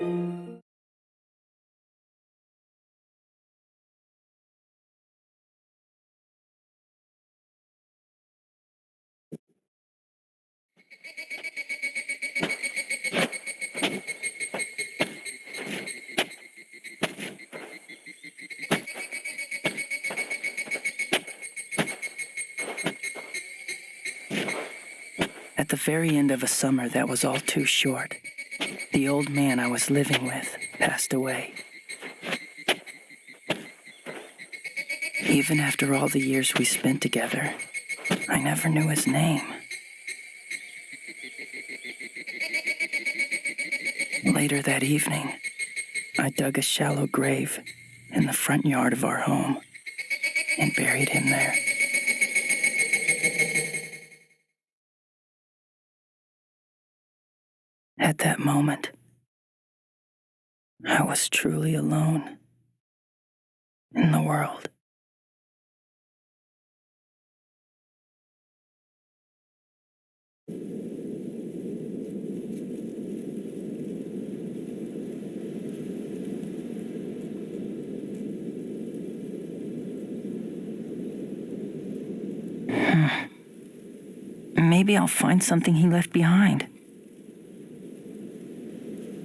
At the very end of a summer that was all too short, the old man I was living with passed away. Even after all the years we spent together, I never knew his name. Later that evening, I dug a shallow grave in the front yard of our home and buried him there. At that moment, I was truly alone in the world. Maybe I'll find something he left behind.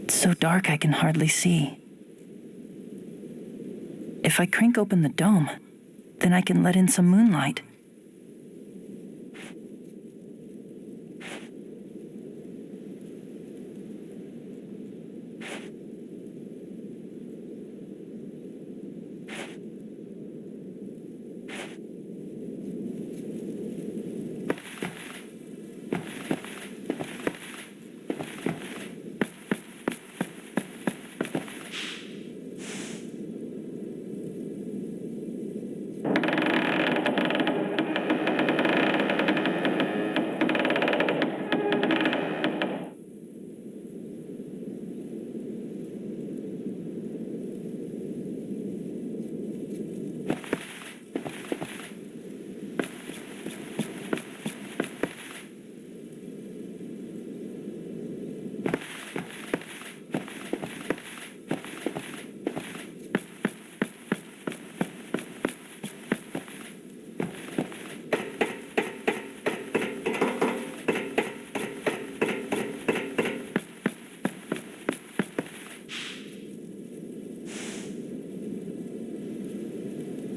It's so dark I can hardly see. If I crank open the dome, then I can let in some moonlight.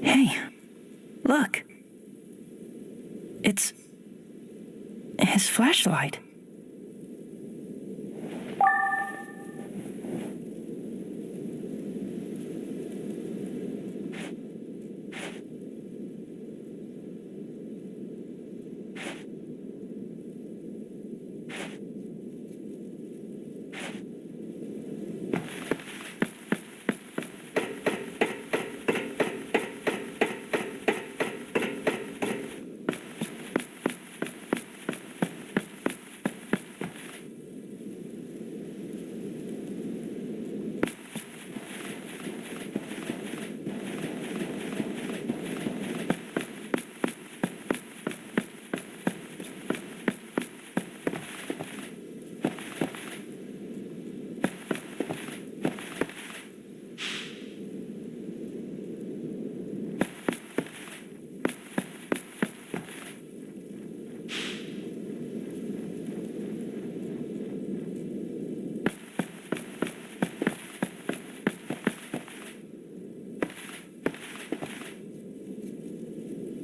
Hey, look. It's his flashlight.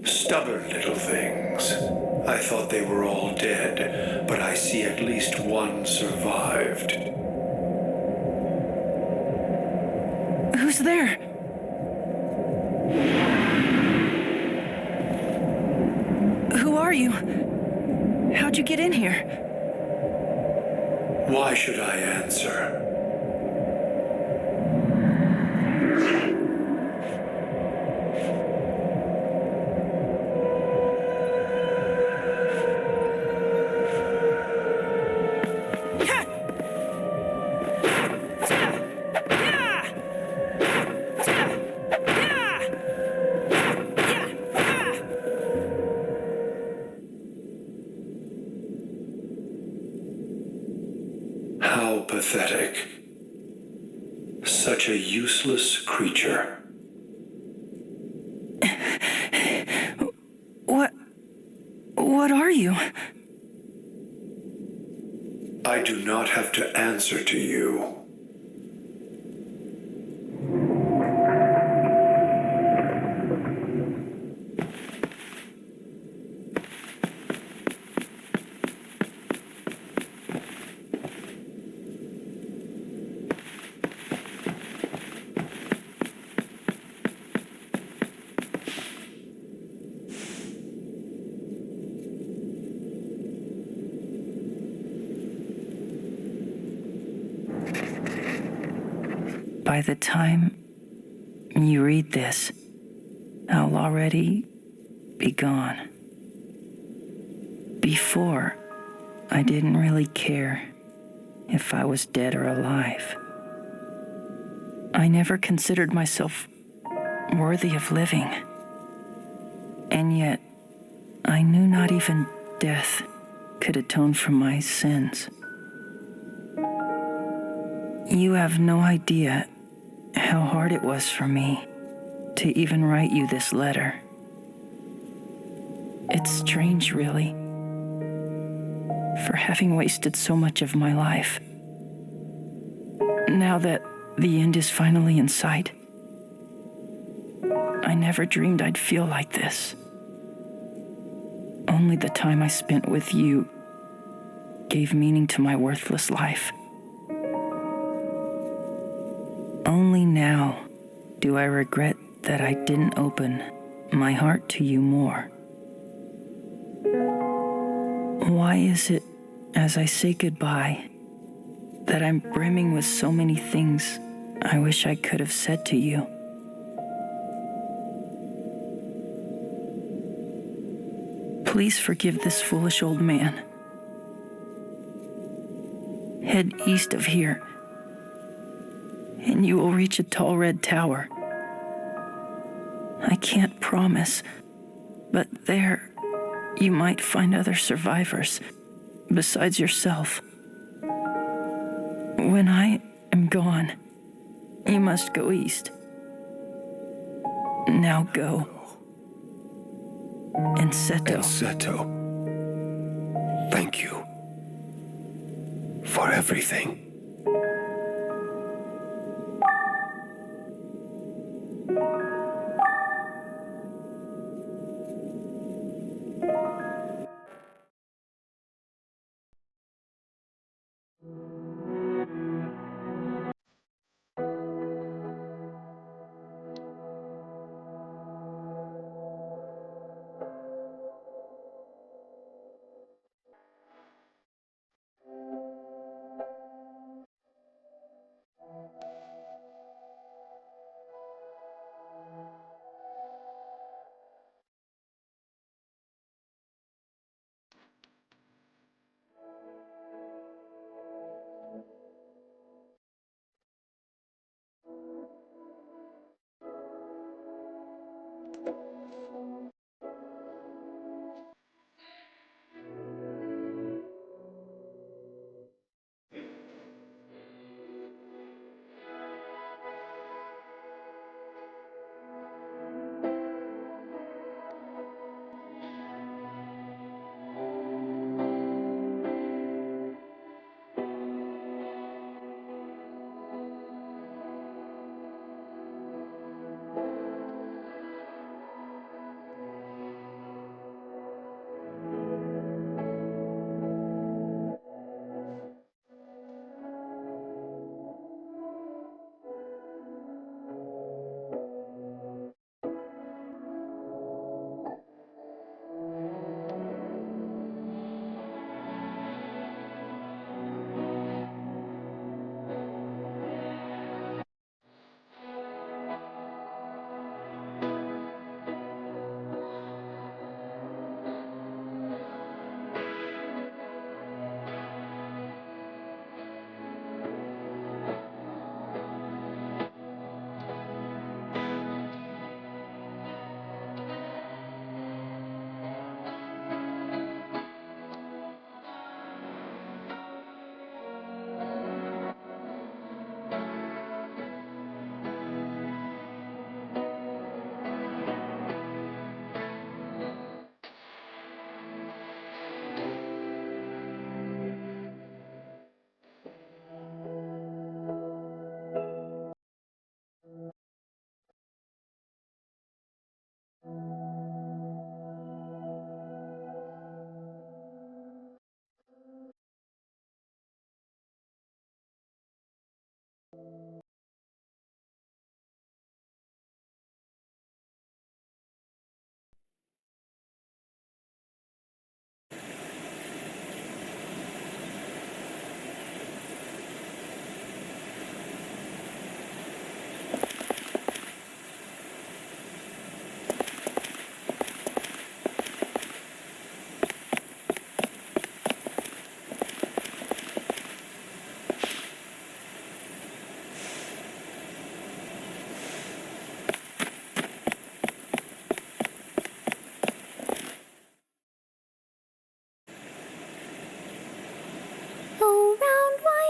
Stubborn little things. I thought they were all dead, but I see at least one survived. Who's there? Who are you? How'd you get in here? Why should I answer? How pathetic. such a useless creature. What are you? I do not have to answer to you. By the time you read this, I'll already be gone. Before, I didn't really care if I was dead or alive. I never considered myself worthy of living. And yet, I knew not even death could atone for my sins. You have no idea how hard it was for me to even write you this letter. It's strange, really, for having wasted so much of my life. Now that the end is finally in sight, I never dreamed I'd feel like this. Only the time I spent with you gave meaning to my worthless life. Only now do I regret that I didn't open my heart to you more. Why is it, as I say goodbye, that I'm brimming with so many things I wish I could have said to you? Please forgive this foolish old man. Head east of here, and you will reach a tall red tower. I can't promise, but there you might find other survivors besides yourself. When I am gone, you must go east. Now go. And Seto. Thank you for everything.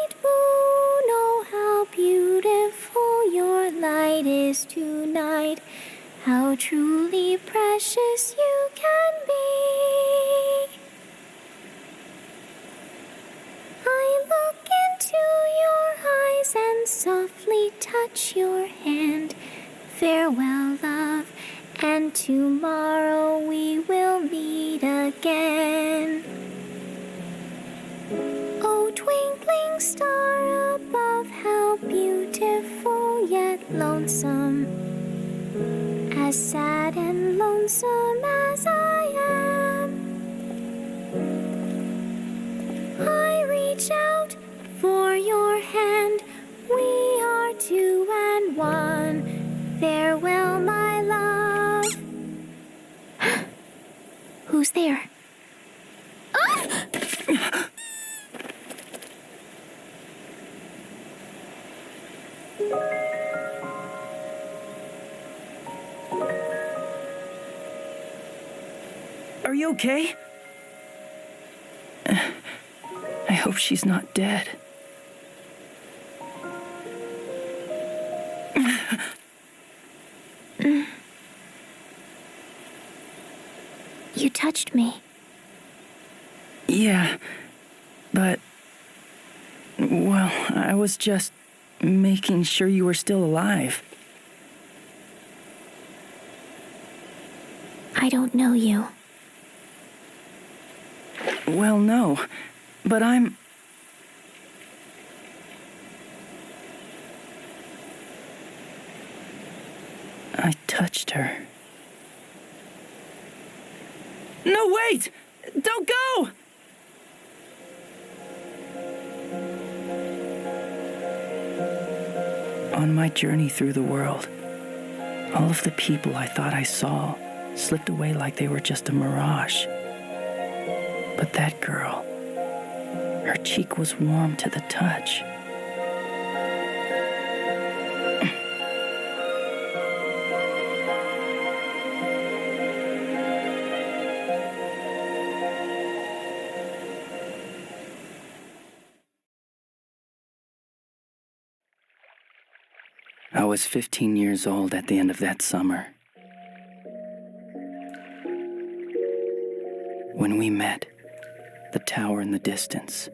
bright moon, oh how beautiful your light is tonight. How truly precious you can be. I look into your eyes and softly touch your hand. Farewell, love, and tomorrow we will meet again. Oh, twinkling star above, how beautiful yet lonesome. As sad and lonesome as I am, I reach out for your hand. We are two and one. Farewell, my love. Who's there? Ah! Are you okay? I hope she's not dead. You touched me. Yeah, but... well, I was just making sure you were still alive. I don't know you. Well, no, but I'm... I touched her. No, wait! Don't go! On my journey through the world, all of the people I thought I saw slipped away like they were just a mirage. But that girl, her cheek was warm to the touch. I was 15 years old at the end of that summer. When we met, the tower in the distance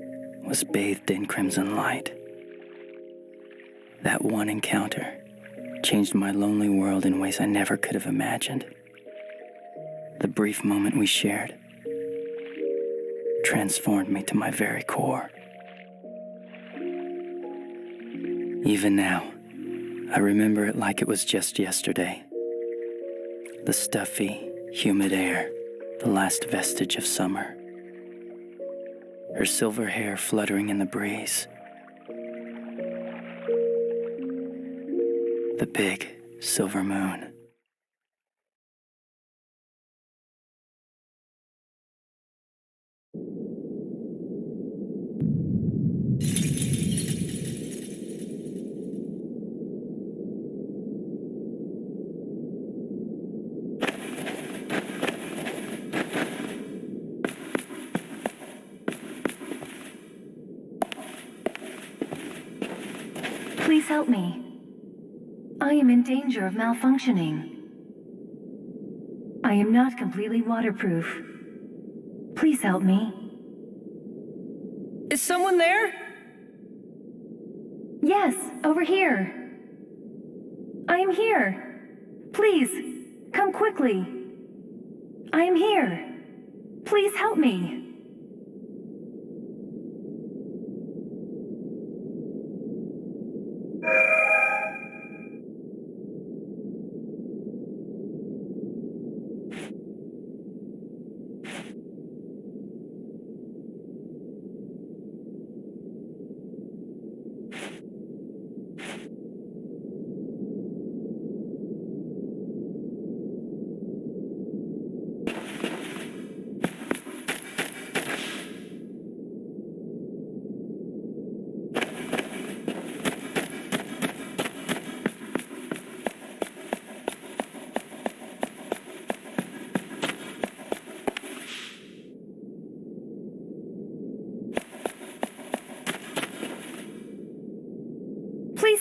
was bathed in crimson light. That one encounter changed my lonely world in ways I never could have imagined. The brief moment we shared transformed me to my very core. Even now, I remember it like it was just yesterday. The stuffy, humid air, the last vestige of summer. Her silver hair fluttering in the breeze. The big, silver moon. Please help me. I am in danger of malfunctioning. I am not completely waterproof. Please help me. Is someone there? Yes, over here. I am here. Please, come quickly. I am here. Please help me.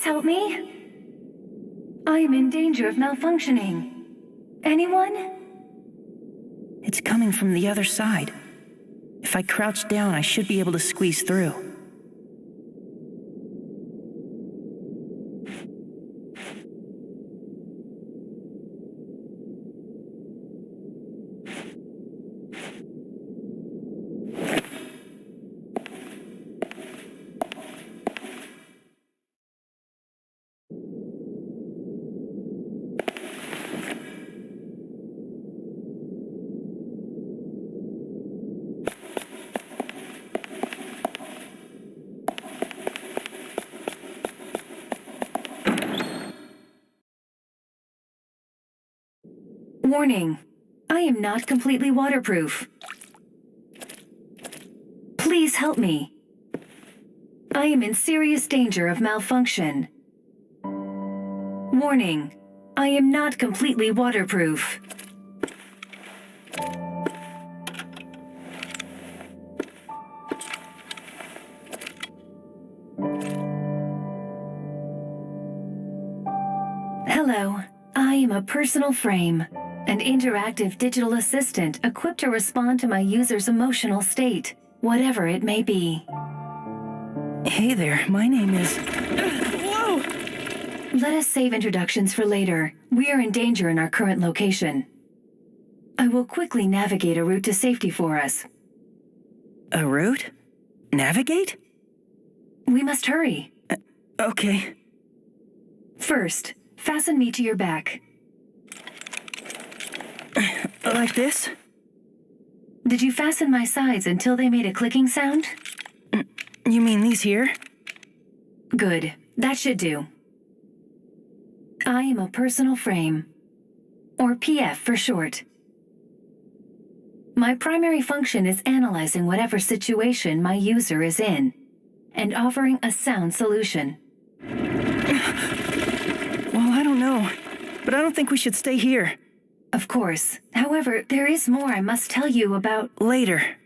help me. I am in danger of malfunctioning. Anyone? It's coming from the other side. If I crouch down, I should be able to squeeze through. Warning, I am not completely waterproof. Please help me. I am in serious danger of malfunction. Warning, I am not completely waterproof. Hello, I am a personal frame, an interactive digital assistant equipped to respond to my user's emotional state, whatever it may be. Hey there, my name is... Whoa! Let us save introductions for later. We are in danger in our current location. I will quickly navigate a route to safety for us. A route? Navigate? We must hurry. Okay. First, fasten me to your back. Like this? Did you fasten my sides until they made a clicking sound? You mean these here? Good. That should do. I am a personal frame, or PF for short. My primary function is analyzing whatever situation my user is in, and offering a sound solution. Well, I don't know, but I don't think we should stay here. Of course. However, there is more I must tell you about... Later.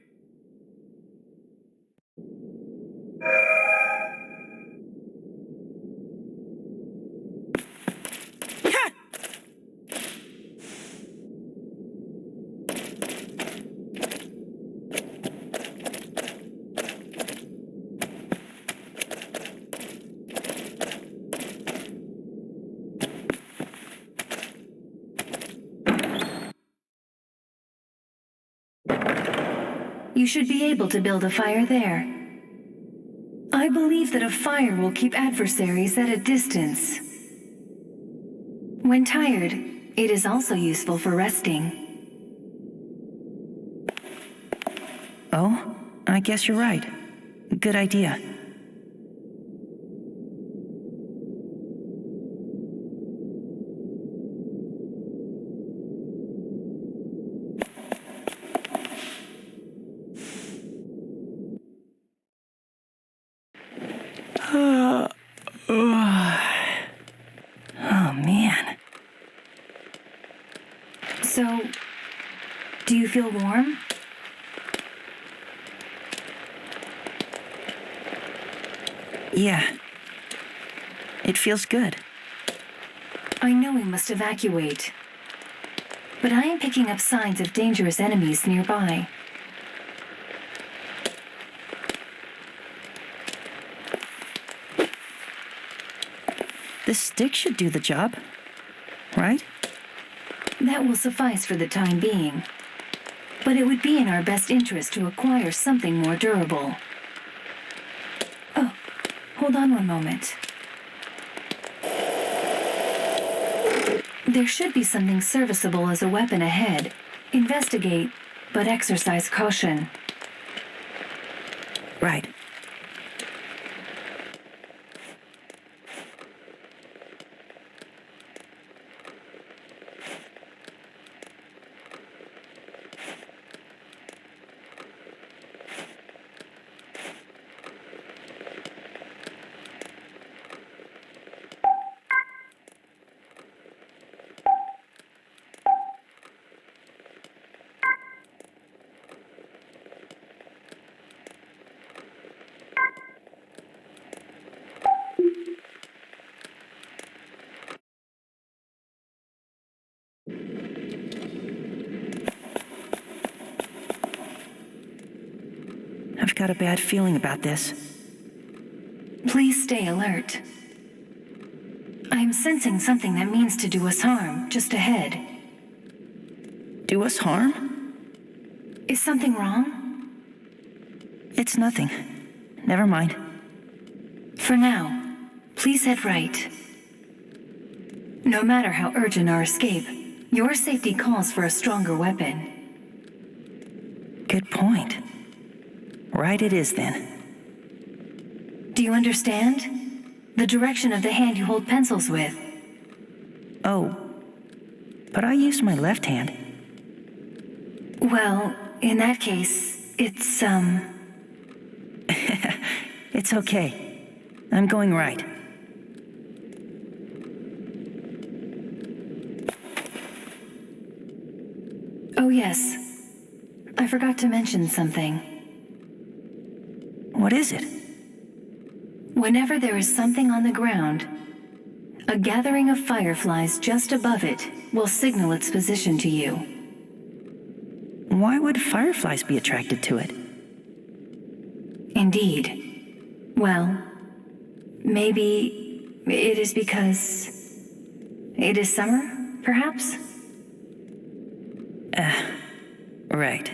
You should be able to build a fire there. I believe that a fire will keep adversaries at a distance. When tired, it is also useful for resting. Oh, I guess you're right. Good idea. Oh, man. So, do you feel warm? Yeah. It feels good. I know we must evacuate, but I am picking up signs of dangerous enemies nearby. This stick should do the job, right? That will suffice for the time being, but it would be in our best interest to acquire something more durable. Oh, hold on one moment. There should be something serviceable as a weapon ahead. Investigate, but exercise caution. Right. I've got a bad feeling about this. Please stay alert. I am sensing something that means to do us harm just ahead. Do us harm? Is something wrong? It's nothing. Never mind. For now, please head right. No matter how urgent our escape, your safety calls for a stronger weapon. Good point. Right it is, then. Do you understand? The direction of the hand you hold pencils with. Oh, but I use my left hand. Well, in that case, it's, It's okay. I'm going right. Oh yes. I forgot to mention something. What is it? Whenever there is something on the ground, a gathering of fireflies just above it will signal its position to you. Why would fireflies be attracted to it? Indeed. Well, maybe it is because it is summer, perhaps? Right.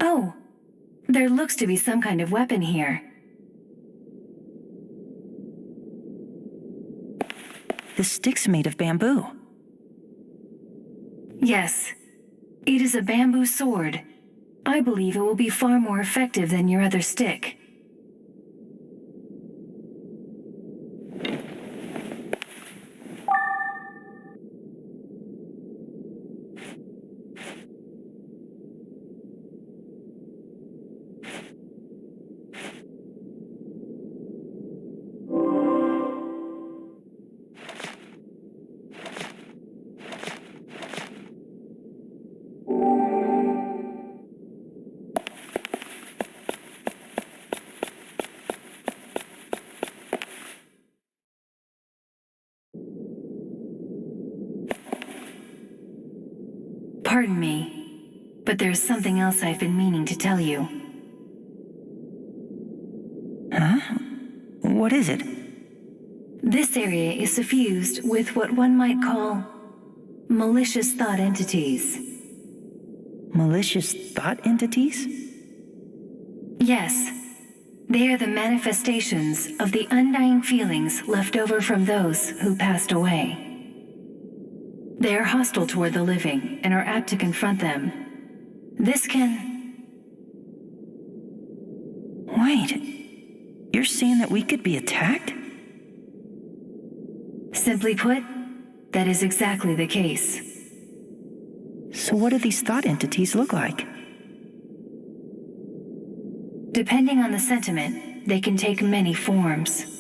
Oh, there looks to be some kind of weapon here. The stick's made of bamboo. Yes, it is a bamboo sword. I believe it will be far more effective than your other stick. Pardon me, but there's something else I've been meaning to tell you. Huh? What is it? This area is suffused with what one might call malicious thought entities. Malicious thought entities? Yes, they are the manifestations of the undying feelings left over from those who passed away. They are hostile toward the living and are apt to confront them. This can... Wait, you're saying that we could be attacked? Simply put, that is exactly the case. So what do these thought entities look like? Depending on the sentiment, they can take many forms.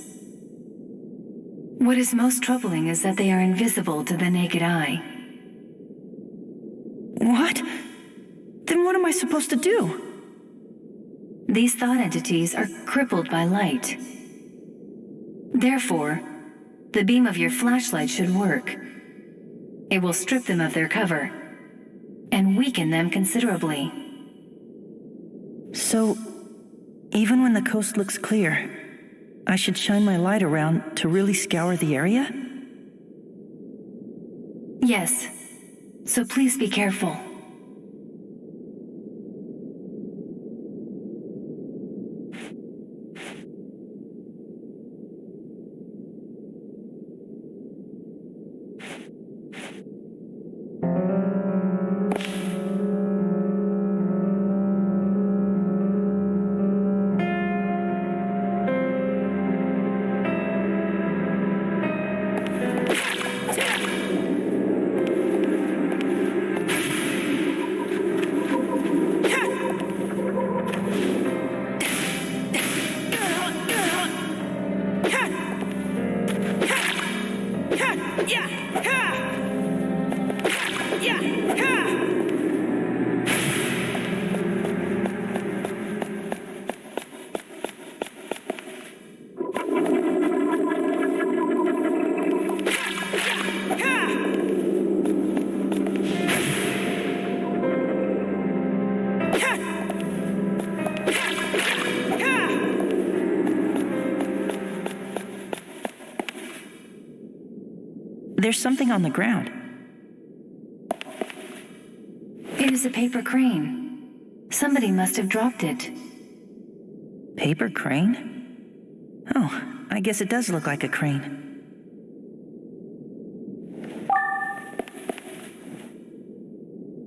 What is most troubling is that they are invisible to the naked eye. What? Then what am I supposed to do? These thought entities are crippled by light. Therefore, the beam of your flashlight should work. It will strip them of their cover and weaken them considerably. So, even when the coast looks clear, I should shine my light around to really scour the area? Yes, so please be careful. There's something on the ground. It is a paper crane. Somebody must have dropped it. Paper crane? Oh, I guess it does look like a crane.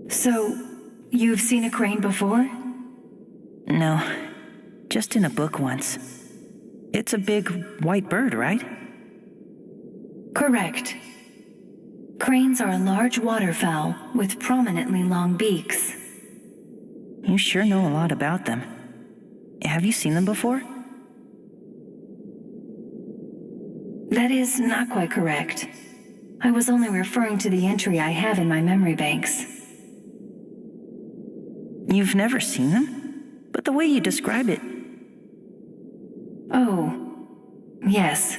So, you've seen a crane before? No, just in a book once. It's a big white bird, right? Correct. Cranes are a large waterfowl with prominently long beaks. You sure know a lot about them. Have you seen them before? That is not quite correct. I was only referring to the entry I have in my memory banks. You've never seen them? But the way you describe it... Oh, yes.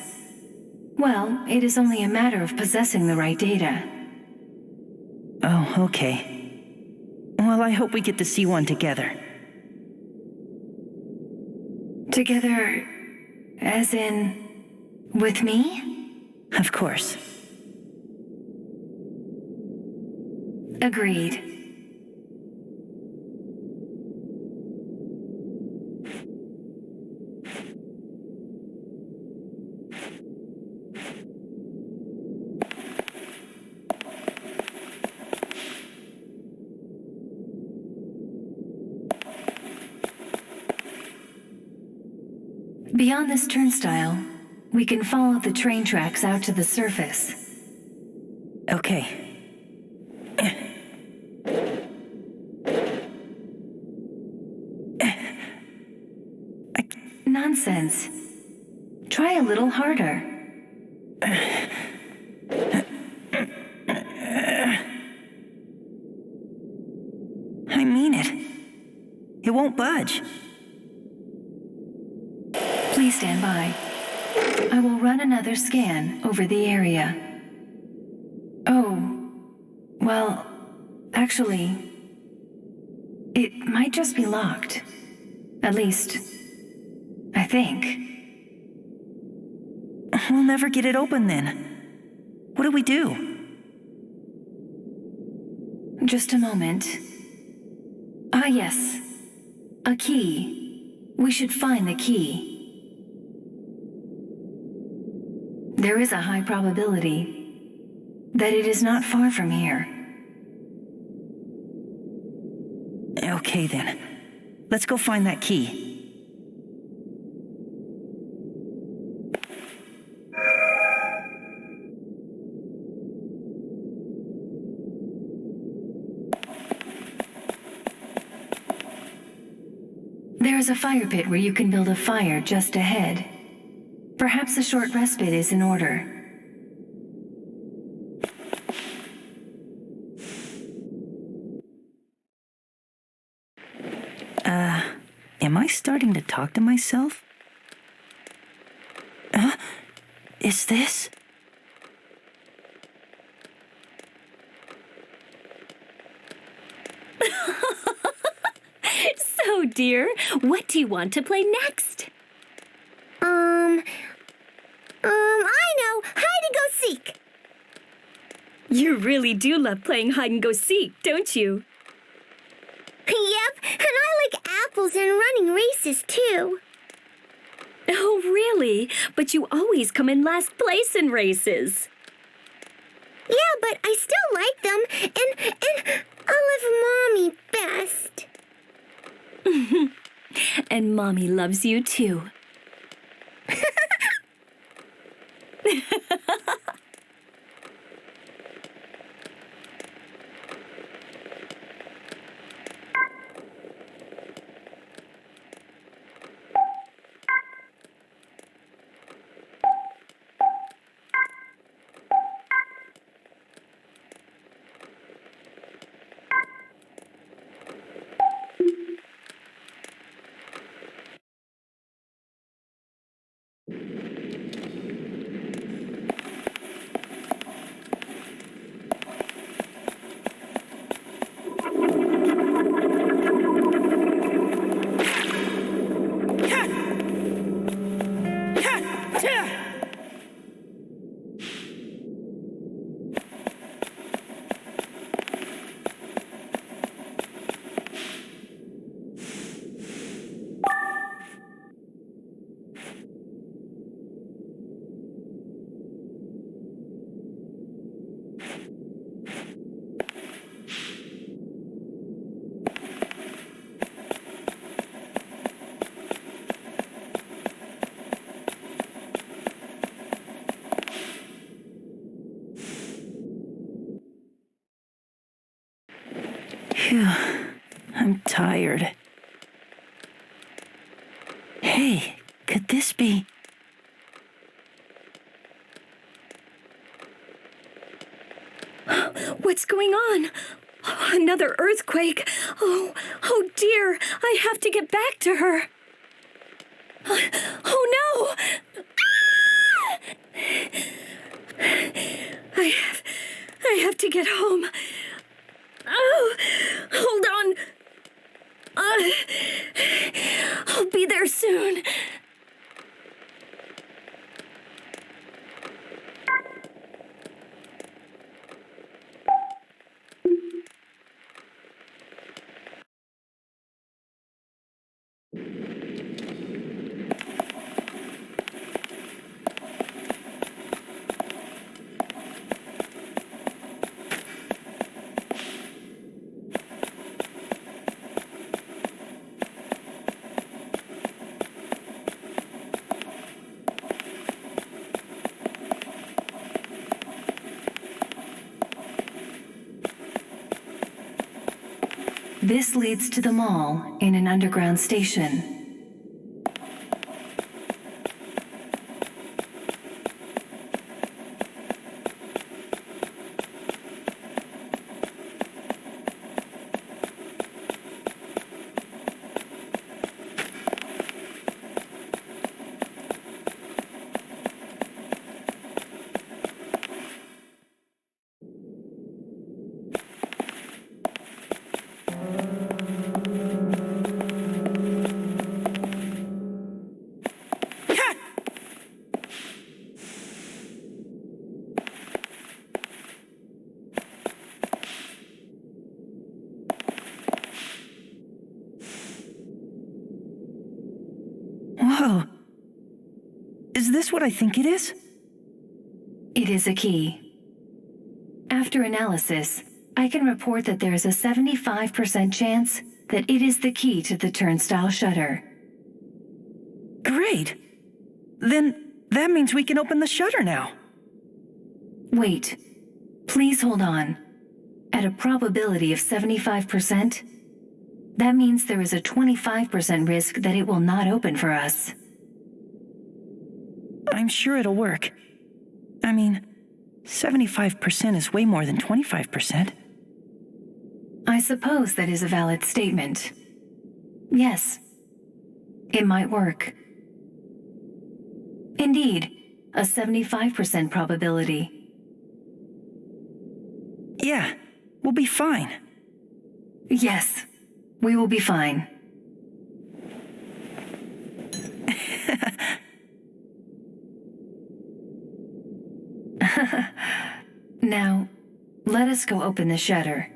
Well, it is only a matter of possessing the right data. Oh, okay. Well, I hope we get to see one together. Together, as in, with me? Of course. Agreed. Beyond this turnstile, we can follow the train tracks out to the surface. Okay. Nonsense. Try a little harder. I mean it. It won't budge. Please stand by. I will run another scan over the area. Oh, well, actually, it might just be locked. At least, I think. We'll never get it open then. What do we do? Just a moment. Ah, yes. A key. We should find the key. There is a high probability that it is not far from here. Okay then. Let's go find that key. There is a fire pit where you can build a fire just ahead. Perhaps a short respite is in order. Am I starting to talk to myself? Is this? So, dear, what do you want to play next? I know. Hide and go seek. You really do love playing hide and go seek, don't you? Yep, and I like apples and running races, too. Oh, really? But you always come in last place in races. Yeah, but I still like them, and I love Mommy best. And Mommy loves you, too. Phew, I'm tired. Hey, could this be... What's going on? Another earthquake. Oh dear. I have to get back to her. Oh no! I have to get home. Oh, hold on. I'll be there soon. This leads to the mall in an underground station. Whoa. Is this what I think it is? It is a key. After analysis, I can report that there is a 75% chance that it is the key to the turnstile shutter. Great. Then that means we can open the shutter now. Wait. Please hold on. At a probability of 75%, that means there is a 25% risk that it will not open for us. I'm sure it'll work. I mean, 75% is way more than 25%. I suppose that is a valid statement. Yes, it might work. Indeed, a 75% probability. Yeah, we'll be fine. Yes, we will be fine. Now, let us go open the shutter.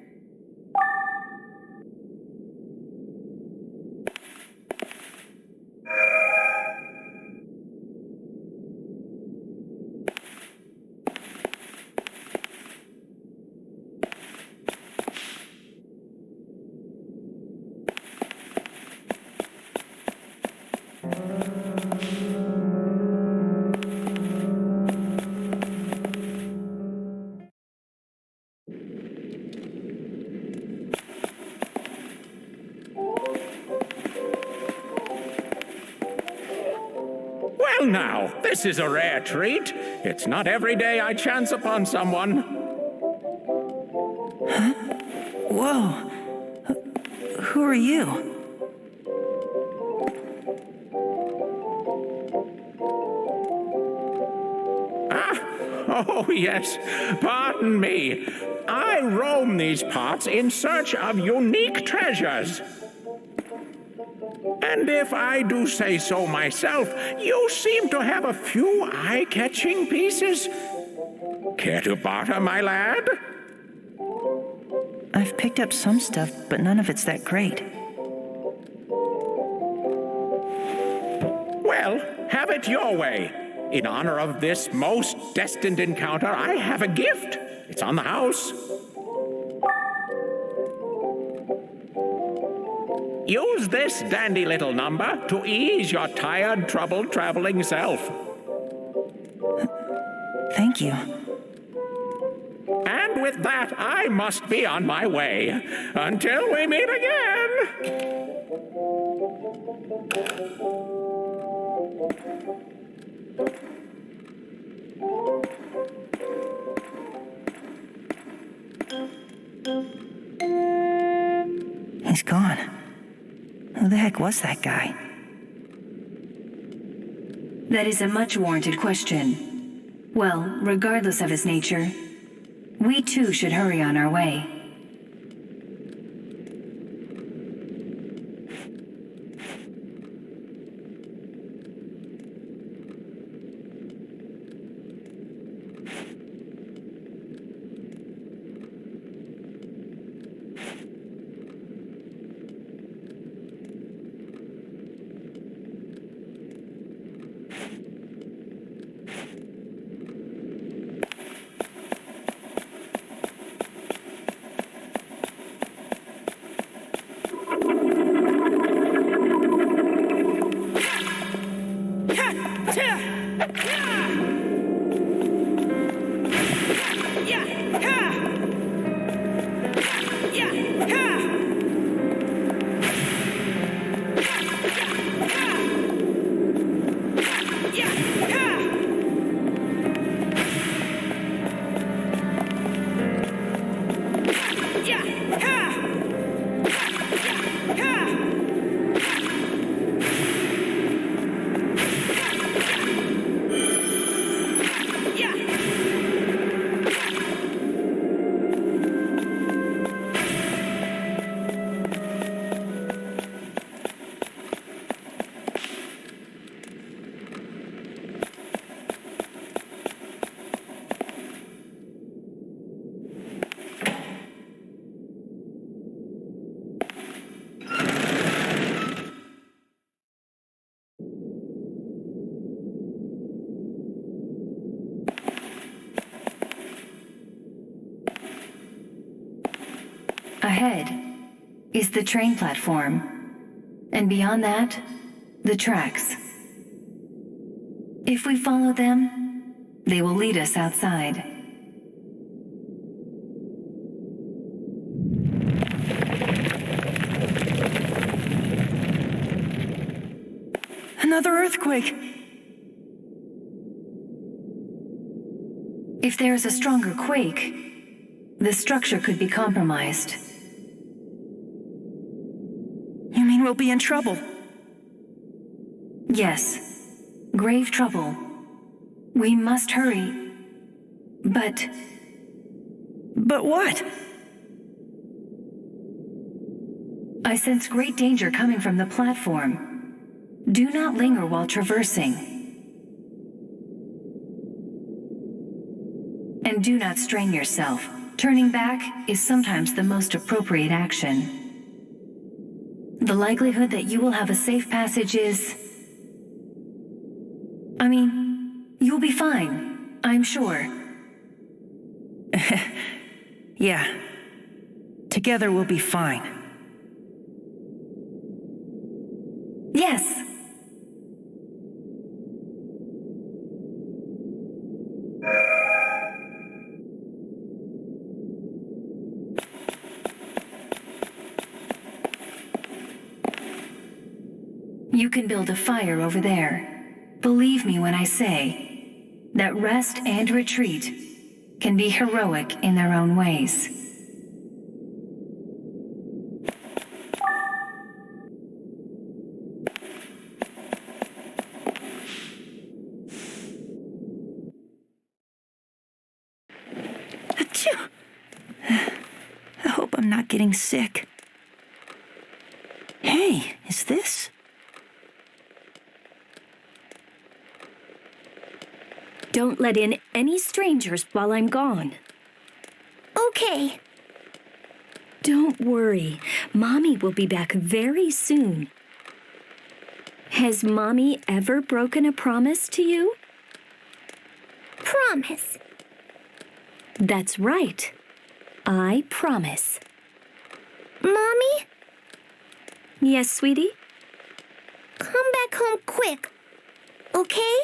Well now, this is a rare treat. It's not every day I chance upon someone. Huh? Whoa. Who are you? Oh, yes. Pardon me. I roam these parts in search of unique treasures. And if I do say so myself, you seem to have a few eye-catching pieces. Care to barter, my lad? I've picked up some stuff, but none of it's that great. Well, have it your way. In honor of this most destined encounter, I have a gift. It's on the house. Use this dandy little number to ease your tired, troubled traveling self. Thank you. And And with that, I must be on my way. Until we meet again. He's gone. Who the heck was that guy? That is a much warranted question. Well, regardless of his nature, we too should hurry on our way. Ahead is the train platform, and beyond that, the tracks. If we follow them, they will lead us outside. Another earthquake! If there is a stronger quake, the structure could be compromised. You mean we'll be in trouble? Yes, grave trouble. We must hurry. But what? I sense great danger coming from the platform. Do not linger while traversing. And do not strain yourself. Turning back is sometimes the most appropriate action. The likelihood that you will have a safe passage is... you'll be fine, I'm sure. Yeah. Together we'll be fine. Yes. You can build a fire over there. Believe me when I say that rest and retreat can be heroic in their own ways. Achoo! I hope I'm not getting sick. Hey, is this? Don't let in any strangers while I'm gone. Okay. Don't worry. Mommy will be back very soon. Has Mommy ever broken a promise to you? Promise. That's right. I promise. Mommy? Yes, sweetie? Come back home quick. Okay?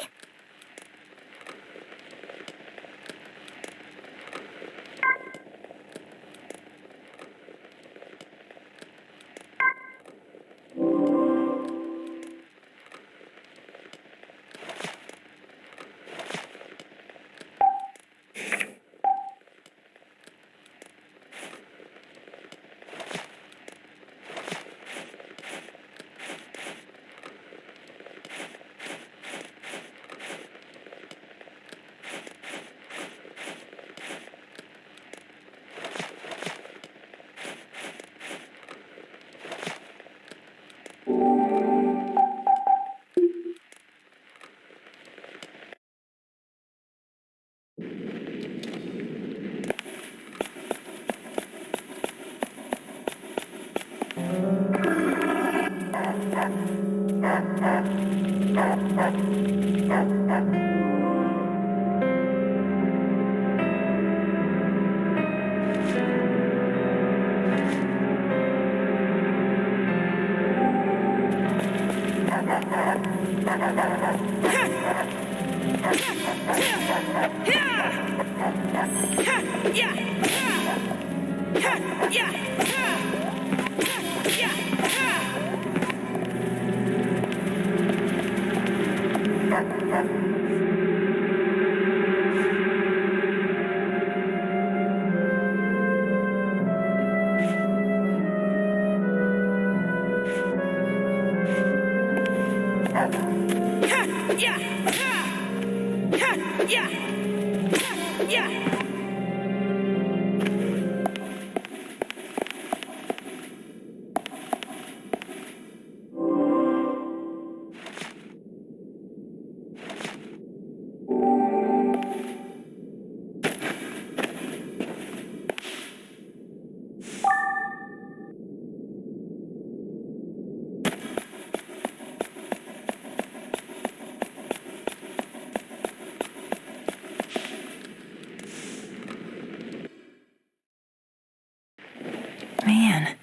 Man,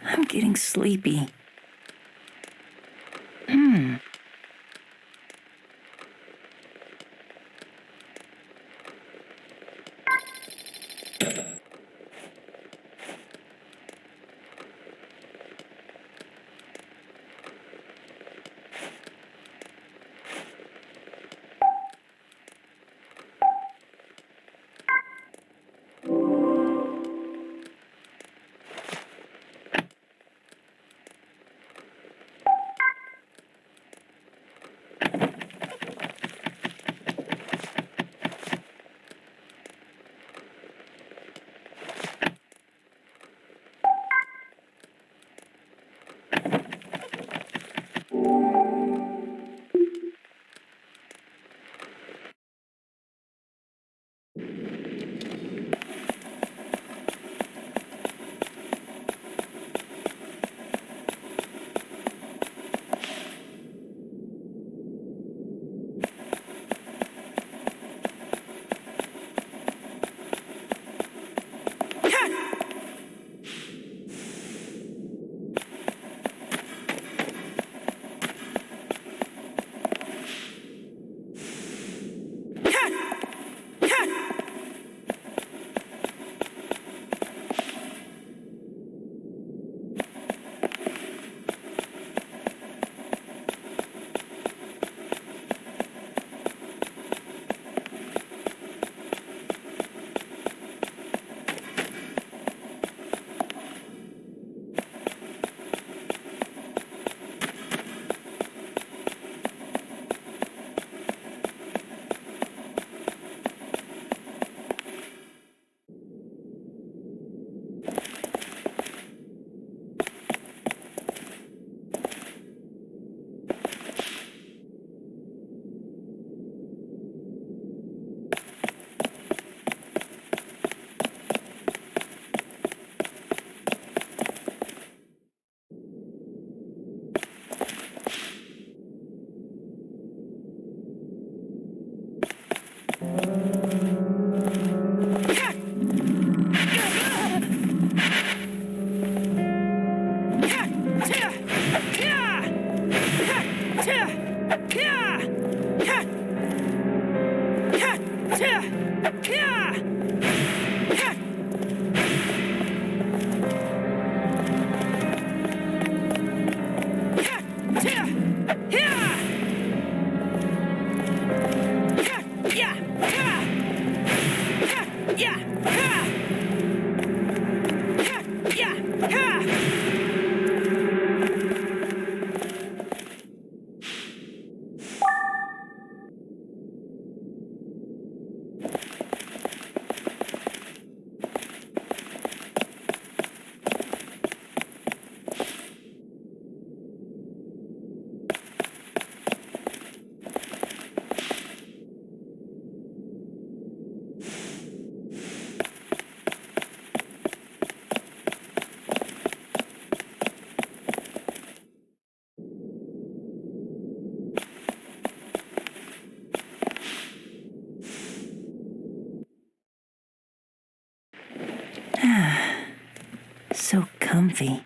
I'm getting sleepy. comfy.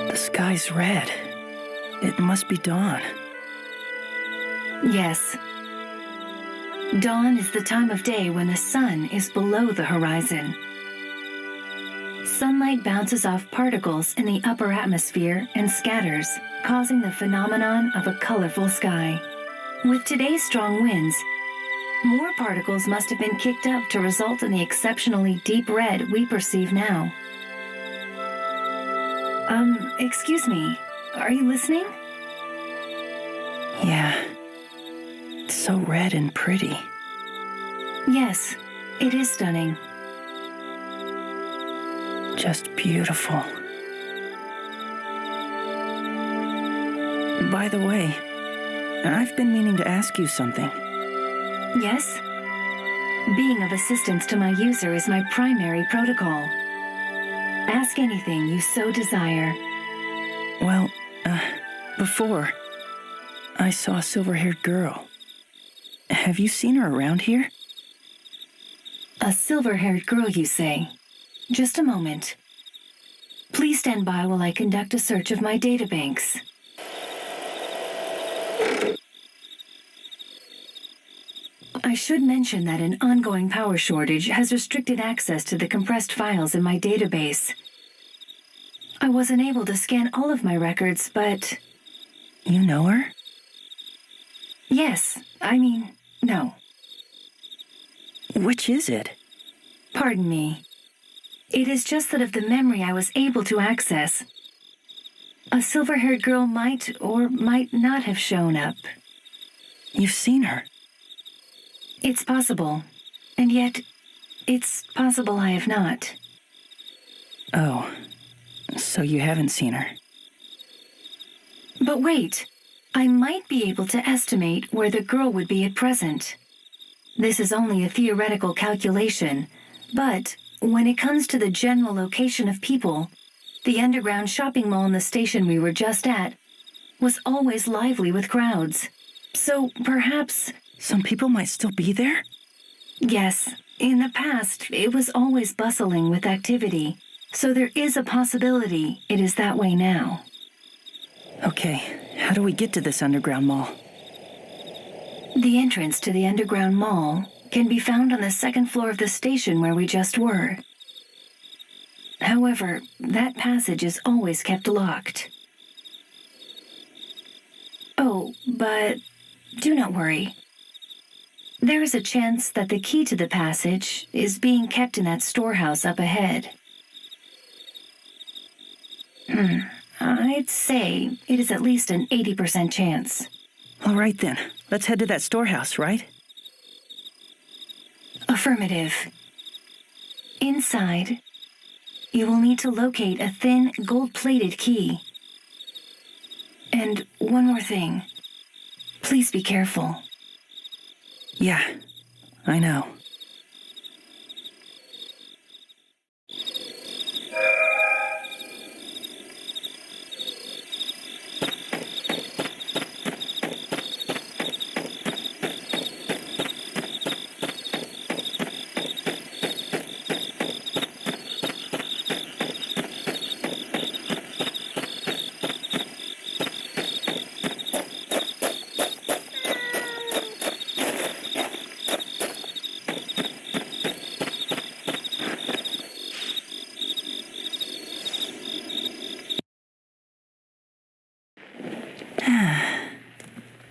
The sky's red. It must be dawn. Yes. Dawn is the time of day when the sun is below the horizon. Sunlight bounces off particles in the upper atmosphere and scatters, causing the phenomenon of a colorful sky. With today's strong winds, more particles must have been kicked up to result in the exceptionally deep red we perceive now. Excuse me, are you listening? Yeah. It's so red and pretty. Yes, it is stunning. Just beautiful. By the way, I've been meaning to ask you something. Yes? Being of assistance to my user is my primary protocol. Ask anything you so desire. Well, before, I saw a silver-haired girl. Have you seen her around here? A silver-haired girl, you say? Just a moment. Please stand by while I conduct a search of my databanks. I should mention that an ongoing power shortage has restricted access to the compressed files in my database. I wasn't able to scan all of my records, but... You know her? Yes, no. Which is it? Pardon me. It is just that of the memory I was able to access, a silver-haired girl might or might not have shown up. You've seen her? It's possible. And yet, it's possible I have not. Oh, so you haven't seen her. But wait, I might be able to estimate where the girl would be at present. This is only a theoretical calculation, but when it comes to the general location of people, the underground shopping mall in the station we were just at was always lively with crowds. So perhaps... Some people might still be there? Yes, in the past it was always bustling with activity, so there is a possibility it is that way now. Okay, how do we get to this underground mall? The entrance to the underground mall can be found on the second floor of the station where we just were. However, that passage is always kept locked. Oh, but Do not worry. There is a chance that the key to the passage is being kept in that storehouse up ahead. I'd say it is at least an 80% chance. All right then, let's head to that storehouse, right? Affirmative. Inside, you will need to locate a thin, gold-plated key. And one more thing. Please be careful. Yeah, I know.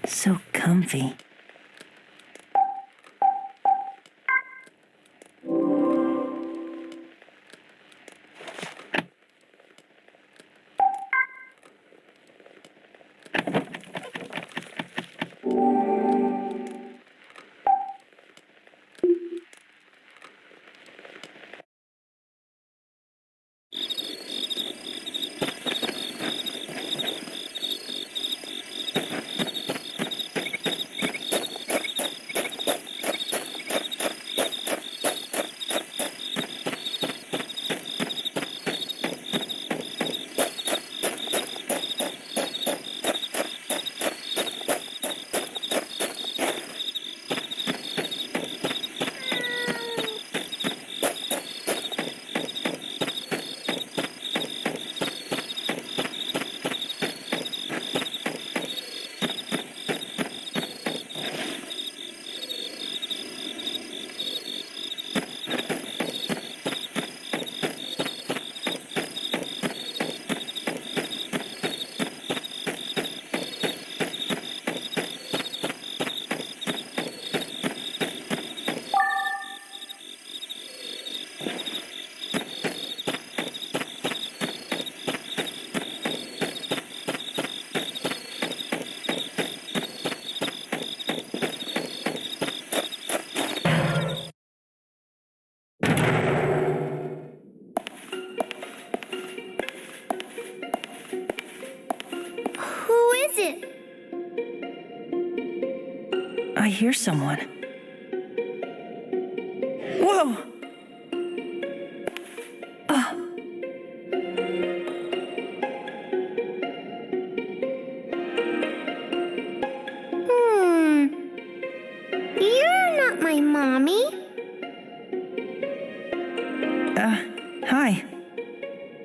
So comfy. Who is it? I hear someone. Whoa! You're not my mommy. Hi.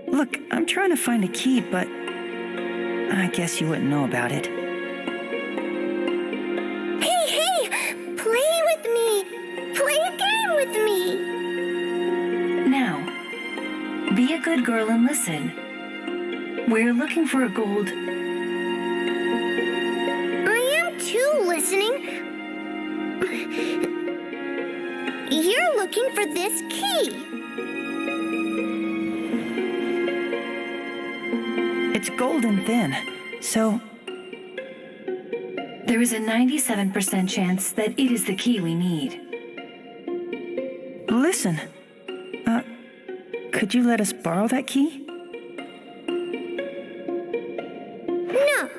Look, I'm trying to find a key, but I guess you wouldn't know about it. Hey! Play with me! Play a game with me! Now, be a good girl and listen. We're looking for a gold... I am too listening. You're looking for this key. It's golden thin, so There is a 97% chance that it is the key we need. listen. Could you let us borrow that key? No.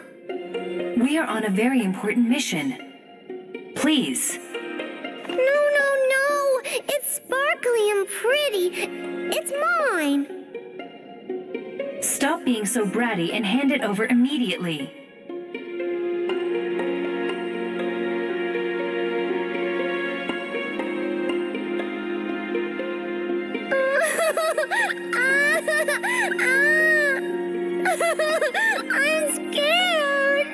We are on a very important mission. Please. No. It's sparkly and pretty. It's mine. Stop being so bratty and hand it over immediately. I'm scared.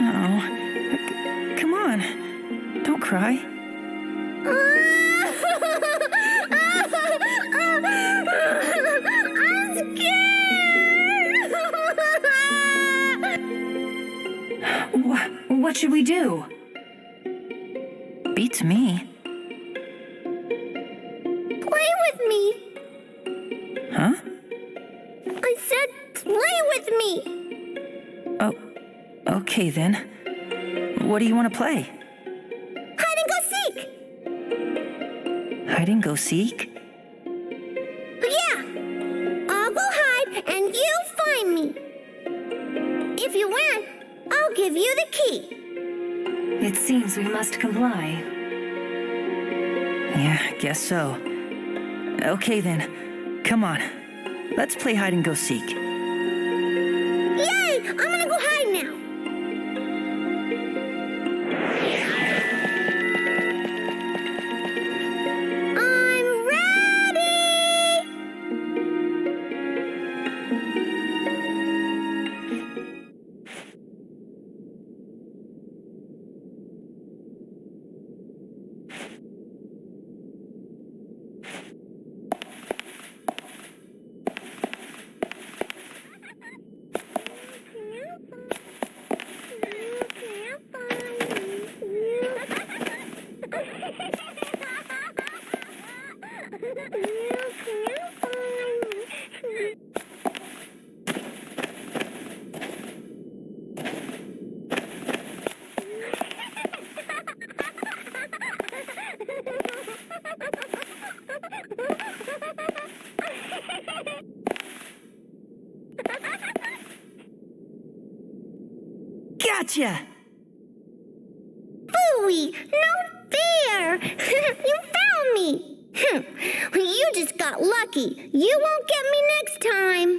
Oh, come on. Don't cry. I'm scared. What should we do? Beats me. Play with me. Huh? I said play with me. Oh, okay then. What do you want to play? Hide and go seek. Hide and go seek? Yeah. I'll go hide and you find me. If you win, I'll give you the key. It seems we must comply. Yeah, guess so. Okay then. Come on. Let's play hide and go seek. Yay! I'm gonna go hide now. I'm ready! Gotcha! Booey! No fair! You found me! You just got lucky. You won't get me next time.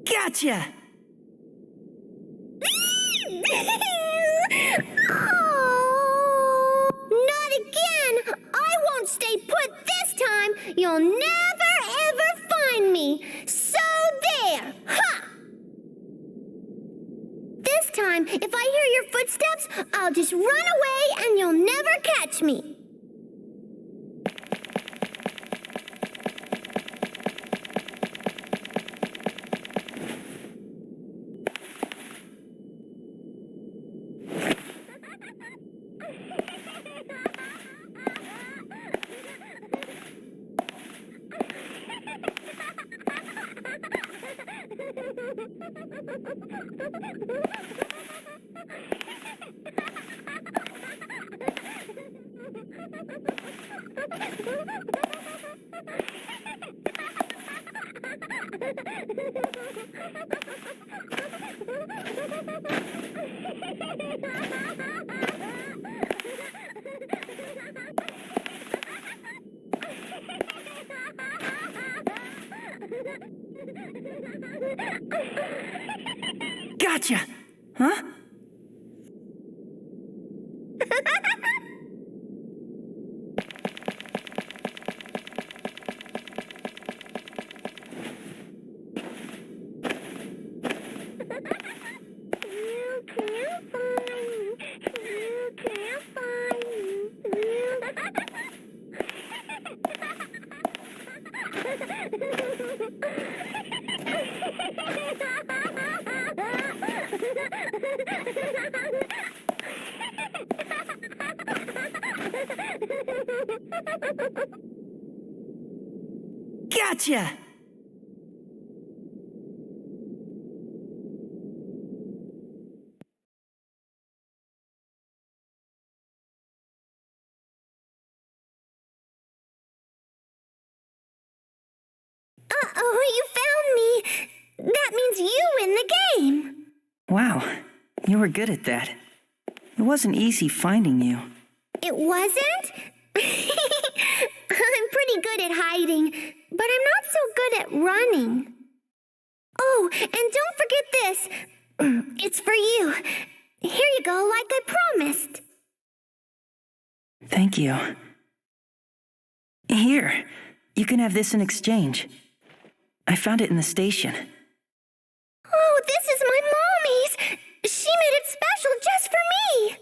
Gotcha! Oh, not again! I won't stay put this time! You'll never ever find me! So there! Ha! This time, if I hear your footsteps, I'll just run away and you'll never catch me! Gotcha! Huh? Gotcha! Oh, you found me. That means you win the game. Wow, you were good at that. It wasn't easy finding you. It wasn't? I'm pretty good at hiding, but I'm not so good at running. Oh, and don't forget this. It's for you. Here you go, like I promised. Thank you. Here, you can have this in exchange. I found it in the station. Oh, this is my mommy's. She made it special just for me.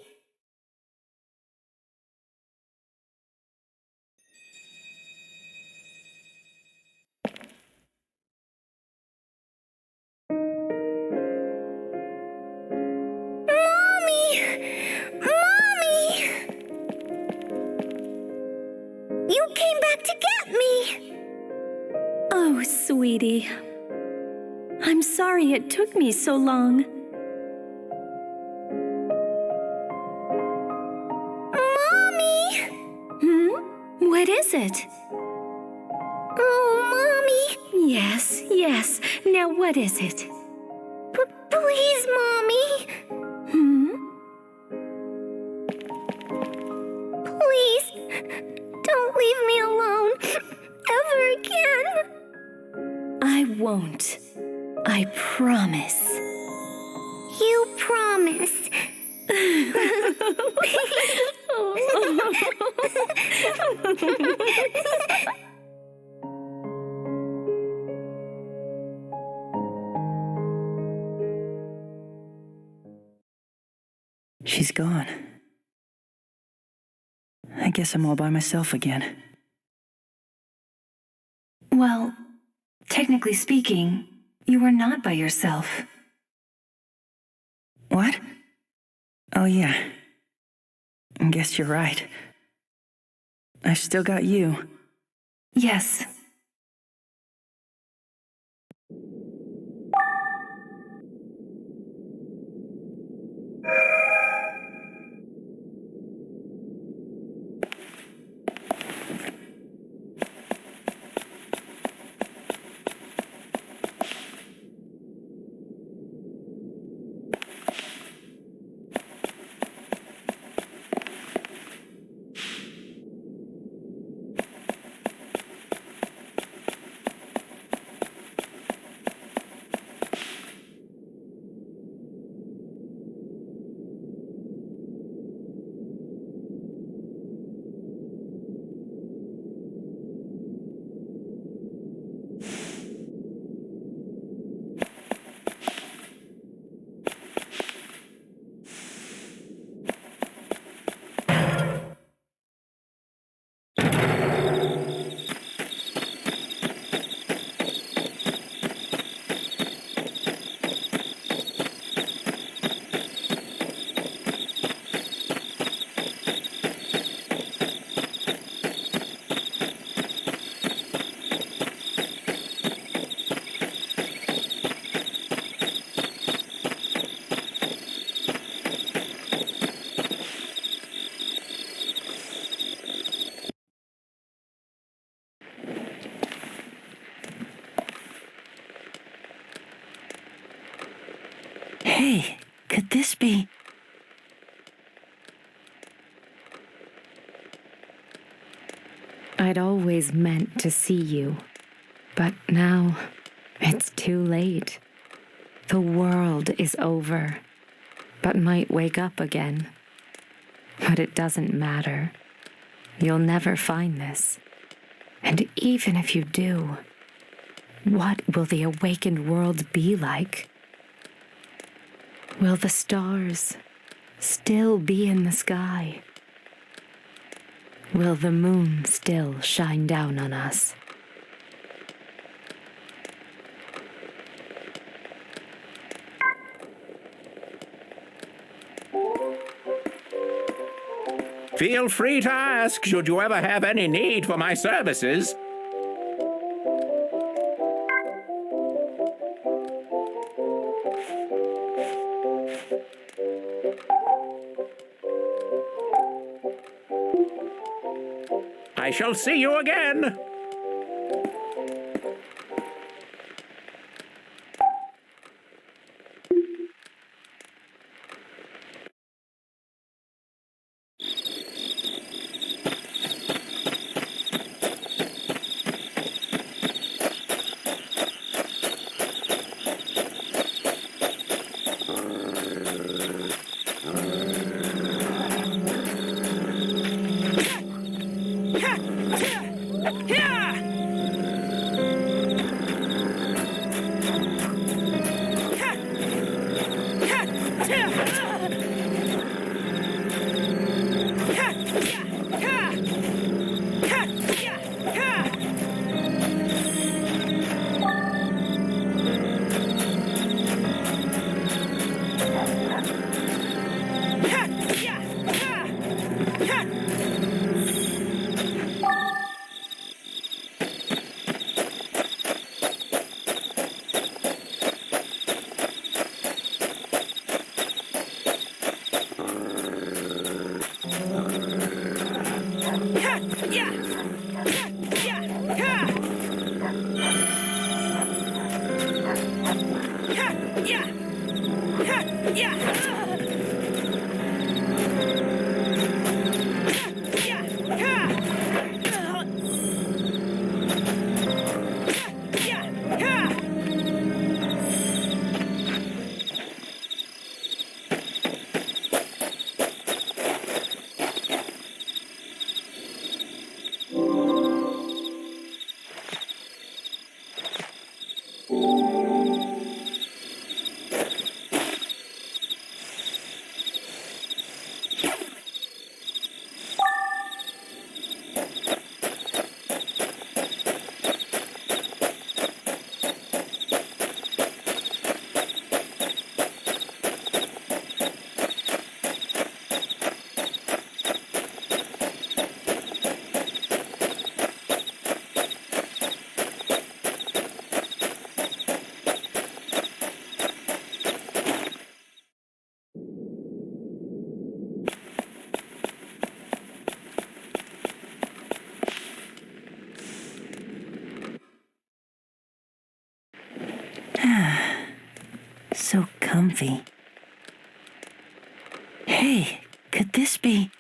You came back to get me! Oh, sweetie. I'm sorry it took me so long. Mommy! What is it? Oh, Mommy! Yes. Now what is it? Please, Mommy! Please, don't leave me alone ever again. I won't. I promise. You promise. She's gone. I guess I'm all by myself again. Well, technically speaking, you are not by yourself. What? Oh, yeah. I guess you're right. I've still got you. Yes. Hey, could this be... I'd always meant to see you, but now it's too late. The world is over, but might wake up again. But it doesn't matter. You'll never find this. And even if you do, what will the awakened world be like? Will the stars still be in the sky? Will the moon still shine down on us? Feel free to ask should you ever have any need for my services. I shall see you again. So comfy. Hey, could this be...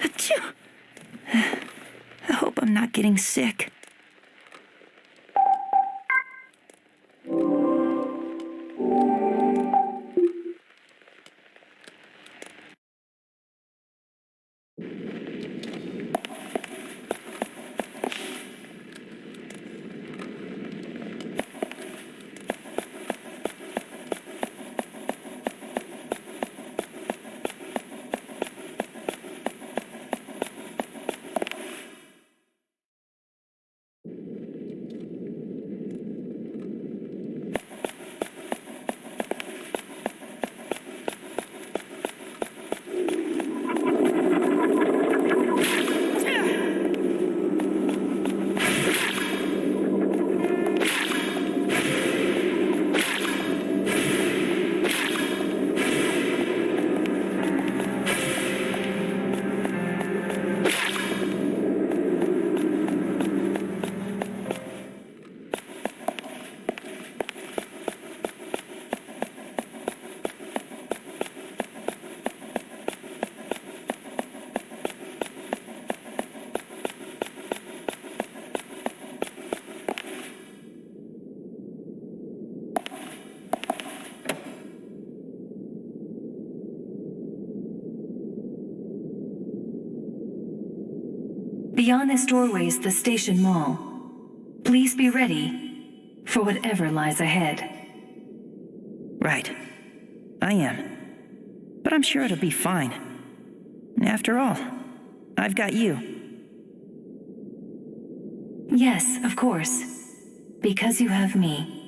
Achoo! I hope I'm not getting sick. Beyond this doorway is the station mall. Please be ready for whatever lies ahead. Right. I am. But I'm sure it'll be fine. After all, I've got you. Yes, of course. Because you have me.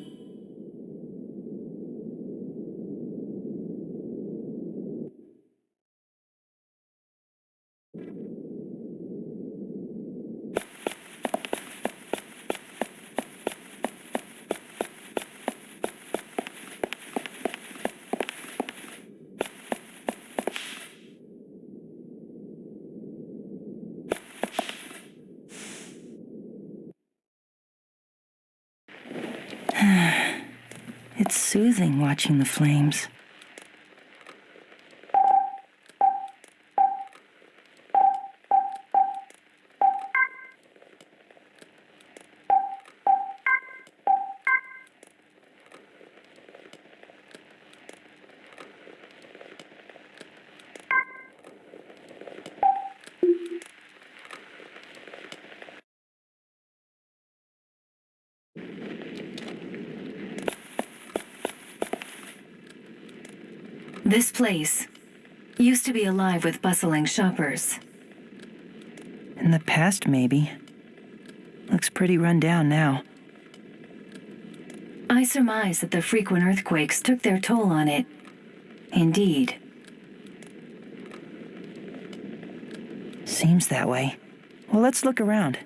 It's soothing watching the flames. This place used to be alive with bustling shoppers. In the past, maybe. Looks pretty run down now. I surmise that the frequent earthquakes took their toll on it. Indeed. Seems that way. Well, let's look around.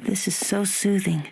This is so soothing.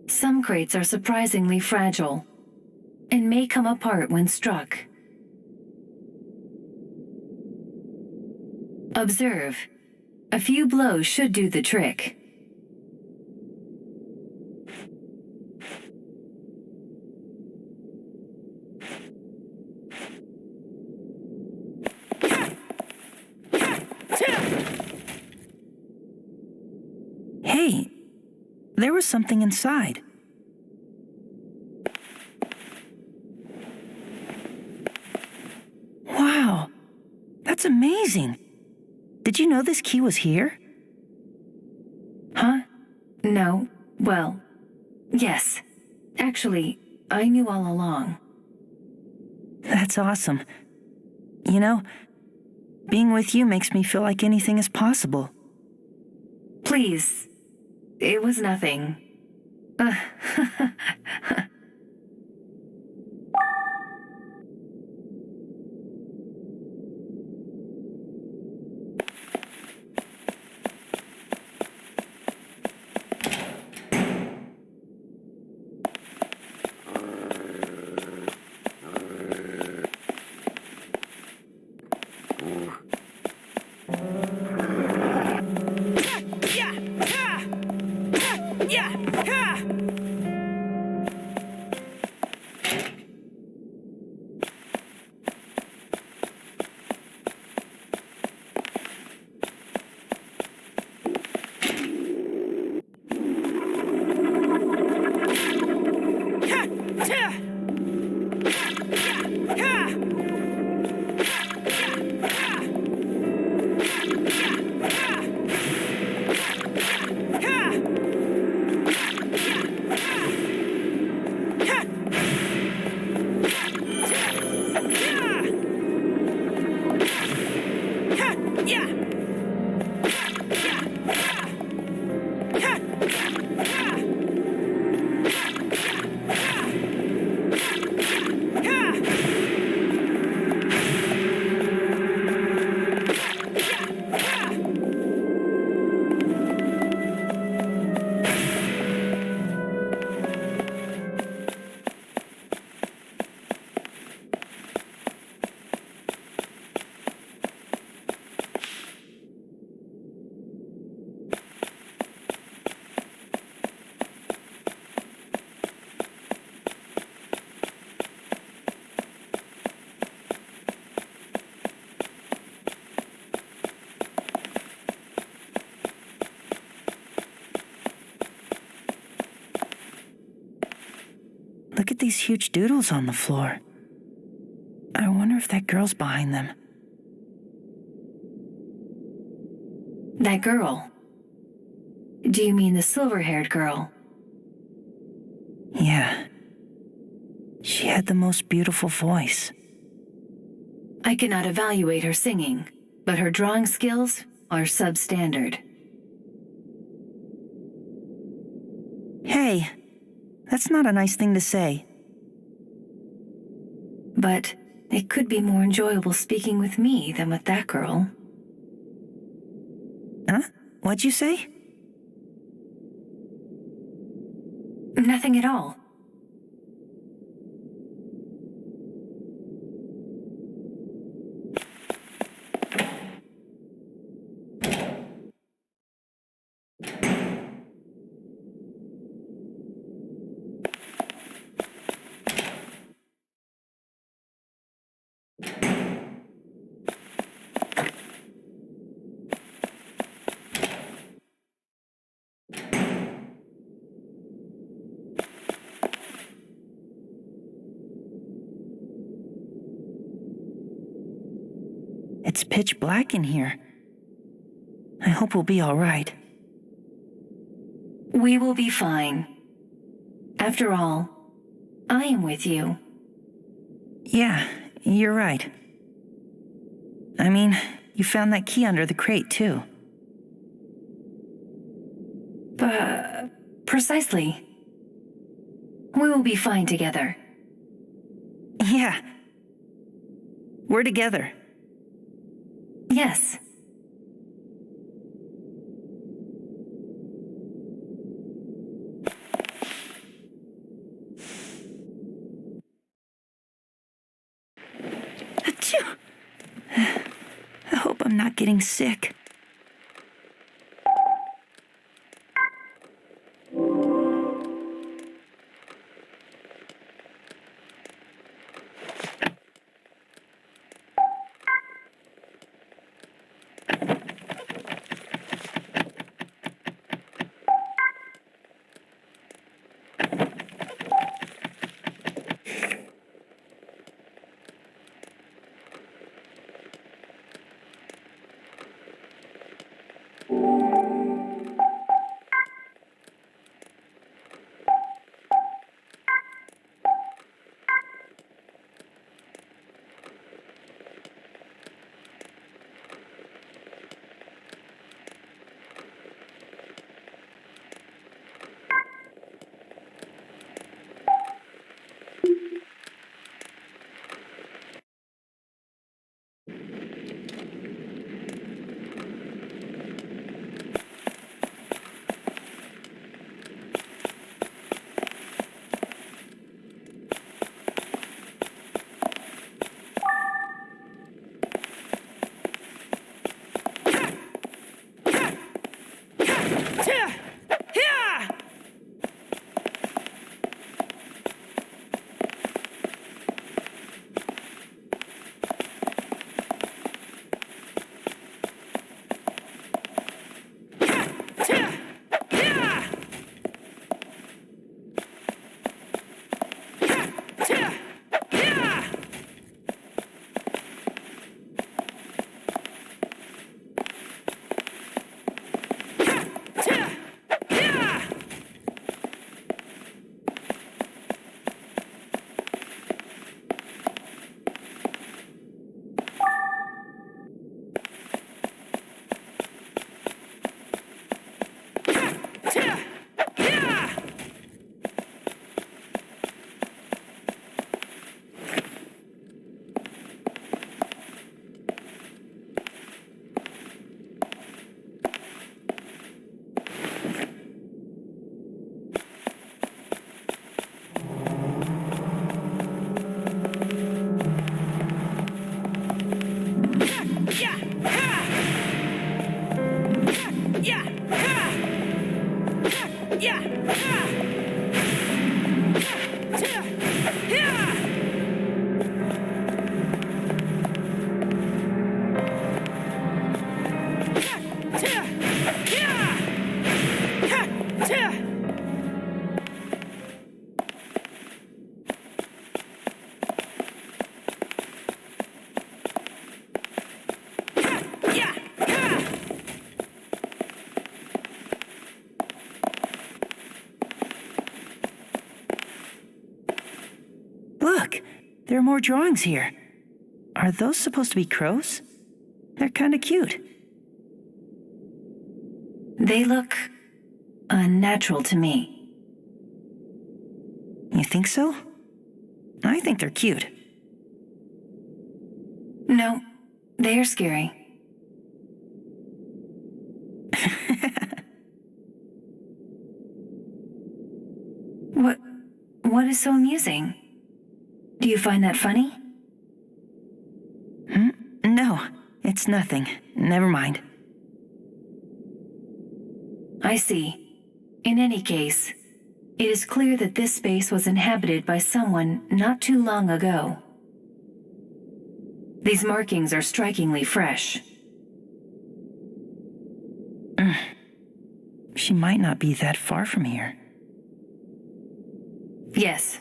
Some crates are surprisingly fragile and may come apart when struck. Observe. A few blows should do the trick. Hey, there was something inside. Wow, that's amazing. Did you know this key was here? Huh? No. Well, yes. Actually, I knew all along. That's awesome. You know, being with you makes me feel like anything is possible. Please. It was nothing. Look at these huge doodles on the floor. I wonder if that girl's behind them. That girl. Do you mean the silver-haired girl? Yeah. She had the most beautiful voice. I cannot evaluate her singing, but her drawing skills are substandard. Hey, that's not a nice thing to say. But it could be more enjoyable speaking with me than with that girl. Huh? What'd you say? Nothing at all. It's pitch black in here. I hope we'll be all right. We will be fine. After all, I am with you. Yeah, you're right. I mean, you found that key under the crate, too. Precisely. We will be fine together. Yeah. We're together. Yes. Achoo! I hope I'm not getting sick. Look, there are more drawings here. Are those supposed to be crows? They're kind of cute. They look unnatural to me. You think so? I think they're cute. No, they're scary. What is so amusing? Do you find that funny? No, it's nothing. Never mind. I see. In any case, it is clear that this space was inhabited by someone not too long ago. These markings are strikingly fresh. She might not be that far from here. Yes.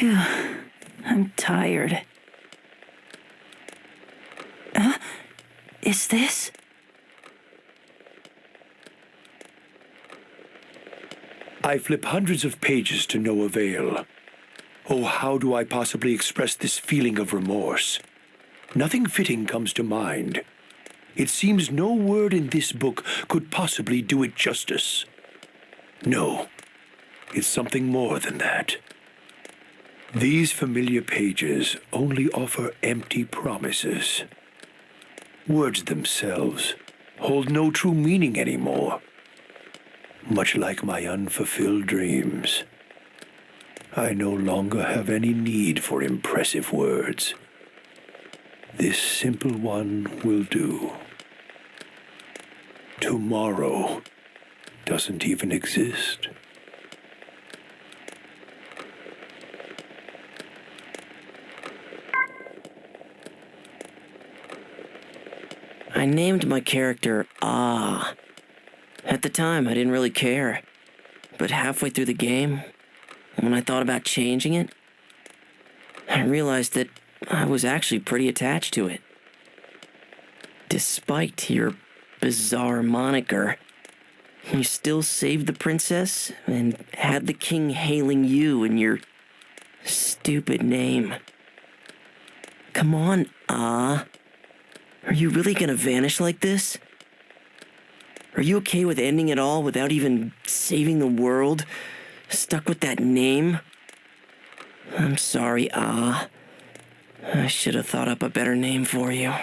Phew, I'm tired. Is this? I flip hundreds of pages to no avail. Oh, how do I possibly express this feeling of remorse? Nothing fitting comes to mind. It seems no word in this book could possibly do it justice. No, it's something more than that. These familiar pages only offer empty promises. Words themselves hold no true meaning anymore, much like my unfulfilled dreams. I no longer have any need for impressive words. This simple one will do. Tomorrow doesn't even exist. I named my character Ah. At the time, I didn't really care. But halfway through the game, when I thought about changing it, I realized that I was actually pretty attached to it. Despite your bizarre moniker, you still saved the princess and had the king hailing you in your stupid name. Come on, Ah. Are you really gonna vanish like this? Are you okay with ending it all without even saving the world? Stuck with that name? I'm sorry, Ah. I should have thought up a better name for you.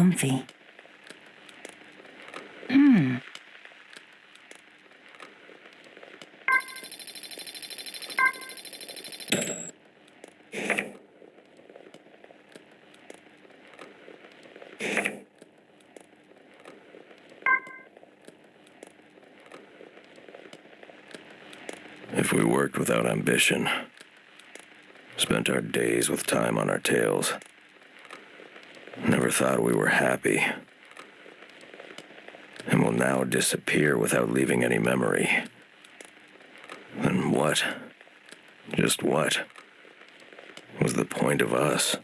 comfy. If we worked without ambition, spent our days with time on our tails, never thought we were happy, and will now disappear without leaving any memory, then what, just what, was the point of us?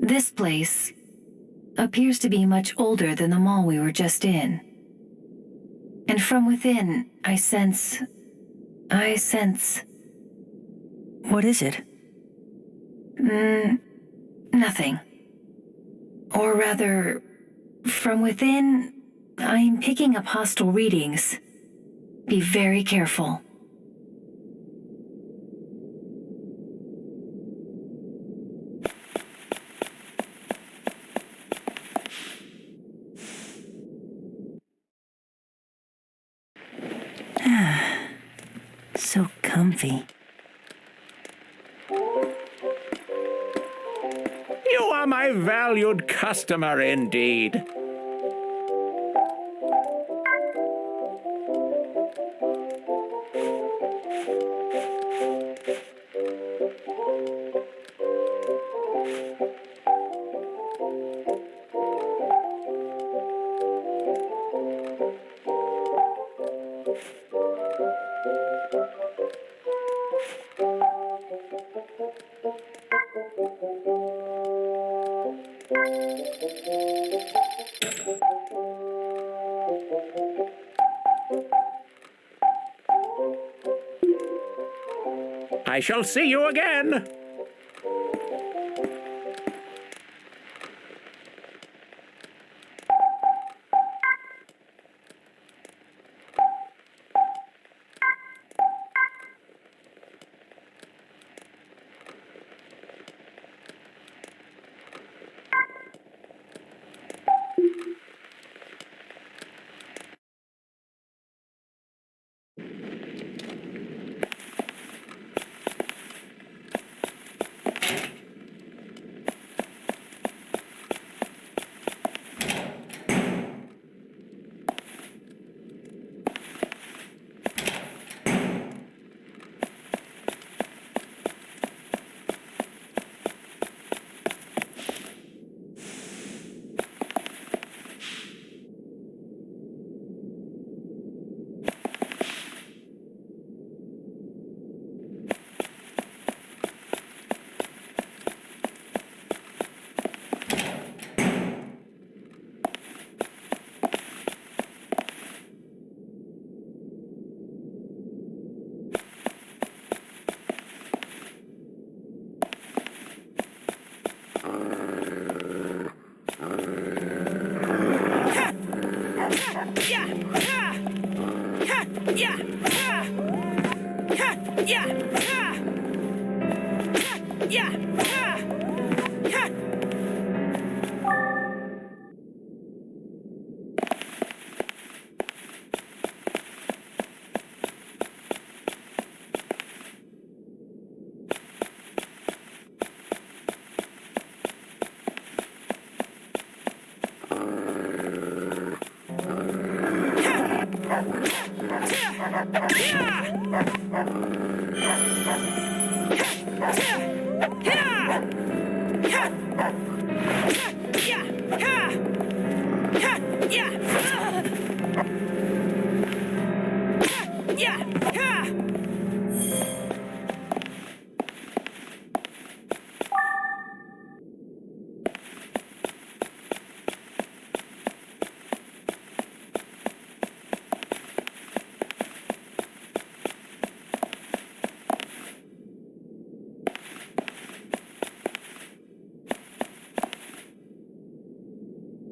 This place appears to be much older than the mall we were just in. And from within, I sense... What is it? Nothing. Or rather, from within, I'm picking up hostile readings. Be very careful. So comfy. You are my valued customer indeed. I shall see you again.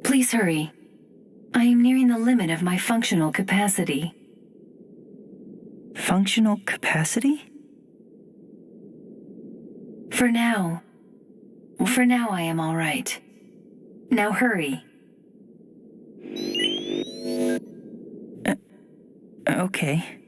Please hurry. I am nearing the limit of my functional capacity. Functional capacity? For now I am all right. Now hurry. Okay.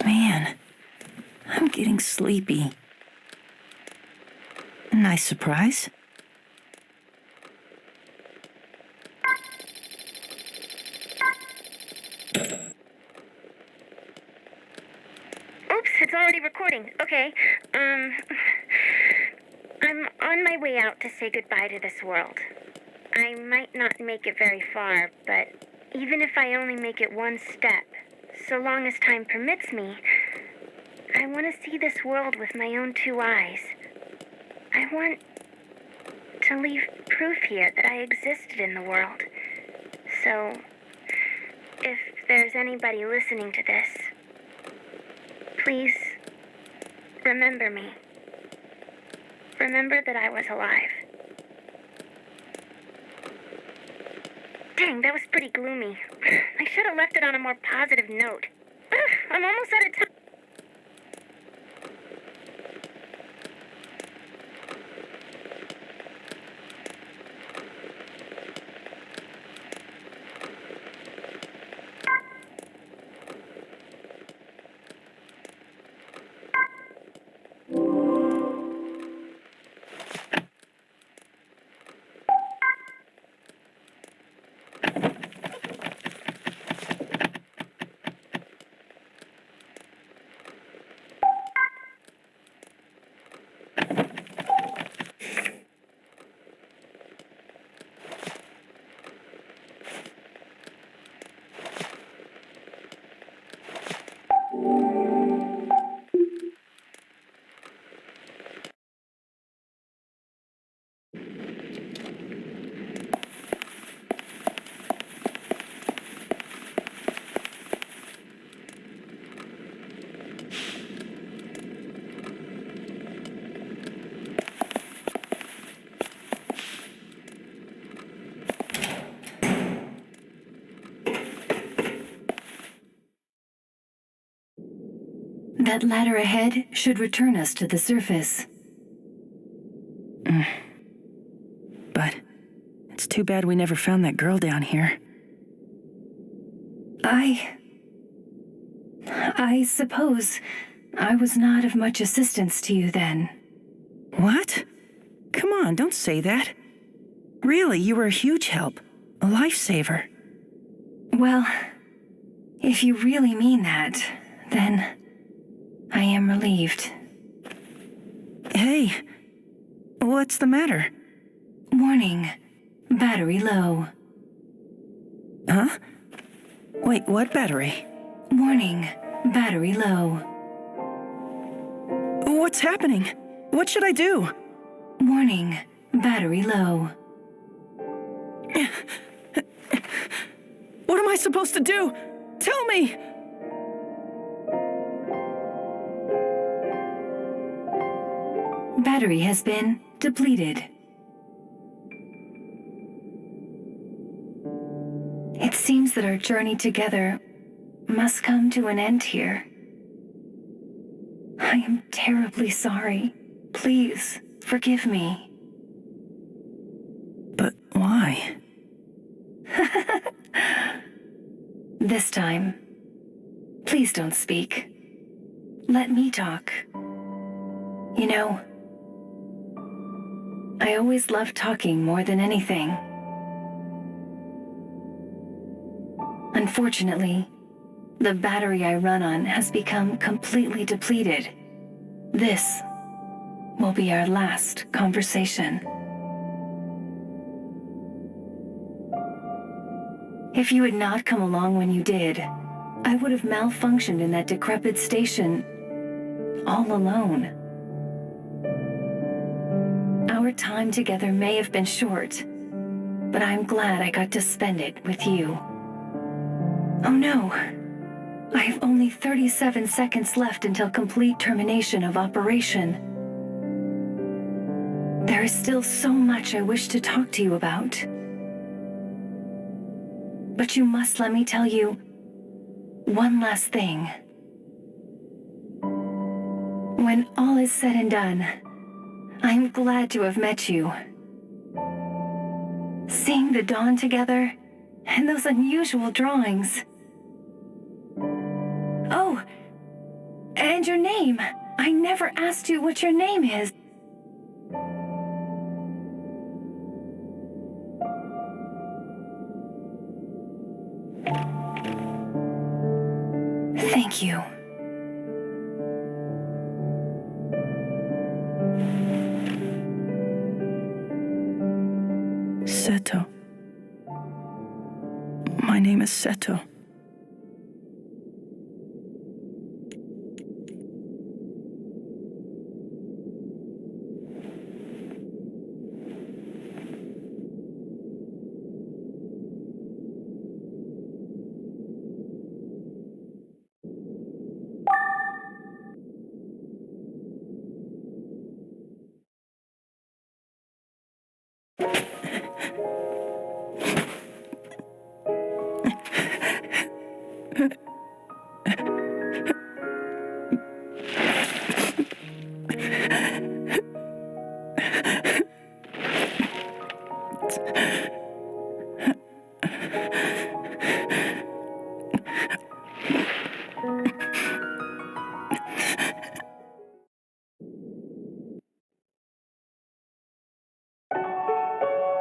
Man, I'm getting sleepy. Nice surprise. Oops, it's already recording. Okay. I'm on my way out to say goodbye to this world. I might not make it very far, but even if I only make it one step, so long as time permits me, I want to see this world with my own two eyes. I want to leave proof here that I existed in the world. So, if there's anybody listening to this, please remember me. Remember that I was alive. Dang, that was pretty gloomy. I should have left it on a more positive note. I'm almost out of time. That ladder ahead should return us to the surface. But it's too bad we never found that girl down here. I suppose I was not of much assistance to you then. What? Come on, don't say that. Really, you were a huge help. A lifesaver. Well, if you really mean that, then I am relieved. Hey, what's the matter? Warning, battery low. Huh? Wait, what battery? Warning, battery low. What's happening? What should I do? Warning, battery low. What am I supposed to do? Tell me! Battery has been depleted. It seems that our journey together must come to an end here. I am terribly sorry. Please, forgive me. But why? This time, please don't speak. Let me talk. You know, I always loved talking more than anything. Unfortunately, the battery I run on has become completely depleted. This will be our last conversation. If you had not come along when you did, I would have malfunctioned in that decrepit station all alone. Our time together may have been short, but I'm glad I got to spend it with you. Oh no! I have only 37 seconds left until complete termination of operation. There is still so much I wish to talk to you about. But you must let me tell you one last thing. When all is said and done, I am glad to have met you. Seeing the dawn together, and those unusual drawings. Oh, and your name. I never asked you what your name is. Thank you. Seto. My name is Seto.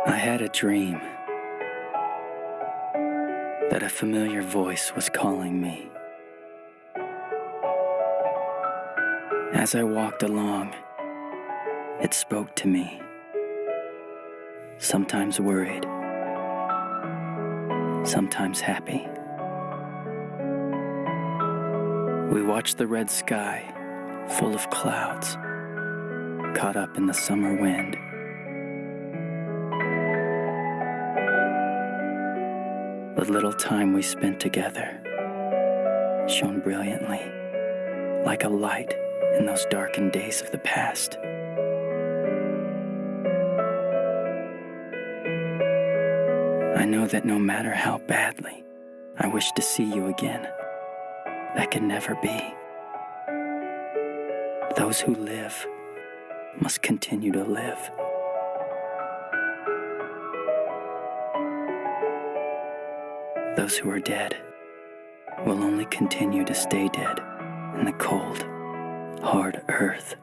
I had a dream that a familiar voice was calling me. As I walked along, it spoke to me, sometimes worried, sometimes happy. We watched the red sky, full of clouds, caught up in the summer wind. The little time we spent together shone brilliantly, like a light in those darkened days of the past. I know that no matter how badly I wish to see you again, that can never be. Those who live must continue to live. Those who are dead will only continue to stay dead in the cold, hard earth.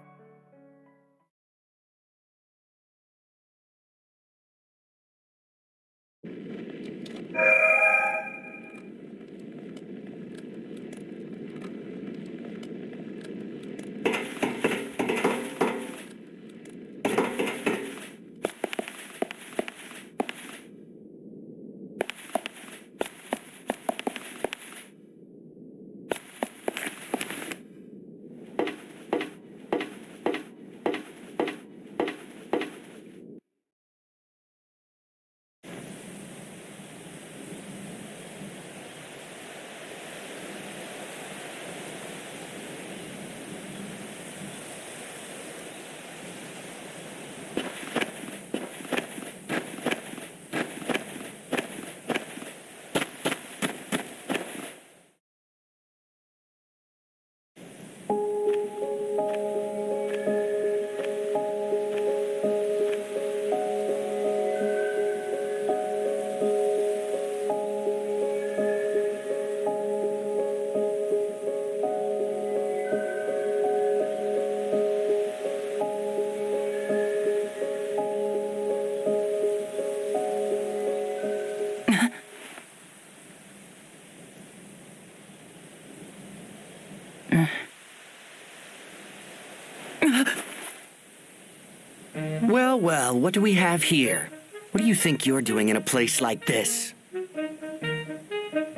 Well, well, what do we have here? What do you think you're doing in a place like this?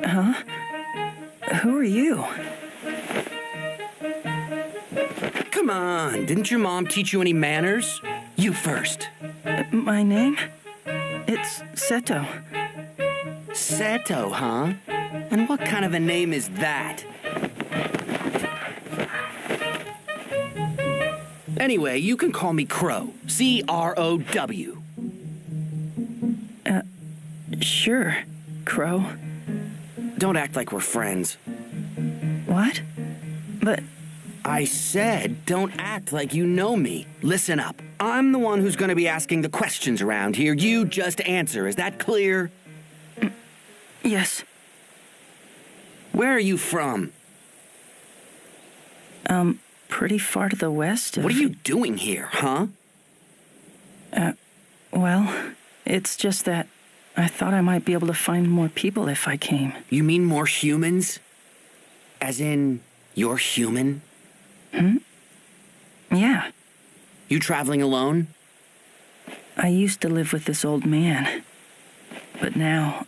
Huh? Who are you? Come on, didn't your mom teach you any manners? You first. My name? It's Seto. Seto, huh? And what kind of a name is that? Anyway, you can call me Crow. C-R-O-W. Sure, Crow. Don't act like we're friends. What? But I said, don't act like you know me. Listen up. I'm the one who's gonna be asking the questions around here. You just answer. Is that clear? yes, Where are you from? pretty far to the west of... What are you doing here, huh? Well, it's just that I thought I might be able to find more people if I came. You mean more humans? As in, you're human? Yeah, You traveling alone? I used to live with this old man. But now...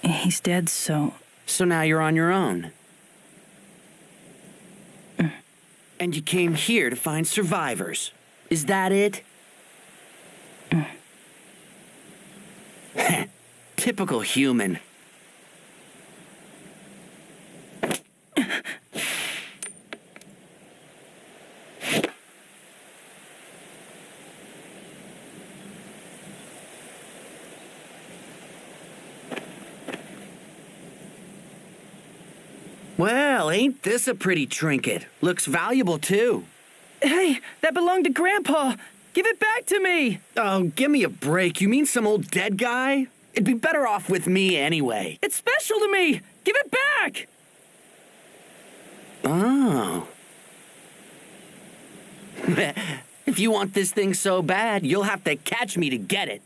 he's dead, so... So now you're on your own. And you came here to find survivors. Is that it? Typical human. Well, ain't this a pretty trinket? Looks valuable, too. Hey, that belonged to Grandpa! Give it back to me! Oh, give me a break. You mean some old dead guy? It'd be better off with me anyway. It's special to me! Give it back! Oh. If you want this thing so bad, you'll have to catch me to get it.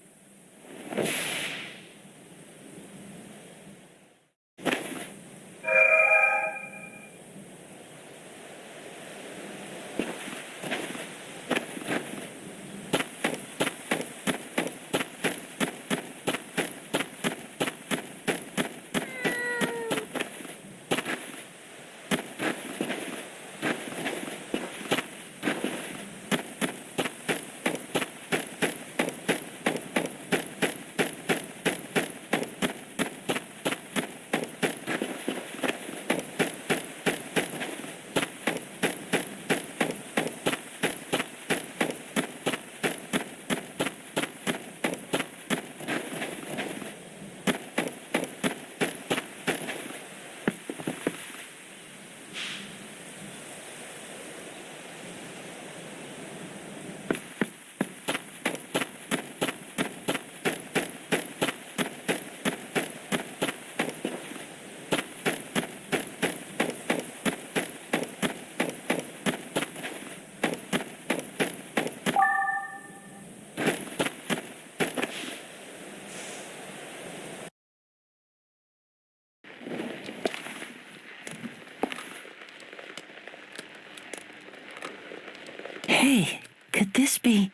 Hey, could this be...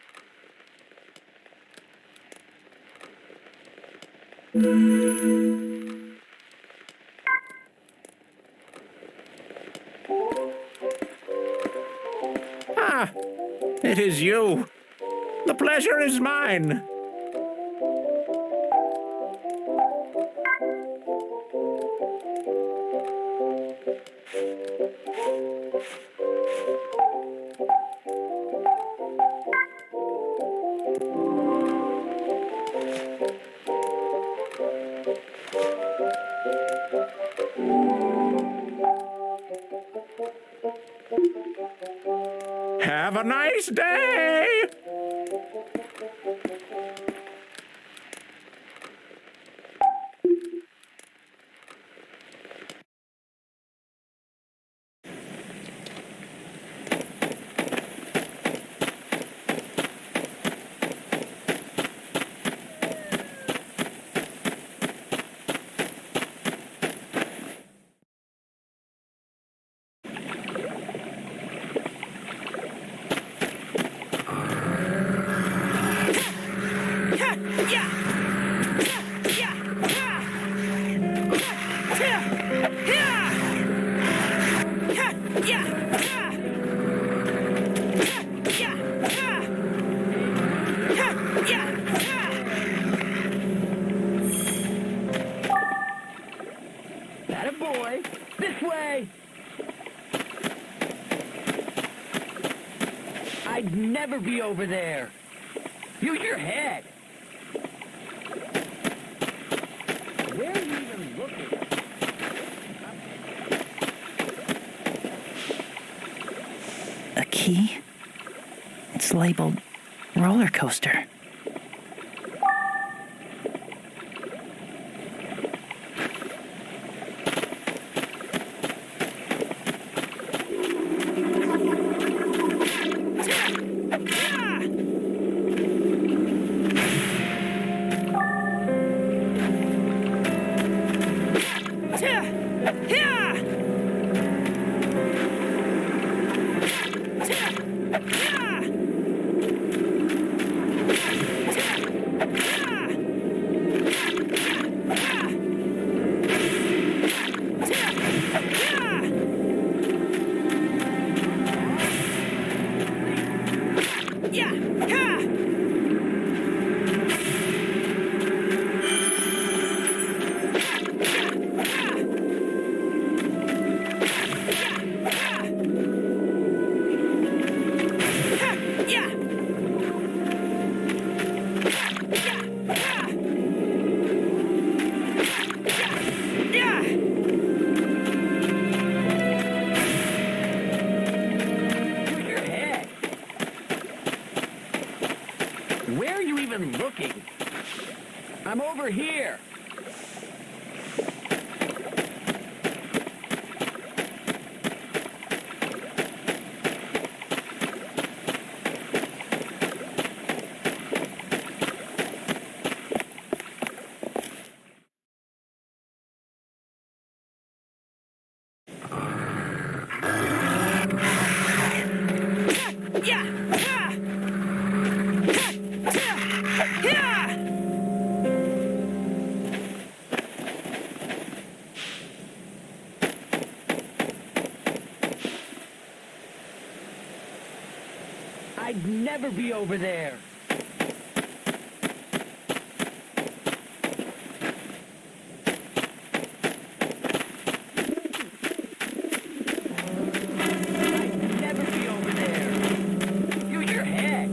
Ah, it is you. The pleasure is mine. Have a nice day. boy! This way! I'd never be over there. Use your head. Where are you even looking? A key? It's labeled roller coaster. Where are you even looking? I'm over here. I'd never be over there. I'd never be over there. Use your head.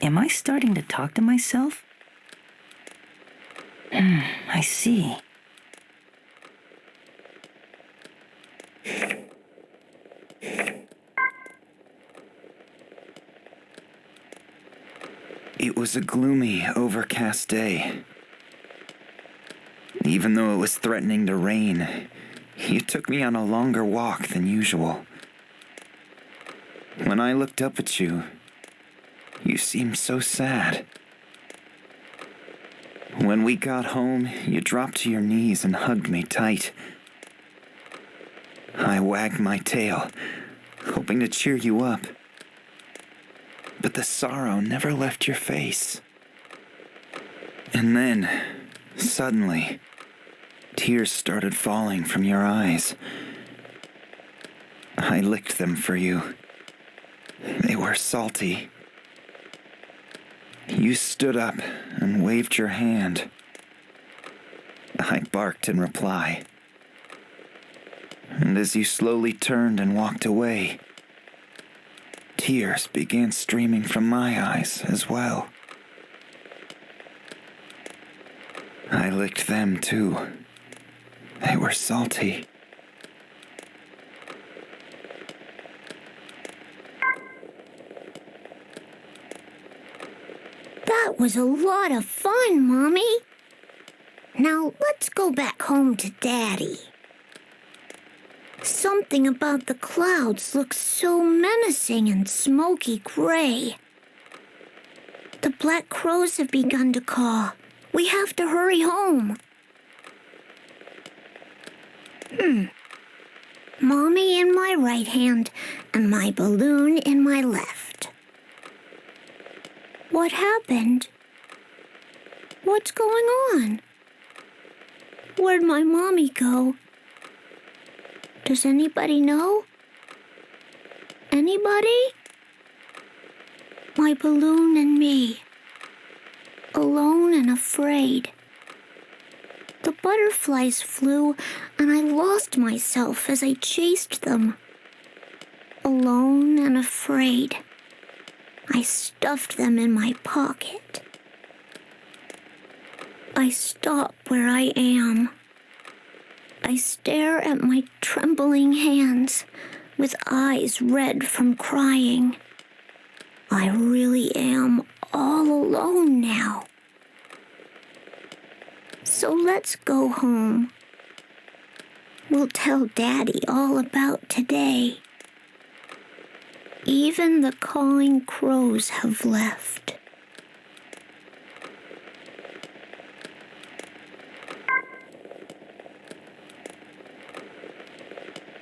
Am I starting to talk to myself? I see. It was a gloomy, overcast day. Even though it was threatening to rain, you took me on a longer walk than usual. When I looked up at you, you seemed so sad. When we got home, you dropped to your knees and hugged me tight. I wagged my tail, hoping to cheer you up. But the sorrow never left your face. And then, suddenly, tears started falling from your eyes. I licked them for you. They were salty. You stood up and waved your hand. I barked in reply. And as you slowly turned and walked away, tears began streaming from my eyes as well. I licked them too. They were salty. That was a lot of fun, Mommy. Now let's go back home to Daddy. Something about the clouds looks so menacing and smoky gray. The black crows have begun to caw. We have to hurry home. Mommy in my right hand and my balloon in my left. What happened? What's going on? Where'd my mommy go? Does anybody know? Anybody? My balloon and me. Alone and afraid. The butterflies flew, and I lost myself as I chased them. Alone and afraid. I stuffed them in my pocket. I stop where I am. I stare at my trembling hands with eyes red from crying. I really am all alone now. So let's go home. We'll tell Daddy all about today. Even the cawing crows have left.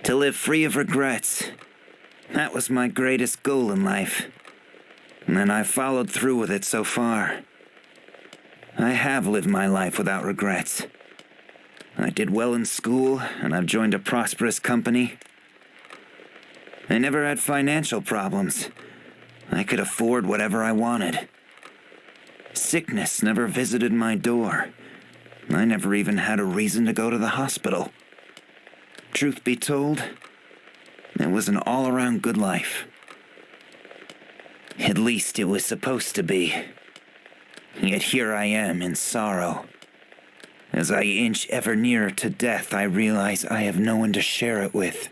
To live free of regrets. That was my greatest goal in life. And I've followed through with it so far. I have lived my life without regrets. I did well in school, and I've joined a prosperous company. I never had financial problems. I could afford whatever I wanted. Sickness never visited my door. I never even had a reason to go to the hospital. Truth be told, it was an all-around good life. At least it was supposed to be. Yet here I am in sorrow. As I inch ever nearer to death, I realize I have no one to share it with.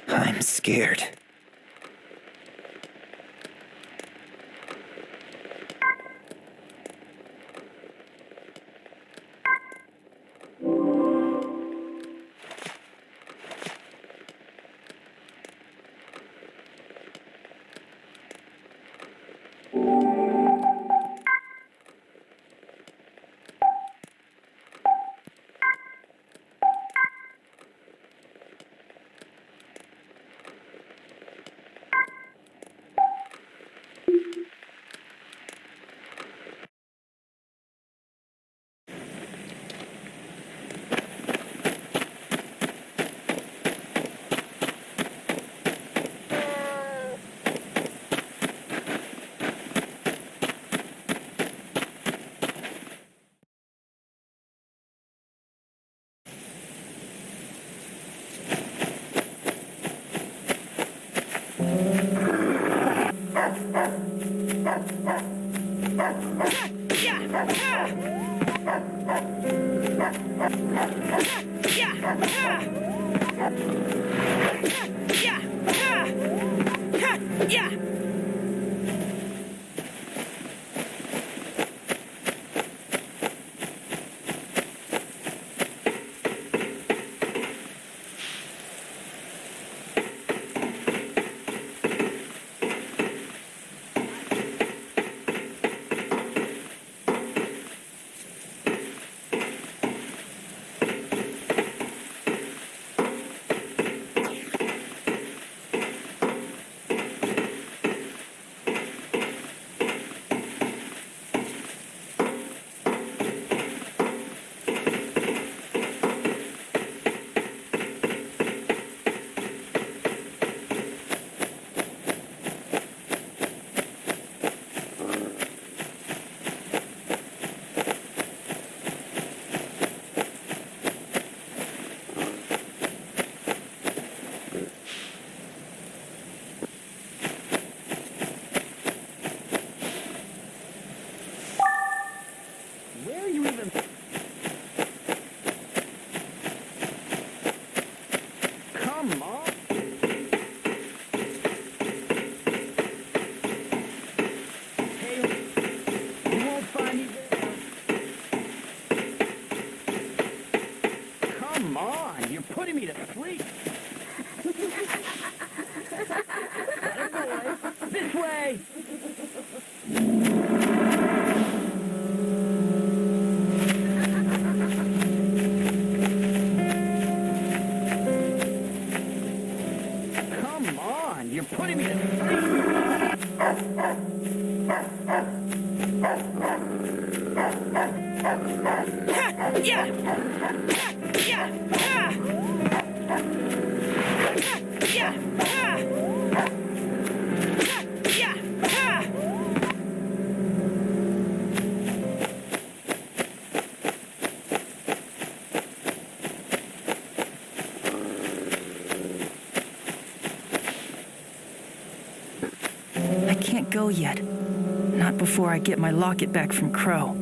I'm scared. I can't go yet. Not before I get my locket back from Crow.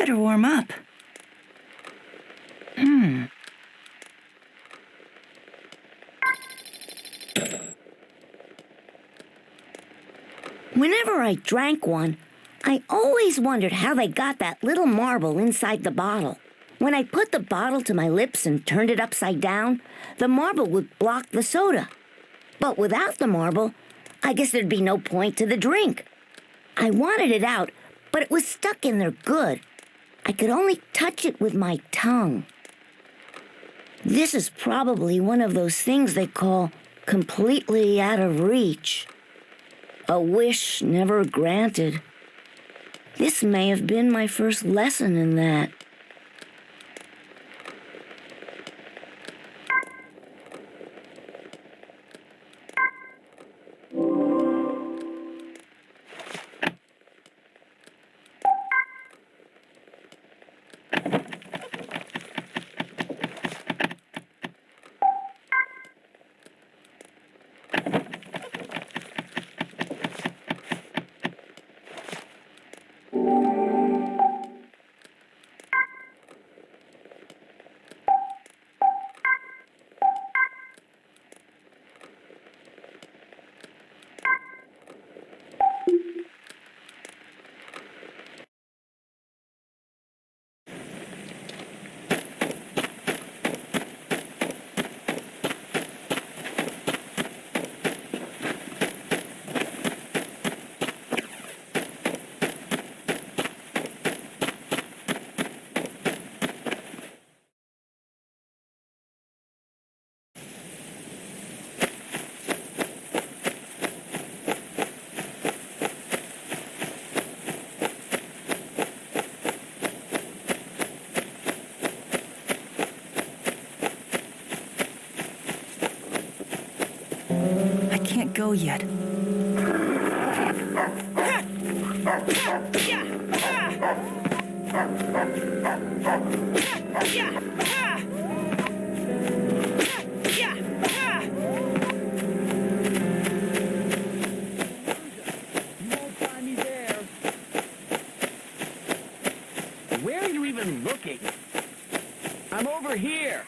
better warm up. Whenever I drank one, I always wondered how they got that little marble inside the bottle. When I put the bottle to my lips and turned it upside down, the marble would block the soda. But without the marble, I guess there'd be no point to the drink. I wanted it out, but it was stuck in there good. I could only touch it with my tongue. This is probably one of those things they call completely out of reach. A wish never granted. This may have been my first lesson in that. I can't go yet. Where are you even looking? I'm over here.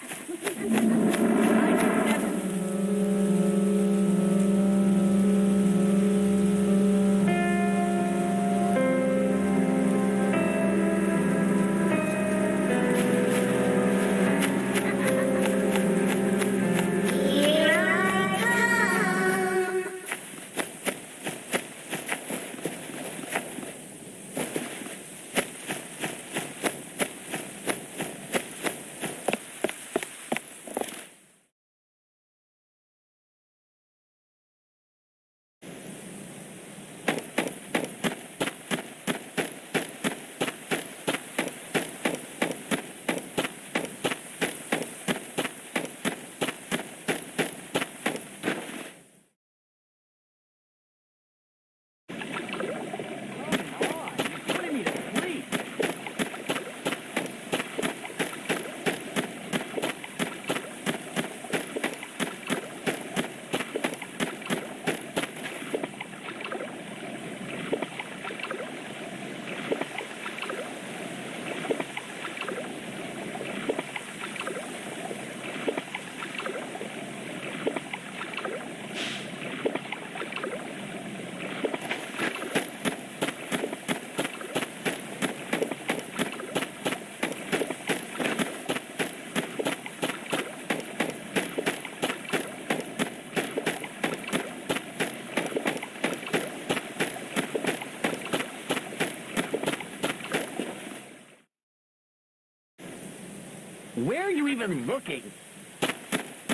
Where are you even looking?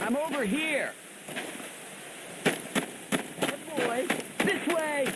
I'm over here. Good boy. This way.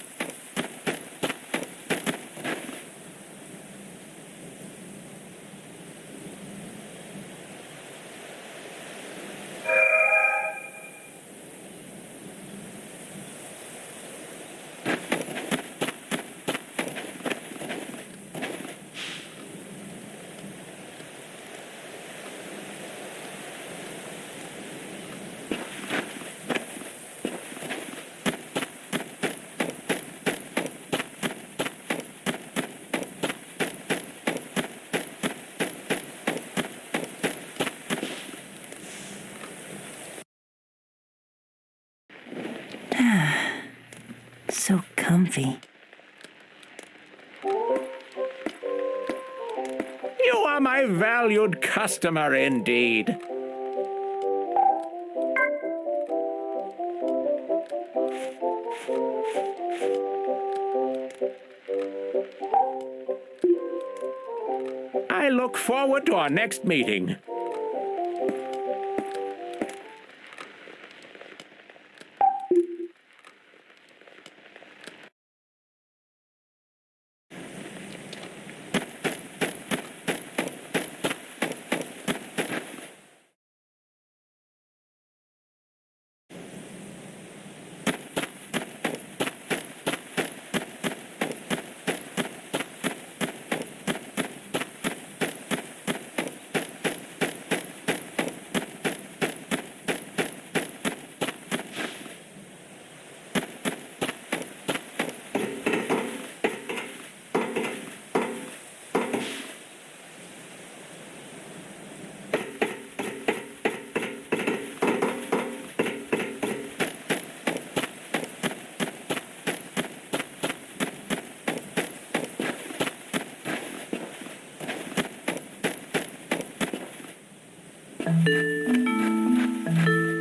So comfy. You are my valued customer indeed. I look forward to our next meeting.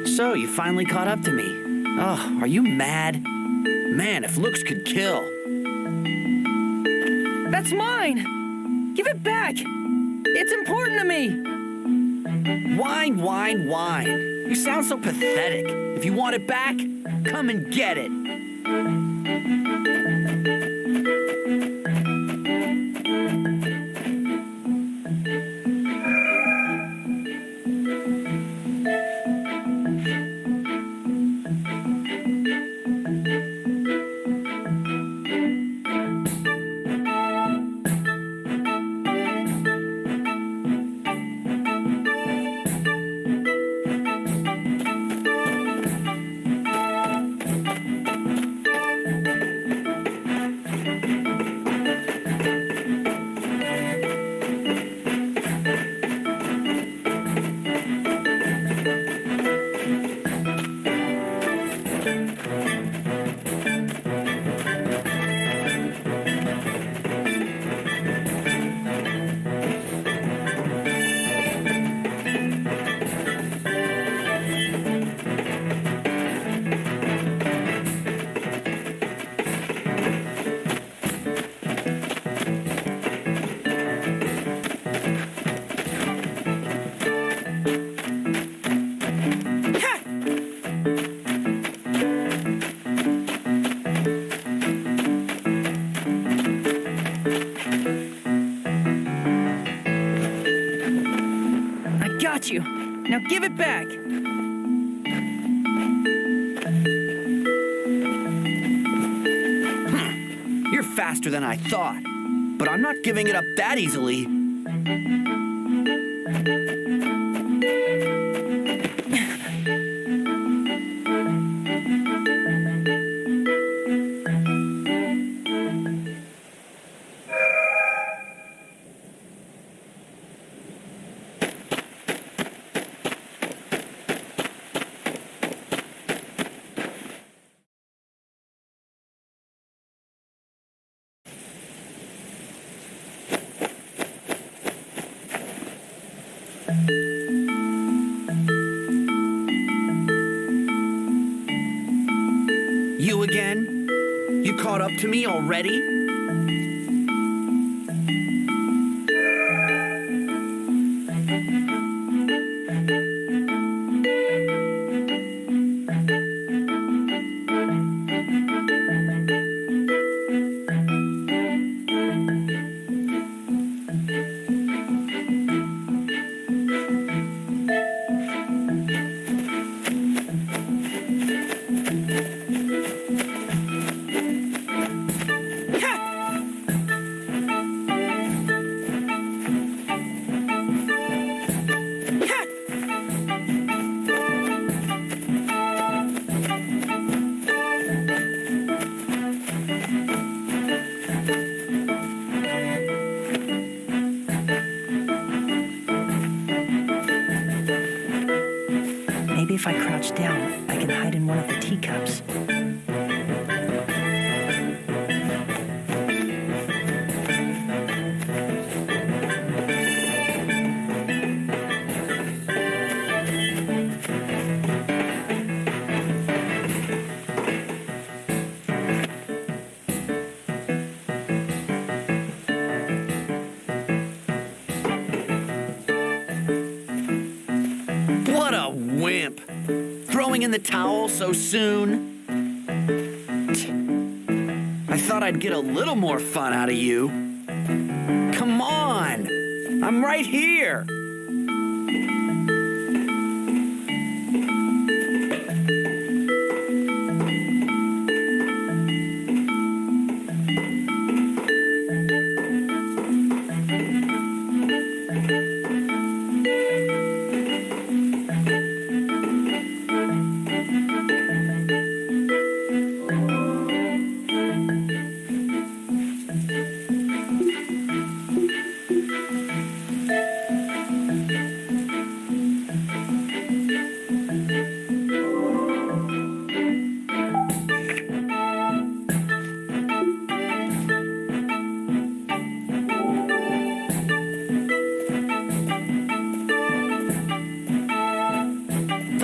So, you finally caught up to me. Oh, are you mad? Man, if looks could kill. That's mine! Give it back! It's important to me! Whine, whine, whine. You sound so pathetic. If you want it back, come and get it. Got you. Now give it back. You're faster than I thought, but I'm not giving it up that easily. You again? You caught up to me already? Maybe if I crouch down, I can hide in one of the teacups. Throwing in the towel so soon? I thought I'd get a little more fun out of you. Come on! I'm right here!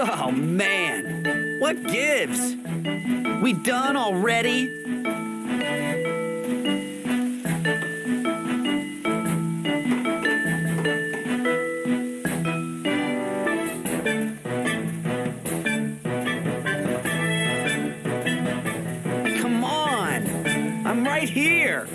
Oh, man. What gives? We done already? Come on. I'm right here.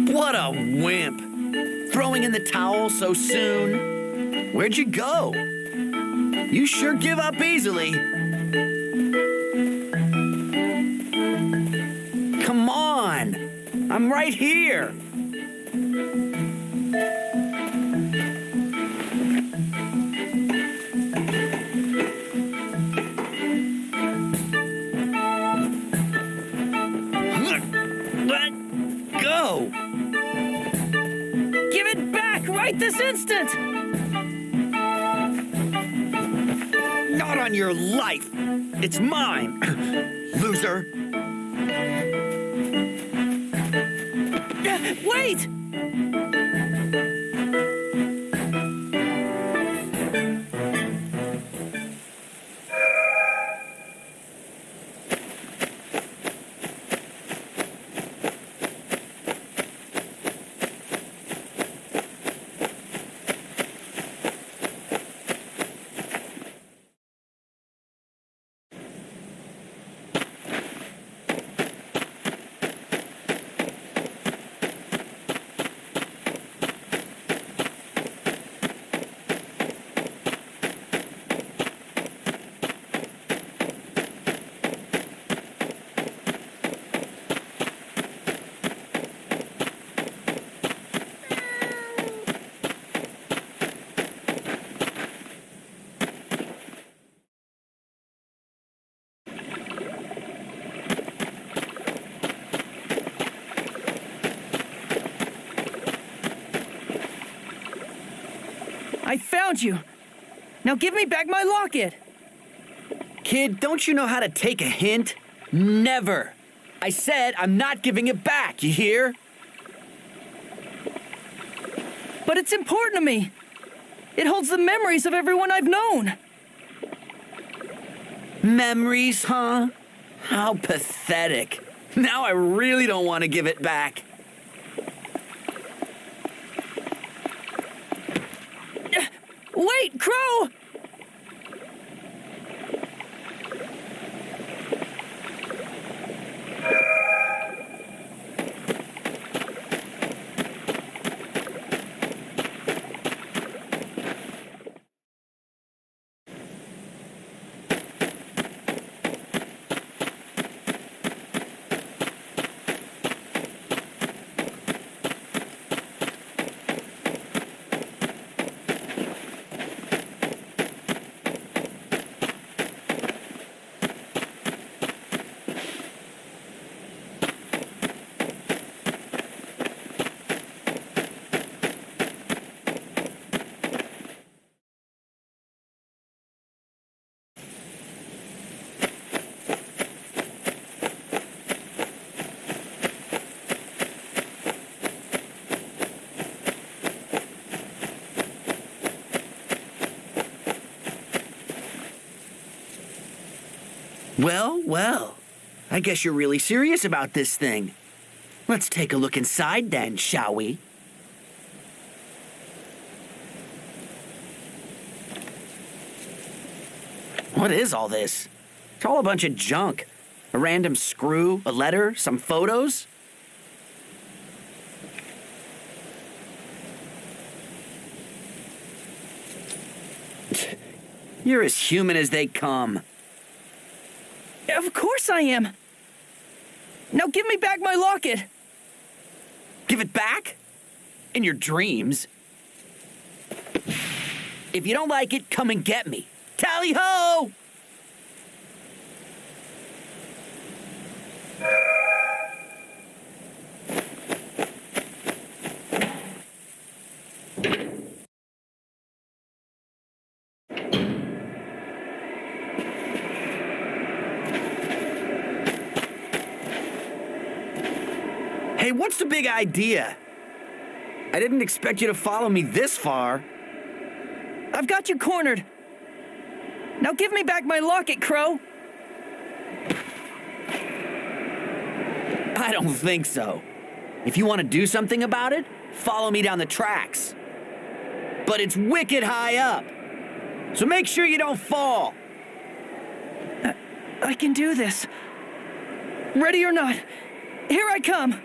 What a wimp! Throwing in the towel so soon? Where'd you go? You sure give up easily. Come on! I'm right here! Let go! Give it back right this instant! Not on your life! It's mine! Loser! Wait! I found you. Now give me back my locket. Kid, don't you know how to take a hint? Never. I said I'm not giving it back, you hear? But it's important to me. It holds the memories of everyone I've known. Memories, huh? How pathetic. Now I really don't want to give it back. Wait, Crow! Well, well. I guess you're really serious about this thing. Let's take a look inside then, shall we? What is all this? It's all a bunch of junk. A random screw, a letter, some photos. You're as human as they come. Of course I am. Now give me back my locket. Give it back? In your dreams. If you don't like it, come and get me. Tally-ho! Hey, what's the big idea? I didn't expect you to follow me this far. I've got you cornered. Now give me back my locket, Crow. I don't think so. If you want to do something about it, follow me down the tracks. But it's wicked high up, so make sure you don't fall. I can do this. Ready or not, here I come.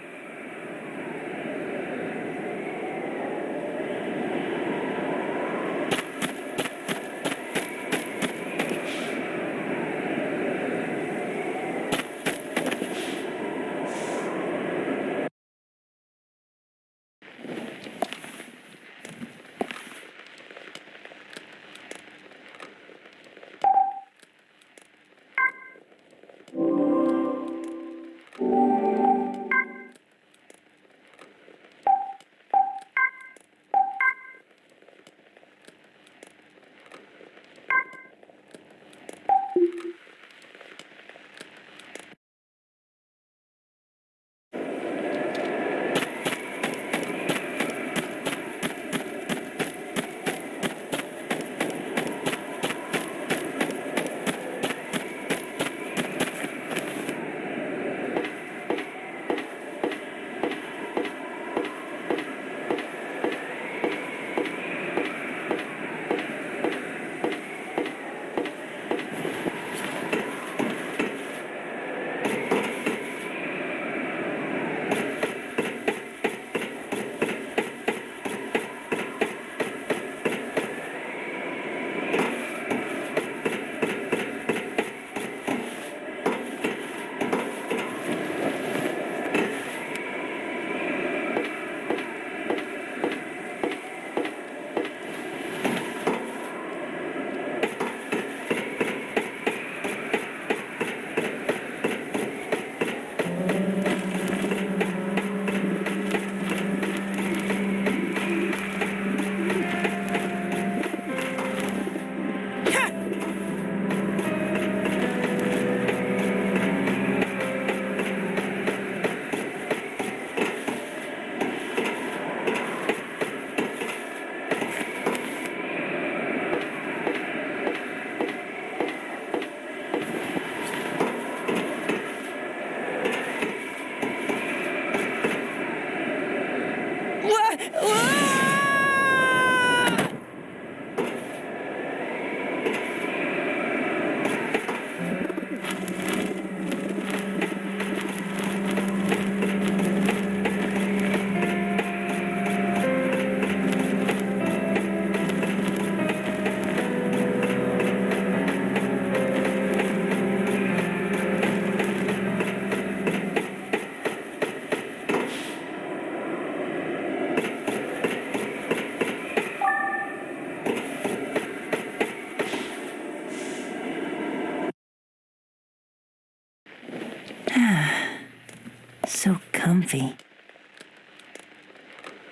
comfy.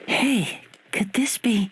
Hey, could this be...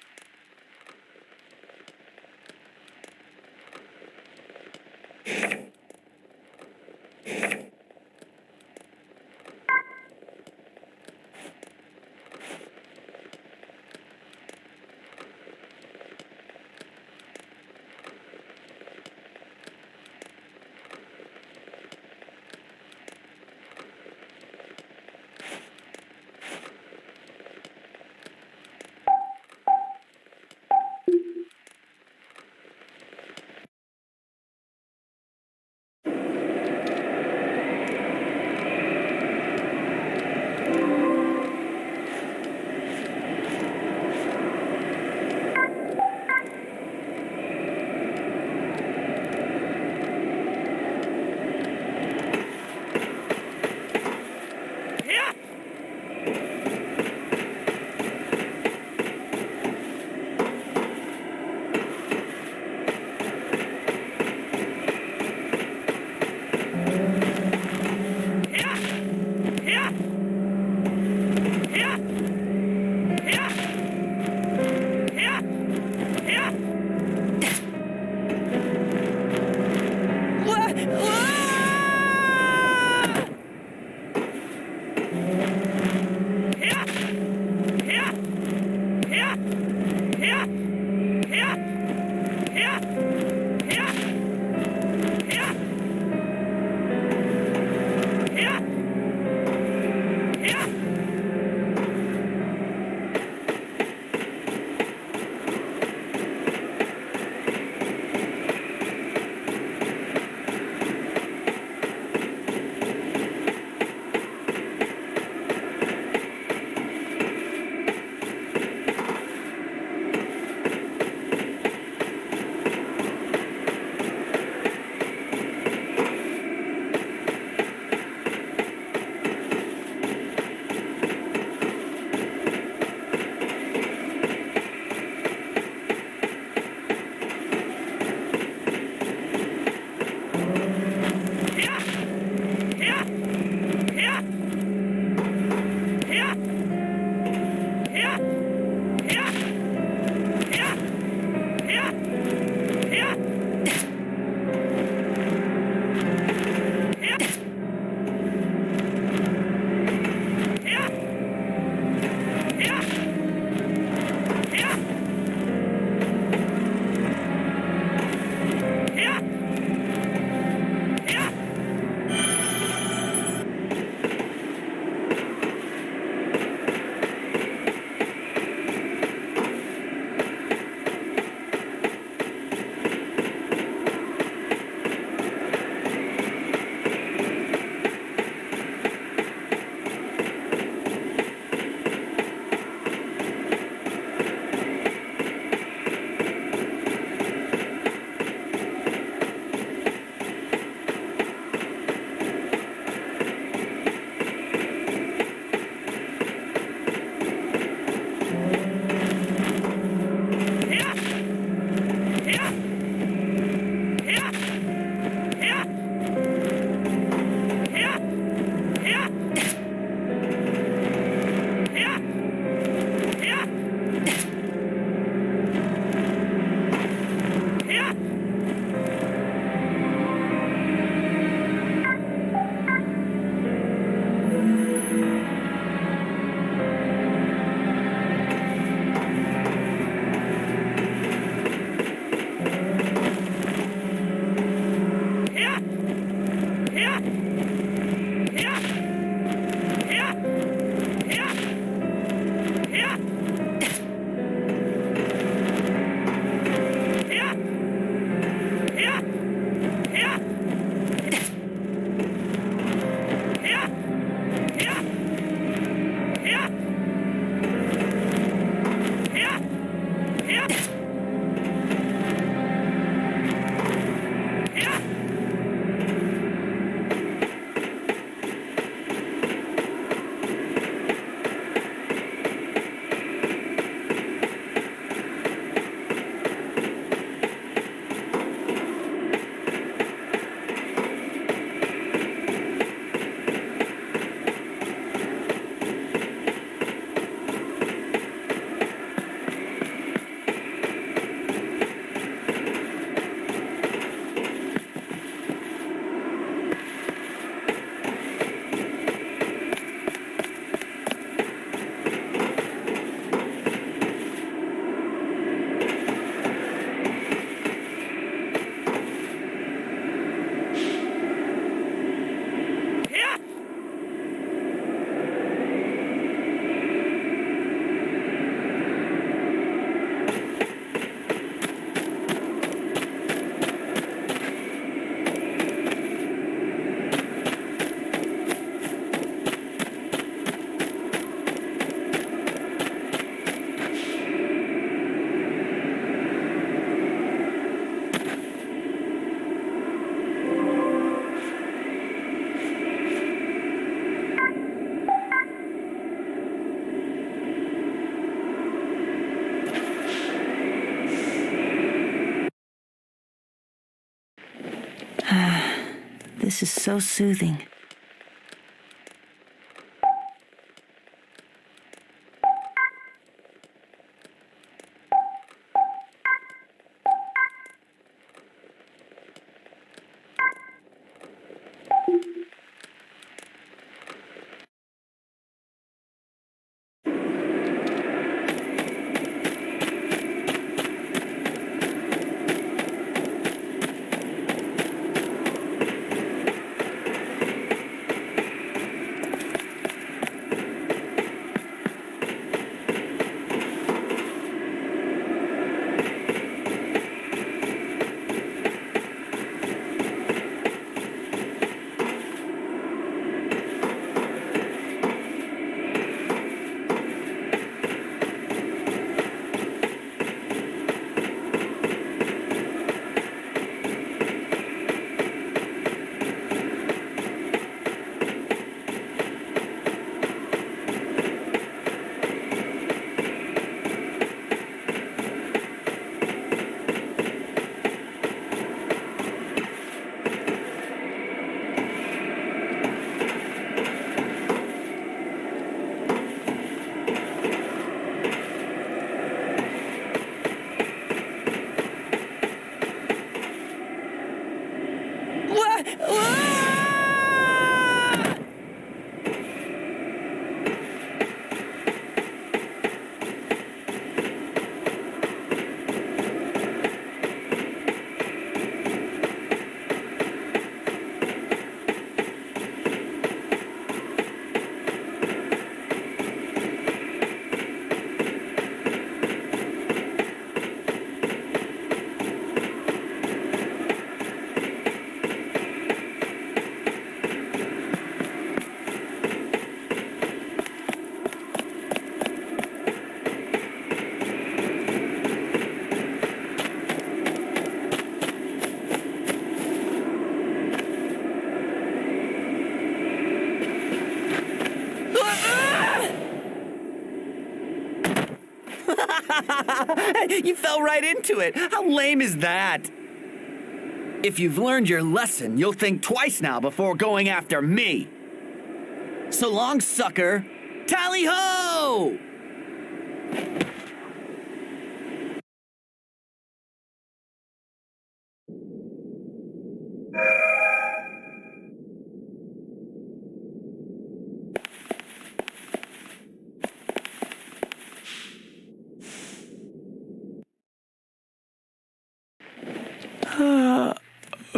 This is so soothing. You fell right into it. How lame is that? If you've learned your lesson, you'll think twice now before going after me. So long, sucker. Tally-ho! Oh,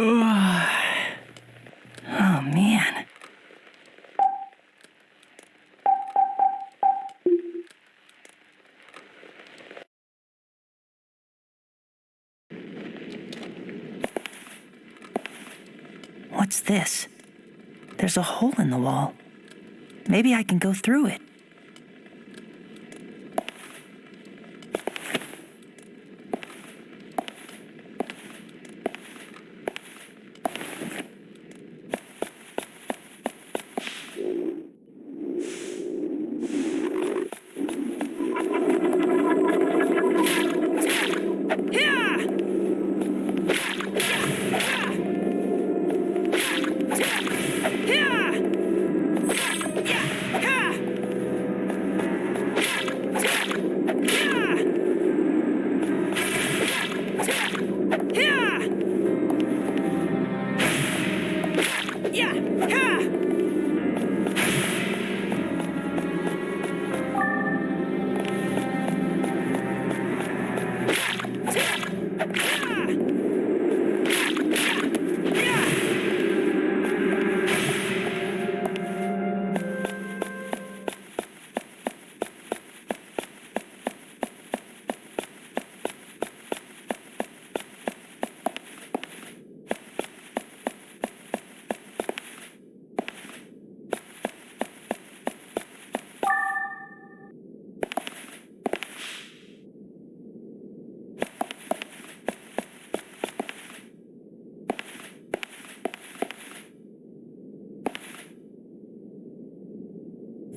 man. What's this? There's a hole in the wall. Maybe I can go through it.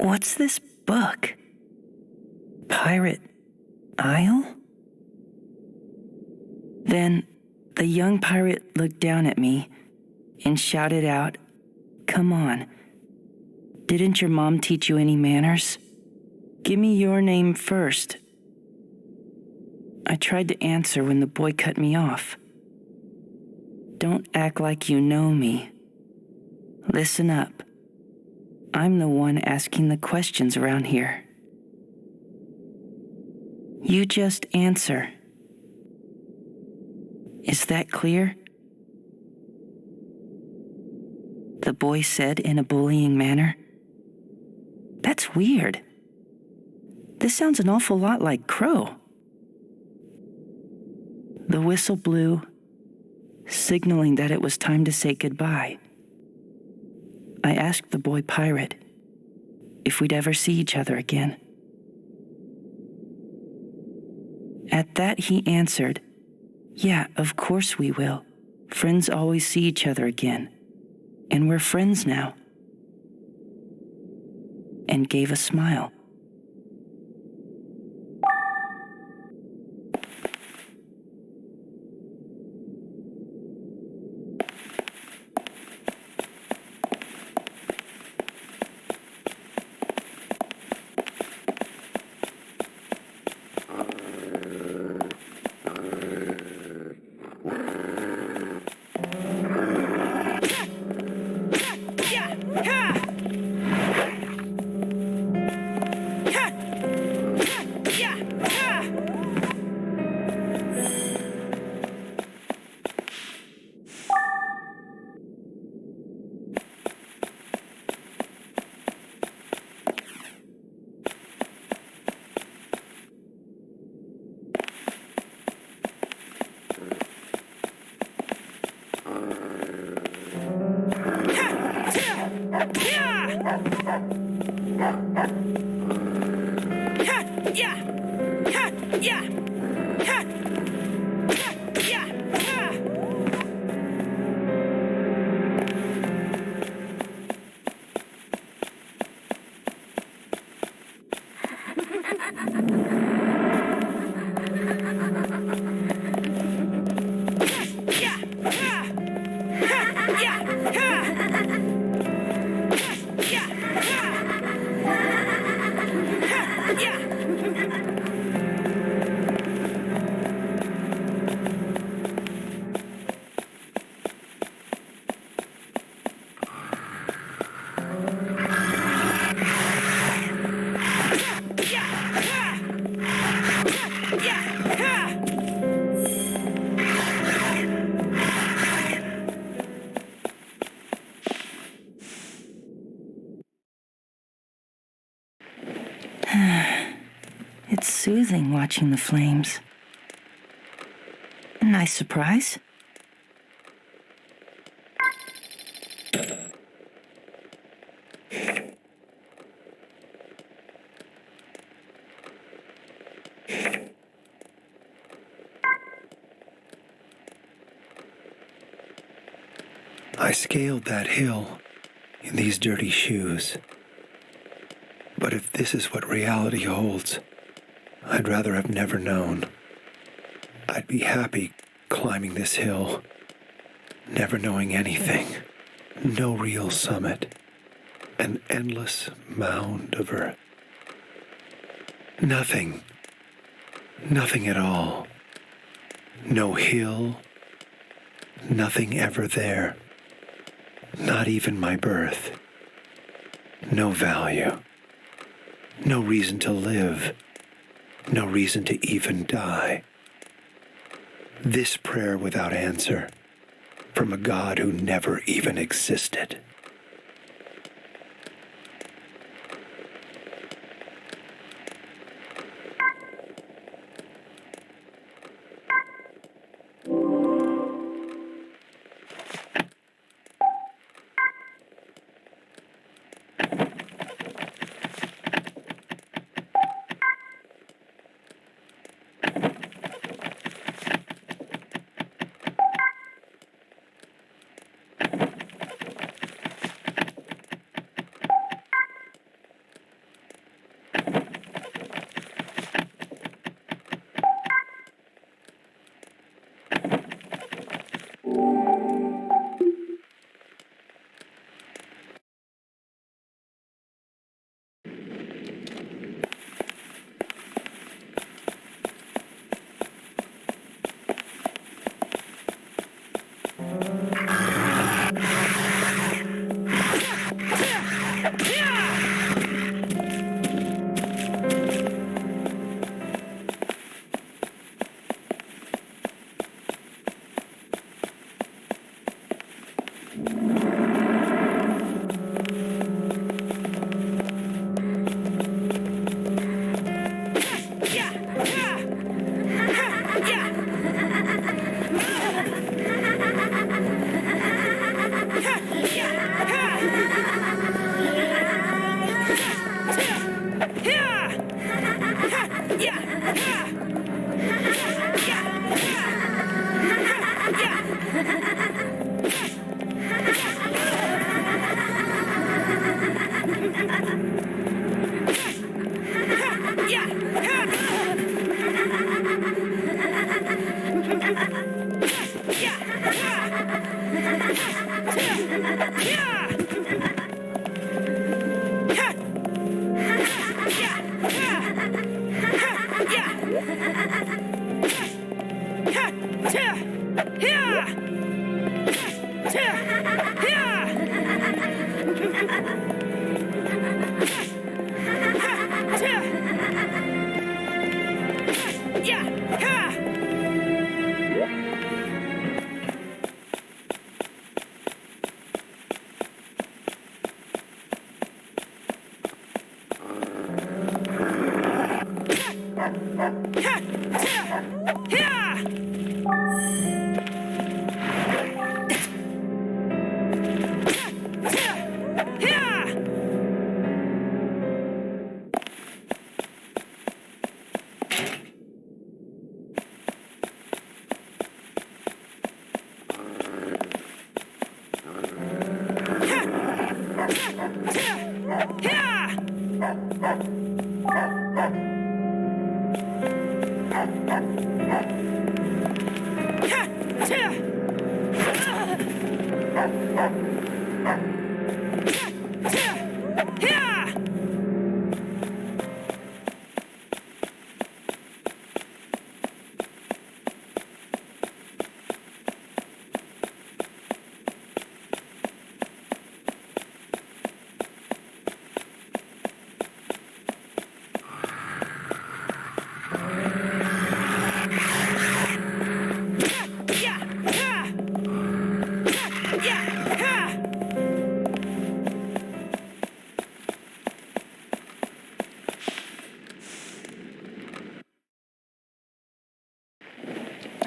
What's this book? Pirate Isle? Then the young pirate looked down at me, and shouted out, "Come on. Didn't your mom teach you any manners? Give me your name first." I tried to answer when the boy cut me off. "Don't act like you know me. Listen up. I'm the one asking the questions around here. You just answer. Is that clear?" The boy said in a bullying manner. "That's weird. This sounds an awful lot like Crow." The whistle blew, signaling that it was time to say goodbye. I asked the boy pirate if we'd ever see each other again. At that, he answered, "Yeah, of course we will. Friends always see each other again. And we're friends now." And gave a smile. It's soothing watching the flames. Nice surprise. I scaled that hill in these dirty shoes. But if this is what reality holds, I'd rather have never known. I'd be happy climbing this hill, never knowing anything, no real summit, an endless mound of earth. Nothing at all. No hill, nothing ever there. Not even my birth. No value. No reason to live. No reason to even die. This prayer without answer from a God who never even existed.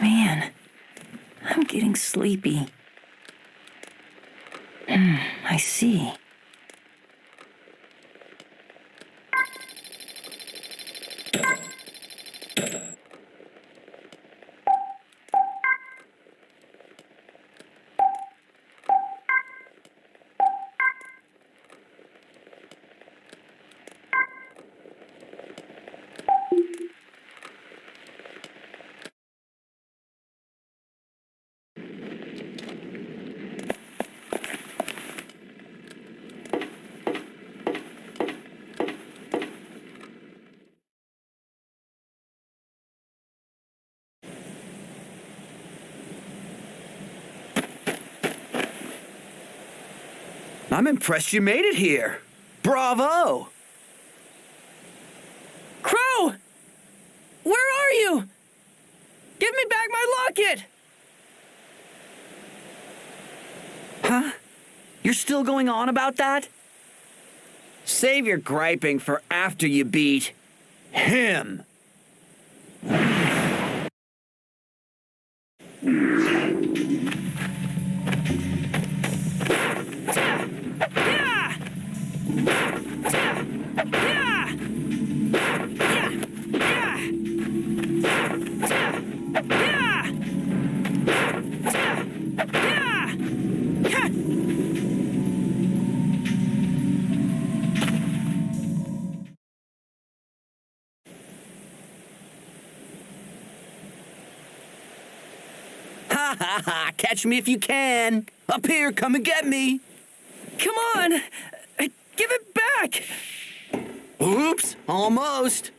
Man, I'm getting sleepy. I see. I'm impressed you made it here. Bravo! Crow! Where are you? Give me back my locket! Huh? You're still going on about that? Save your griping for after you beat him. Ha ha ha! Catch me if you can! Up here, come and get me! Come on! Give it back! Oops! Almost!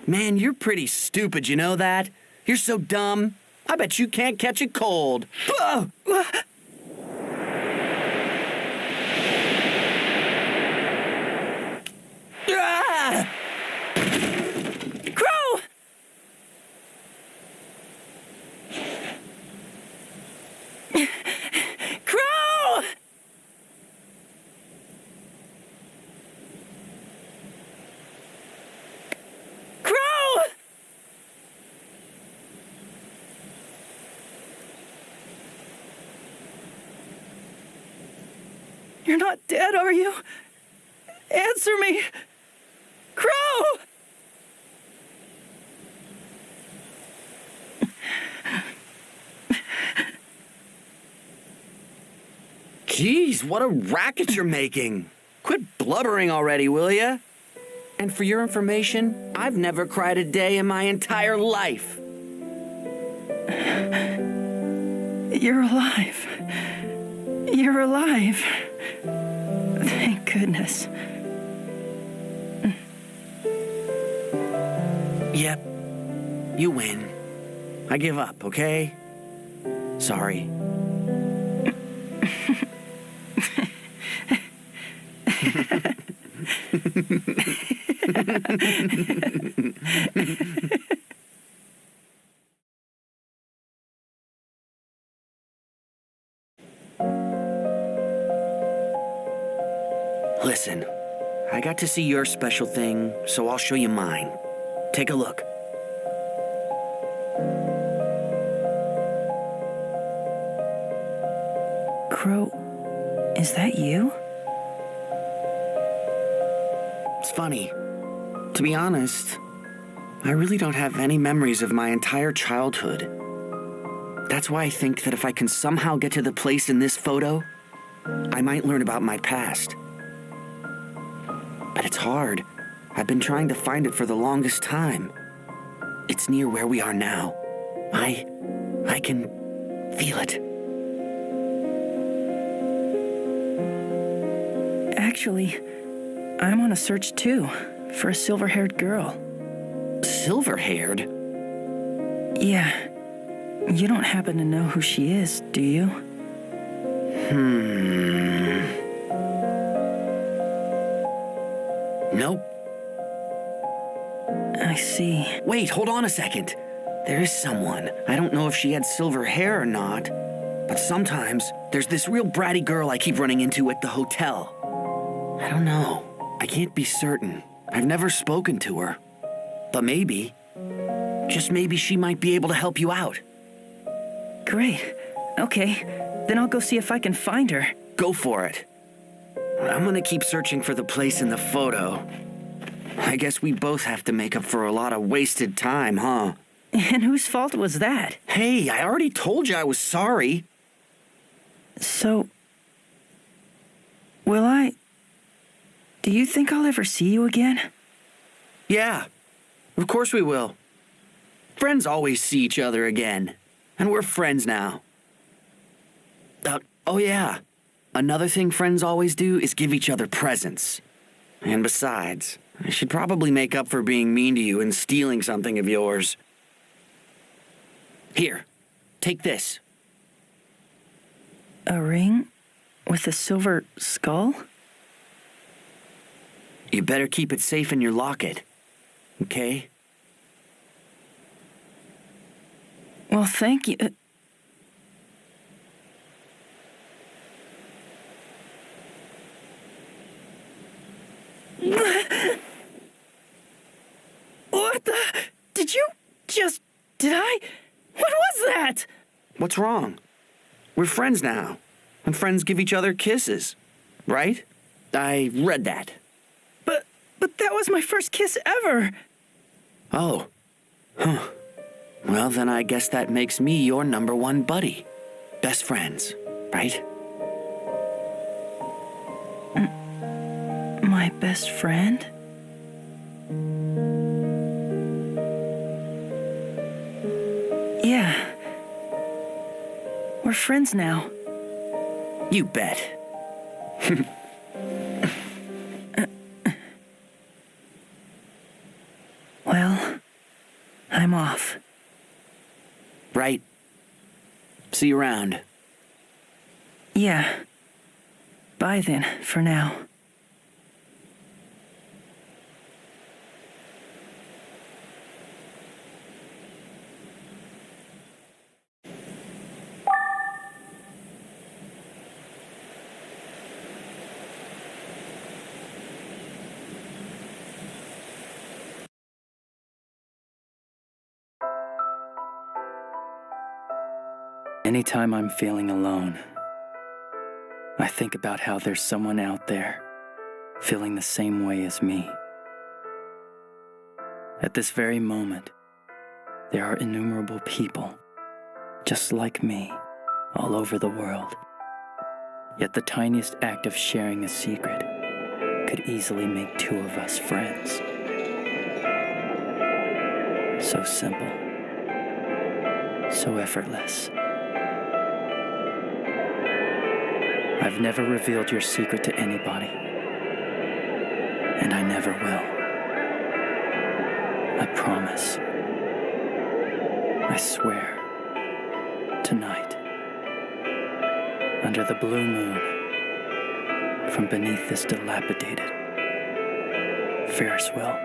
Man, you're pretty stupid, you know that? You're so dumb. I bet you can't catch a cold. Oh! Ah! Crow! Crow! Crow! You're not dead, are you? Answer me! Crow! Jeez, what a racket you're making. Quit blubbering already, will ya? And for your information, I've never cried a day in my entire life. You're alive. You're alive. Thank goodness. Yep. You win. I give up, okay? Sorry. Listen, I got to see your special thing, so I'll show you mine. Take a look. Crow, is that you? It's funny. To be honest, I really don't have any memories of my entire childhood. That's why I think that if I can somehow get to the place in this photo, I might learn about my past. But it's hard. I've been trying to find it for the longest time. It's near where we are now. I can feel it. Actually, I'm on a search too, for a silver-haired girl. Silver-haired? Yeah. You don't happen to know who she is, do you? Nope. I see. Wait, hold on a second. There is someone. I don't know if she had silver hair or not, but sometimes there's this real bratty girl I keep running into at the hotel. I don't know. I can't be certain. I've never spoken to her. But maybe, just maybe she might be able to help you out. Great. Okay, then I'll go see if I can find her. Go for it. I'm gonna keep searching for the place in the photo. I guess we both have to make up for a lot of wasted time, huh? And whose fault was that? Hey, I already told you I was sorry. So, do you think I'll ever see you again? Yeah, of course we will. Friends always see each other again. And we're friends now. Oh yeah. Another thing friends always do is give each other presents. And besides, I should probably make up for being mean to you and stealing something of yours. Here, take this. A ring with a silver skull? You better keep it safe in your locket, okay? Well, thank you. What the? Did you just... Did I? What was that? What's wrong? We're friends now, and friends give each other kisses, right? I read that. But that was my first kiss ever. Oh. Huh. Well, then I guess that makes me your #1 buddy. Best friends, right? My best friend? Yeah. We're friends now. You bet. Well, I'm off. Right. See you around. Yeah. Bye then, for now. Anytime I'm feeling alone, I think about how there's someone out there feeling the same way as me. At this very moment, there are innumerable people just like me all over the world. Yet the tiniest act of sharing a secret could easily make two of us friends. So simple. So effortless. I've never revealed your secret to anybody. And I never will. I promise. I swear. Tonight. Under the blue moon. From beneath this dilapidated Ferris wheel.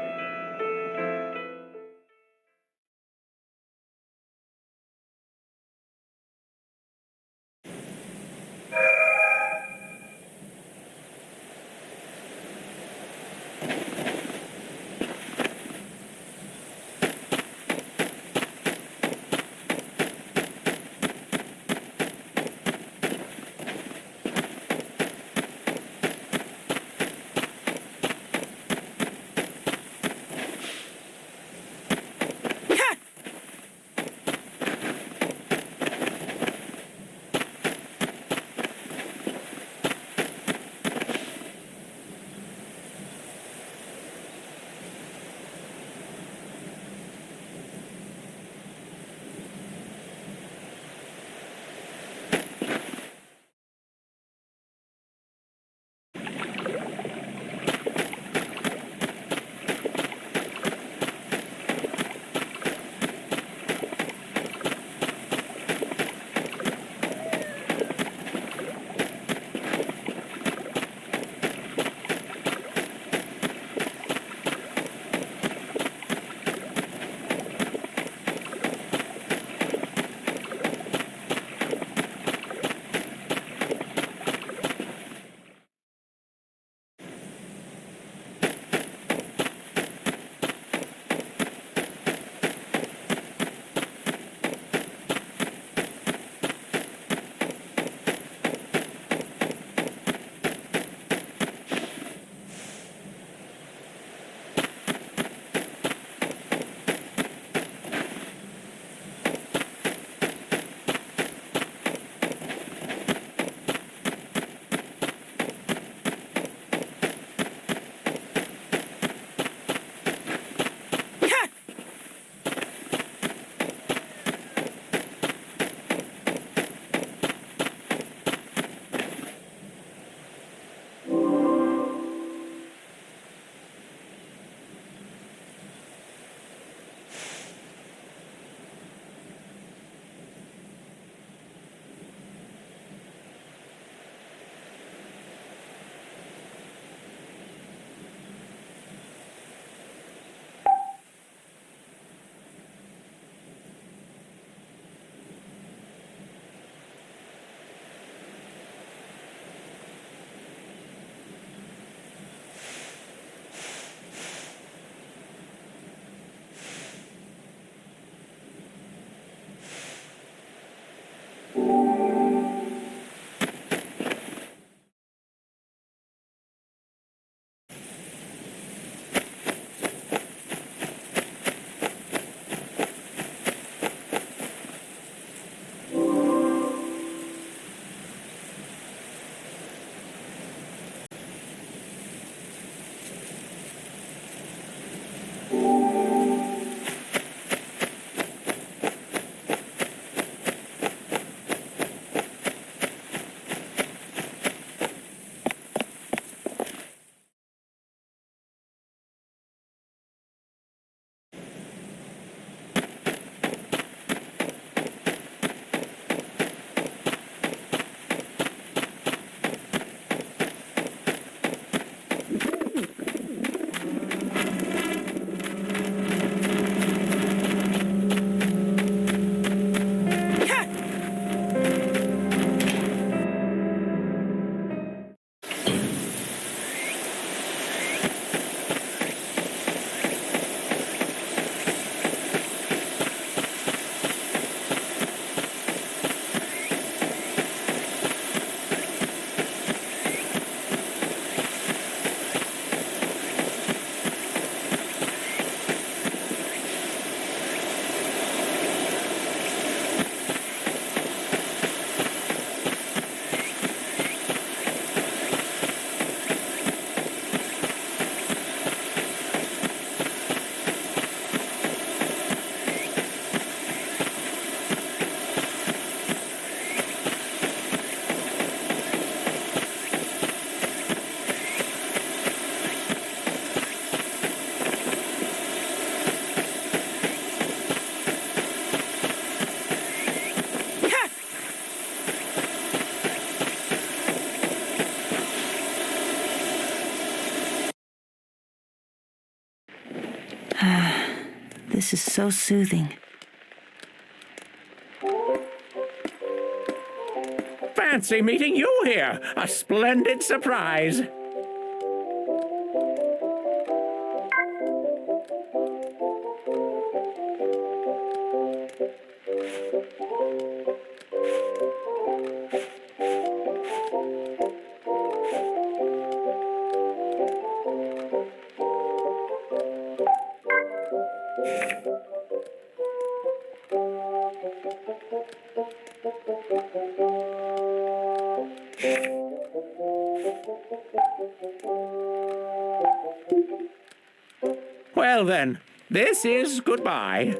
This is so soothing. Fancy meeting you here. A splendid surprise. Well then, this is goodbye.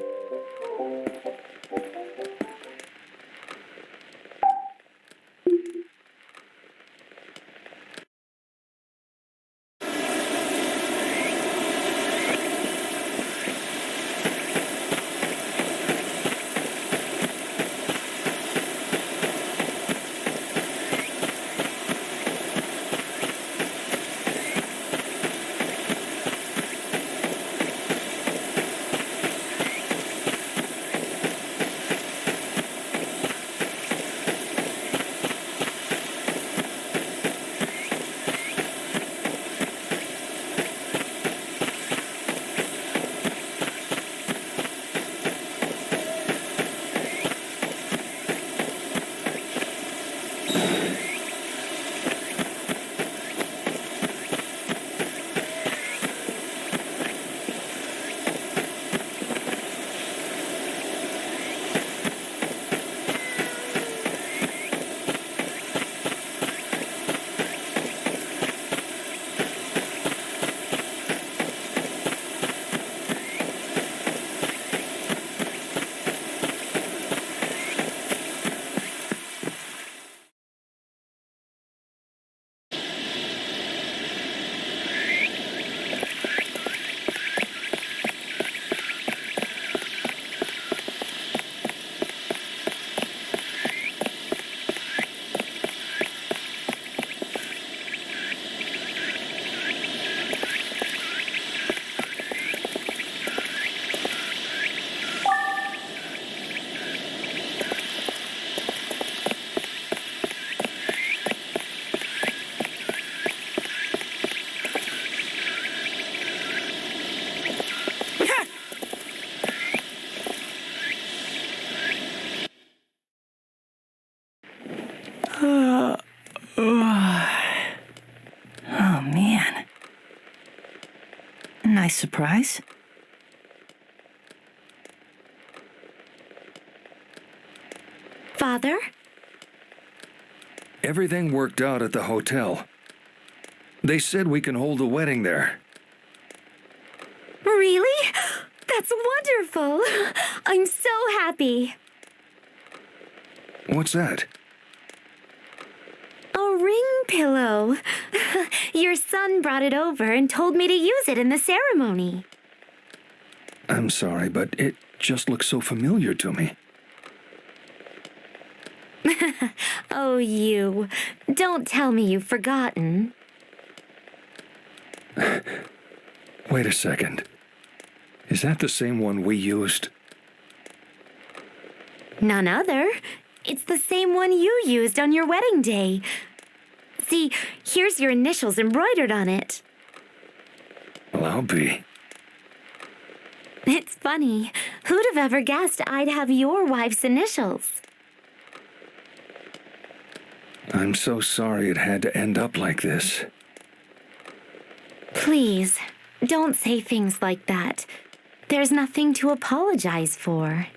Oh, man. Nice surprise. Father? Everything worked out at the hotel. They said we can hold the wedding there. Really? That's wonderful. I'm so happy. What's that? A ring pillow. Your son brought it over and told me to use it in the ceremony. I'm sorry, but it just looks so familiar to me. Oh, you. Don't tell me you've forgotten. Wait a second. Is that the same one we used? None other. It's the same one you used on your wedding day. See, here's your initials embroidered on it. Well, I'll be. It's funny. Who'd have ever guessed I'd have your wife's initials? I'm so sorry it had to end up like this. Please, don't say things like that. There's nothing to apologize for.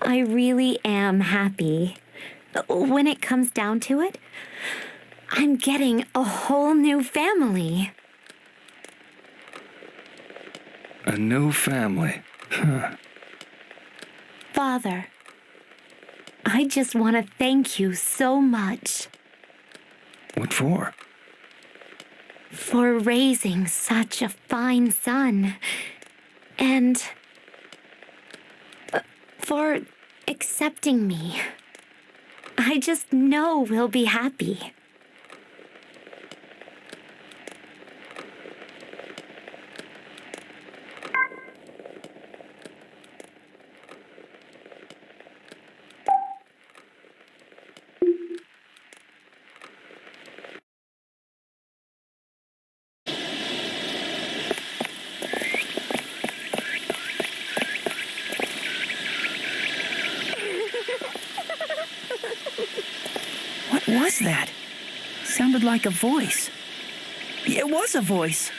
I really am happy. When it comes down to it, I'm getting a whole new family. A new family. Huh. Father, I just want to thank you so much. What for? For raising such a fine son. And for accepting me. I just know we'll be happy. was that? Sounded like a voice. It was a voice.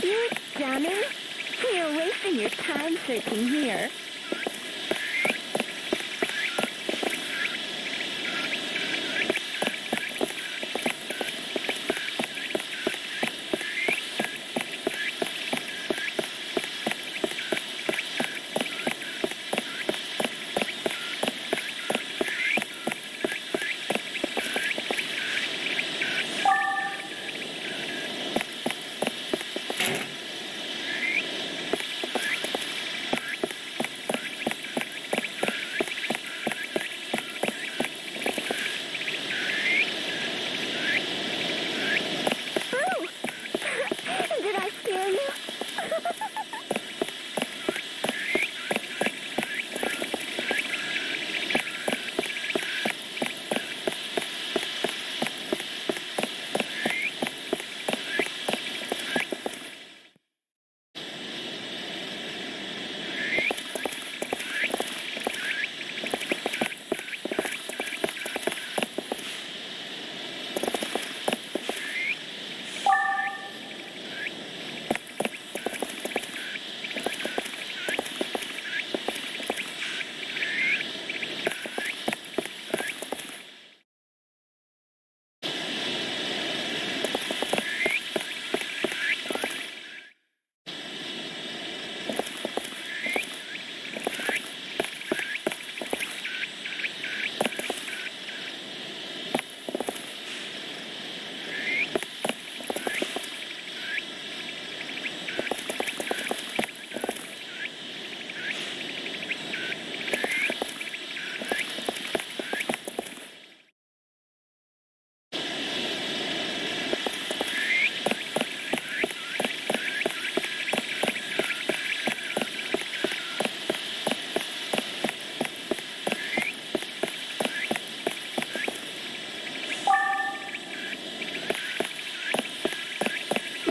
You dummy! You're wasting your time searching here. Did I scare you?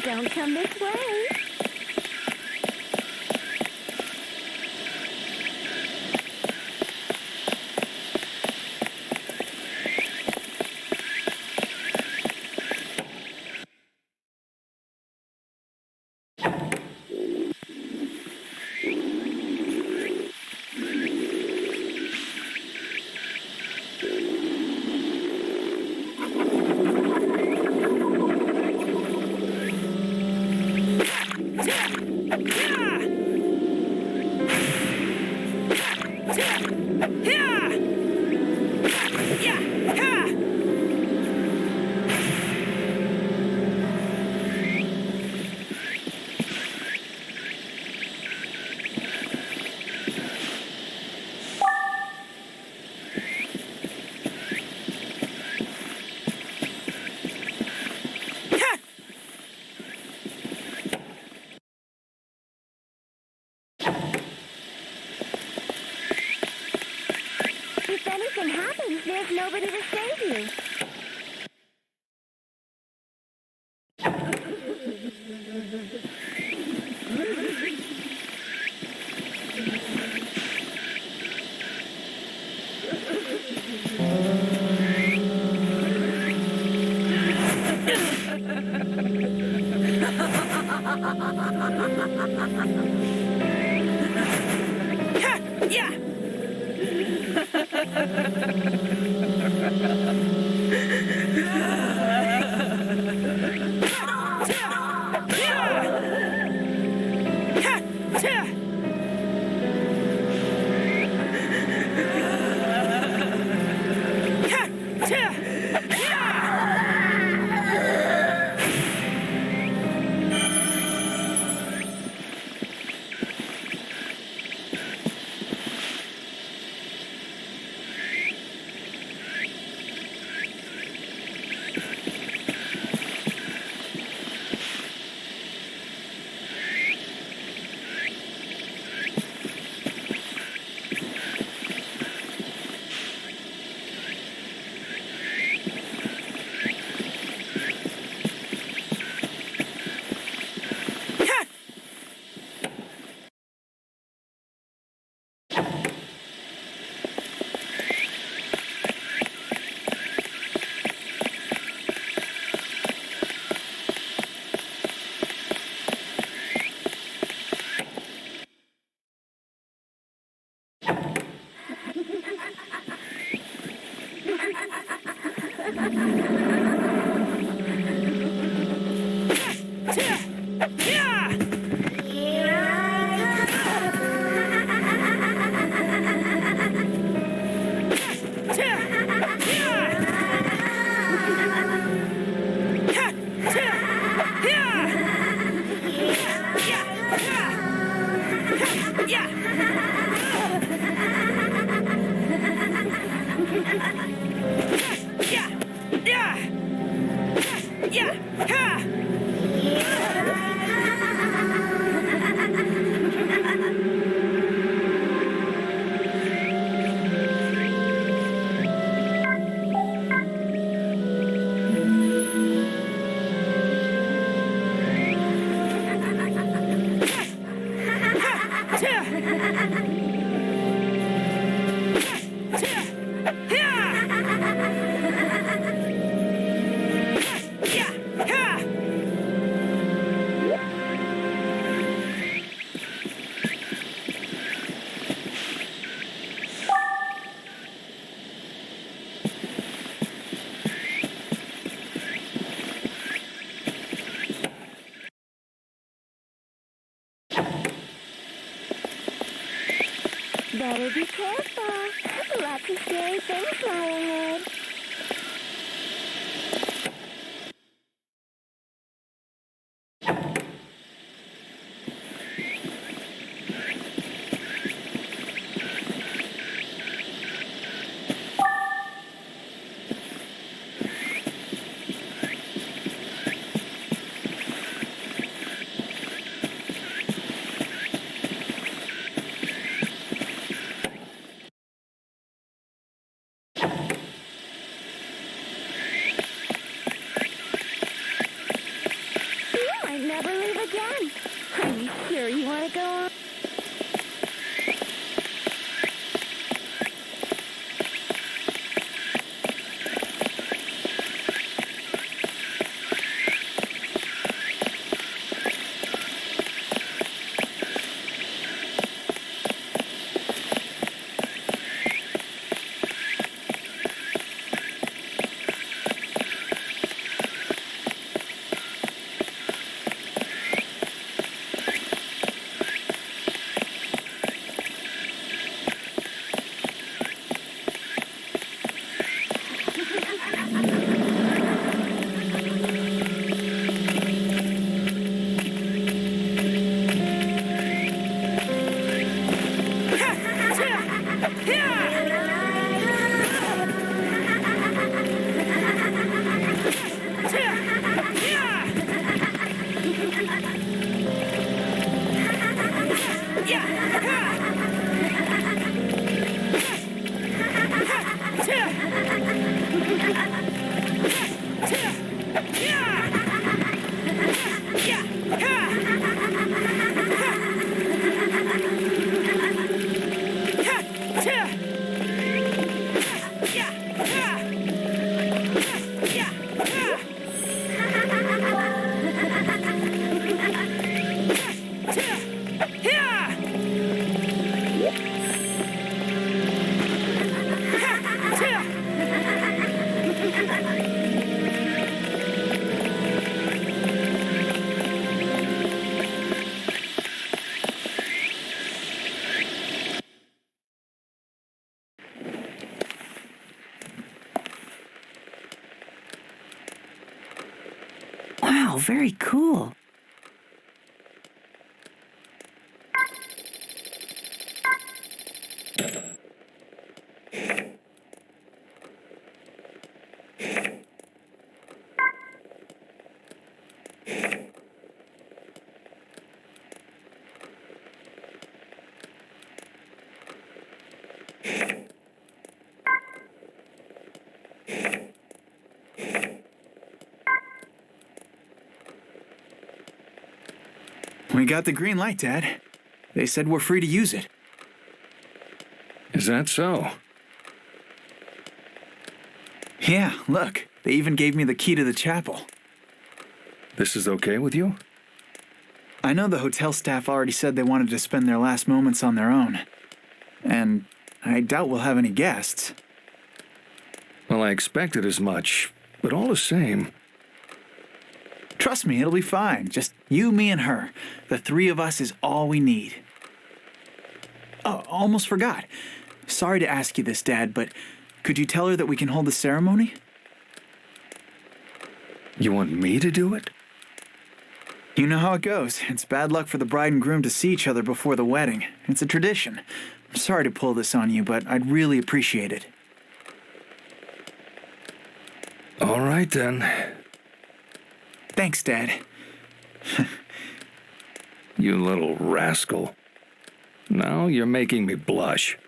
Don't come this way. If anything happens, there's nobody to save you. Yeah! very cool. We got the green light, Dad. They said we're free to use it. Is that so? Yeah, look. They even gave me the key to the chapel. This is okay with you? I know the hotel staff already said they wanted to spend their last moments on their own. And I doubt we'll have any guests. Well, I expected as much, but all the same. Trust me, it'll be fine. Just you, me, and her. The three of us is all we need. Oh, almost forgot. Sorry to ask you this, Dad, but could you tell her that we can hold the ceremony? You want me to do it? You know how it goes. It's bad luck for the bride and groom to see each other before the wedding. It's a tradition. I'm sorry to pull this on you, but I'd really appreciate it. All right, then. Thanks, Dad. You little rascal. Now you're making me blush.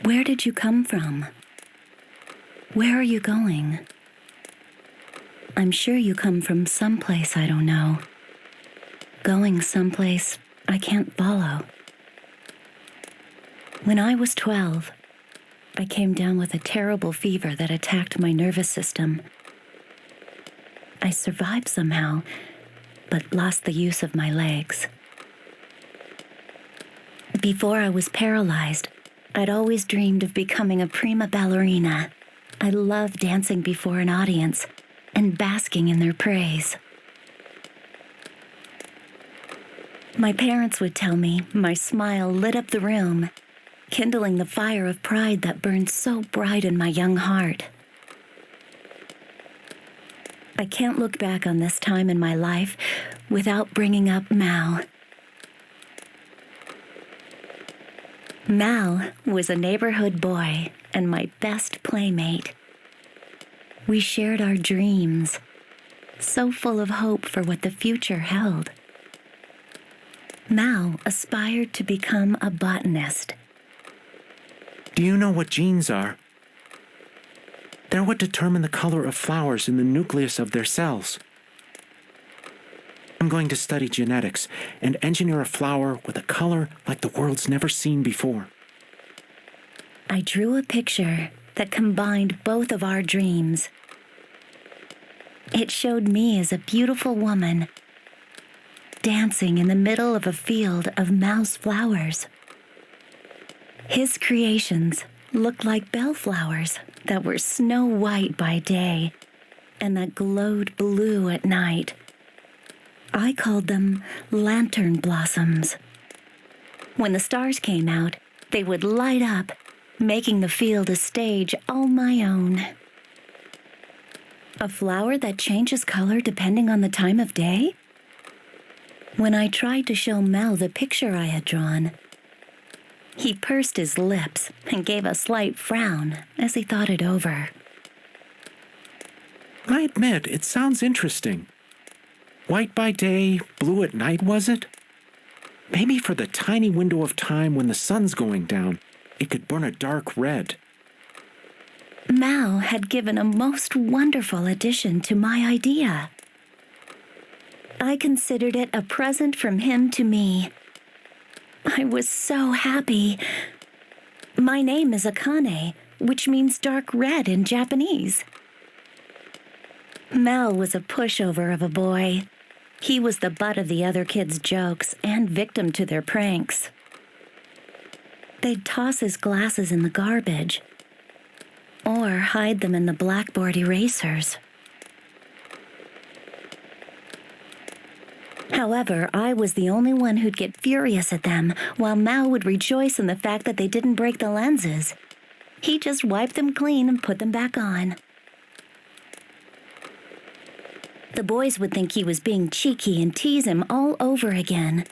Where did you come from? Where are you going? I'm sure you come from someplace I don't know. Going someplace I can't follow. When I was 12, I came down with a terrible fever that attacked my nervous system. I survived somehow, but lost the use of my legs. Before I was paralyzed, I'd always dreamed of becoming a prima ballerina. I loved dancing before an audience and basking in their praise. My parents would tell me my smile lit up the room, kindling the fire of pride that burned so bright in my young heart. I can't look back on this time in my life without bringing up Mal. Mal was a neighborhood boy and my best playmate. We shared our dreams, so full of hope for what the future held. Mal aspired to become a botanist. Do you know what genes are? They're what determine the color of flowers in the nucleus of their cells. I'm going to study genetics and engineer a flower with a color like the world's never seen before. I drew a picture that combined both of our dreams. It showed me as a beautiful woman dancing in the middle of a field of mouse flowers. His creations looked like bellflowers that were snow white by day and that glowed blue at night. I called them lantern blossoms. When the stars came out, they would light up, making the field a stage all my own. A flower that changes color depending on the time of day? When I tried to show Mel the picture I had drawn, he pursed his lips and gave a slight frown as he thought it over. I admit, it sounds interesting. White by day, blue at night, was it? Maybe for the tiny window of time when the sun's going down, it could burn a dark red. Mao had given a most wonderful addition to my idea. I considered it a present from him to me. I was so happy. My name is Akane, which means dark red in Japanese. Mel was a pushover of a boy. He was the butt of the other kids' jokes and victim to their pranks. They'd toss his glasses in the garbage or hide them in the blackboard erasers. However, I was the only one who'd get furious at them, while Mal would rejoice in the fact that they didn't break the lenses. He just wiped them clean and put them back on. The boys would think he was being cheeky and tease him all over again,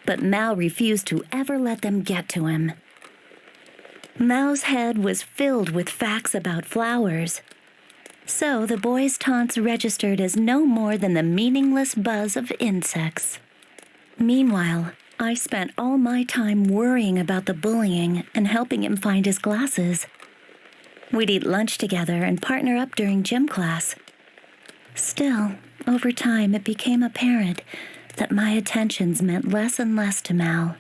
but Mal refused to ever let them get to him. Mal's head was filled with facts about flowers, so the boys' taunts registered as no more than the meaningless buzz of insects. Meanwhile, I spent all my time worrying about the bullying and helping him find his glasses. We'd eat lunch together and partner up during gym class. Still, over time, it became apparent that my attentions meant less and less to Mal.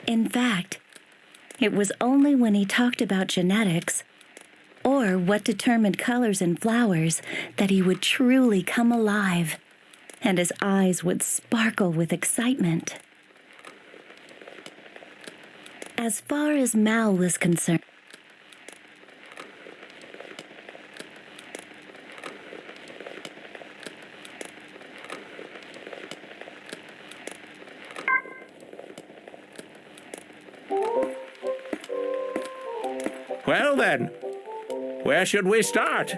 In fact, it was only when he talked about genetics or what determined colors in flowers that he would truly come alive, and his eyes would sparkle with excitement. As far as Mal was concerned, Well then, where should we start?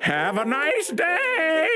Have a nice day!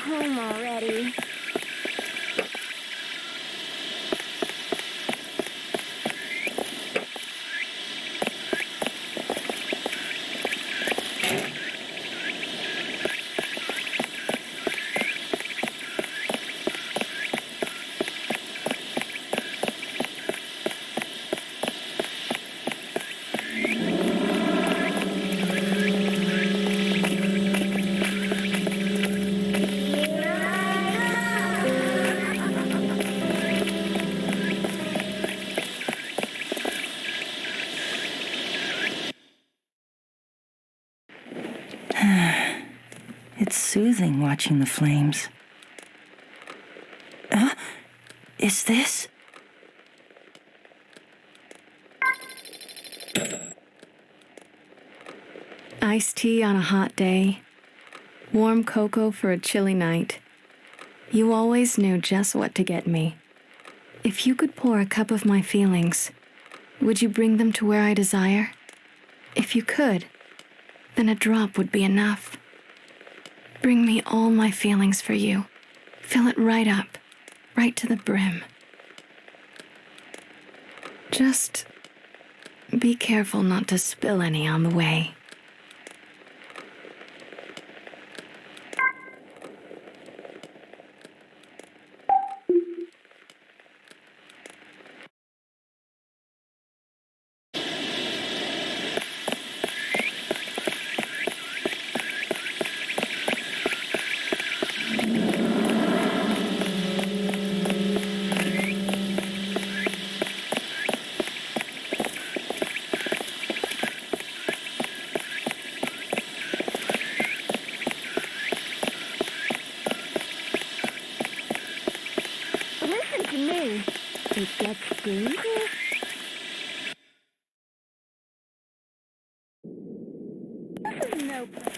Home already. It's soothing watching the flames. Is this? Iced tea on a hot day. Warm cocoa for a chilly night. You always knew just what to get me. If you could pour a cup of my feelings, would you bring them to where I desire? If you could, then a drop would be enough. Bring me all my feelings for you. Fill it right up, right to the brim. Just Be careful not to spill any on the way. Listen to me. It gets dangerous. This is no place.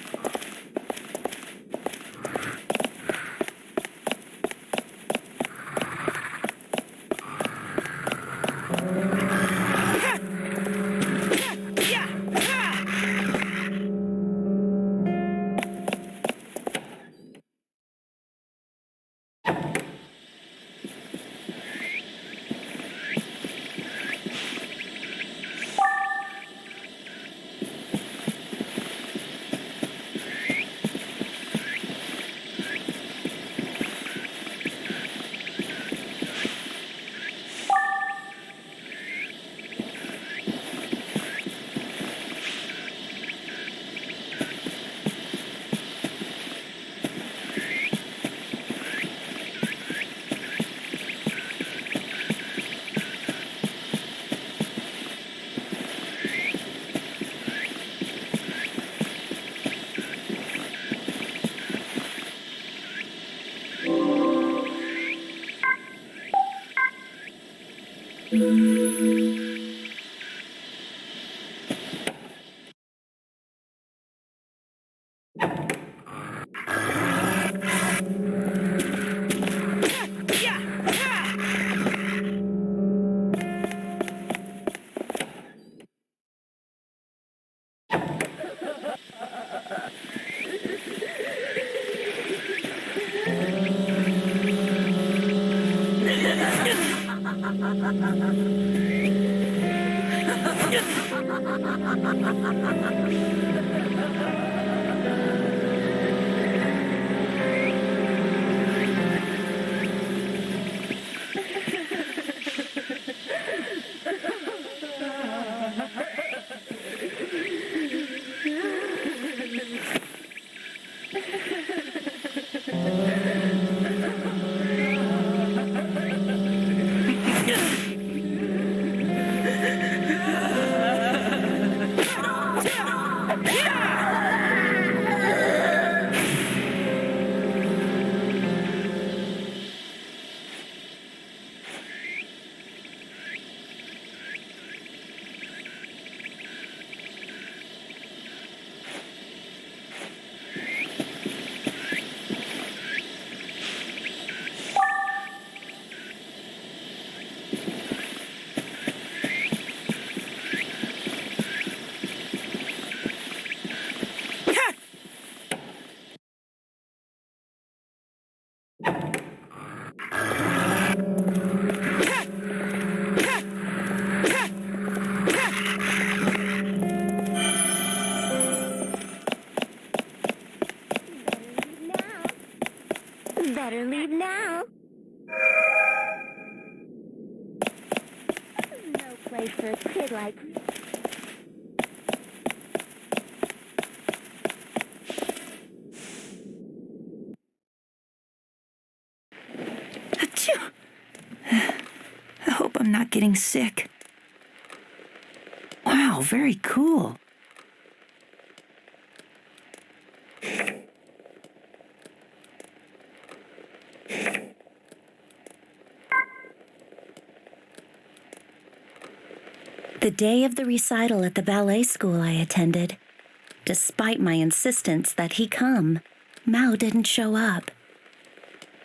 Better leave now. This is no place for a kid like you. Achoo! I hope I'm not getting sick. Wow, very cool. The day of the recital at the ballet school I attended, despite my insistence that he come, Mao didn't show up.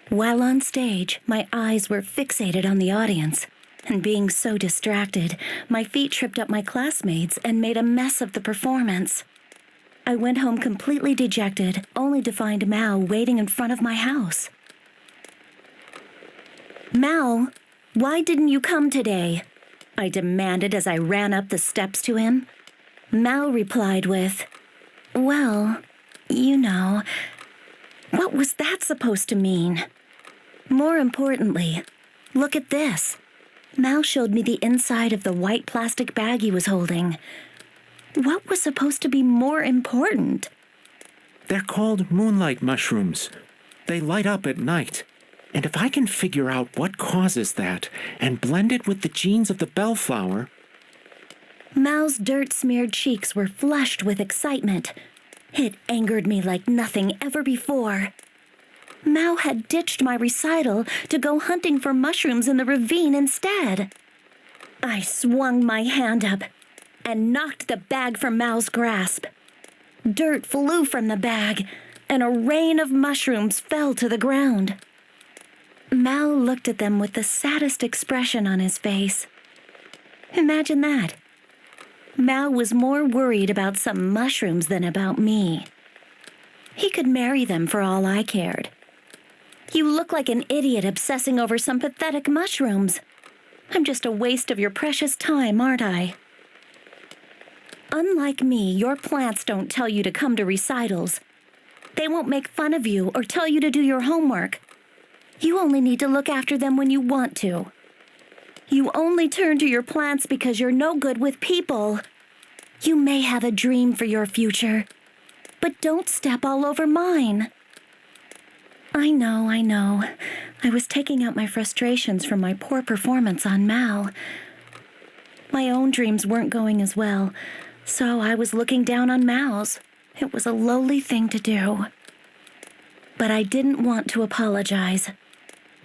While on stage, my eyes were fixated on the audience, and being so distracted, my feet tripped up my classmates and made a mess of the performance. I went home completely dejected, only to find Mao waiting in front of my house. "Mao, why didn't you come today?" I demanded as I ran up the steps to him. Mal replied with, "Well, you know, what was that supposed to mean?" More importantly, look at this. Mal showed me the inside of the white plastic bag he was holding. What was supposed to be more important? They're called moonlight mushrooms. They light up at night. And if I can figure out what causes that and blend it with the genes of the bellflower... Mal's dirt-smeared cheeks were flushed with excitement. It angered me like nothing ever before. Mal had ditched my recital to go hunting for mushrooms in the ravine instead. I swung my hand up and knocked the bag from Mal's grasp. Dirt flew from the bag, and a rain of mushrooms fell to the ground. Mal looked at them with the saddest expression on his face. Imagine that. Mal was more worried about some mushrooms than about me. He could marry them for all I cared. You look like an idiot obsessing over some pathetic mushrooms. I'm just a waste of your precious time, aren't I? Unlike me, your plants don't tell you to come to recitals. They won't make fun of you or tell you to do your homework. You only need to look after them when you want to. You only turn to your plants because you're no good with people. You may have a dream for your future, but don't step all over mine. I know. I was taking out my frustrations from my poor performance on Mal. My own dreams weren't going as well, so I was looking down on Mal's. It was a lowly thing to do. But I didn't want to apologize.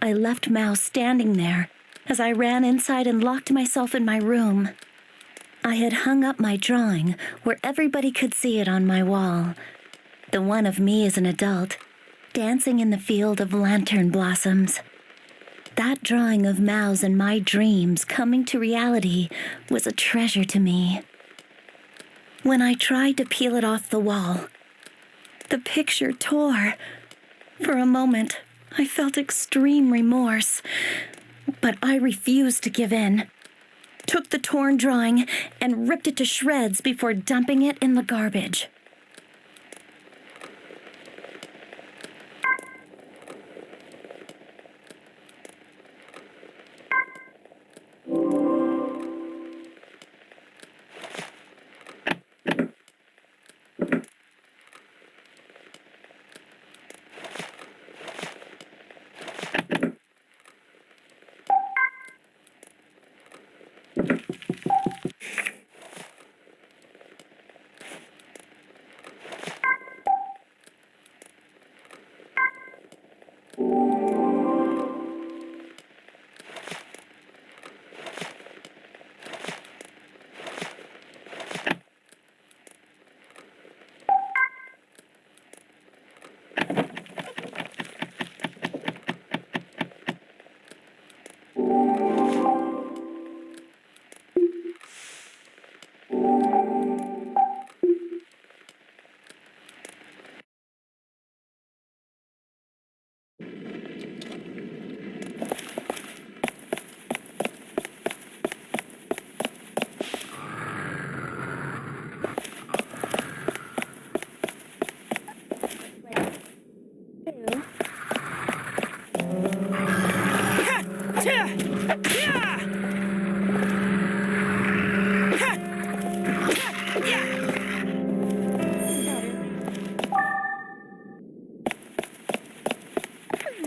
I left Mal standing there as I ran inside and locked myself in my room. I had hung up my drawing where everybody could see it on my wall. The one of me as an adult, dancing in the field of lantern blossoms. That drawing of Mal's and my dreams coming to reality was a treasure to me. When I tried to peel it off the wall, the picture tore. For a moment, I felt extreme remorse, but I refused to give in. Took the torn drawing and ripped it to shreds before dumping it in the garbage.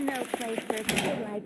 No place for a kid like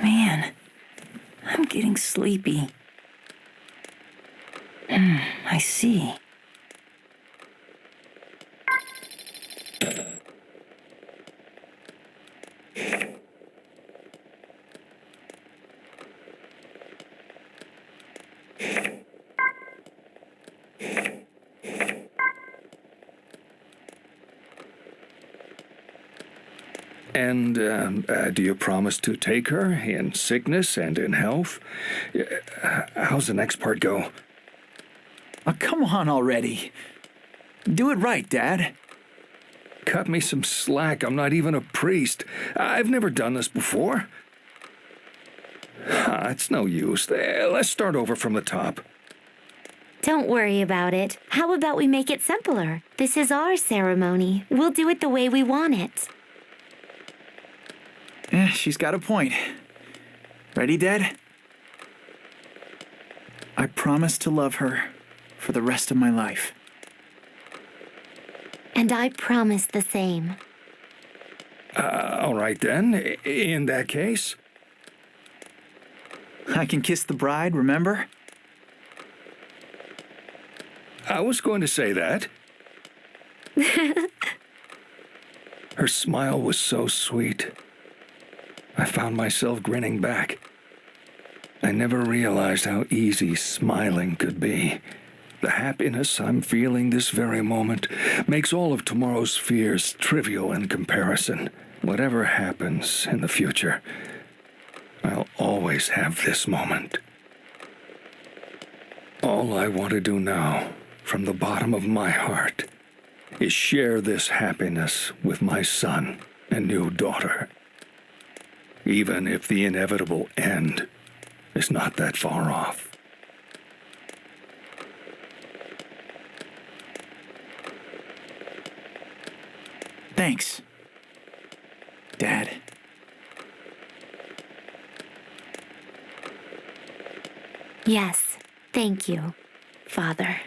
Man, I'm getting sleepy. I see. And do you promise to take her in sickness and in health? How's the next part go? Oh, come on already. Do it right, Dad. Cut me some slack. I'm not even a priest. I've never done this before. It's no use. Let's start over from the top. Don't worry about it. How about we make it simpler? This is our ceremony. We'll do it the way we want it. She's got a point. Ready, Dad? I promise to love her for the rest of my life. And I promise the same. All right, then. In that case... I can kiss the bride, remember? I was going to say that. Her smile was so sweet. I found myself grinning back. I never realized how easy smiling could be. The happiness I'm feeling this very moment makes all of tomorrow's fears trivial in comparison. Whatever happens in the future, I'll always have this moment. All I want to do now, from the bottom of my heart, is share this happiness with my son and new daughter. Even if the inevitable end is not that far off. Thanks, Dad. Yes, thank you, Father.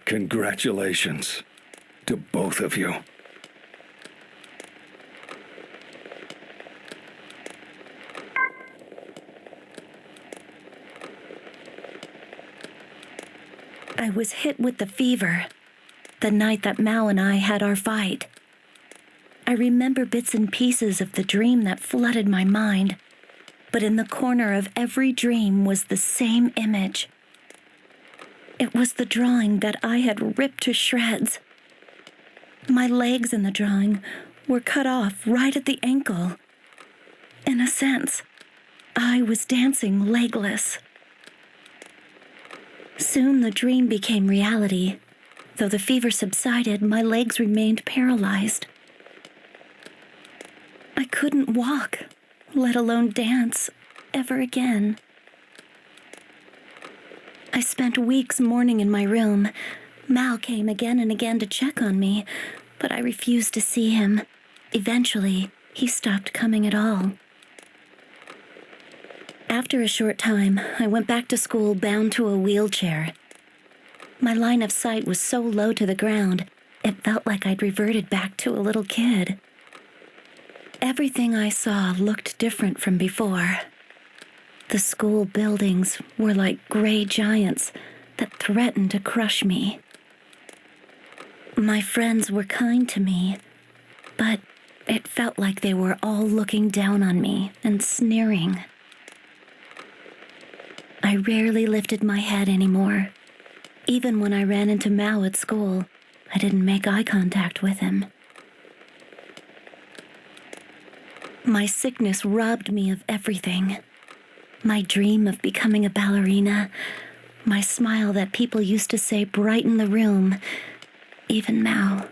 Congratulations to both of you. I was hit with the fever the night that Mao and I had our fight. I remember bits and pieces of the dream that flooded my mind, but in the corner of every dream was the same image. It was the drawing that I had ripped to shreds. My legs in the drawing were cut off right at the ankle. In a sense, I was dancing legless. Soon the dream became reality. Though the fever subsided, my legs remained paralyzed. I couldn't walk, let alone dance, ever again. I spent weeks mourning in my room. Mao came again and again to check on me, but I refused to see him. Eventually, he stopped coming at all. After a short time, I went back to school bound to a wheelchair. My line of sight was so low to the ground, it felt like I'd reverted back to a little kid. Everything I saw looked different from before. The school buildings were like gray giants that threatened to crush me. My friends were kind to me, but it felt like they were all looking down on me and sneering. I rarely lifted my head anymore. Even when I ran into Mao at school, I didn't make eye contact with him. My sickness robbed me of everything. My dream of becoming a ballerina, my smile that people used to say brightened the room, even Mao.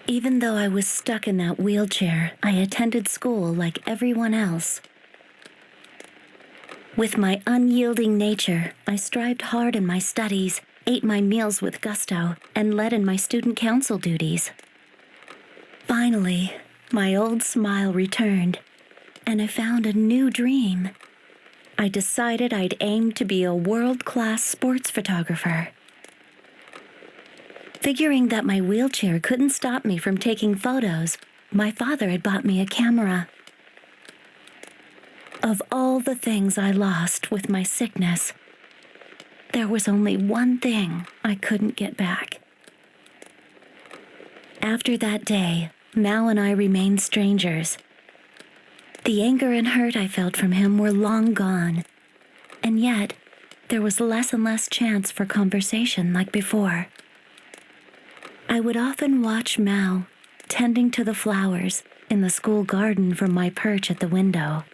Even though I was stuck in that wheelchair, I attended school like everyone else. With my unyielding nature, I strived hard in my studies ate my meals with gusto, and led in my student council duties. Finally, my old smile returned, and I found a new dream. I decided I'd aim to be a world-class sports photographer. Figuring that my wheelchair couldn't stop me from taking photos, my father had bought me a camera. Of all the things I lost with my sickness, there was only one thing I couldn't get back. After that day, Mao and I remained strangers. The anger and hurt I felt from him were long gone, and yet there was less and less chance for conversation like before. I would often watch Mao tending to the flowers in the school garden from my perch at the window.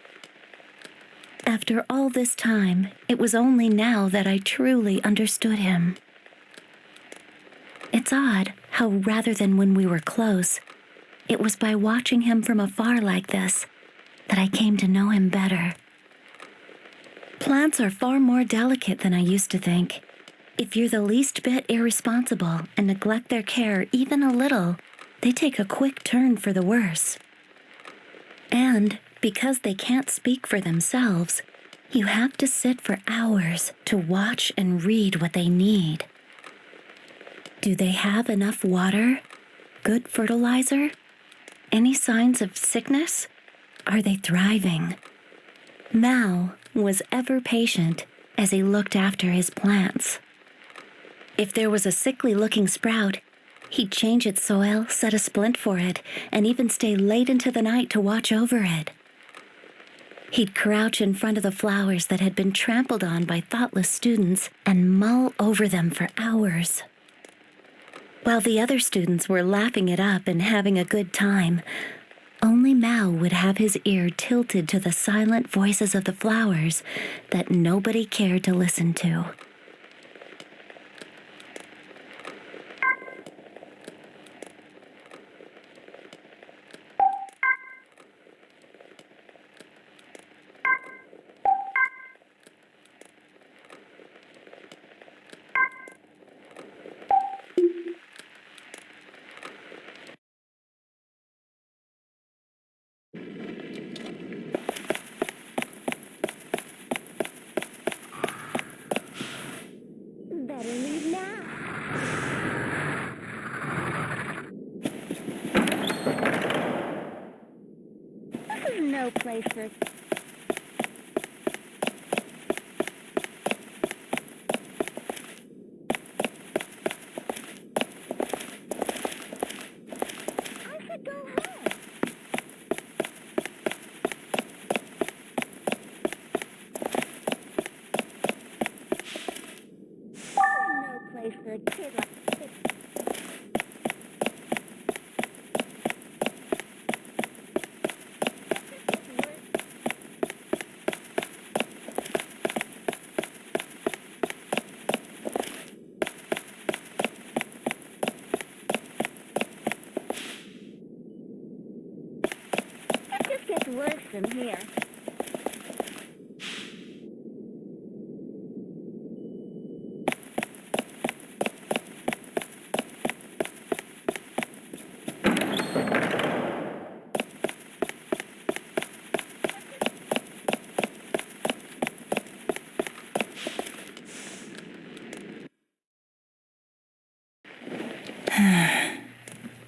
After all this time, it was only now that I truly understood him. It's odd how rather than when we were close, it was by watching him from afar like this that I came to know him better. Plants are far more delicate than I used to think. If you're the least bit irresponsible and neglect their care even a little, they take a quick turn for the worse. And because they can't speak for themselves, you have to sit for hours to watch and read what they need. Do they have enough water? Good fertilizer? Any signs of sickness? Are they thriving? Mao was ever patient as he looked after his plants. If there was a sickly-looking sprout, he'd change its soil, set a splint for it, and even stay late into the night to watch over it. He'd crouch in front of the flowers that had been trampled on by thoughtless students and mull over them for hours. While the other students were laughing it up and having a good time, only Mao would have his ear tilted to the silent voices of the flowers that nobody cared to listen to. Better leave now. This is no place for... I should go home. No place for a kid like this. It just gets worse from here.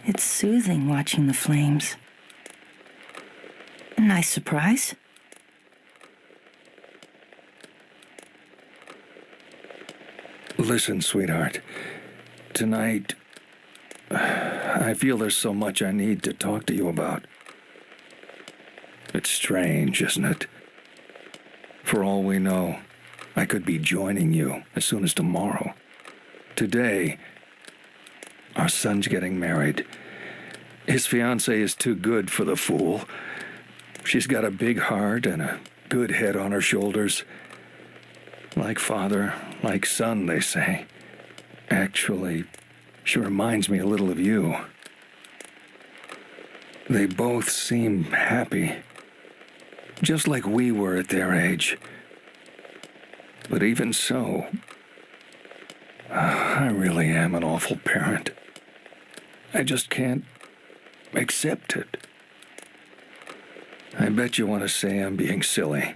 It's soothing watching the flames. A nice surprise. Listen, sweetheart. Tonight, I feel there's so much I need to talk to you about. It's strange, isn't it? For all we know, I could be joining you as soon as tomorrow. Today, our son's getting married. His fiancée is too good for the fool. She's got a big heart and a good head on her shoulders. Like father, like son, they say. Actually, she reminds me a little of you. They both seem happy, just like we were at their age. But even so, I really am an awful parent. I just can't accept it. I bet you want to say I'm being silly.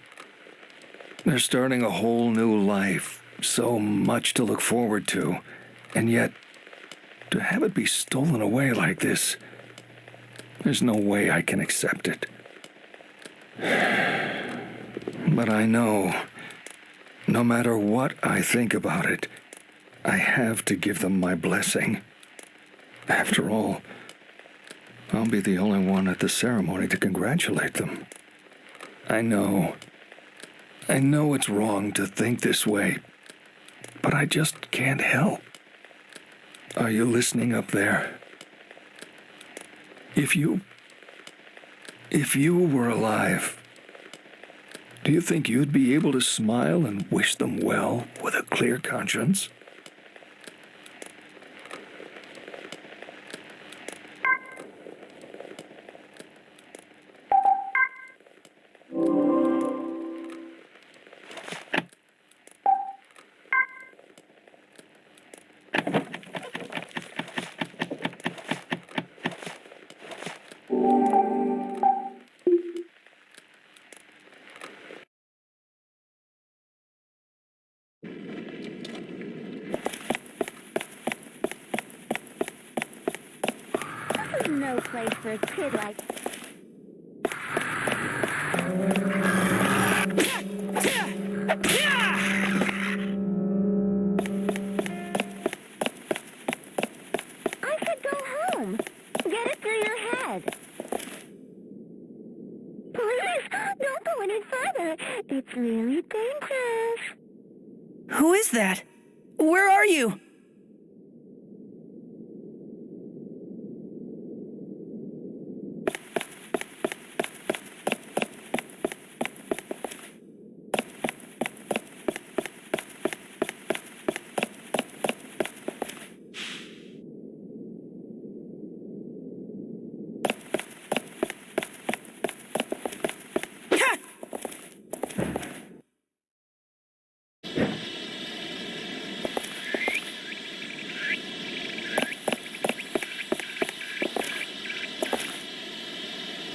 They're starting a whole new life, so much to look forward to, and yet, to have it be stolen away like this, there's no way I can accept it. But I know, no matter what I think about it, I have to give them my blessing. After all, I'll be the only one at the ceremony to congratulate them. I know it's wrong to think this way, but I just can't help. Are you listening up there? If you were alive, do you think you'd be able to smile and wish them well with a clear conscience? No place for a kid like... I could go home. Get it through your head. Please, don't go any further. It's really dangerous. Who is that? Where are you?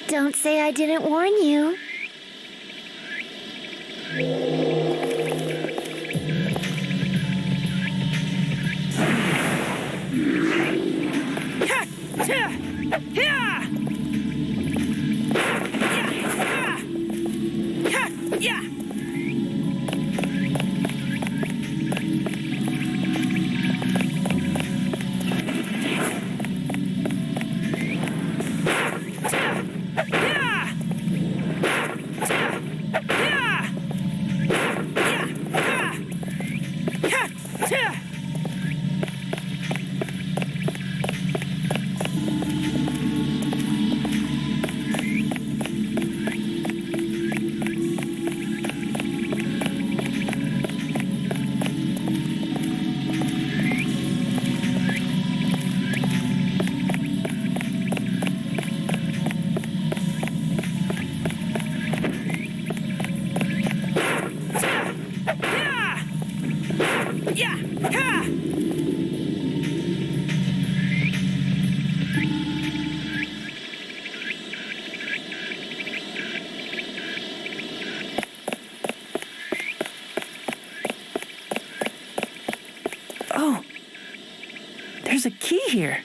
Don't say I didn't warn you. Oh, there's a key here.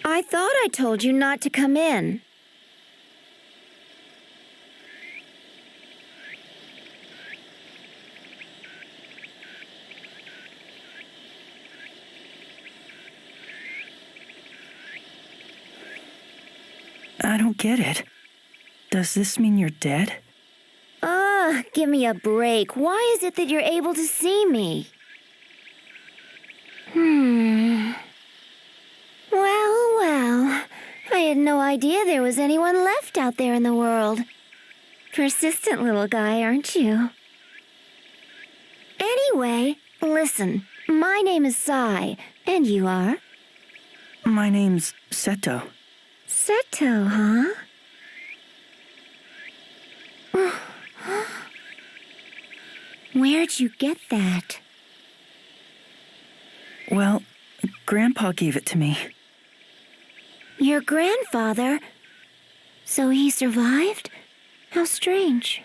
I thought I told you not to come in. I don't get it. Does this mean you're dead? Give me a break. Why is it that you're able to see me? Well. I had no idea there was anyone left out there in the world. Persistent little guy, aren't you? Anyway, listen. My name is Sai, and you are? My name's Seto. Seto, huh? Where'd you get that? Well, Grandpa gave it to me. Your grandfather? So he survived? How strange.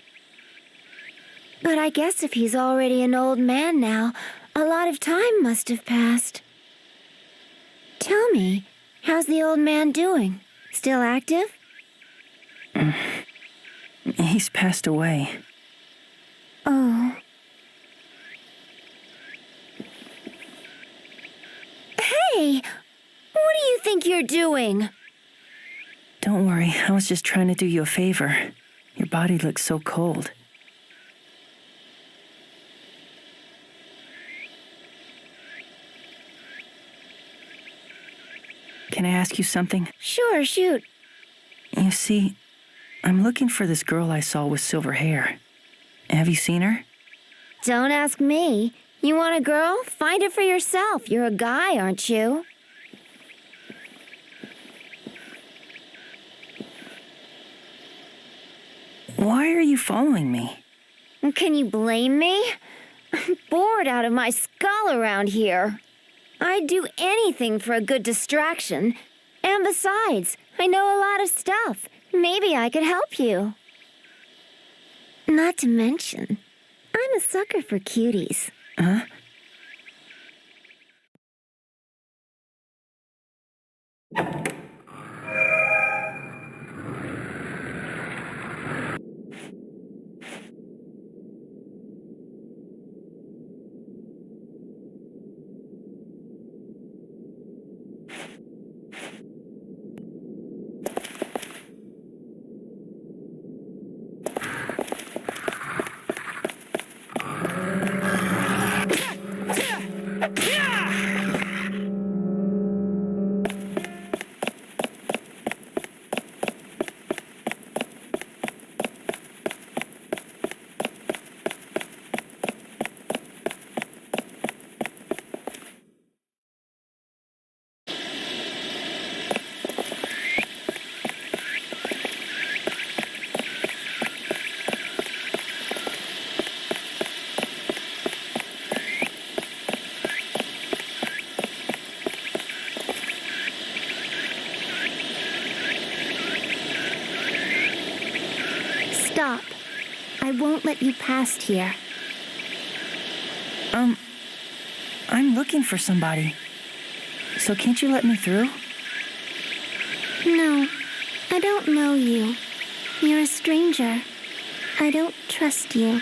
But I guess if he's already an old man now, a lot of time must have passed. Tell me, how's the old man doing? Still active? He's passed away. Oh. Hey! What do you think you're doing? Don't worry, I was just trying to do you a favor. Your body looks so cold. Can I ask you something? Sure, shoot. You see, I'm looking for this girl I saw with silver hair. Have you seen her? Don't ask me. You want a girl? Find it for yourself. You're a guy, aren't you? Why are you following me? Can you blame me? I'm bored out of my skull around here. I'd do anything for a good distraction. And besides, I know a lot of stuff. Maybe I could help you. Not to mention, I'm a sucker for cuties. Huh? Stop. I won't let you past here. I'm looking for somebody. So can't you let me through? No, I don't know you. You're a stranger. I don't trust you.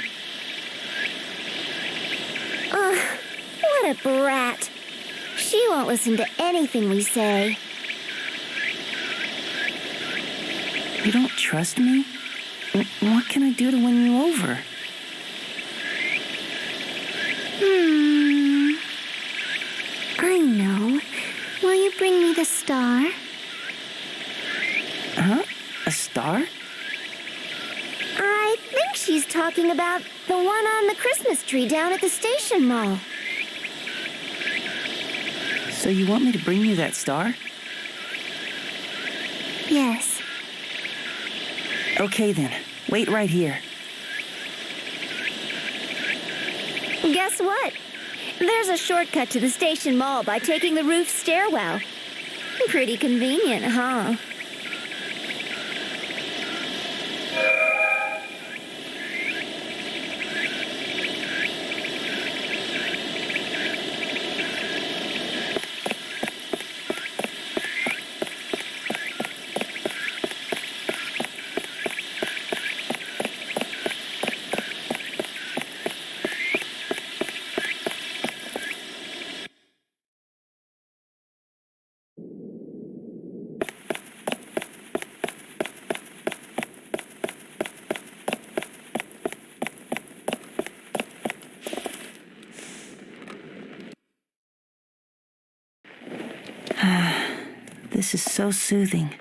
Ugh, what a brat. She won't listen to anything we say. You don't trust me? What can I do to win you over? I know. Will you bring me the star? Huh? A star? I think she's talking about the one on the Christmas tree down at the station mall. So you want me to bring you that star? Yes. Okay then. Wait right here. Guess what? There's a shortcut to the station mall by taking the roof stairwell. Pretty convenient, huh? This is so soothing.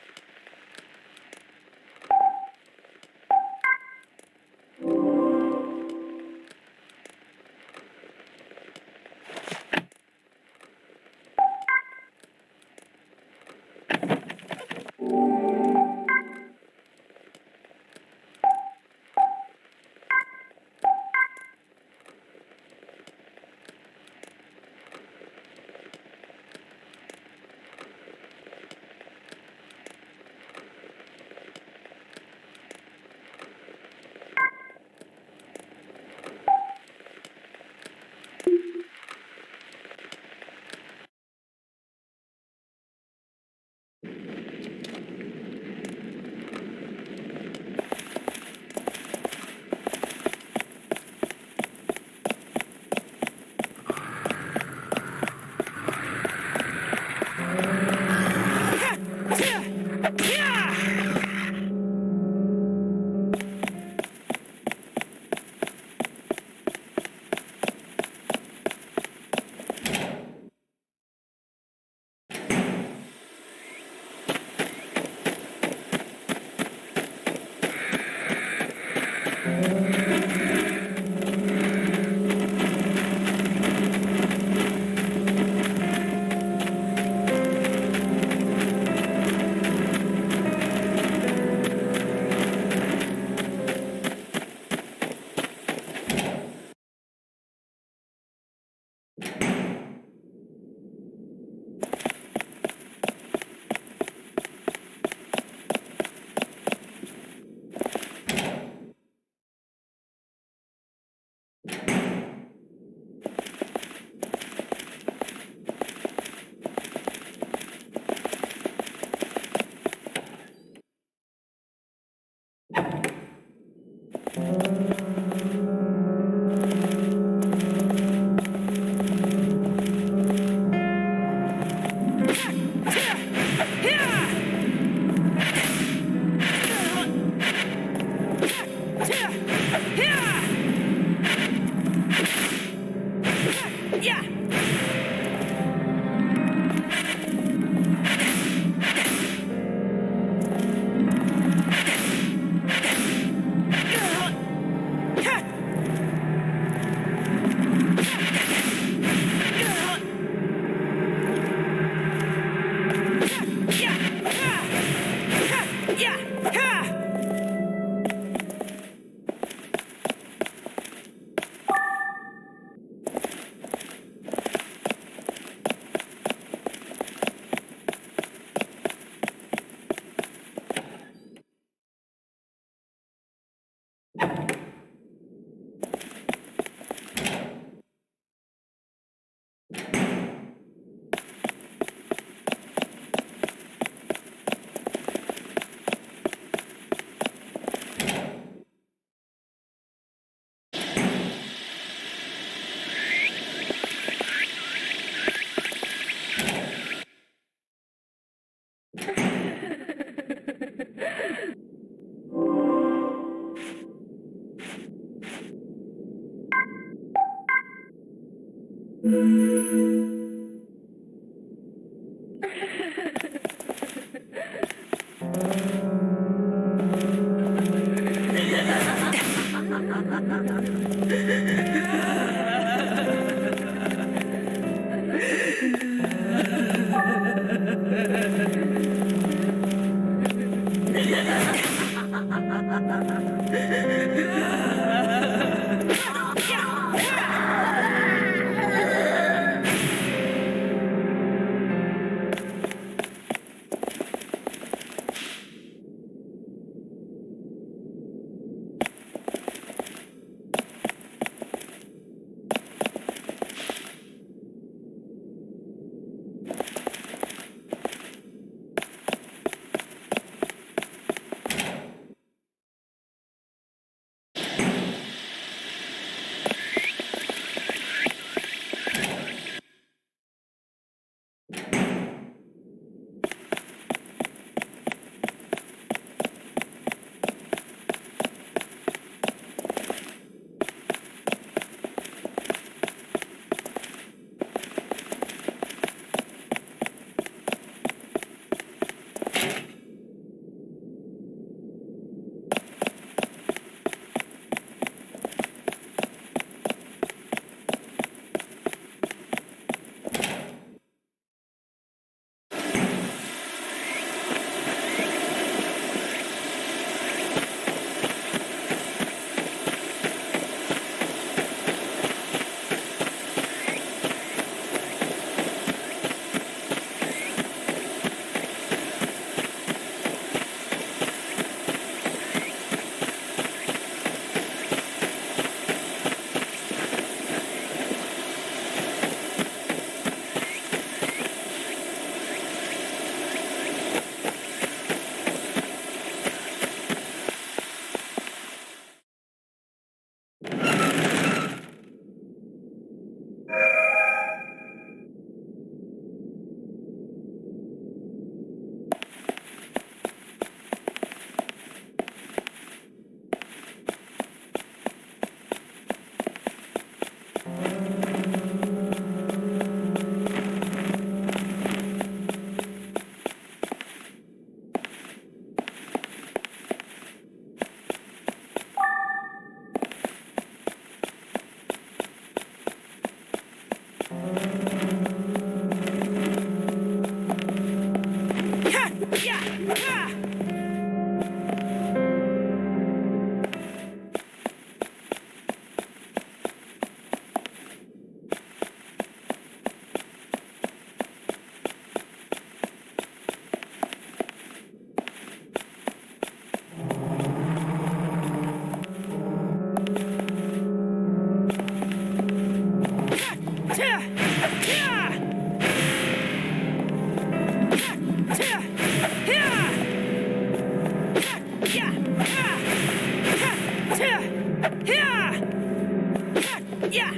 Yeah!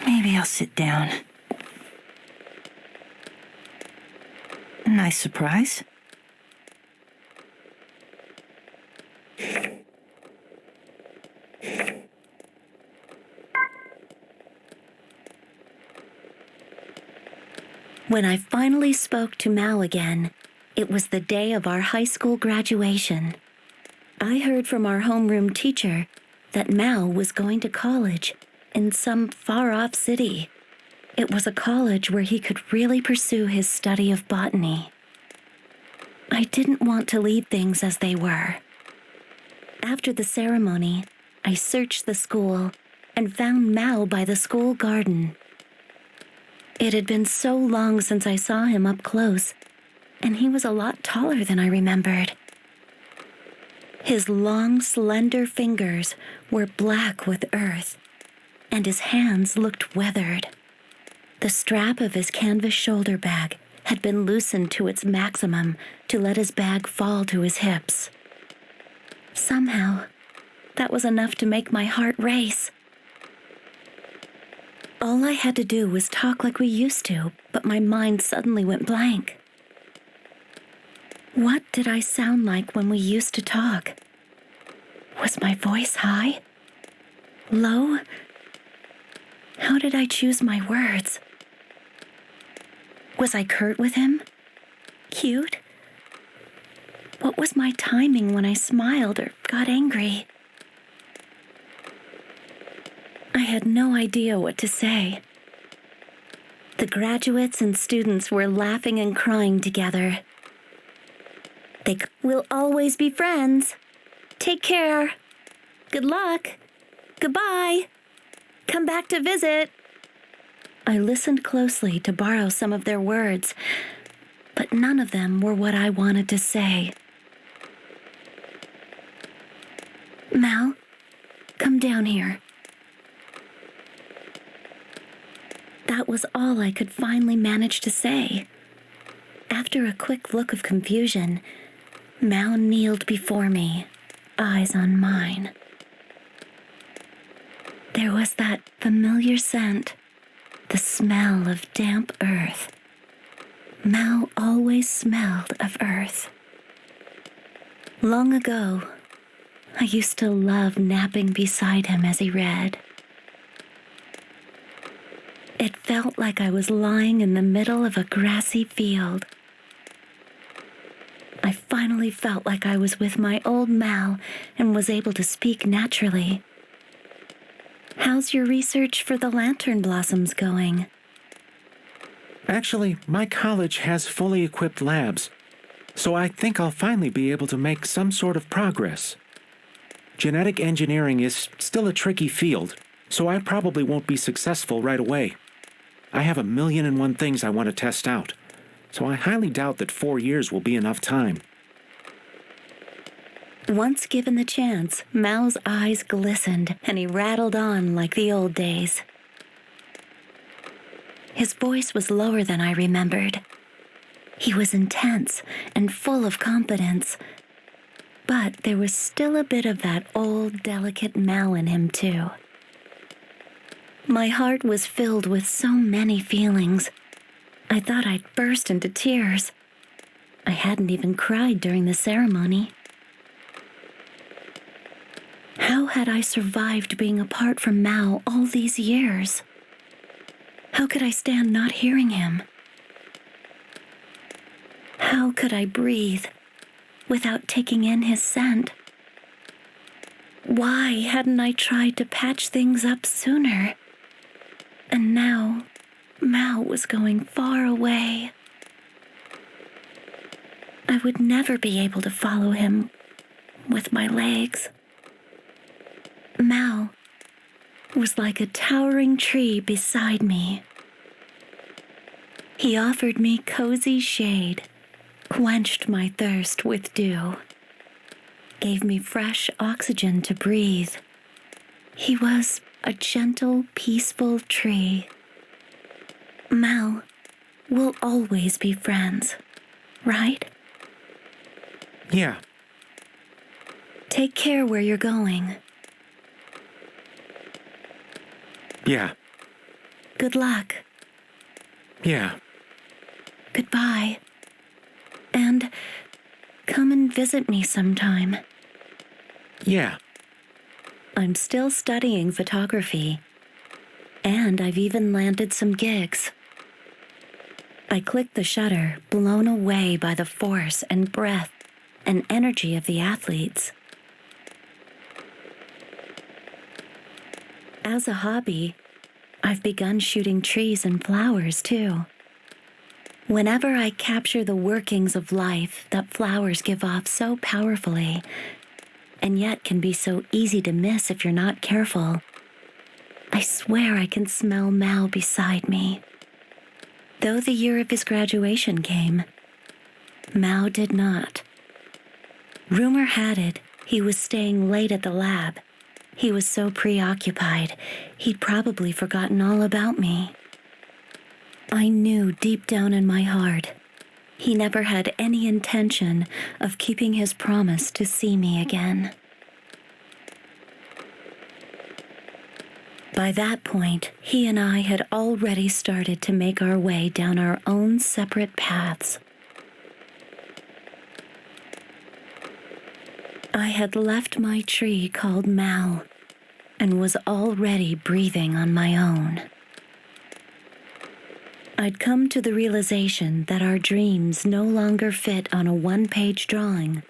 Maybe I'll sit down. Nice surprise. When I finally spoke to Mao again, it was the day of our high school graduation. I heard from our homeroom teacher that Mao was going to college in some far-off city. It was a college where he could really pursue his study of botany. I didn't want to leave things as they were. After the ceremony, I searched the school and found Mao by the school garden. It had been so long since I saw him up close, and he was a lot taller than I remembered. His long, slender fingers were black with earth, and his hands looked weathered. The strap of his canvas shoulder bag had been loosened to its maximum to let his bag fall to his hips. Somehow, that was enough to make my heart race. All I had to do was talk like we used to, but my mind suddenly went blank. What did I sound like when we used to talk? Was my voice high? Low? How did I choose my words? Was I curt with him? Cute? What was my timing when I smiled or got angry? I had no idea what to say. The graduates and students were laughing and crying together. We'll always be friends. Take care. Good luck. Goodbye. Come back to visit. I listened closely to borrow some of their words, but none of them were what I wanted to say. Mal, come down here. That was all I could finally manage to say. After a quick look of confusion, Mal kneeled before me, eyes on mine. There was that familiar scent, the smell of damp earth. Mal always smelled of earth. Long ago, I used to love napping beside him as he read. It felt like I was lying in the middle of a grassy field. I finally felt like I was with my old Mal and was able to speak naturally. How's your research for the lantern blossoms going? Actually, my college has fully equipped labs, so I think I'll finally be able to make some sort of progress. Genetic engineering is still a tricky field, so I probably won't be successful right away. I have 1,000,001 things I want to test out, so I highly doubt that 4 years will be enough time. Once given the chance, Mao's eyes glistened and he rattled on like the old days. His voice was lower than I remembered. He was intense and full of confidence, but there was still a bit of that old, delicate Mao in him, too. My heart was filled with so many feelings. I thought I'd burst into tears. I hadn't even cried during the ceremony. How had I survived being apart from Mao all these years? How could I stand not hearing him? How could I breathe without taking in his scent? Why hadn't I tried to patch things up sooner? And now, Mao was going far away. I would never be able to follow him with my legs. Mao was like a towering tree beside me. He offered me cozy shade quenched my thirst with dew, gave me fresh oxygen to breathe. He was a gentle, peaceful tree. Mal, we'll always be friends, right? Yeah. Take care where you're going. Yeah. Good luck. Yeah. Goodbye. And come and visit me sometime. Yeah. I'm still studying photography, and I've even landed some gigs. I clicked the shutter, blown away by the force and breath and energy of the athletes. As a hobby, I've begun shooting trees and flowers too. Whenever I capture the workings of life that flowers give off so powerfully, and yet can be so easy to miss if you're not careful, I swear I can smell Mal beside me. Though the year of his graduation came, Mal did not. Rumor had it he was staying late at the lab. He was so preoccupied, he'd probably forgotten all about me. I knew deep down in my heart, he never had any intention of keeping his promise to see me again. By that point, he and I had already started to make our way down our own separate paths. I had left my tree called Mal and was already breathing on my own. I'd come to the realization that our dreams no longer fit on a one-page drawing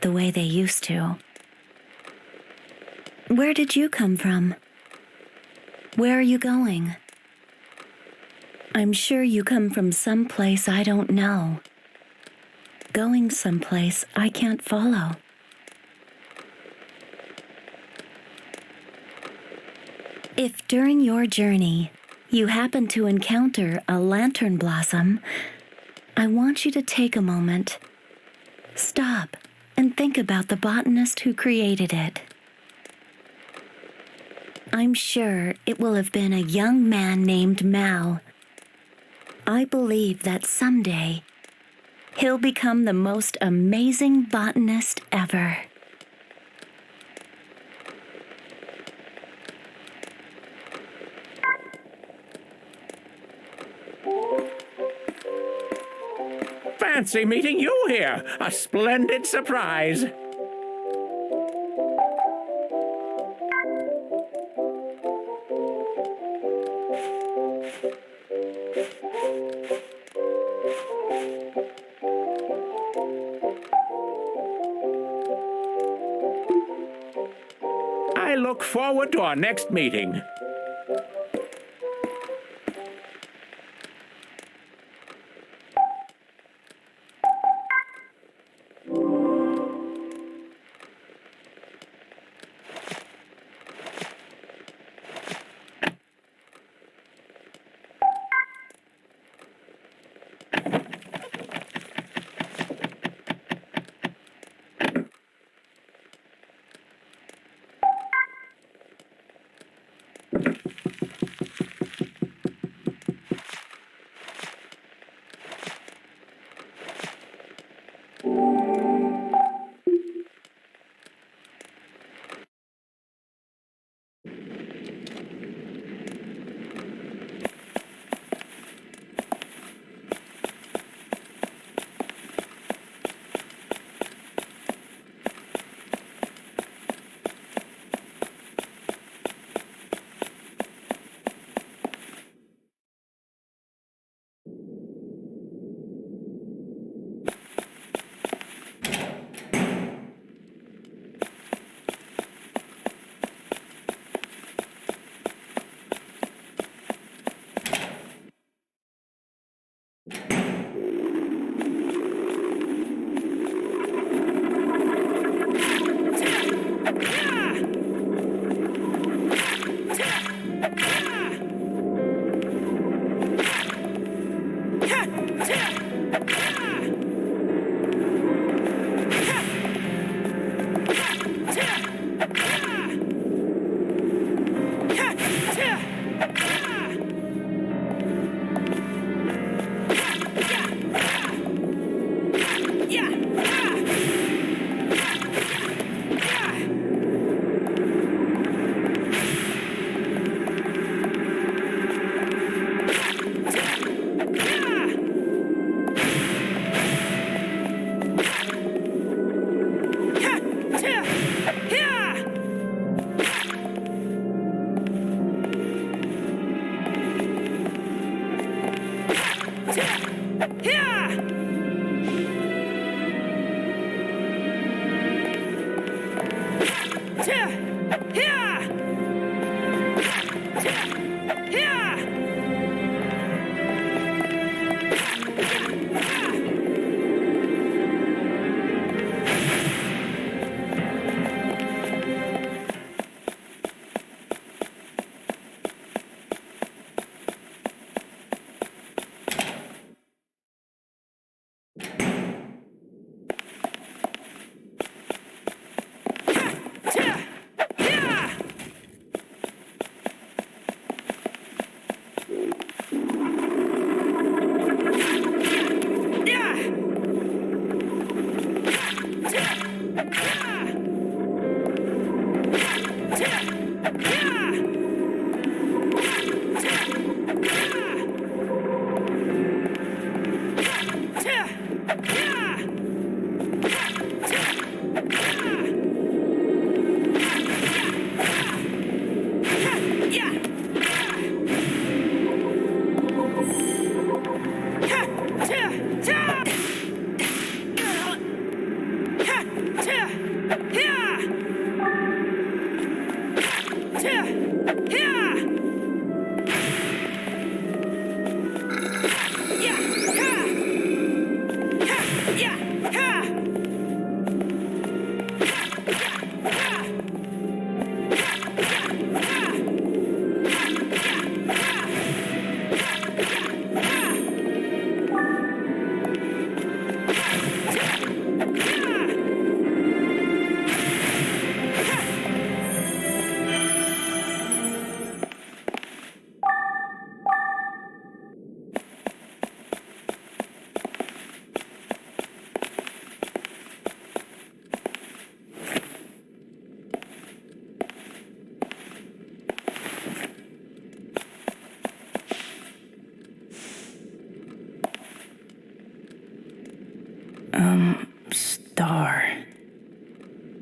the way they used to. Where did you come from? Where are you going? I'm sure you come from some place I don't know. Going someplace I can't follow. If during your journey you happen to encounter a lantern blossom, I want you to take a moment, stop, and think about the botanist who created it. I'm sure it will have been a young man named Mal. I believe that someday he'll become the most amazing botanist ever. Fancy meeting you here. A splendid surprise. I look forward to our next meeting.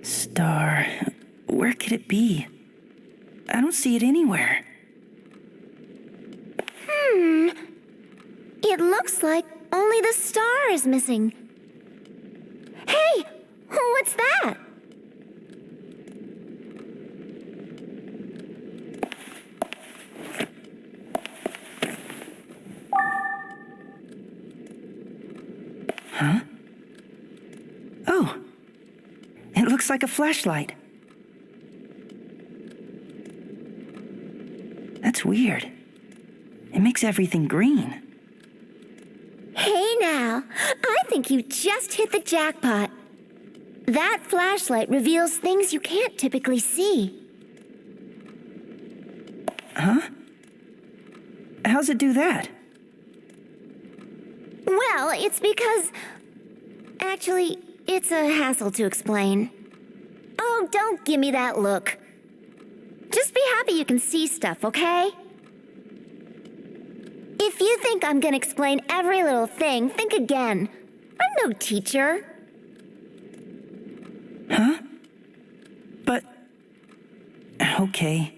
Star. Where could it be? I don't see it anywhere. It looks like only the star is missing. Hey! What's that? Huh? Oh! It looks like a flashlight. That's weird. It makes everything green. Hey now, I think you just hit the jackpot. That flashlight reveals things you can't typically see. Huh? How's it do that? Well, it's because... Actually, it's a hassle to explain. Oh, don't give me that look. Just be happy you can see stuff, okay? If you think I'm gonna explain every little thing, think again. I'm no teacher. Huh? But... Okay.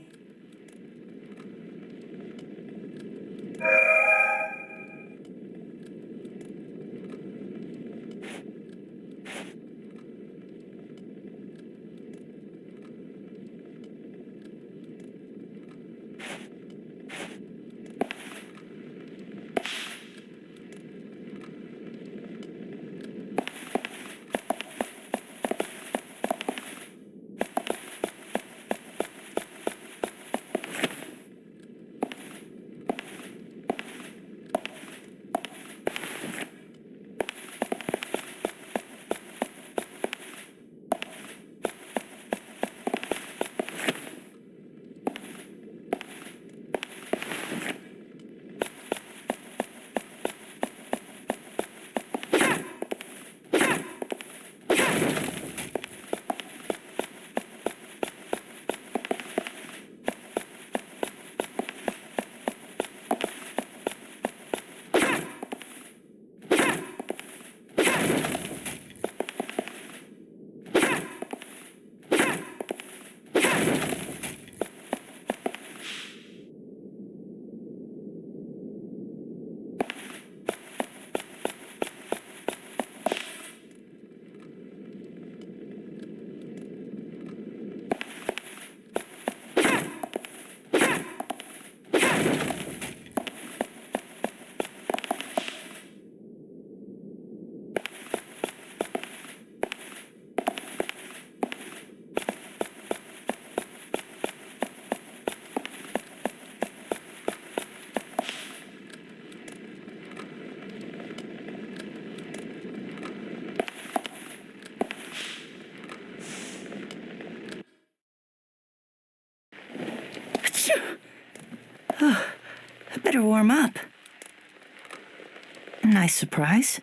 Oh, I better warm up. A nice surprise.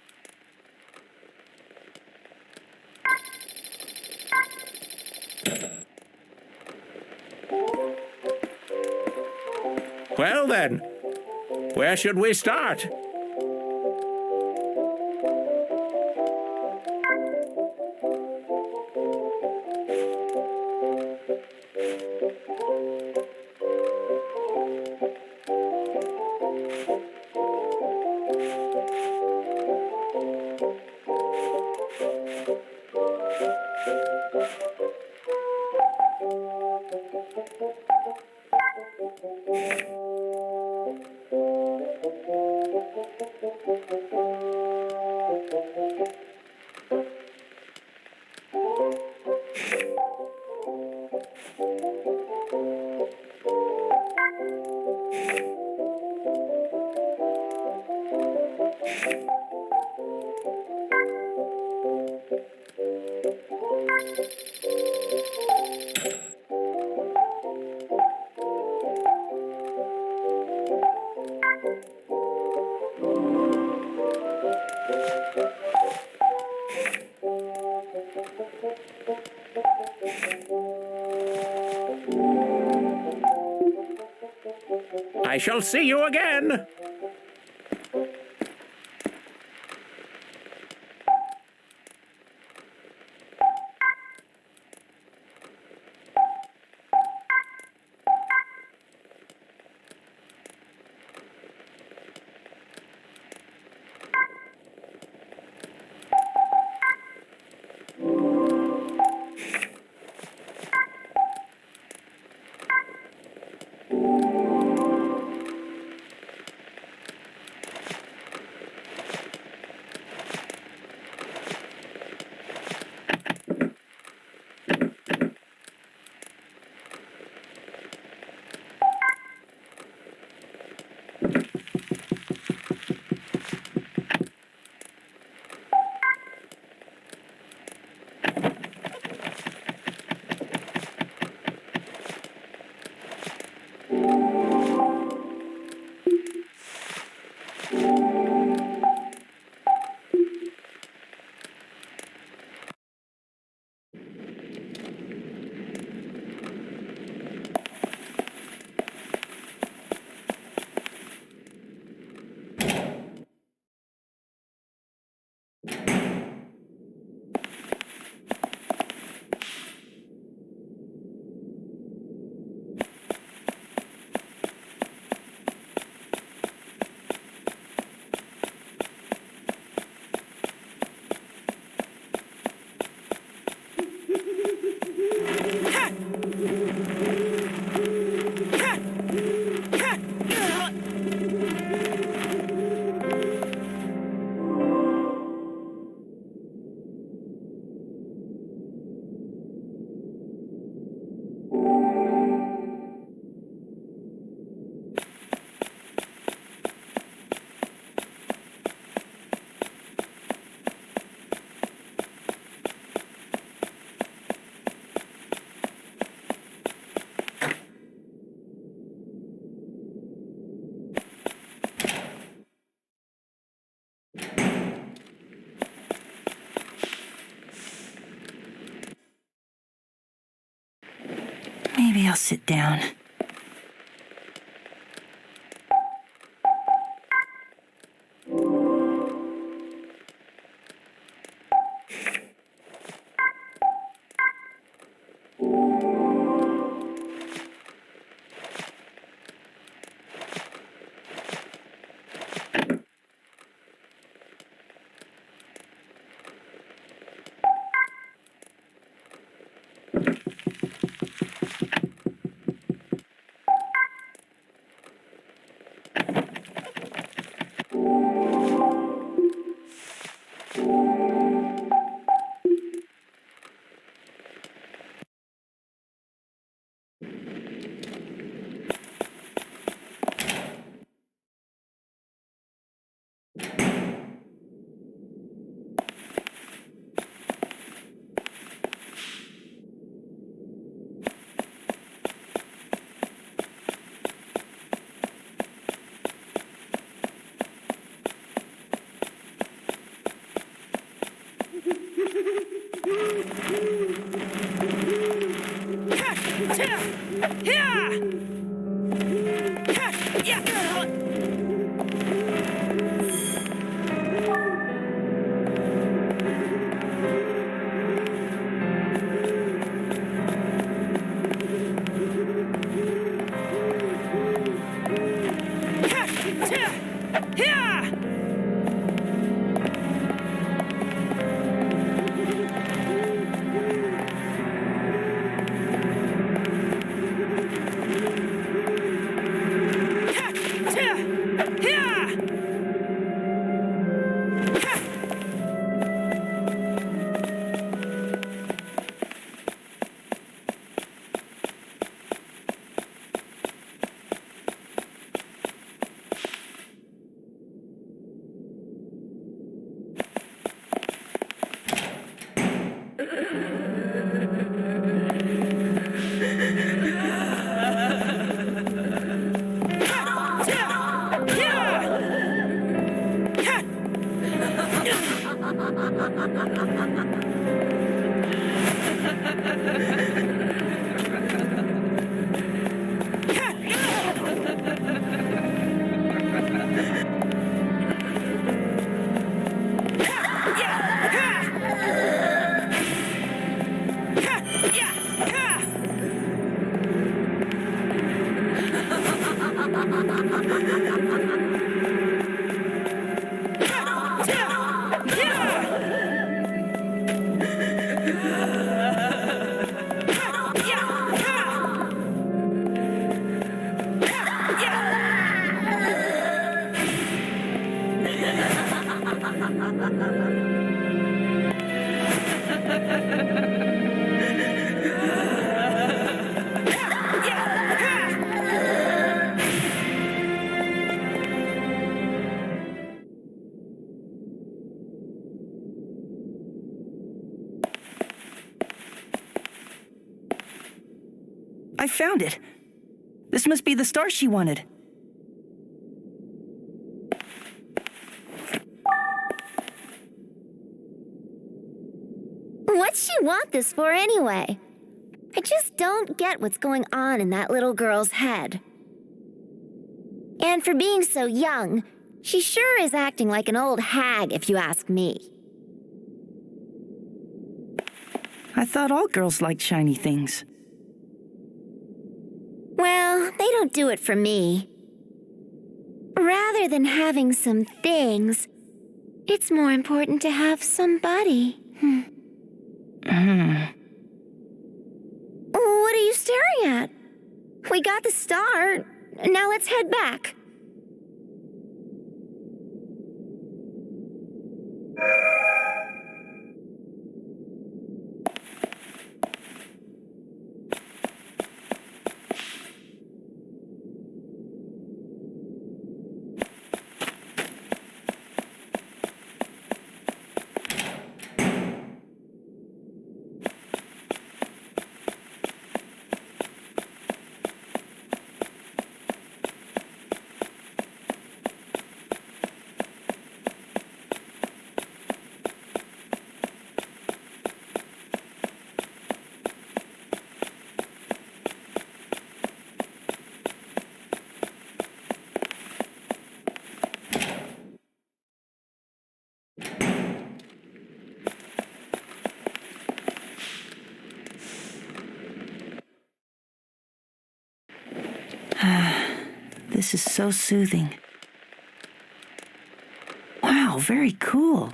Well then, where should we start? I shall see you again. Maybe I'll sit down. I found it. This must be the star she wanted. What'd she want this for anyway? I just don't get what's going on in that little girl's head. And for being so young, she sure is acting like an old hag, if you ask me. I thought all girls liked shiny things. Well, they don't do it for me. Rather than having some things, it's more important to have somebody. What are you staring at? We got the star. Now let's head back. This is so soothing. Wow, very cool.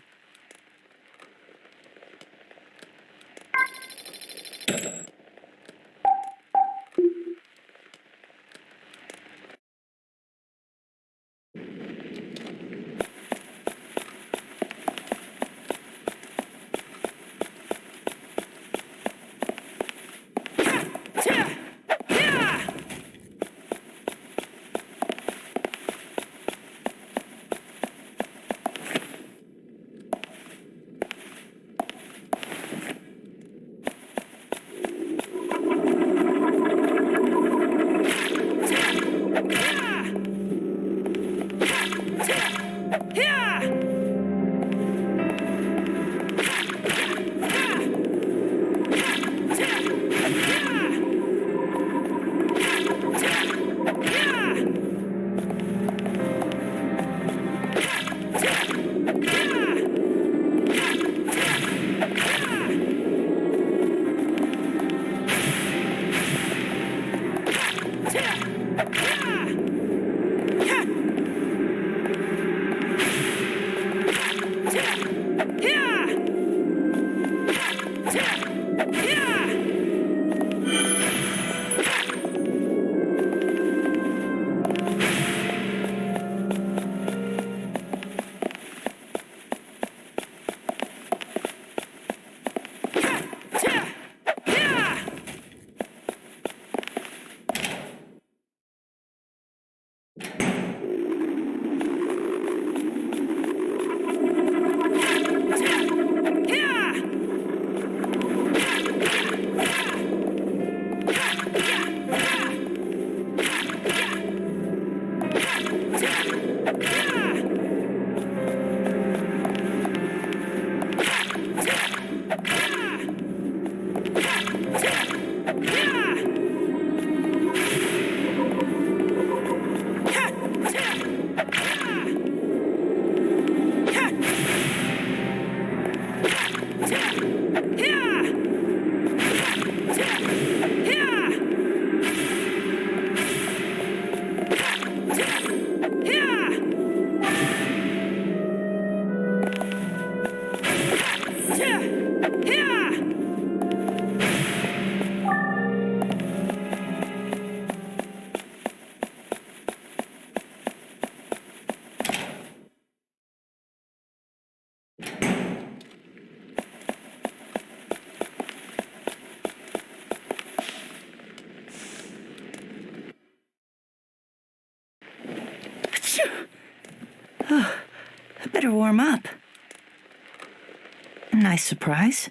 Oh, I better warm up. Nice surprise.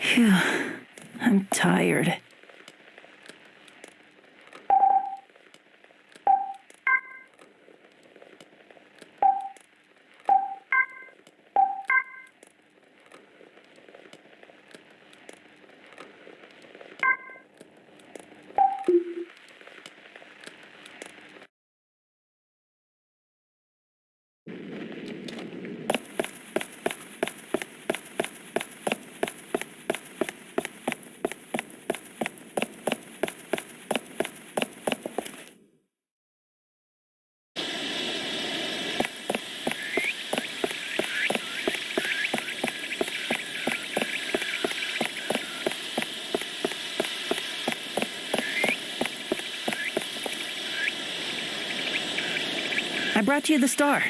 Phew, I'm tired. I brought you the star.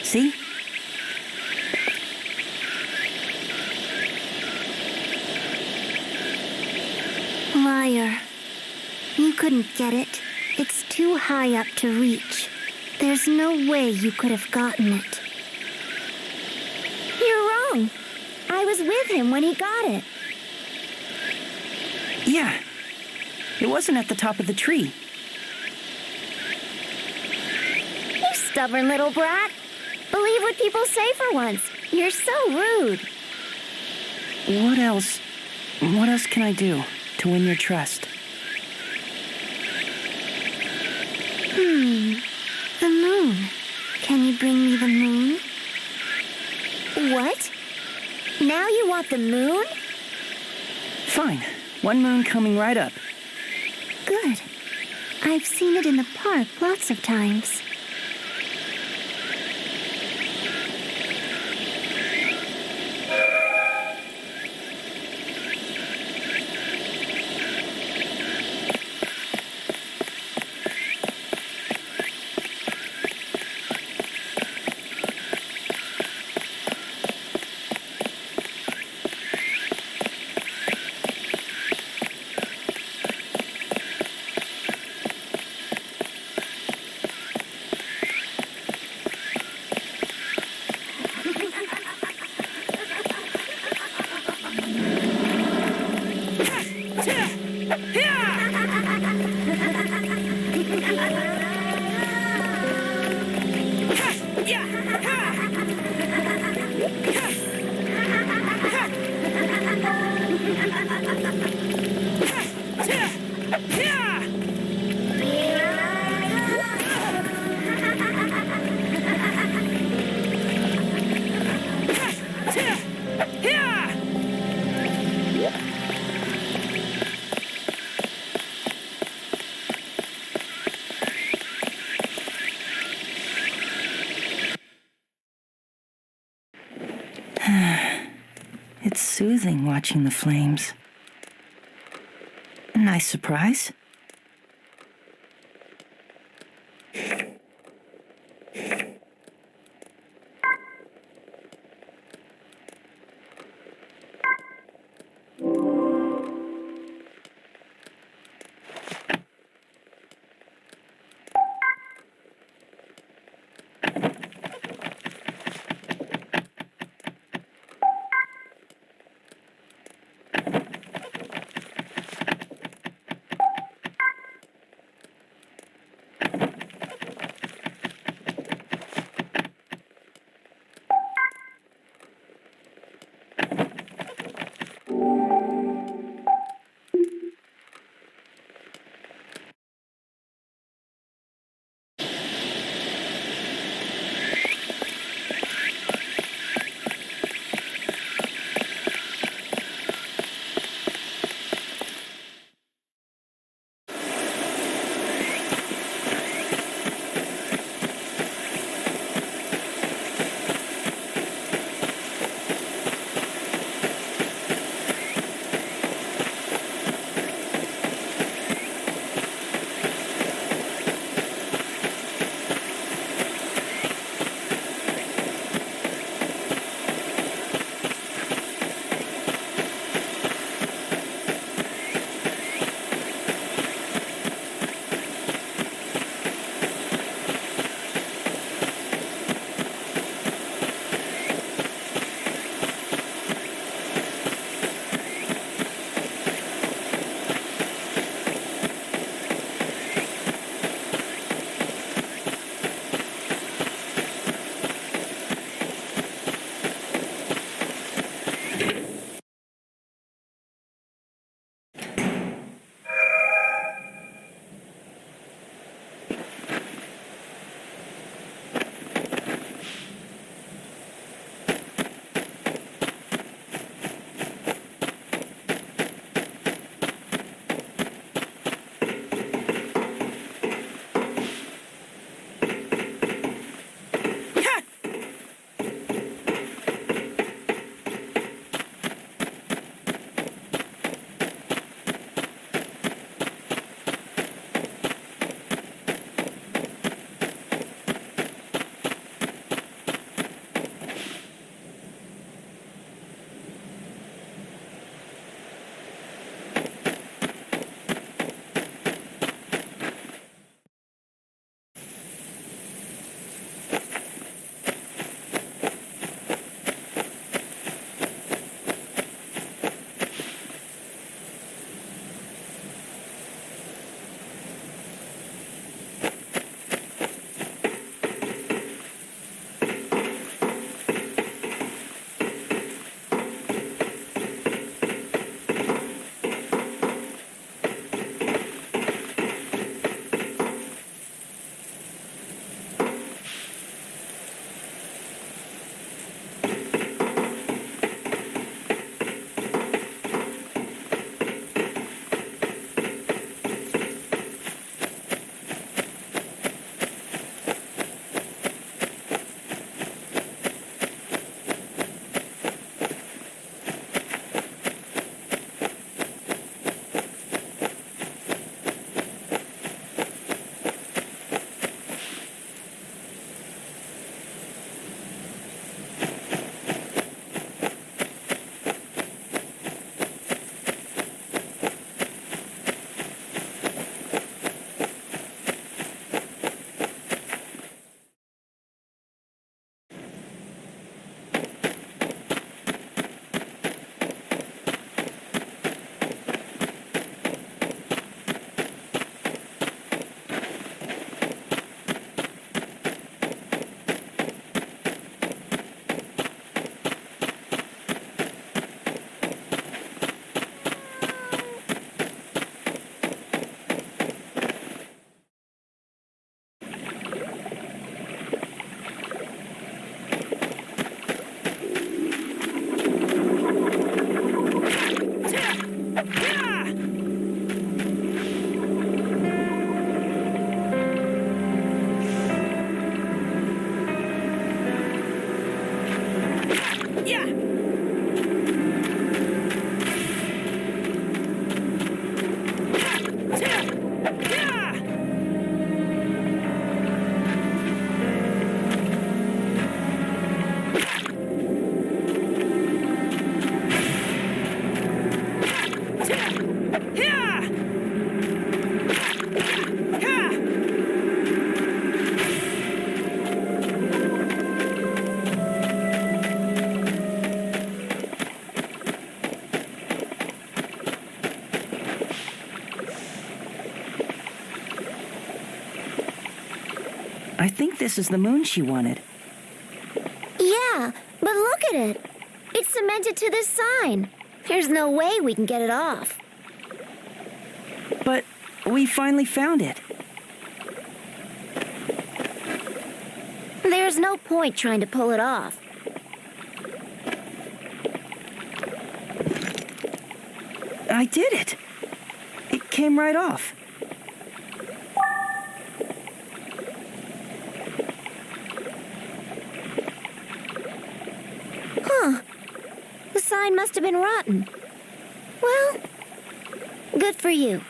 See? Liar. You couldn't get it. It's too high up to reach. There's no way you could have gotten it. You're wrong. I was with him when he got it. Yeah. It wasn't at the top of the tree. You stubborn little brat. Believe what people say for once. You're so rude. What else can I do to win your trust? The moon. Can you bring me the moon? What? Now you want the moon? Fine. One moon coming right up. Good. I've seen it in the park lots of times. It's soothing watching the flames. A nice surprise. I think this is the moon she wanted. Yeah, but look at it. It's cemented to this sign. There's no way we can get it off. But we finally found it. There's no point trying to pull it off. I did it. It came right off. Huh. The sign must have been rotten. Well, good for you.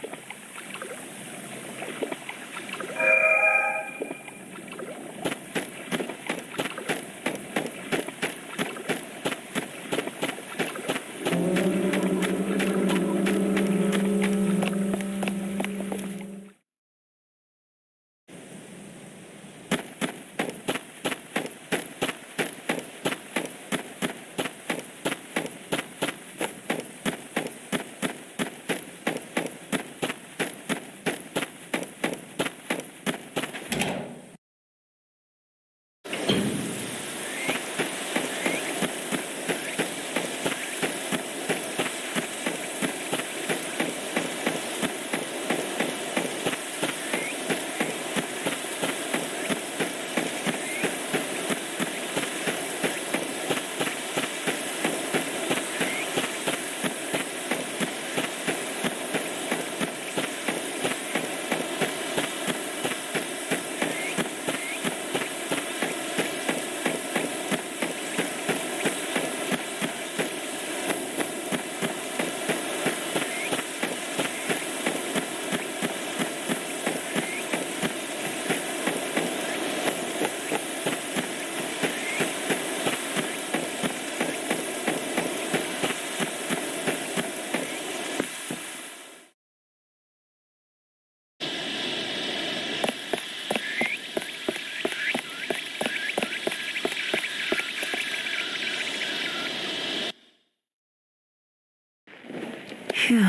Phew,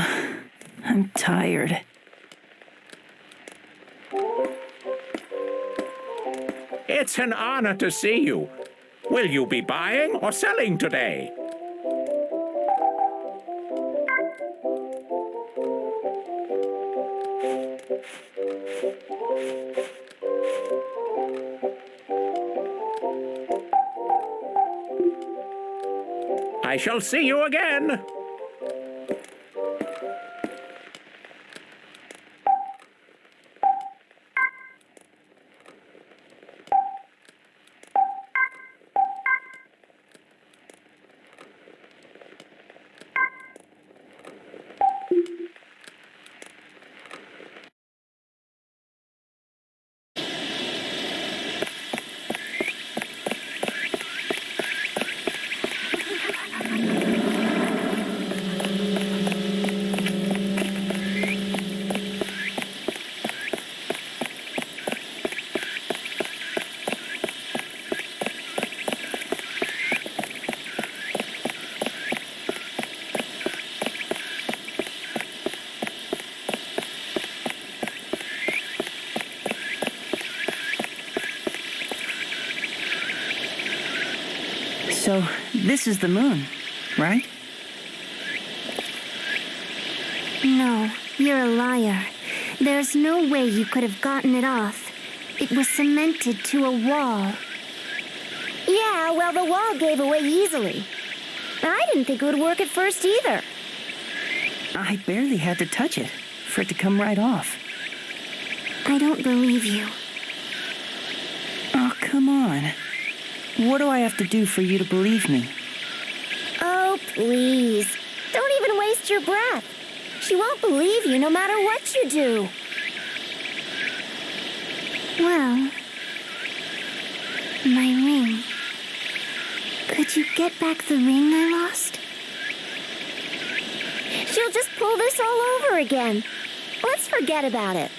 I'm tired. It's an honor to see you. Will you be buying or selling today? I shall see you again. So, this is the moon, right? No, you're a liar. There's no way you could have gotten it off. It was cemented to a wall. Yeah, well, the wall gave away easily. I didn't think it would work at first either. I barely had to touch it for it to come right off. I don't believe you. Oh, come on. What do I have to do for you to believe me? Oh, please. Don't even waste your breath. She won't believe you no matter what you do. Well, my ring. Could you get back the ring I lost? She'll just pull this all over again. Let's forget about it.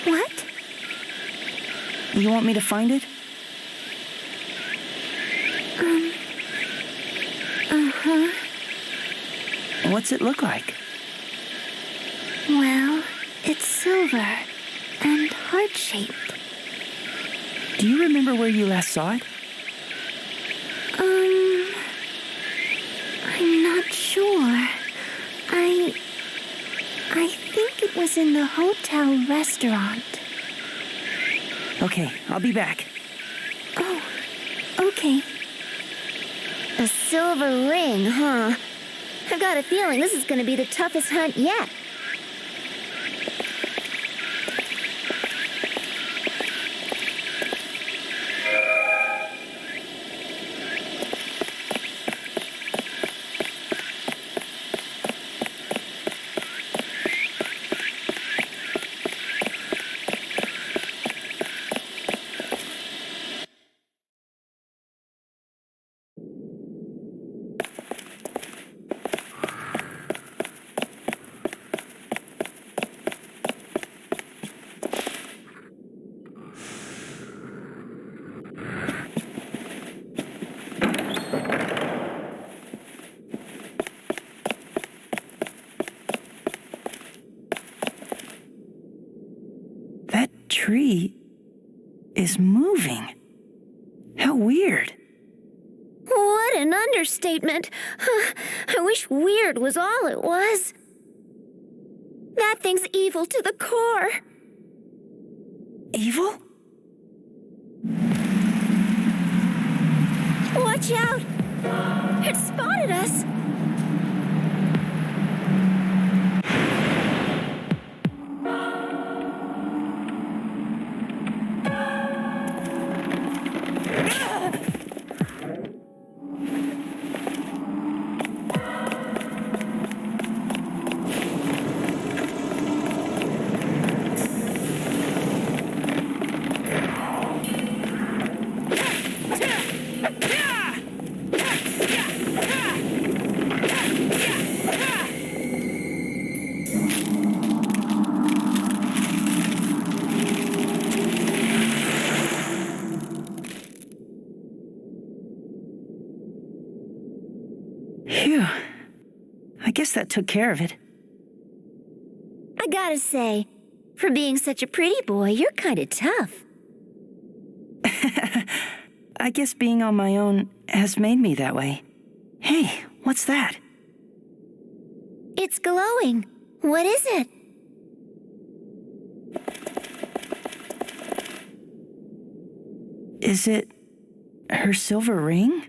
What? You want me to find it? Uh-huh. What's it look like? Well, It's silver and heart-shaped. Do you remember where you last saw it? I'm not sure. I think it was in the hotel restaurant. Okay, I'll be back. Oh, okay. A silver ring, huh? I've got a feeling this is going to be the toughest hunt yet. That tree is moving. How weird. What an understatement. I wish weird was all it was. That thing's evil to the core. Evil? Watch out! It spotted us! Phew. I guess that took care of it. I gotta say, for being such a pretty boy, you're kinda tough. I guess being on my own has made me that way. Hey, what's that? It's glowing. What is it? Is it her silver ring?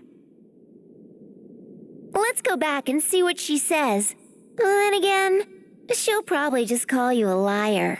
Let's go back and see what she says. Then again, she'll probably just call you a liar.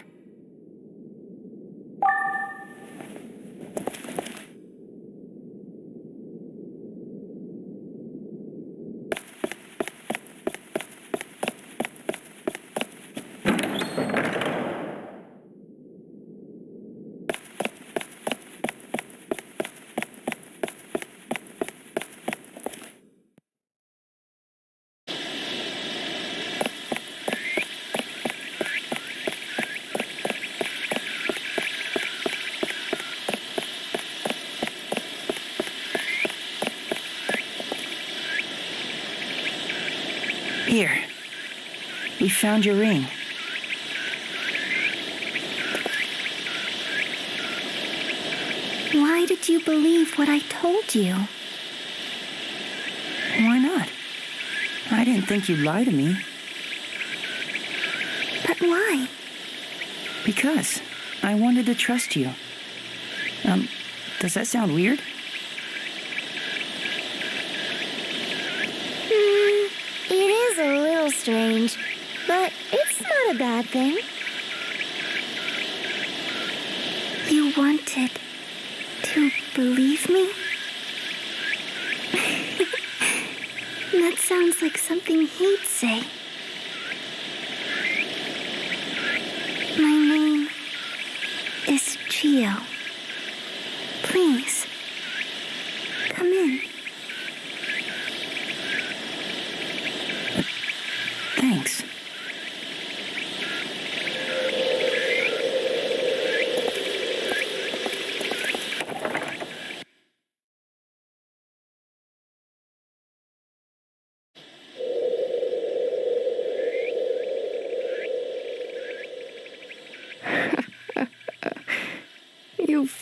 Here. We found your ring. Why did you believe what I told you? Why not? I didn't think you'd lie to me. But why? Because I wanted to trust you. Does that sound weird? It is a little strange, but it's not a bad thing. You wanted to believe me? That sounds like something he'd say. My name is Chio. Please, come in. Thanks.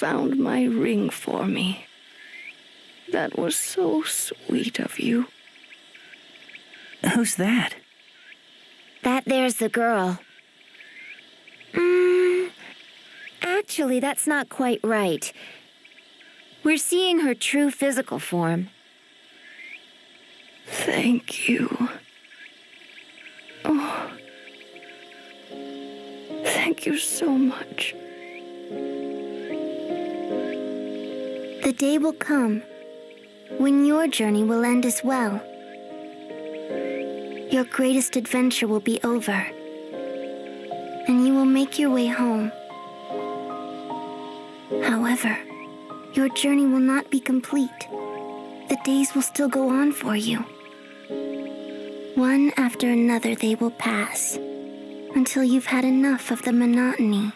found my ring for me. That was so sweet of you. Who's that? That there's the girl. Actually, that's not quite right. We're seeing her true physical form. Thank you. Oh. Thank you so much. The day will come when your journey will end as well. Your greatest adventure will be over, and you will make your way home. However, your journey will not be complete. The days will still go on for you. One after another they will pass, until you've had enough of the monotony.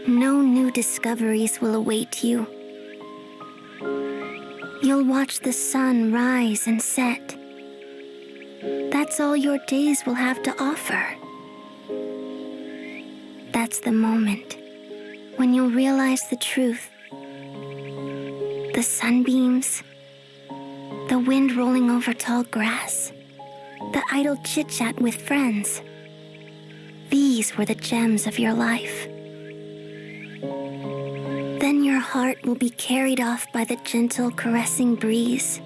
No new discoveries will await you. You'll watch the sun rise and set. That's all your days will have to offer. That's the moment when you'll realize the truth. The sunbeams, the wind rolling over tall grass, the idle chit-chat with friends. These were the gems of your life. Then your heart will be carried off by the gentle, caressing breeze,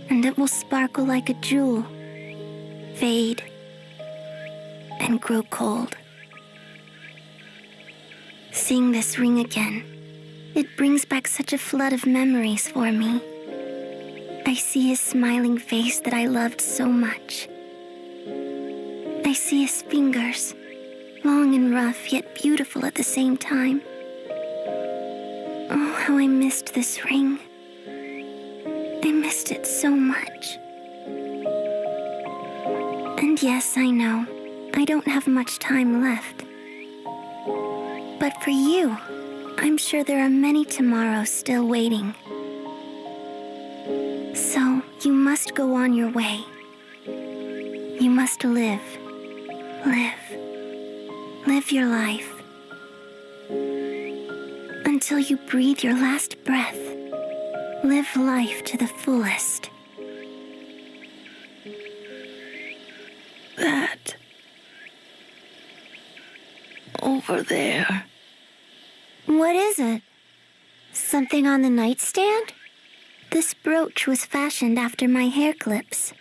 and it will sparkle like a jewel, fade, and grow cold. Seeing this ring again, it brings back such a flood of memories for me. I see his smiling face that I loved so much. I see his fingers, long and rough, yet beautiful at the same time. Oh, how I missed this ring. I missed it so much. And yes, I know, I don't have much time left. But for you, I'm sure there are many tomorrows still waiting. So, you must go on your way. You must live. Live your life. Until you breathe your last breath. Live life to the fullest. That. Over there. What is it? Something on the nightstand? This brooch was fashioned after my hair clips.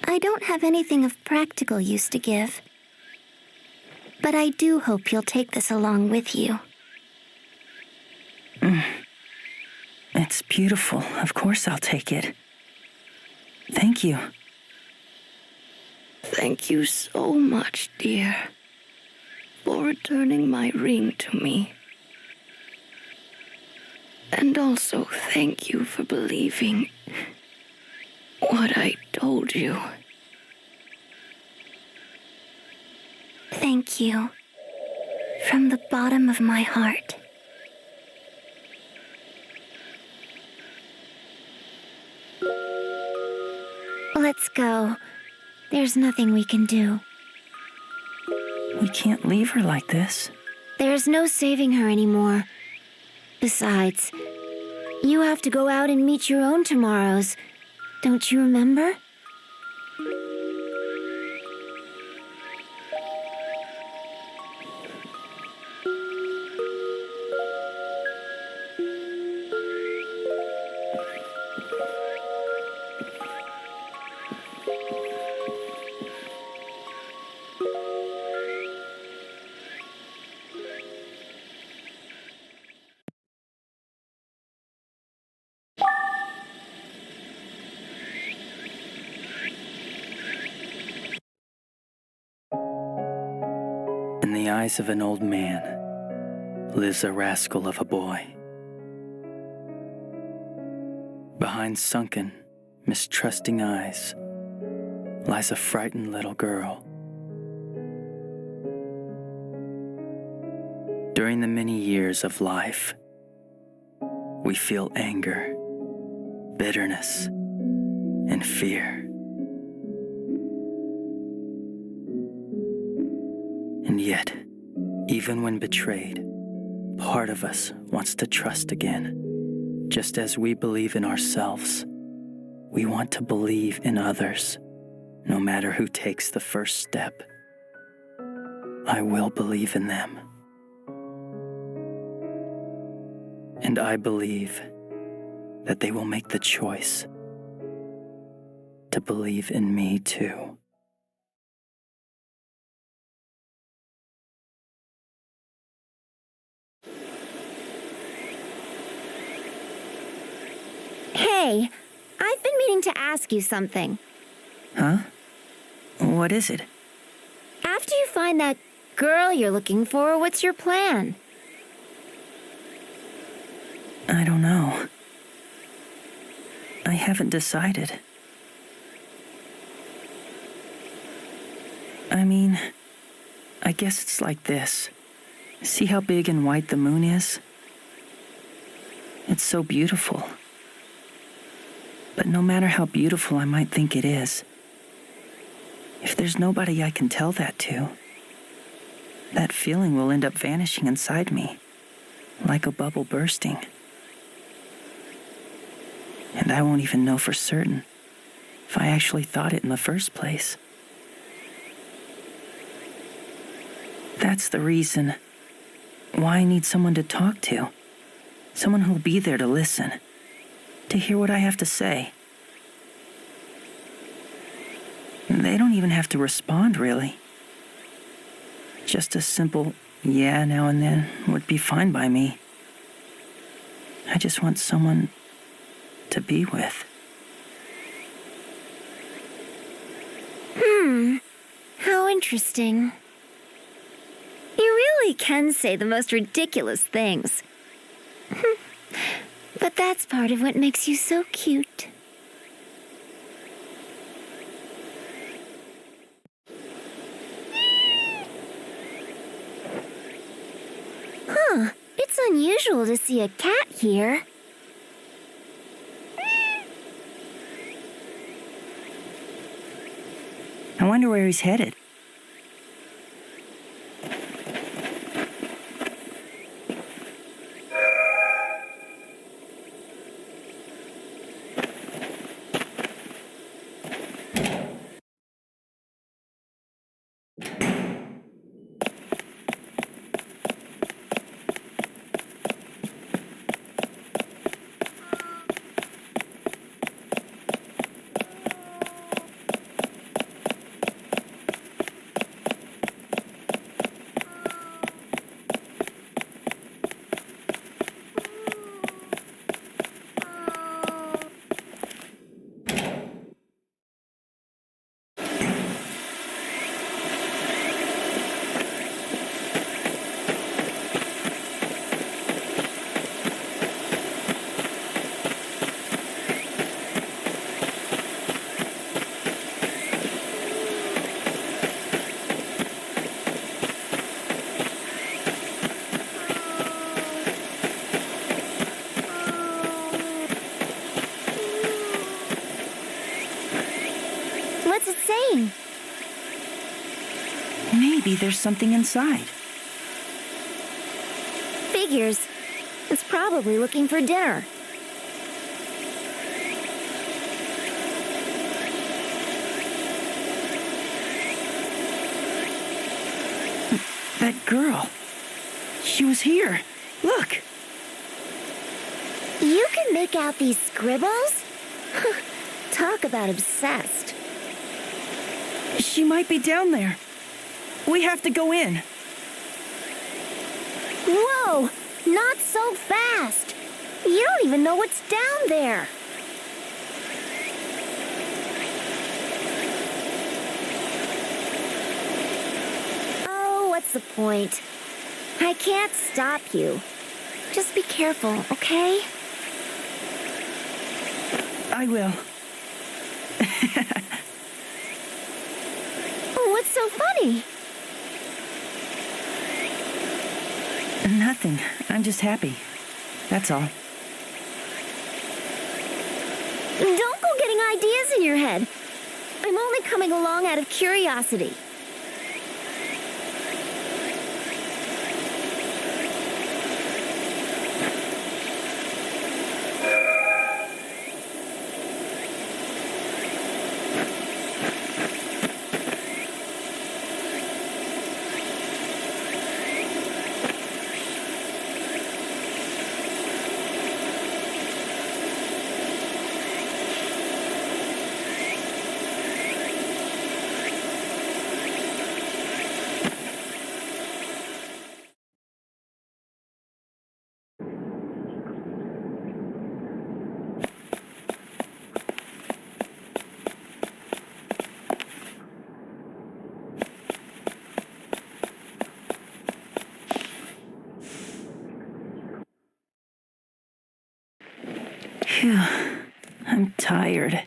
I don't have anything of practical use to give. But I do hope you'll take this along with you. It's beautiful. Of course I'll take it. Thank you. Thank you so much, dear, for returning my ring to me. And also thank you for believing what I told you. Thank you. From the bottom of my heart. Let's go. There's nothing we can do. We can't leave her like this. There's no saving her anymore. Besides, you have to go out and meet your own tomorrows. Don't you remember? In the eyes of an old man lives a rascal of a boy. Behind sunken, mistrusting eyes lies a frightened little girl. During the many years of life, we feel anger, bitterness, and fear. And yet, Even when betrayed, part of us wants to trust again. Just as we believe in ourselves, we want to believe in others, no matter who takes the first step. I will believe in them. And I believe that they will make the choice to believe in me too. Hey, I've been meaning to ask you something. Huh? What is it? After you find that girl you're looking for, what's your plan? I don't know. I haven't decided. I mean, I guess it's like this. See how big and white the moon is? It's so beautiful. But no matter how beautiful I might think it is, if there's nobody I can tell that to, that feeling will end up vanishing inside me, like a bubble bursting. And I won't even know for certain if I actually thought it in the first place. That's the reason why I need someone to talk to. Someone who'll be there to listen, to hear what I have to say. They don't even have to respond, really. Just a simple yeah now and then would be fine by me. I just want someone to be with. How interesting. You really can say the most ridiculous things. But that's part of what makes you so cute. Huh, it's unusual to see a cat here. I wonder where he's headed. What's it saying? Maybe there's something inside. Figures. It's probably looking for dinner. That girl. She was here. Look. You can make out these scribbles? Talk about obsessed. She might be down there. We have to go in. Whoa! Not so fast! You don't even know what's down there. Oh, what's the point? I can't stop you. Just be careful, okay? I will. What's so funny? Nothing. I'm just happy. That's all. Don't go getting ideas in your head. I'm only coming along out of curiosity. Phew, I'm tired.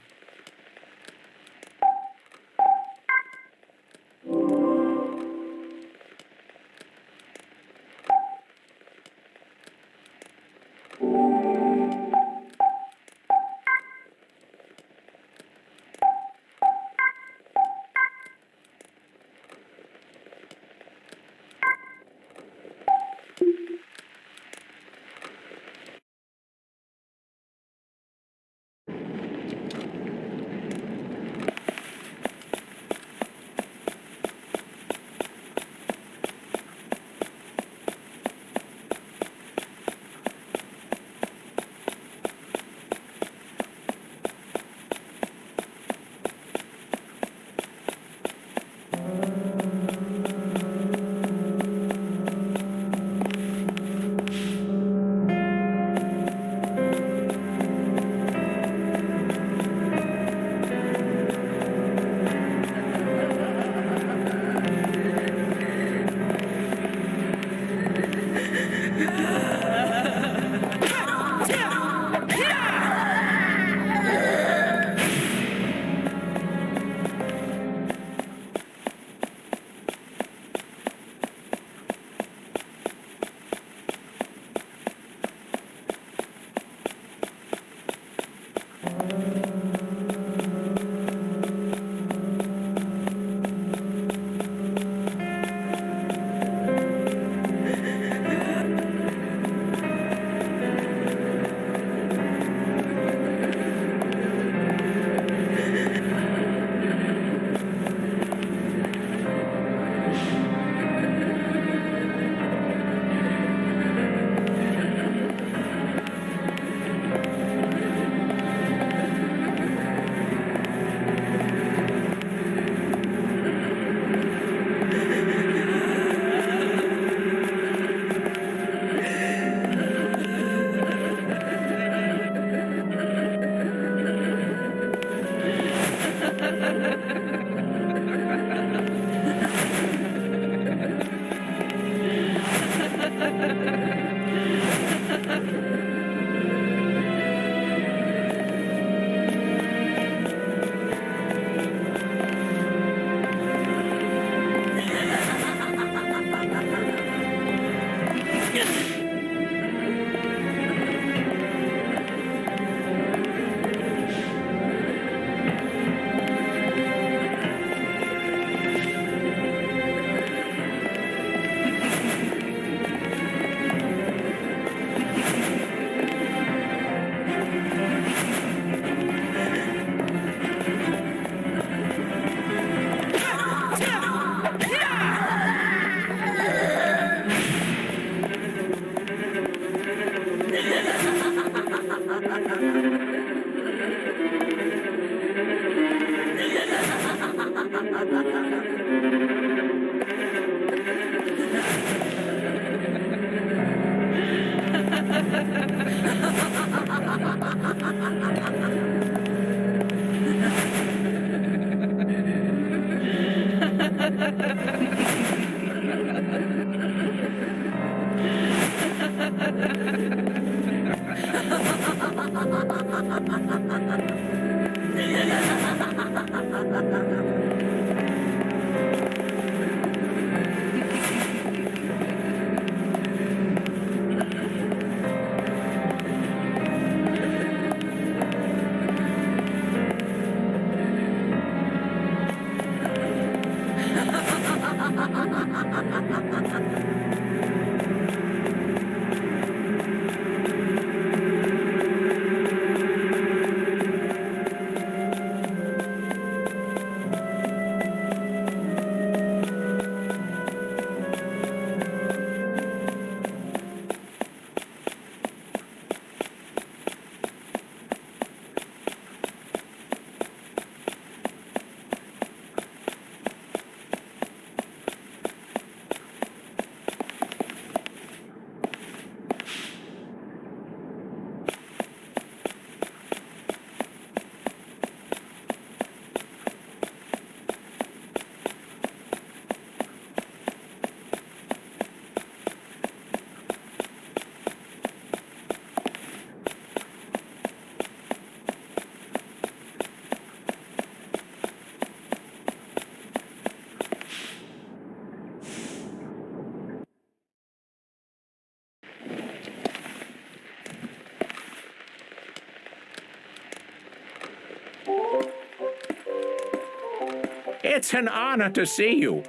It's an honor to see you.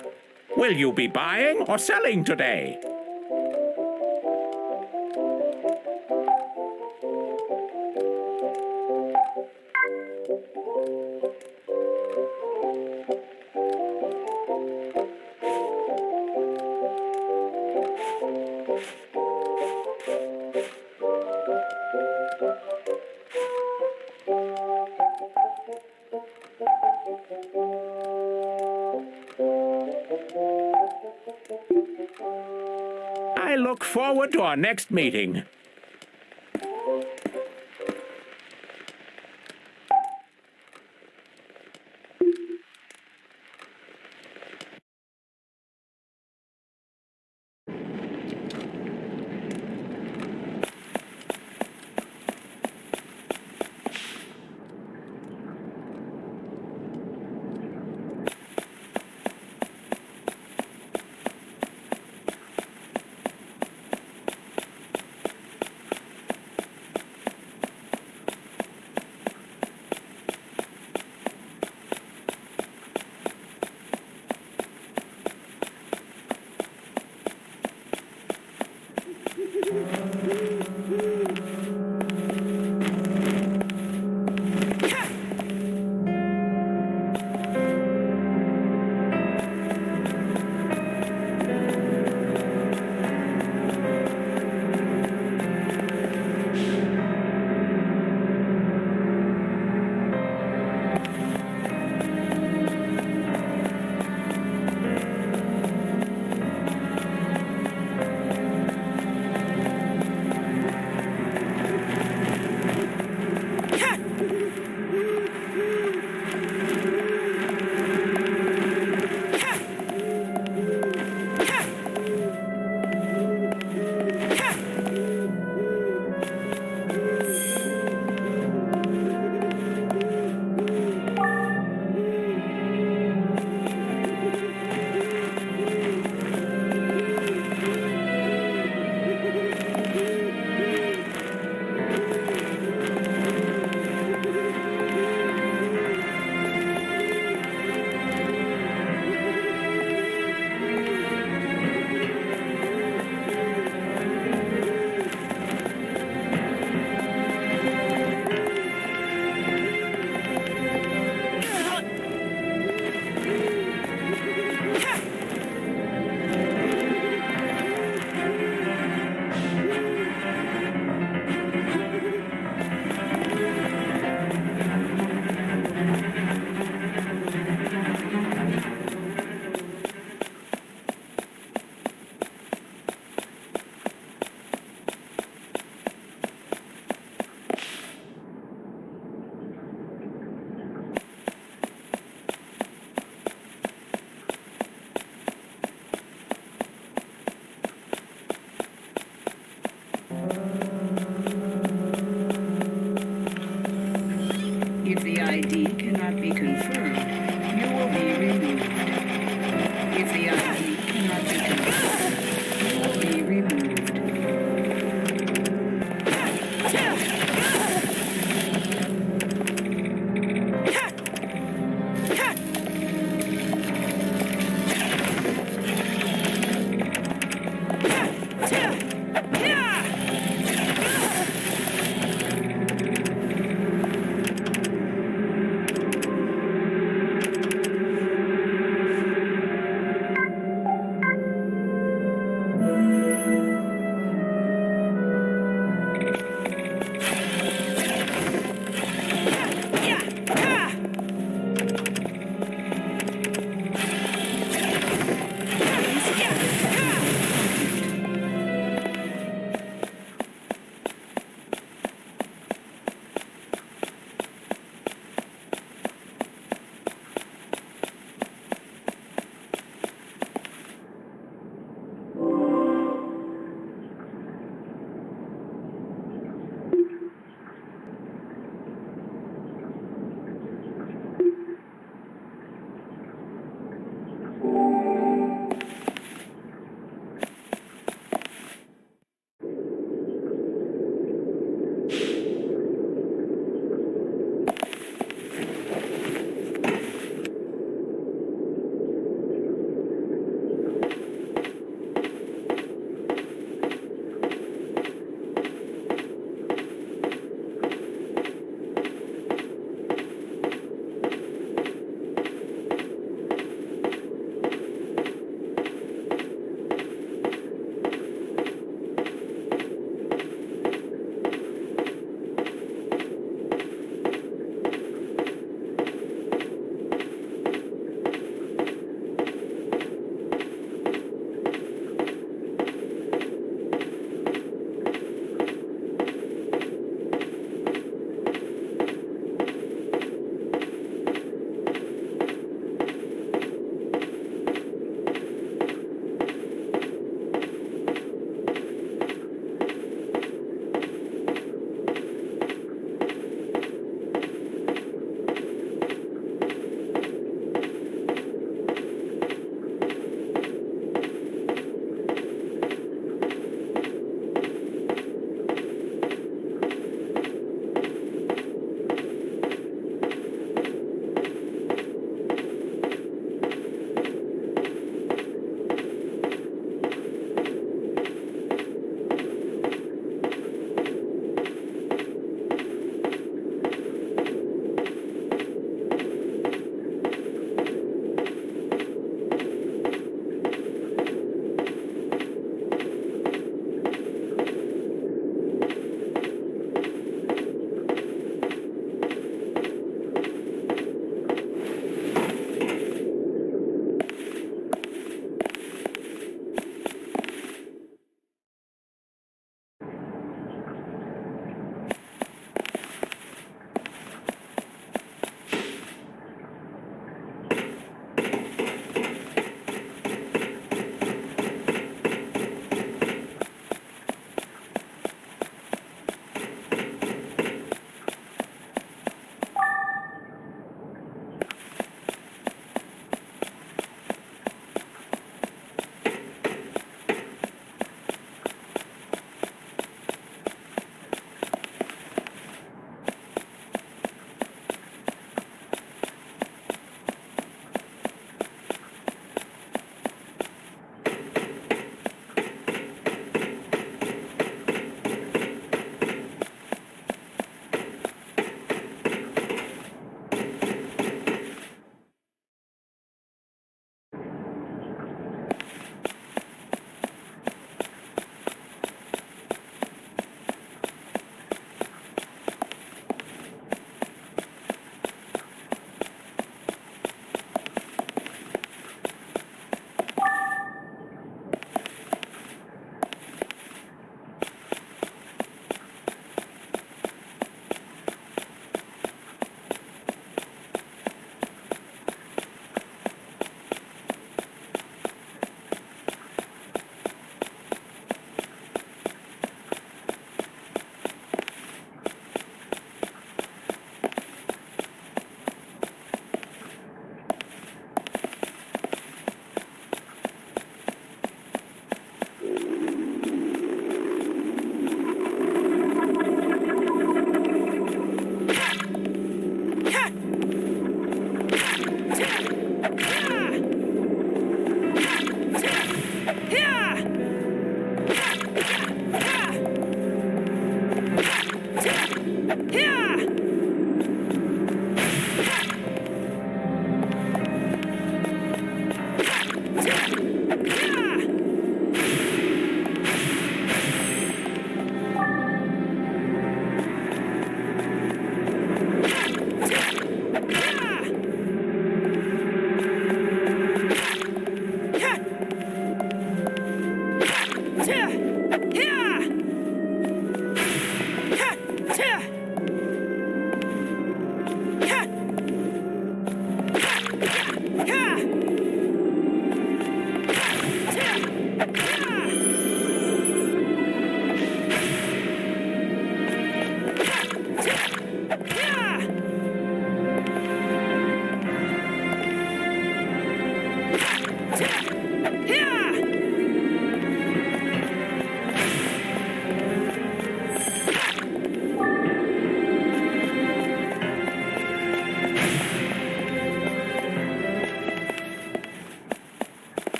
Will you be buying or selling today? I look forward to our next meeting.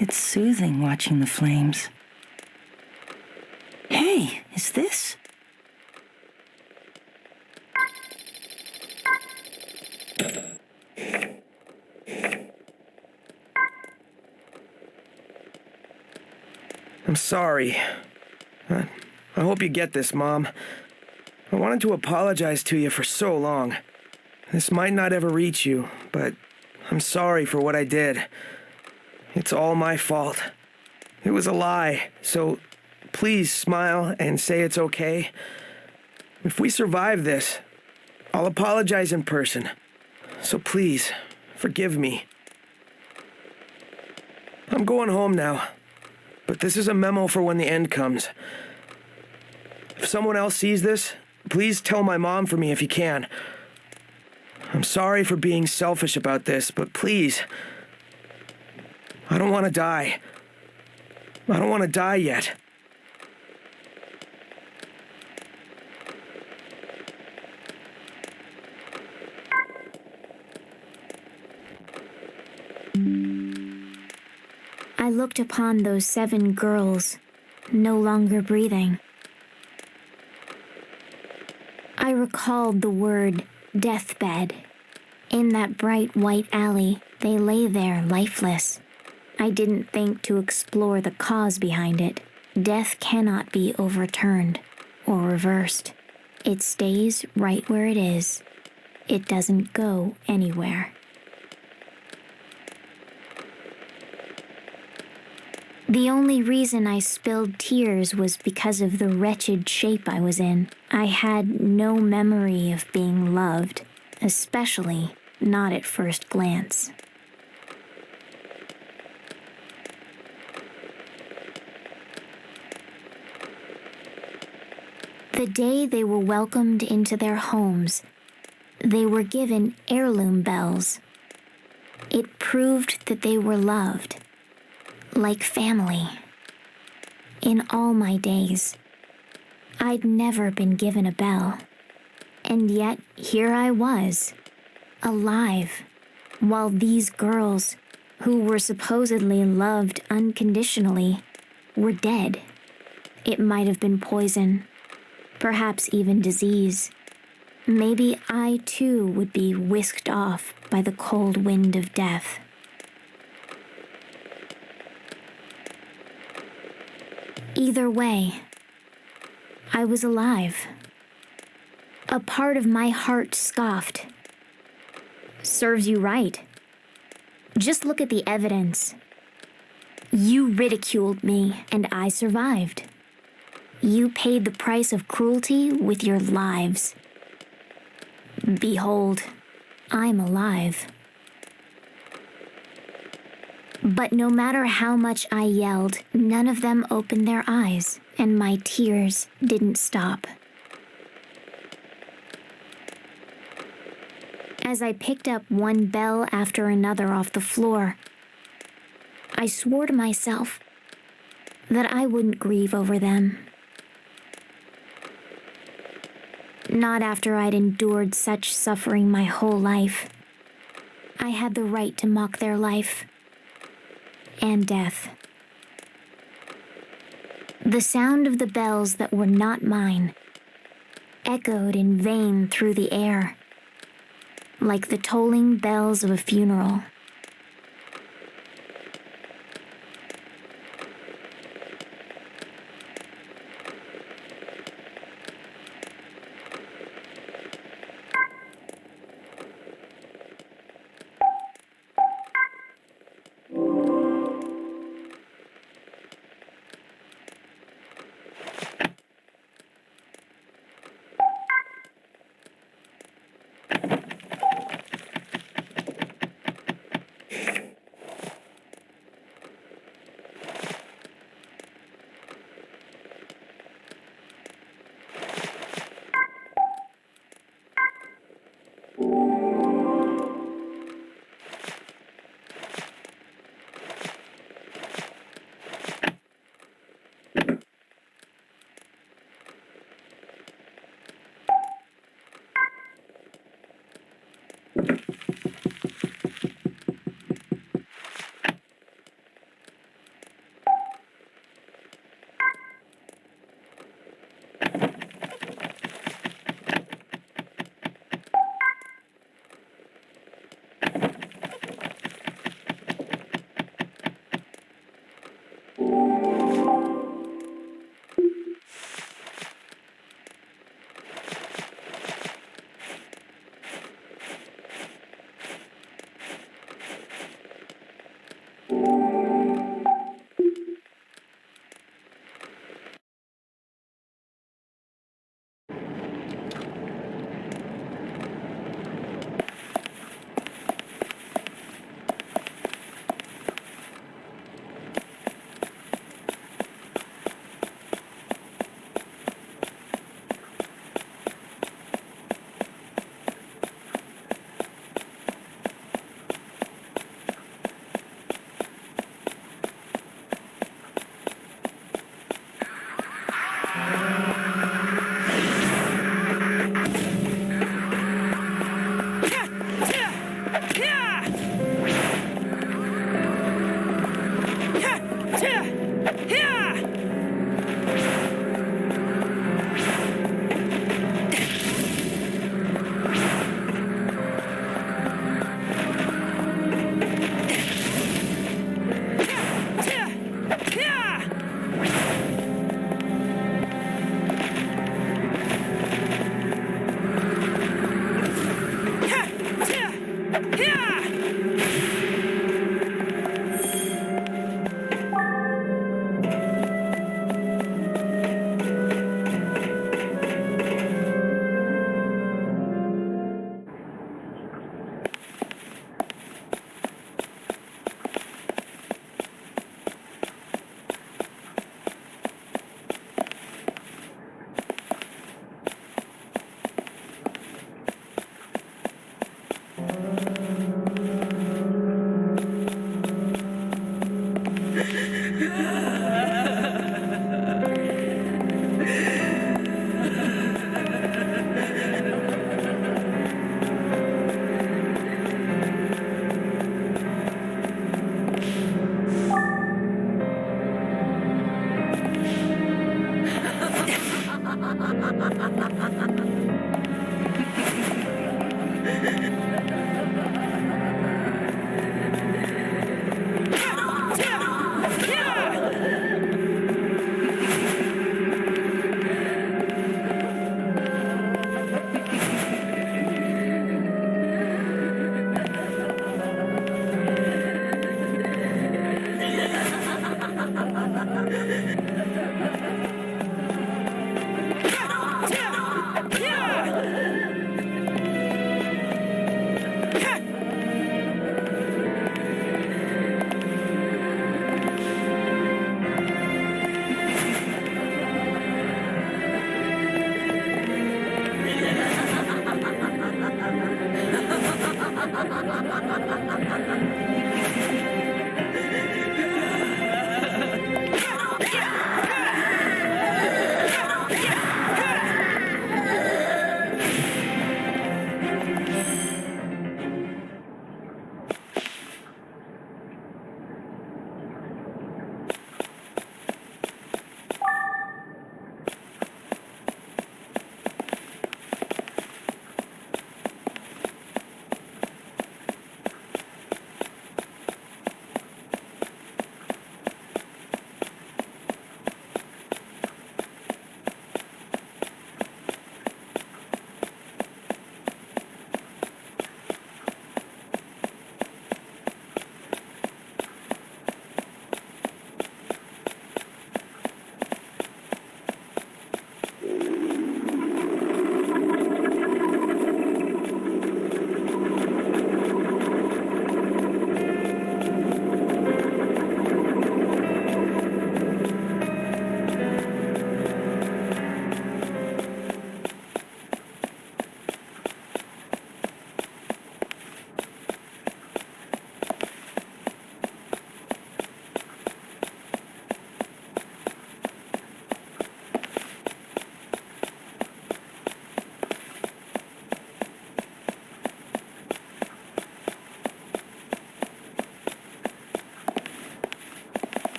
It's soothing watching the flames. Hey, is this? I'm sorry. I hope you get this, Mom. I wanted to apologize to you for so long. This might not ever reach you, but I'm sorry for what I did. It's all my fault. It was a lie, so please smile and say it's okay. If we survive this, I'll apologize in person. So please, forgive me. I'm going home now, but this is a memo for when the end comes. If someone else sees this, please tell my mom for me if you can. I'm sorry for being selfish about this, but please, I don't want to die. I don't want to die yet. I looked upon those 7 girls, no longer breathing. I recalled the word deathbed. In that bright white alley, they lay there lifeless. I didn't think to explore the cause behind it. Death cannot be overturned or reversed. It stays right where it is. It doesn't go anywhere. The only reason I spilled tears was because of the wretched shape I was in. I had no memory of being loved, especially not at first glance. The day they were welcomed into their homes, they were given heirloom bells. It proved that they were loved, like family. In all my days, I'd never been given a bell, and yet here I was, alive, while these girls, who were supposedly loved unconditionally, were dead. It might have been poison, perhaps even disease. Maybe I too would be whisked off by the cold wind of death. Either way, I was alive. A part of my heart scoffed. Serves you right. Just look at the evidence. You ridiculed me, and I survived. You paid the price of cruelty with your lives. Behold, I'm alive. But no matter how much I yelled, none of them opened their eyes, and my tears didn't stop. As I picked up one bell after another off the floor, I swore to myself that I wouldn't grieve over them. Not after I'd endured such suffering my whole life. I had the right to mock their life and death. The sound of the bells that were not mine echoed in vain through the air, like the tolling bells of a funeral.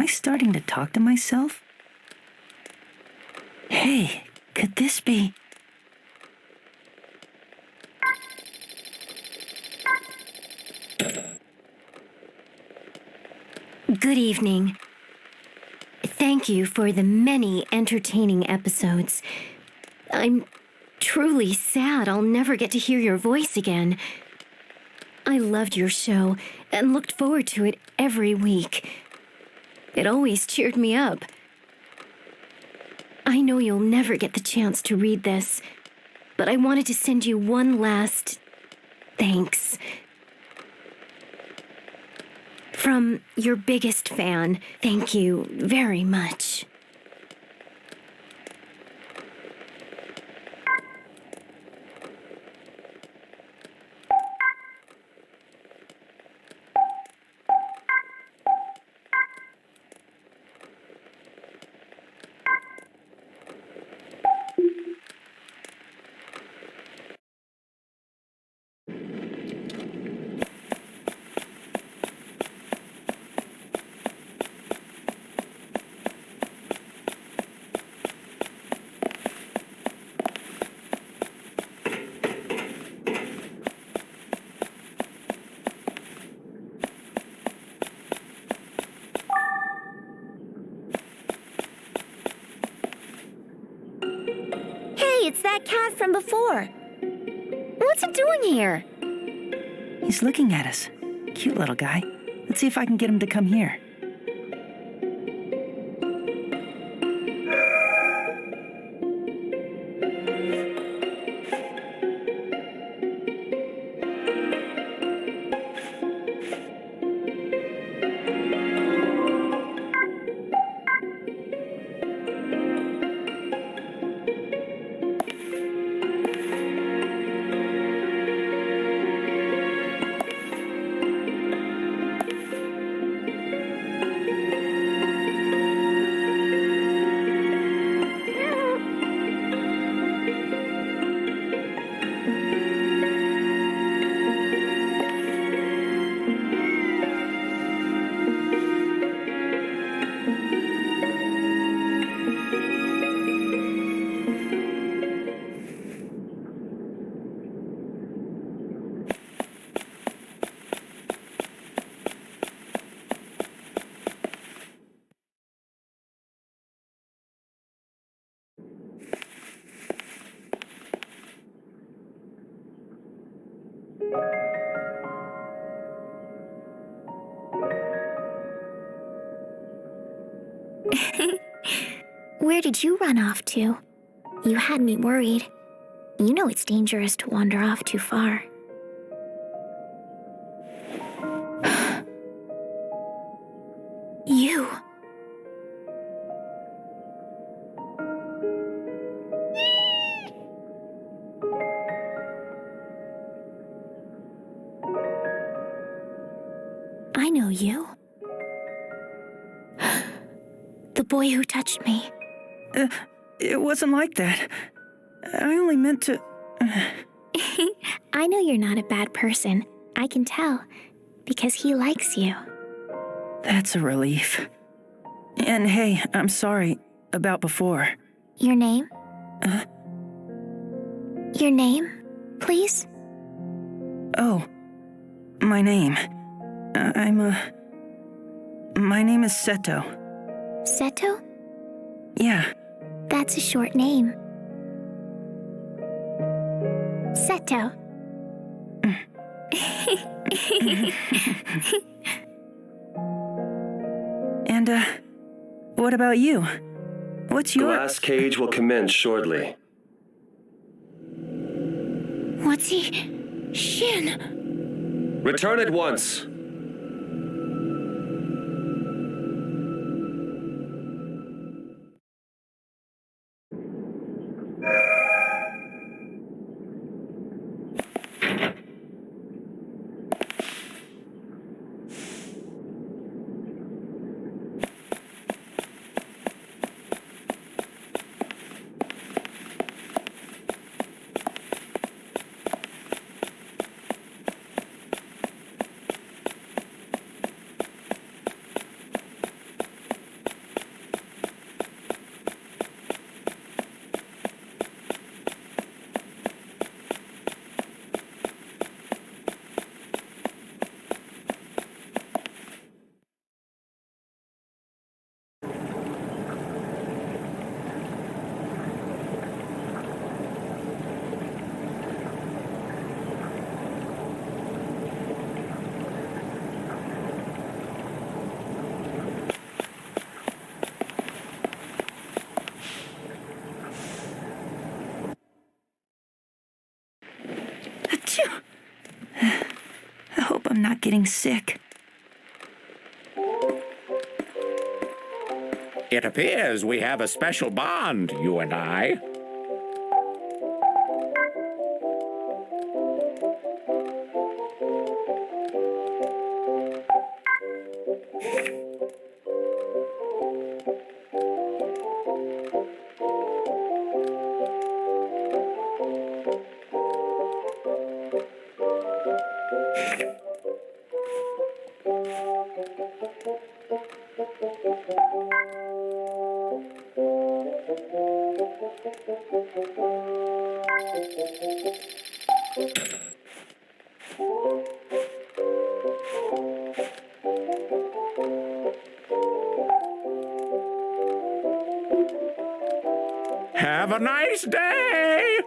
starting to talk to myself? Hey, could this be... Good evening. Thank you for the many entertaining episodes. I'm truly sad I'll never get to hear your voice again. I loved your show and looked forward to it every week. It always cheered me up. I know you'll never get the chance to read this, but I wanted to send you one last thanks. From your biggest fan, thank you very much. It's that cat from before. What's it doing here? He's looking at us. Cute little guy. Let's see if I can get him to come here. Where did you run off to? You had me worried. You know it's dangerous to wander off too far. You. I know you. The boy who touched me. It wasn't like that. I only meant to... I know you're not a bad person. I can tell. Because he likes you. That's a relief. And hey, I'm sorry about before. Your name? Your name, please? Oh, my name. My name is Seto. Seto? Yeah. That's a short name. Seto. And, what about you? What's your... Glass cage will commence shortly. What's he? Shin. Return at once. I'm not getting sick. It appears we have a special bond, you and I. Have a nice day!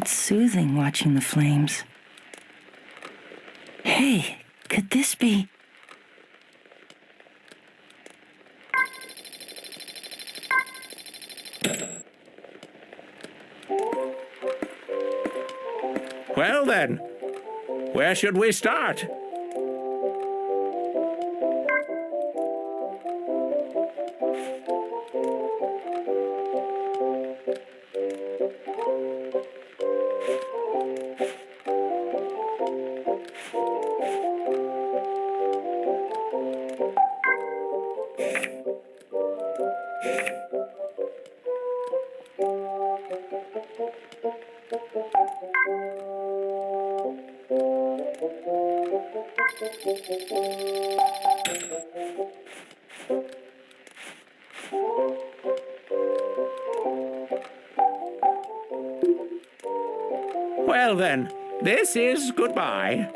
It's soothing watching the flames. Hey, could this be... Well then, where should we start? Well then, this is goodbye.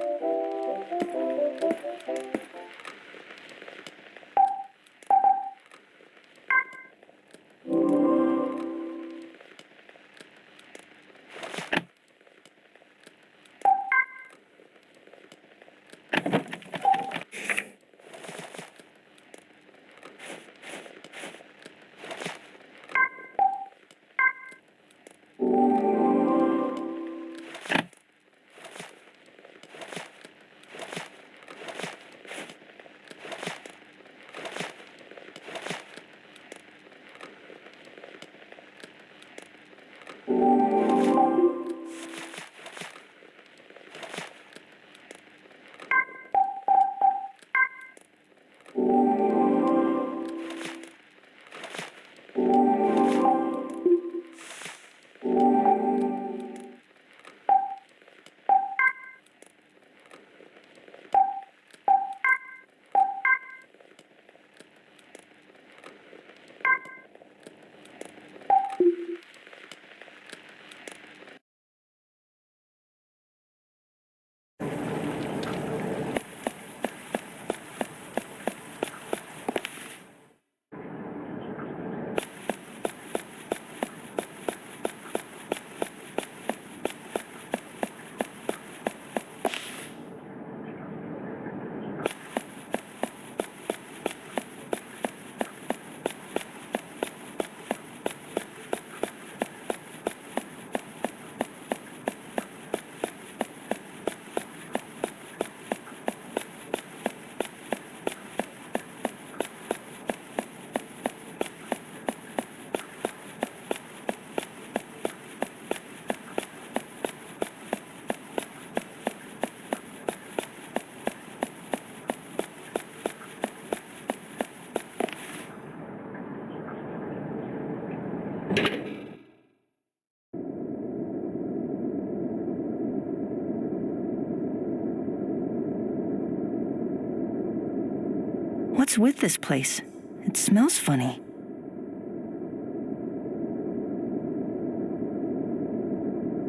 What's with this place? It smells funny.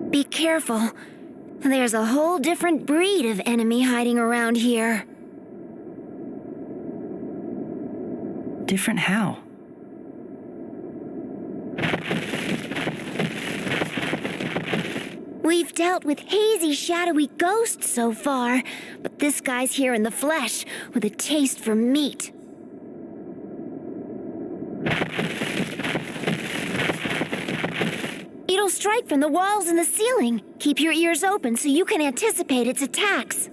Be careful. There's a whole different breed of enemy hiding around here. Different how? We've dealt with hazy, shadowy ghosts so far, but this guy's here in the flesh with a taste for meat. It'll strike from the walls and the ceiling. Keep your ears open so you can anticipate its attacks.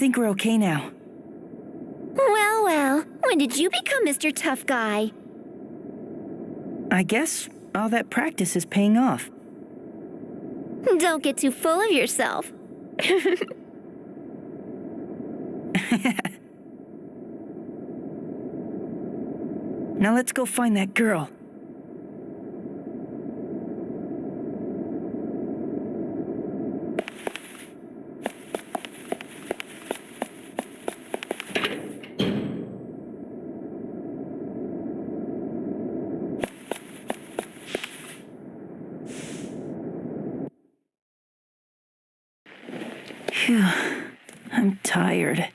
think we're okay now. Well, well, when did you become Mr. Tough Guy? I guess all that practice is paying off. Don't get too full of yourself. Now let's go find that girl. Phew, I'm tired.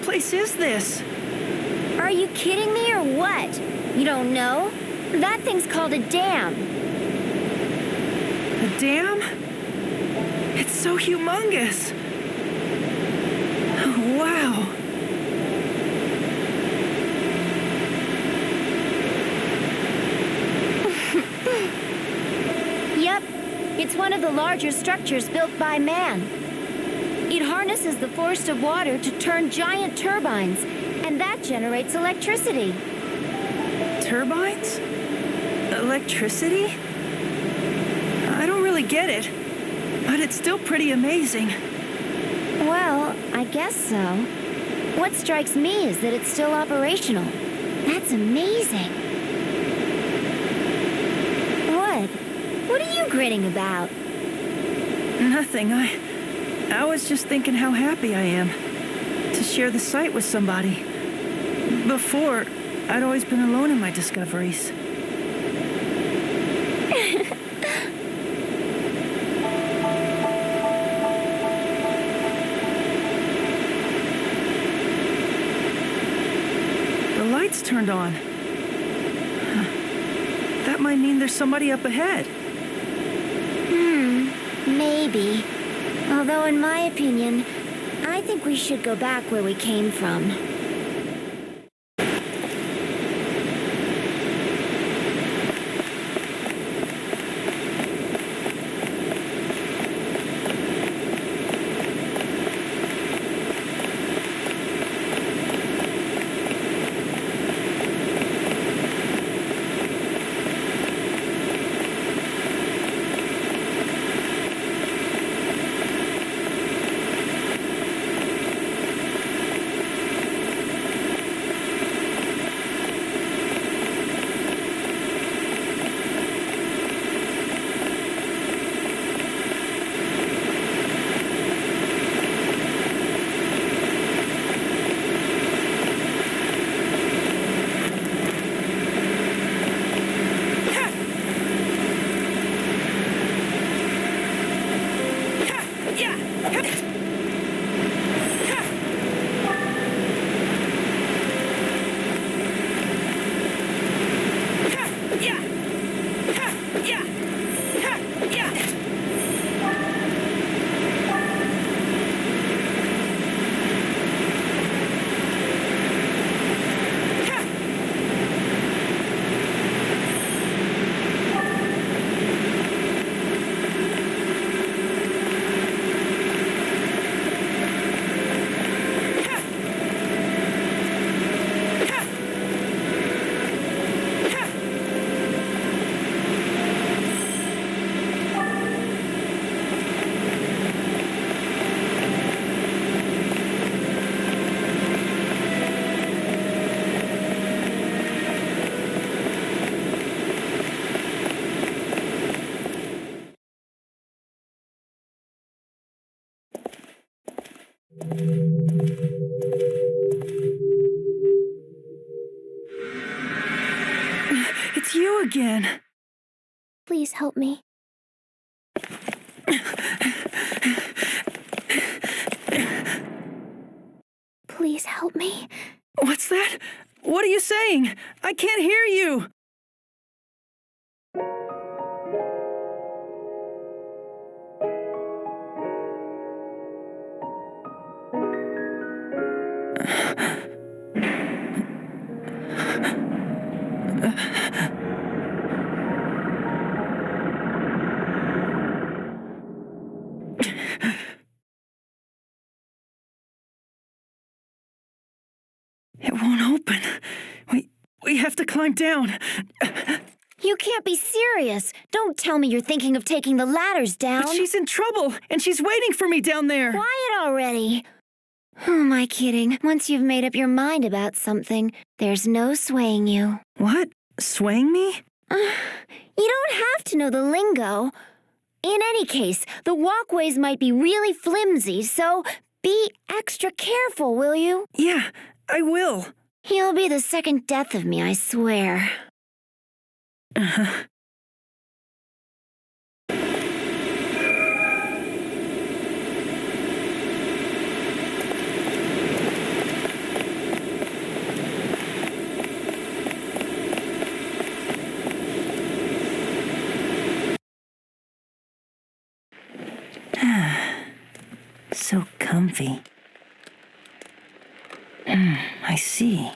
place is this? Are you kidding me or what? You don't know? That thing's called a dam. A dam? It's so humongous. Oh, wow. Yep, it's one of the larger structures built by man. It harnesses the force of water to turn giant turbines, and that generates electricity. Turbines? Electricity? I don't really get it, but it's still pretty amazing. Well, I guess so. What strikes me is that it's still operational. That's amazing. What are you grinning about? Nothing. I was just thinking how happy I am to share the site with somebody. Before, I'd always been alone in my discoveries. The lights turned on. That might mean there's somebody up ahead. Maybe. Although, in my opinion, I think we should go back where we came from. you again. Please help me. Please help me. What's that? What are you saying? I can't hear you. It won't open. We have to climb down. You can't be serious. Don't tell me you're thinking of taking the ladders down. But she's in trouble, and she's waiting for me down there. Quiet already. Who am I kidding? Once you've made up your mind about something, there's no swaying you. What? Swaying me? You don't have to know the lingo. In any case, the walkways might be really flimsy, so be extra careful, will you? Yeah, I will. You'll be the second death of me, I swear. Uh-huh. So comfy. I see.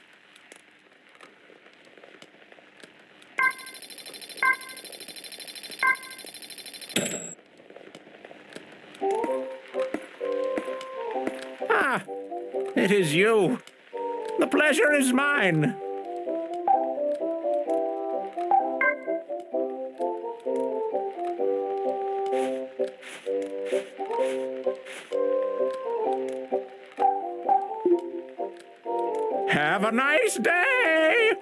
Ah, it is you. The pleasure is mine. Have a nice day!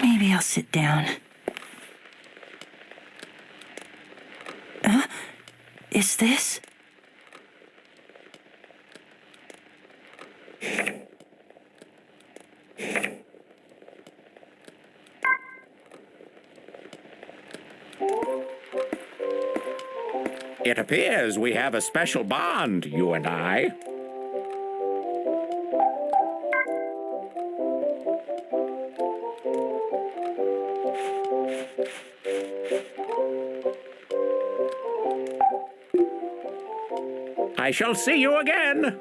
Maybe I'll sit down. Is this? It appears we have a special bond, you and I. I shall see you again.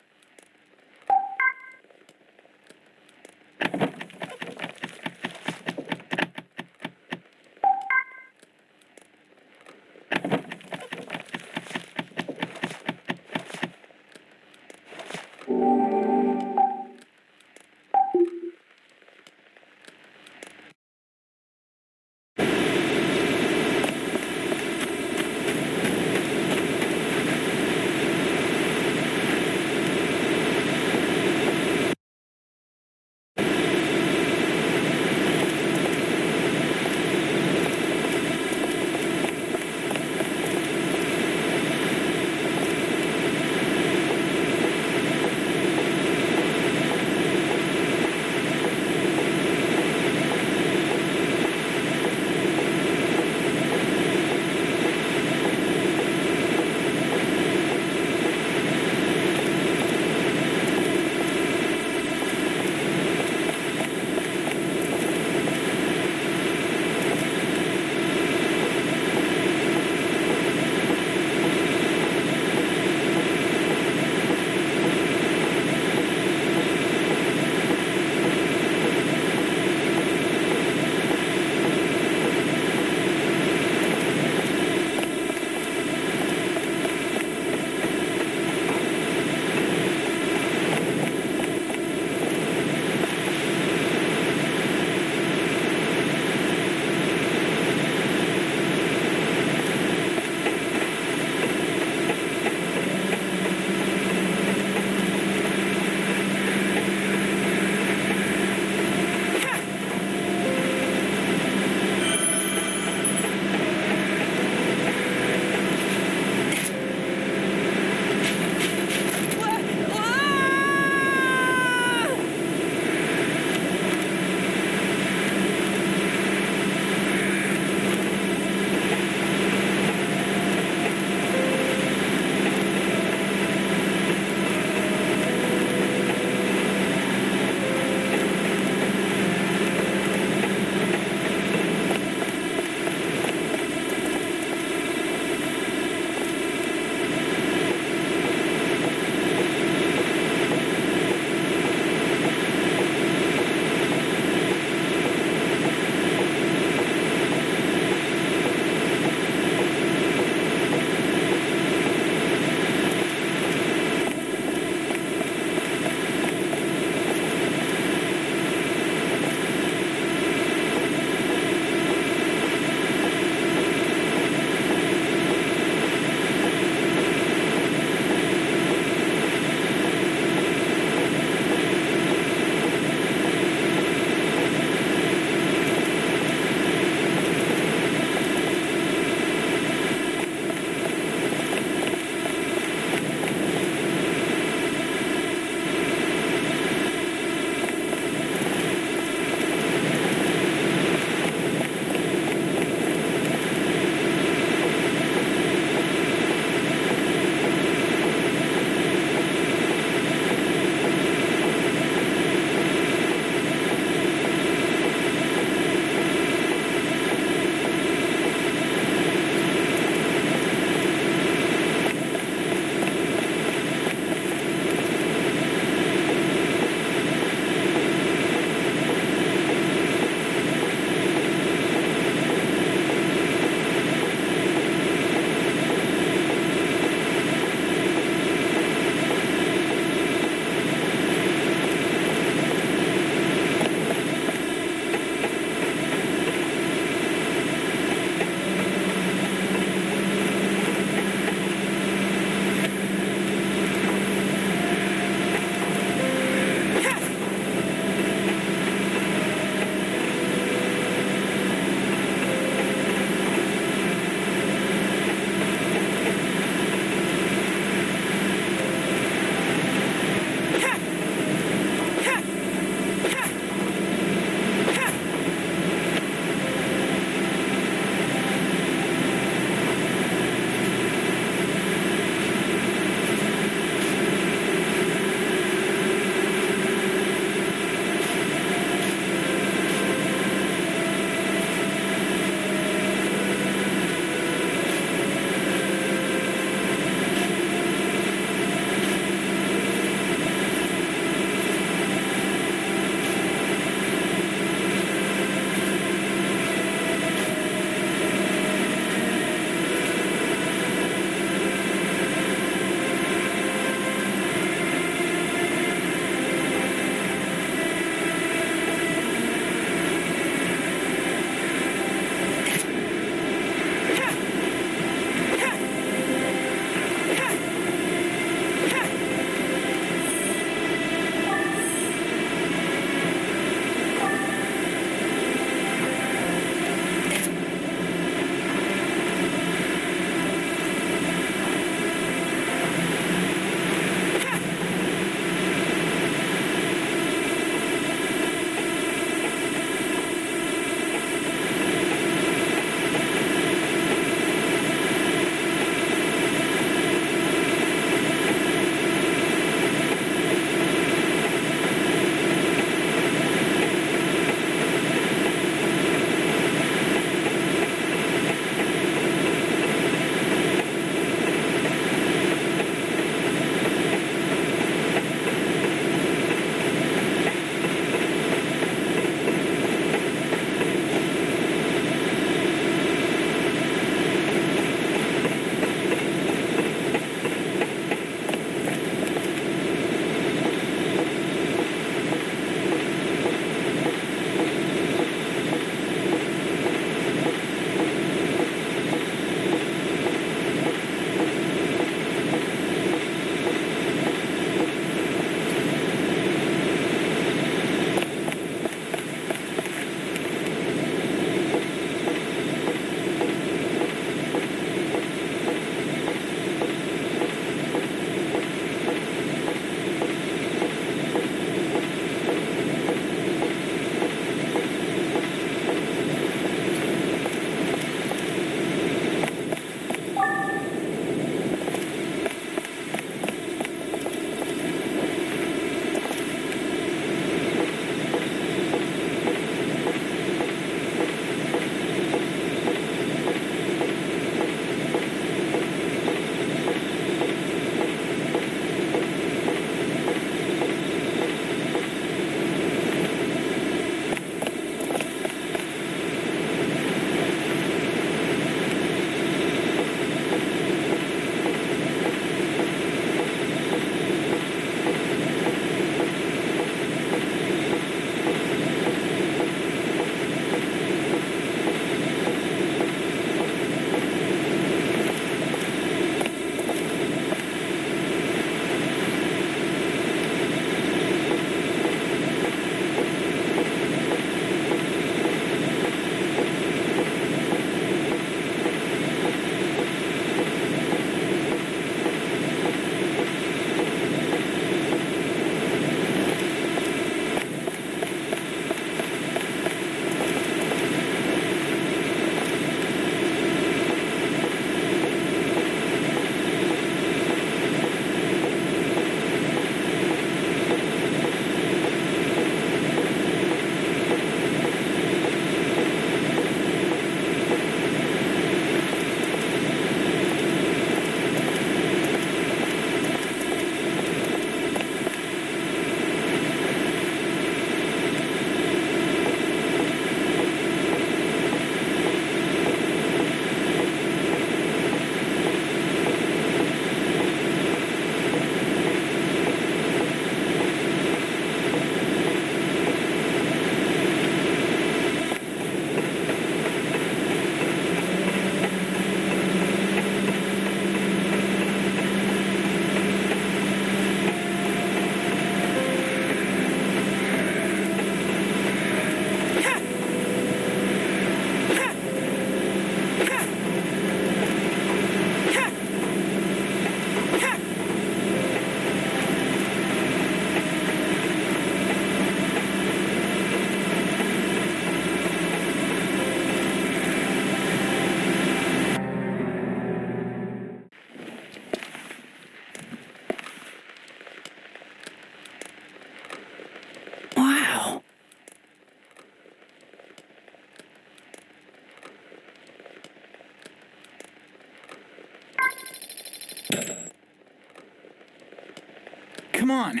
come on.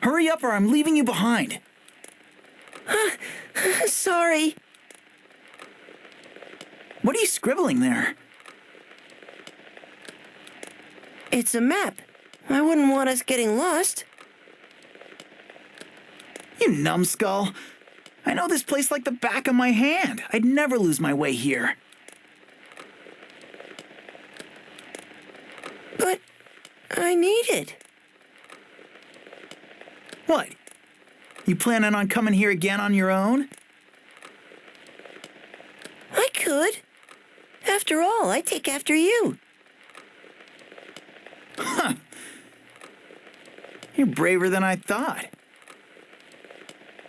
Hurry up or I'm leaving you behind. Sorry. What are you scribbling there? It's a map. I wouldn't want us getting lost. You numbskull. I know this place like the back of my hand. I'd never lose my way here. But I need it. What? You planning on coming here again on your own? I could. After all, I take after you. Huh. You're braver than I thought.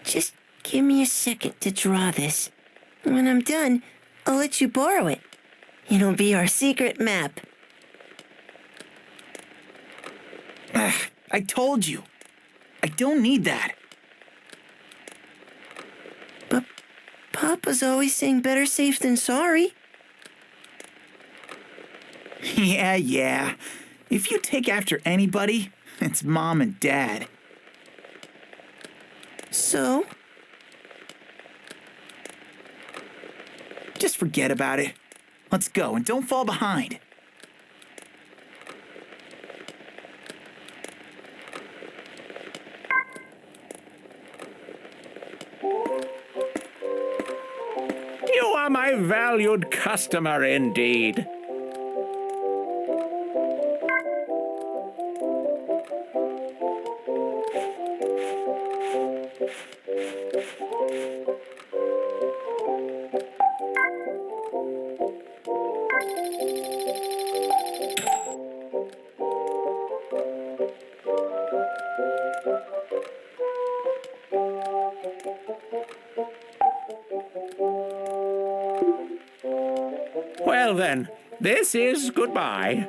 Just give me a second to draw this. When I'm done, I'll let you borrow it. It'll be our secret map. I told you. I don't need that. But Papa's always saying better safe than sorry. Yeah. If you take after anybody, it's Mom and Dad. So? Just forget about it. Let's go and don't fall behind. You are my valued customer indeed. Well then, this is goodbye.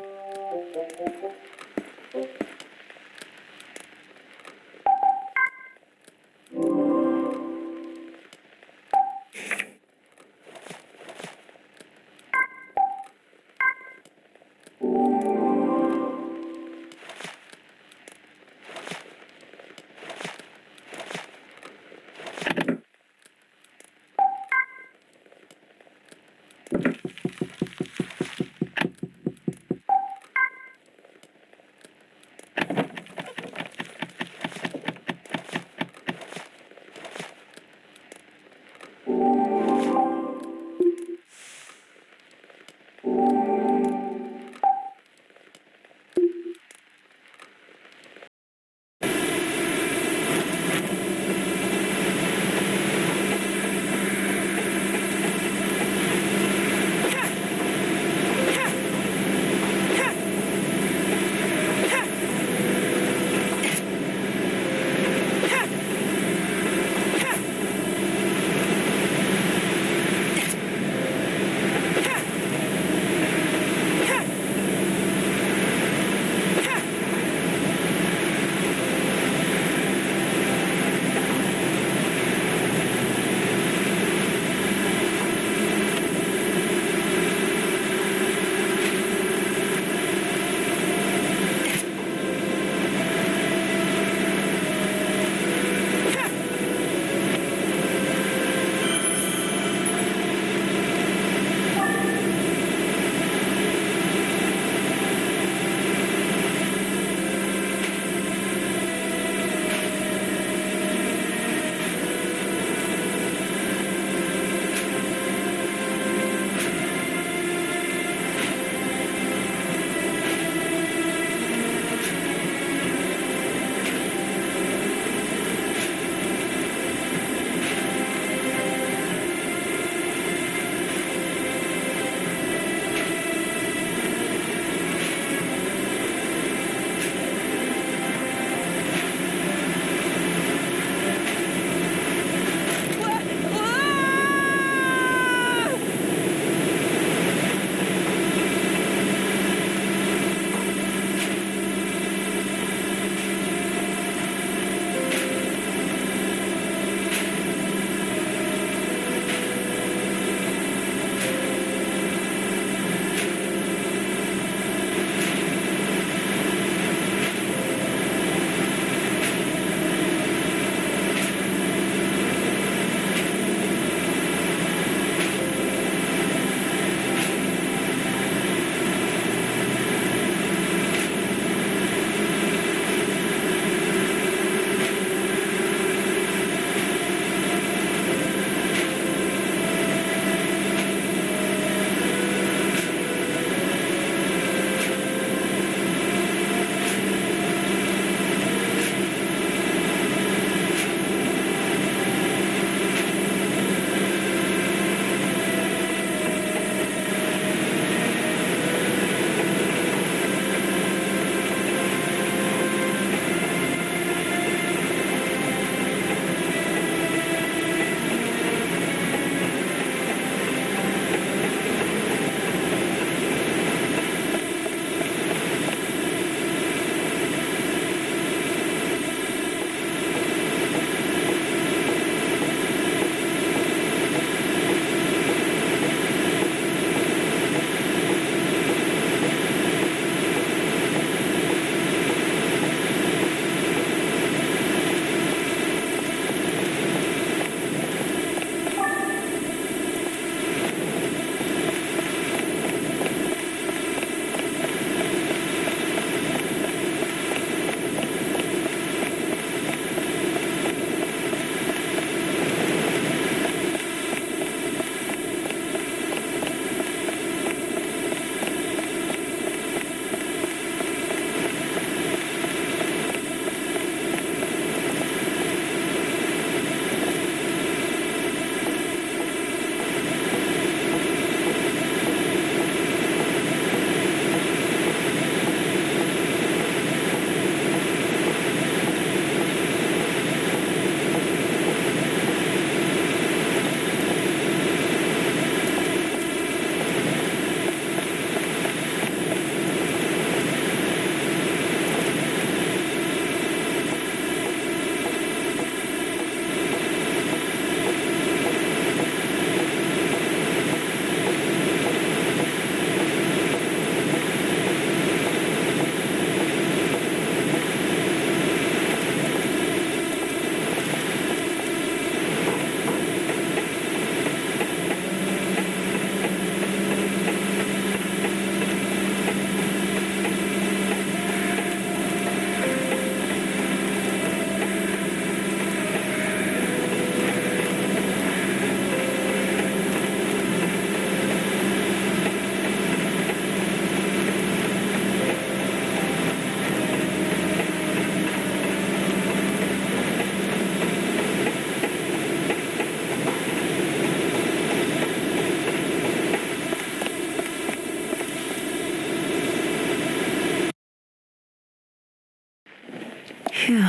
Phew,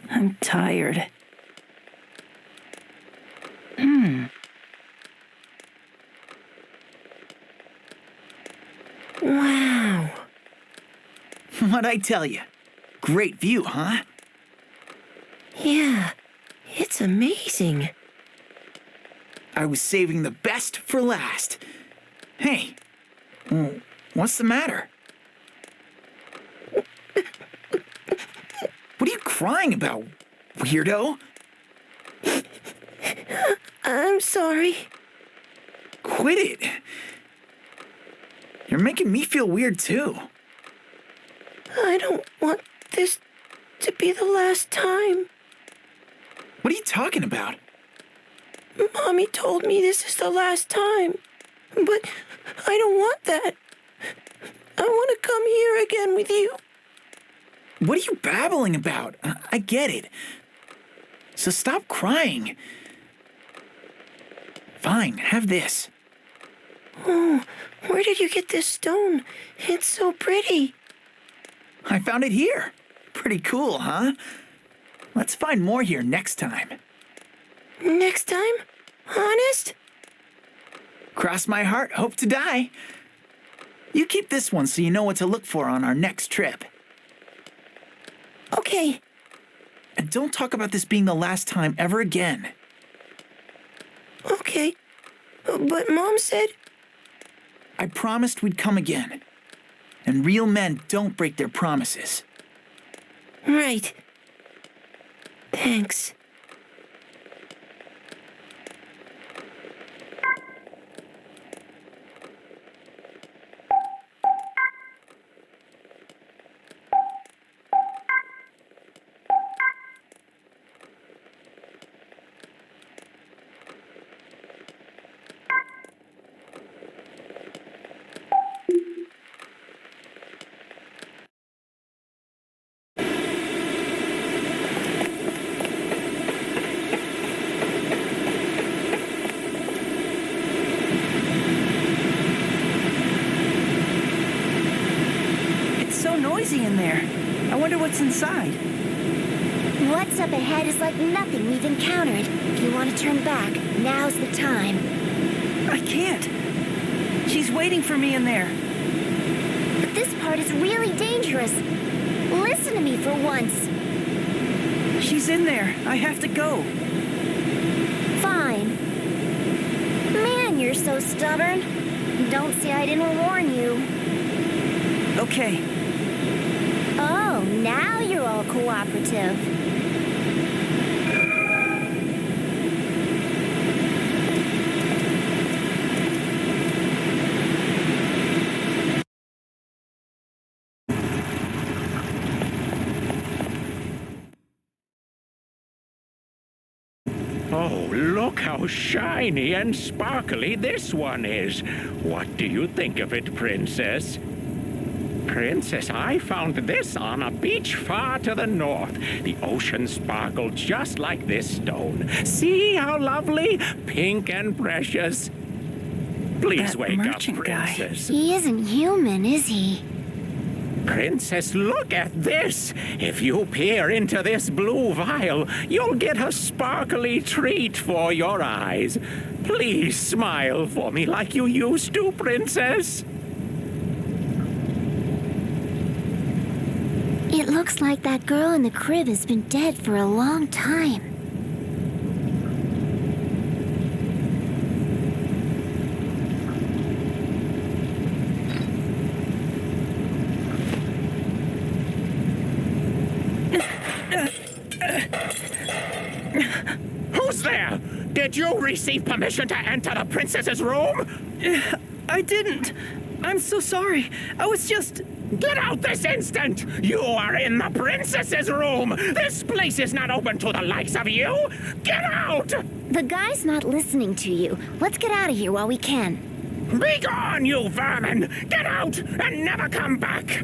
I'm tired. Wow. What'd I tell you? Great view, huh? Yeah, it's amazing. I was saving the best for last. Hey, what's the matter? What are you crying about, weirdo? I'm sorry. Quit it. You're making me feel weird too. I don't want this to be the last time. What are you talking about? Mommy told me this is the last time, but I don't want that. I want to come here again with you. What are you babbling about? I get it. So stop crying. Fine, have this. Oh, where did you get this stone? It's so pretty. I found it here. Pretty cool, huh? Let's find more here next time. Next time? Honest? Cross my heart, hope to die. You keep this one so you know what to look for on our next trip. Okay. And don't talk about this being the last time ever again. Okay. But Mom said... I promised we'd come again. And real men don't break their promises. Right. Thanks. Noisy in there. I wonder what's inside. What's up ahead is like nothing we've encountered. If you want to turn back, now's the time. I can't. She's waiting for me in there. But this part is really dangerous. Listen to me for once. She's in there. I have to go. Fine. Man, you're so stubborn. Don't say I didn't warn you. Okay. Oh, now you're all cooperative. Oh, look how shiny and sparkly this one is. What do you think of it, Princess? Princess, I found this on a beach far to the north. The ocean sparkled just like this stone. See how lovely? Pink and precious. Please That wake up, merchant guy. Princess. He isn't human, is he? Princess, look at this. If you peer into this blue vial, you'll get a sparkly treat for your eyes. Please smile for me like you used to, Princess. It looks like that girl in the crib has been dead for a long time. Who's there? Did you receive permission to enter the princess's room? I didn't. I'm so sorry. I was just... Get out this instant! You are in the princess's room! This place is not open to the likes of you! Get out! The guy's not listening to you. Let's get out of here while we can. Be gone, you vermin! Get out and never come back!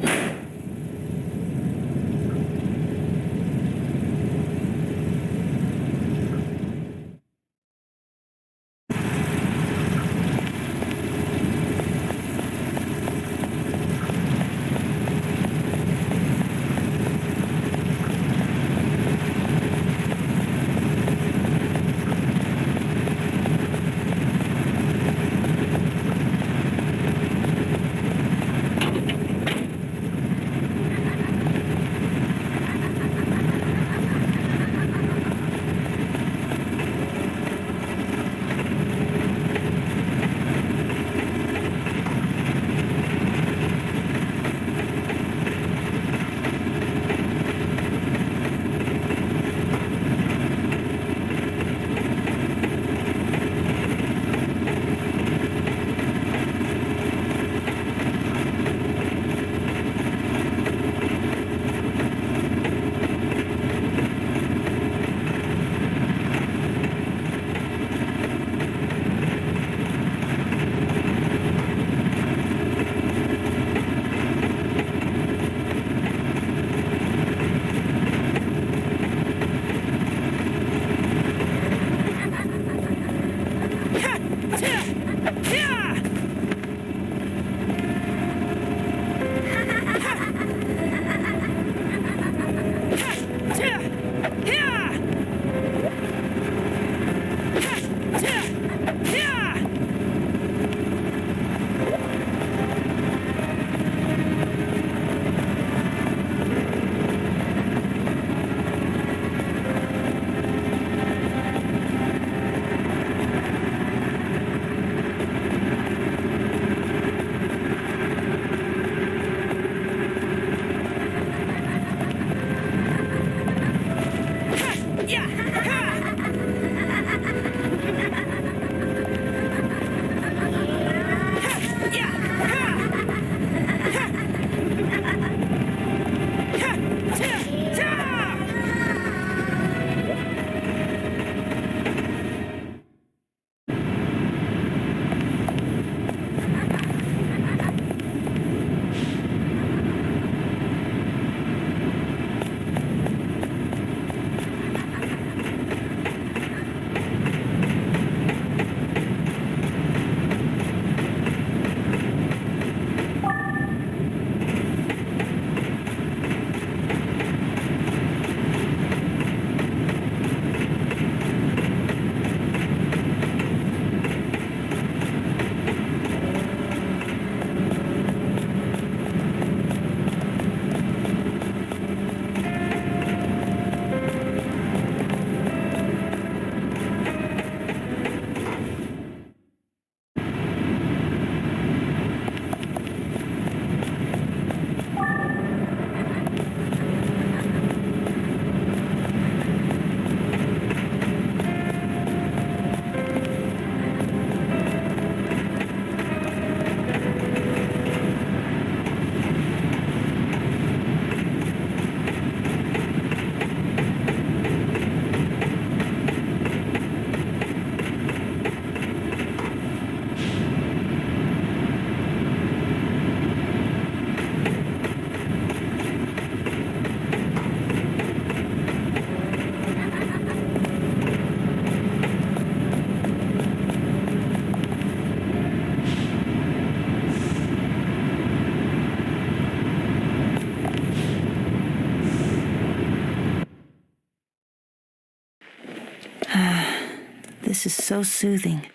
This is so soothing.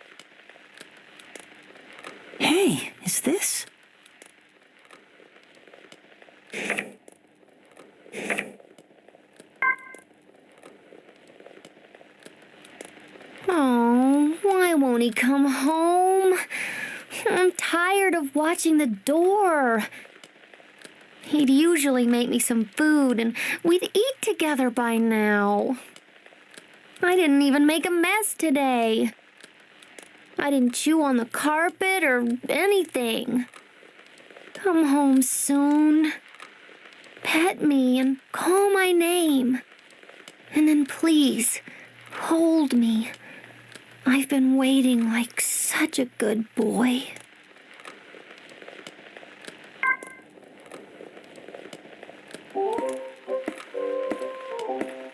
Hey, is this? Oh, why won't he come home? I'm tired of watching the door. He'd usually make me some food and we'd eat together by now. I didn't even make a mess today. I didn't chew on the carpet or anything. Come home soon. Pet me and call my name. And then please, hold me. I've been waiting like such a good boy.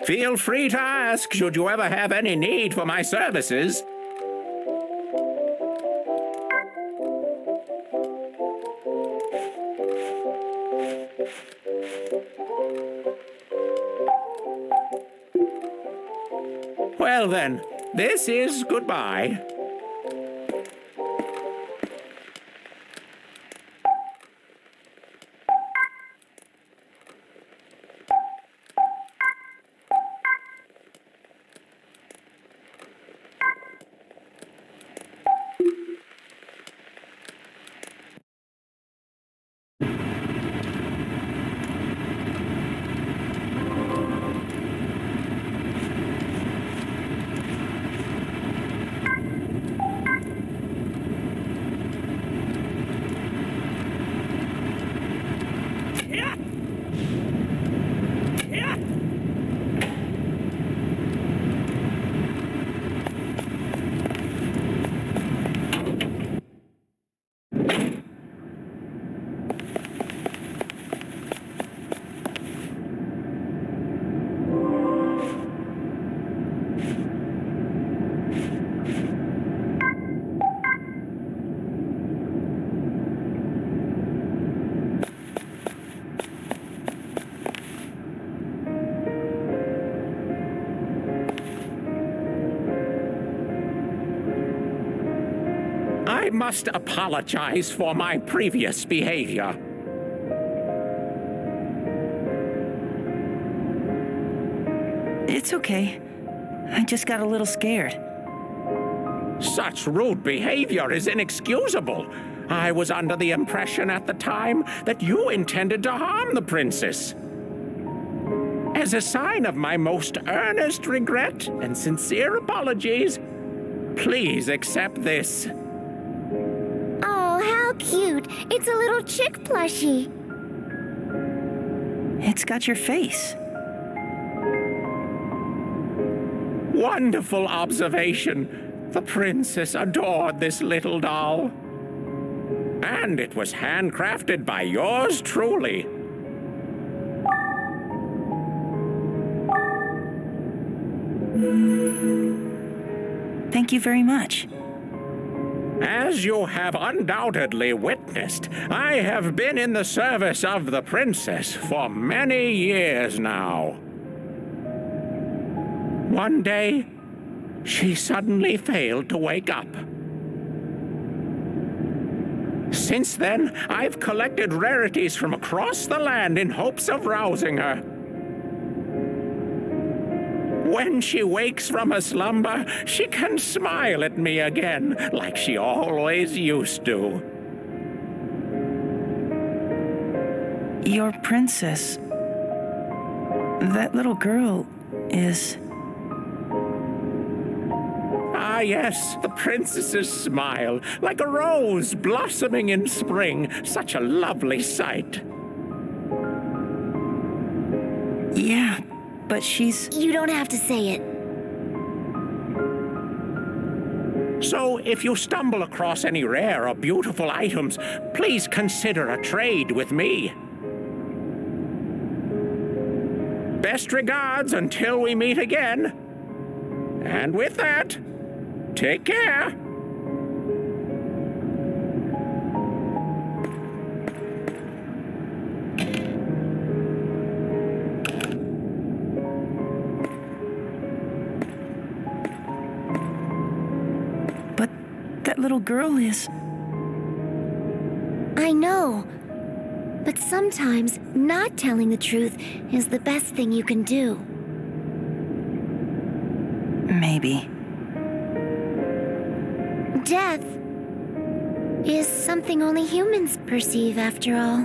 Feel free to ask should you ever have any need for my services. Well then, this is goodbye. I must apologize for my previous behavior. It's okay. I just got a little scared. Such rude behavior is inexcusable. I was under the impression at the time that you intended to harm the princess. As a sign of my most earnest regret and sincere apologies, please accept this. Oh, how cute. It's a little chick plushie. It's got your face. Wonderful observation. The princess adored this little doll. And it was handcrafted by yours truly. Thank you very much. As you have undoubtedly witnessed, I have been in the service of the princess for many years now. One day, she suddenly failed to wake up. Since then, I've collected rarities from across the land in hopes of rousing her. When she wakes from her slumber, she can smile at me again, like she always used to. Your princess. That little girl is... Ah, yes, the princess's smile, like a rose blossoming in spring. Such a lovely sight. Yeah, but she's... You don't have to say it. So, if you stumble across any rare or beautiful items, please consider a trade with me. Best regards until we meet again. And with that, take care. little girl is. I know. But sometimes not telling the truth is the best thing you can do. Maybe. Death is something only humans perceive, after all.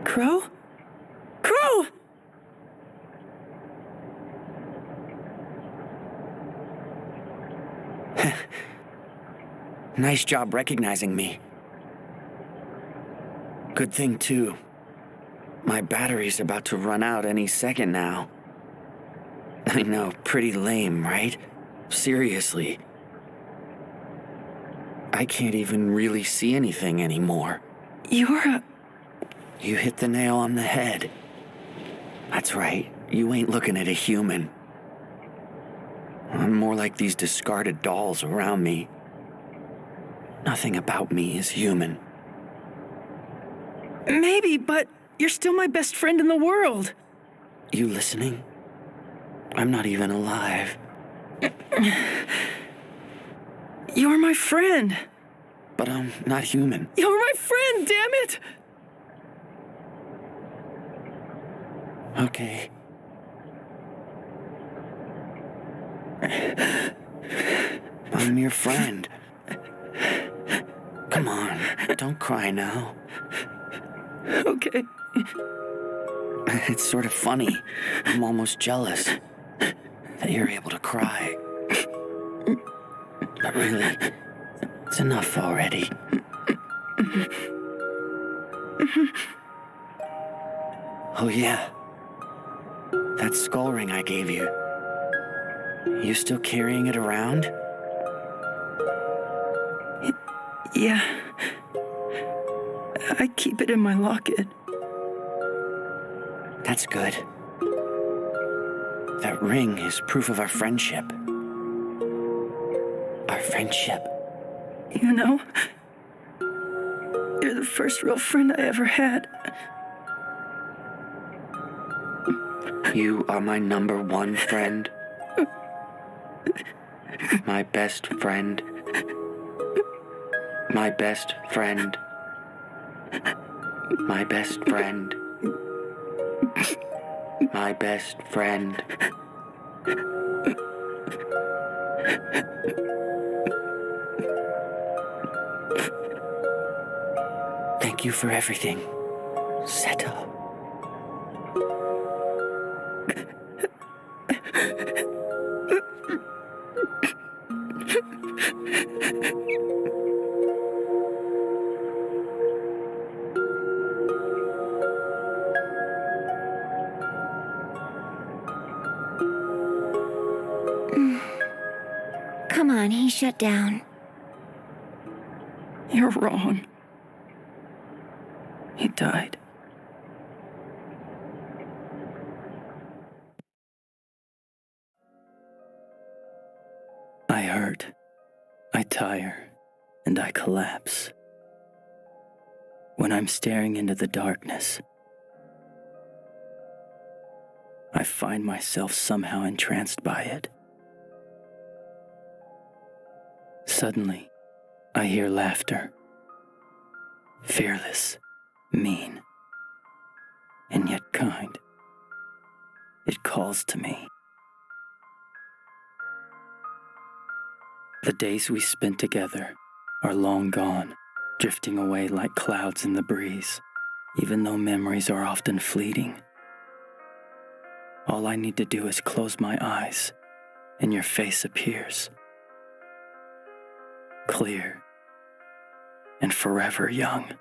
Crow? Crow! Nice job recognizing me. Good thing, too. My battery's about to run out any second now. I know, pretty lame, right? Seriously. I can't even really see anything anymore. You're a... You hit the nail on the head. That's right, you ain't looking at a human. I'm more like these discarded dolls around me. Nothing about me is human. Maybe, but you're still my best friend in the world. You listening? I'm not even alive. You're my friend. But I'm not human. You're my friend, damn it! Okay. I'm your friend. Come on, don't cry now. Okay. It's sort of funny. I'm almost jealous that you're able to cry. But really, it's enough already. Oh yeah. That skull ring I gave you. You still carrying it around? Yeah. I keep it in my locket. That's good. That ring is proof of our friendship. Our friendship. You know, you're the first real friend I ever had. You are my number one friend. My best friend. My best friend. My best friend. My best friend. Thank you for everything, Seto. Come on, he shut down. You're wrong. He died. I hurt. I tire. And I collapse. When I'm staring into the darkness, I find myself somehow entranced by it. Suddenly, I hear laughter. Fearless, mean, and yet kind. It calls to me. The days we spent together are long gone, drifting away like clouds in the breeze, even though memories are often fleeting. All I need to do is close my eyes, and your face appears. Clear and forever young.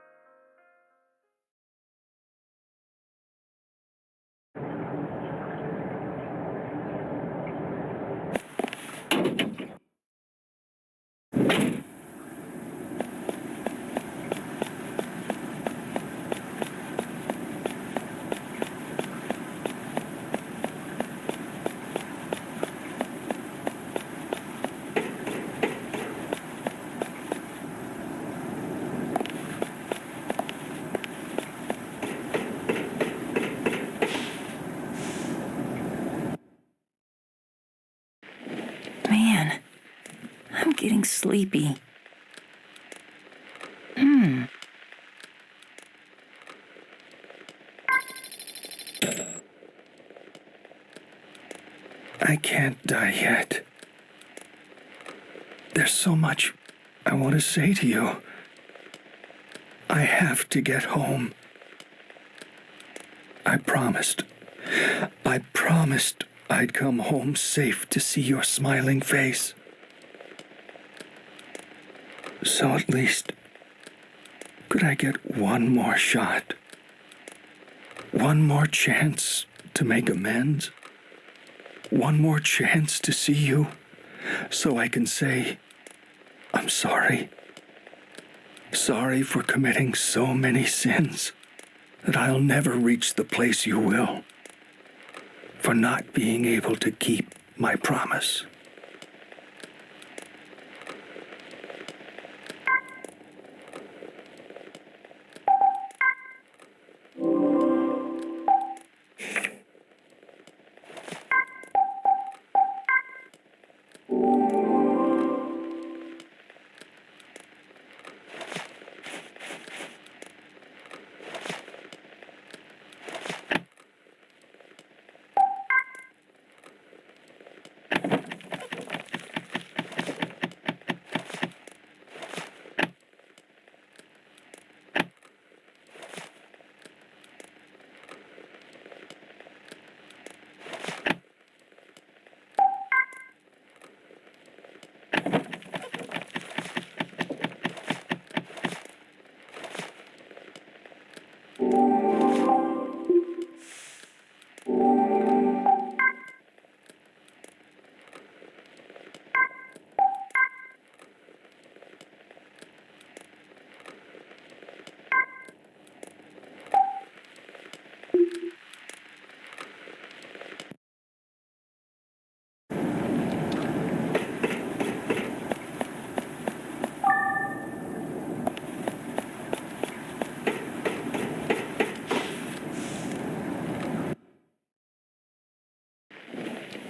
Man, I'm getting sleepy. I can't die yet. There's so much I want to say to you. I have to get home. I promised. I promised I'd come home safe to see your smiling face. So at least, could I get one more shot? One more chance to make amends? One more chance to see you, so I can say, I'm sorry. Sorry for committing so many sins that I'll never reach the place you will. For not being able to keep my promise.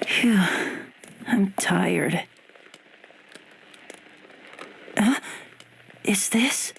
Phew, I'm tired. Huh? Is this?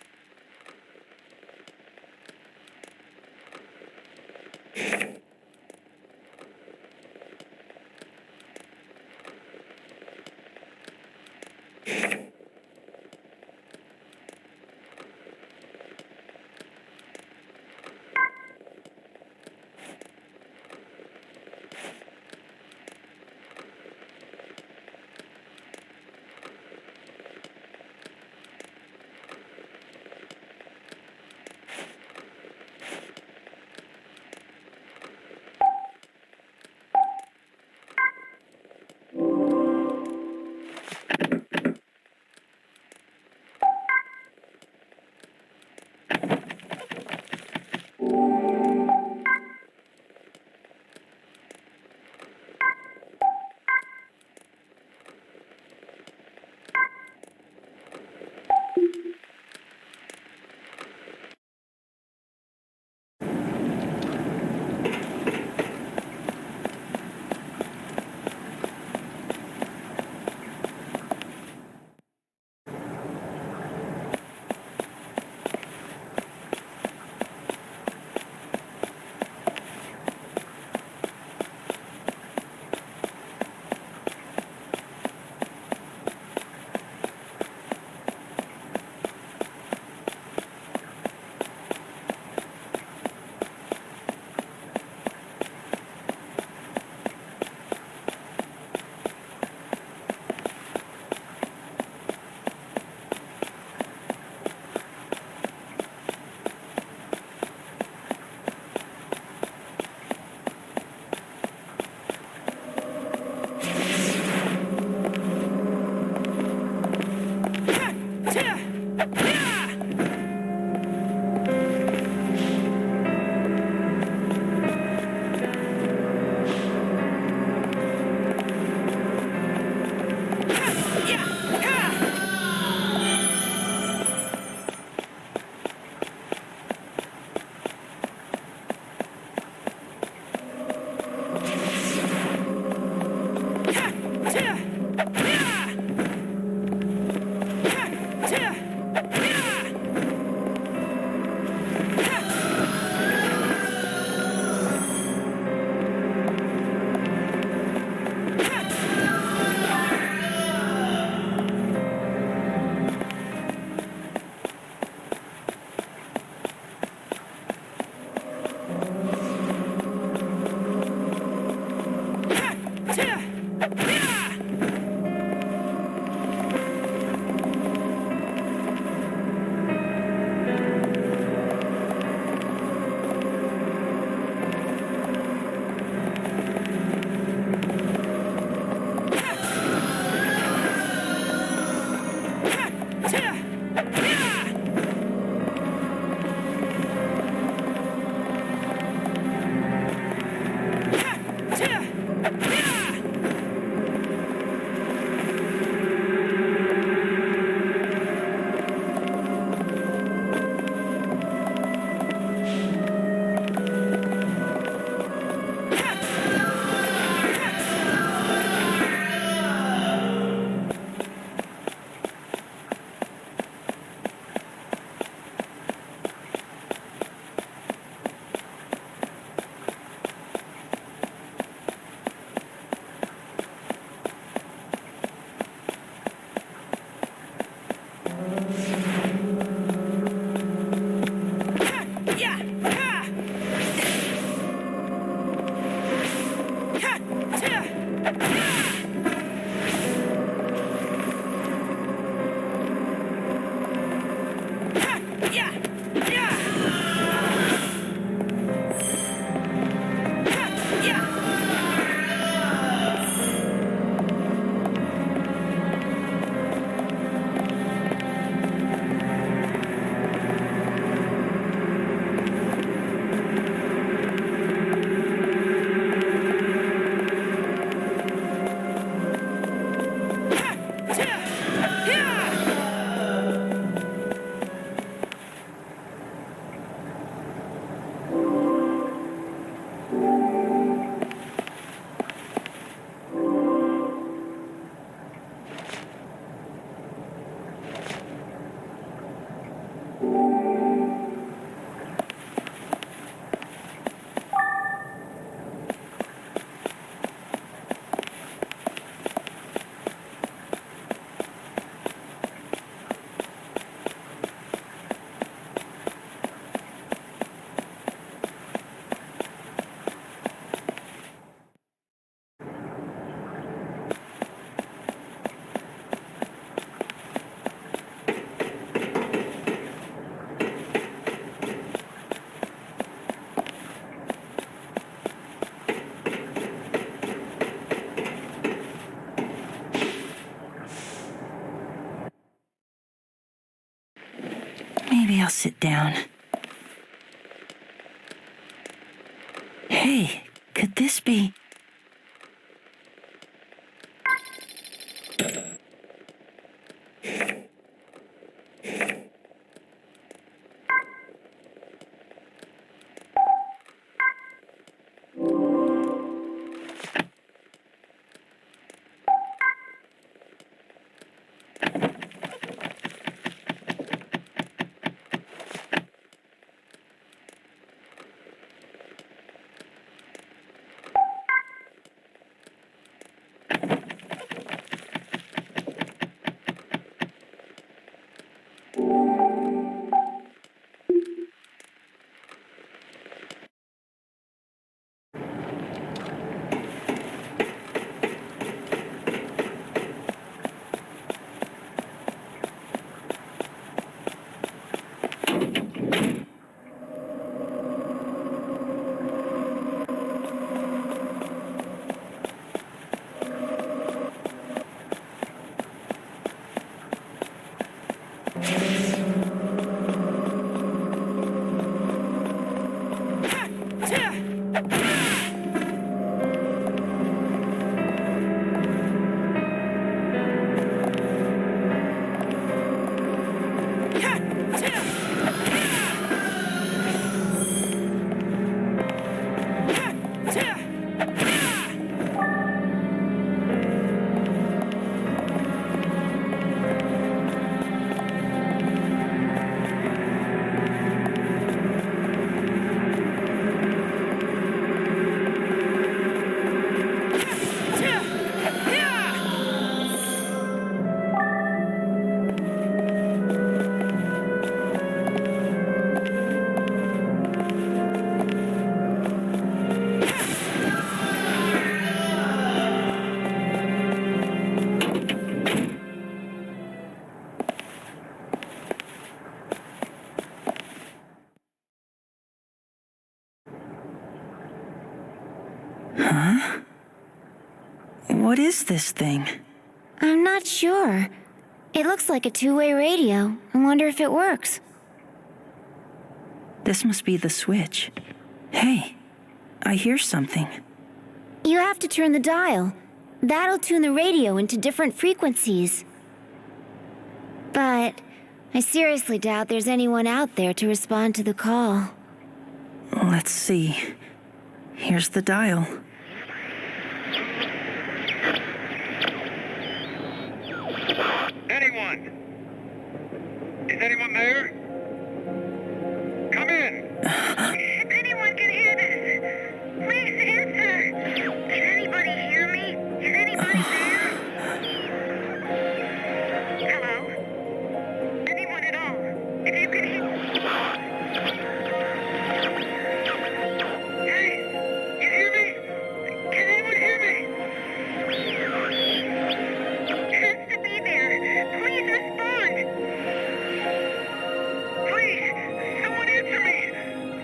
I'll sit down. Hey, could this be... Huh? What is this thing? I'm not sure. It looks like a two-way radio. I wonder if it works. This must be the switch. Hey, I hear something. You have to turn the dial. That'll tune the radio into different frequencies. But I seriously doubt there's anyone out there to respond to the call. Let's see. Here's the dial. Anyone? Is anyone there? Come in! If anyone can hear this, please answer! Can anybody hear me? Is anybody there? Hello? Anyone at all? If you can hear... Hey! You hear me? Can anyone hear me? It has to be there. Please respond! Please! Someone answer me!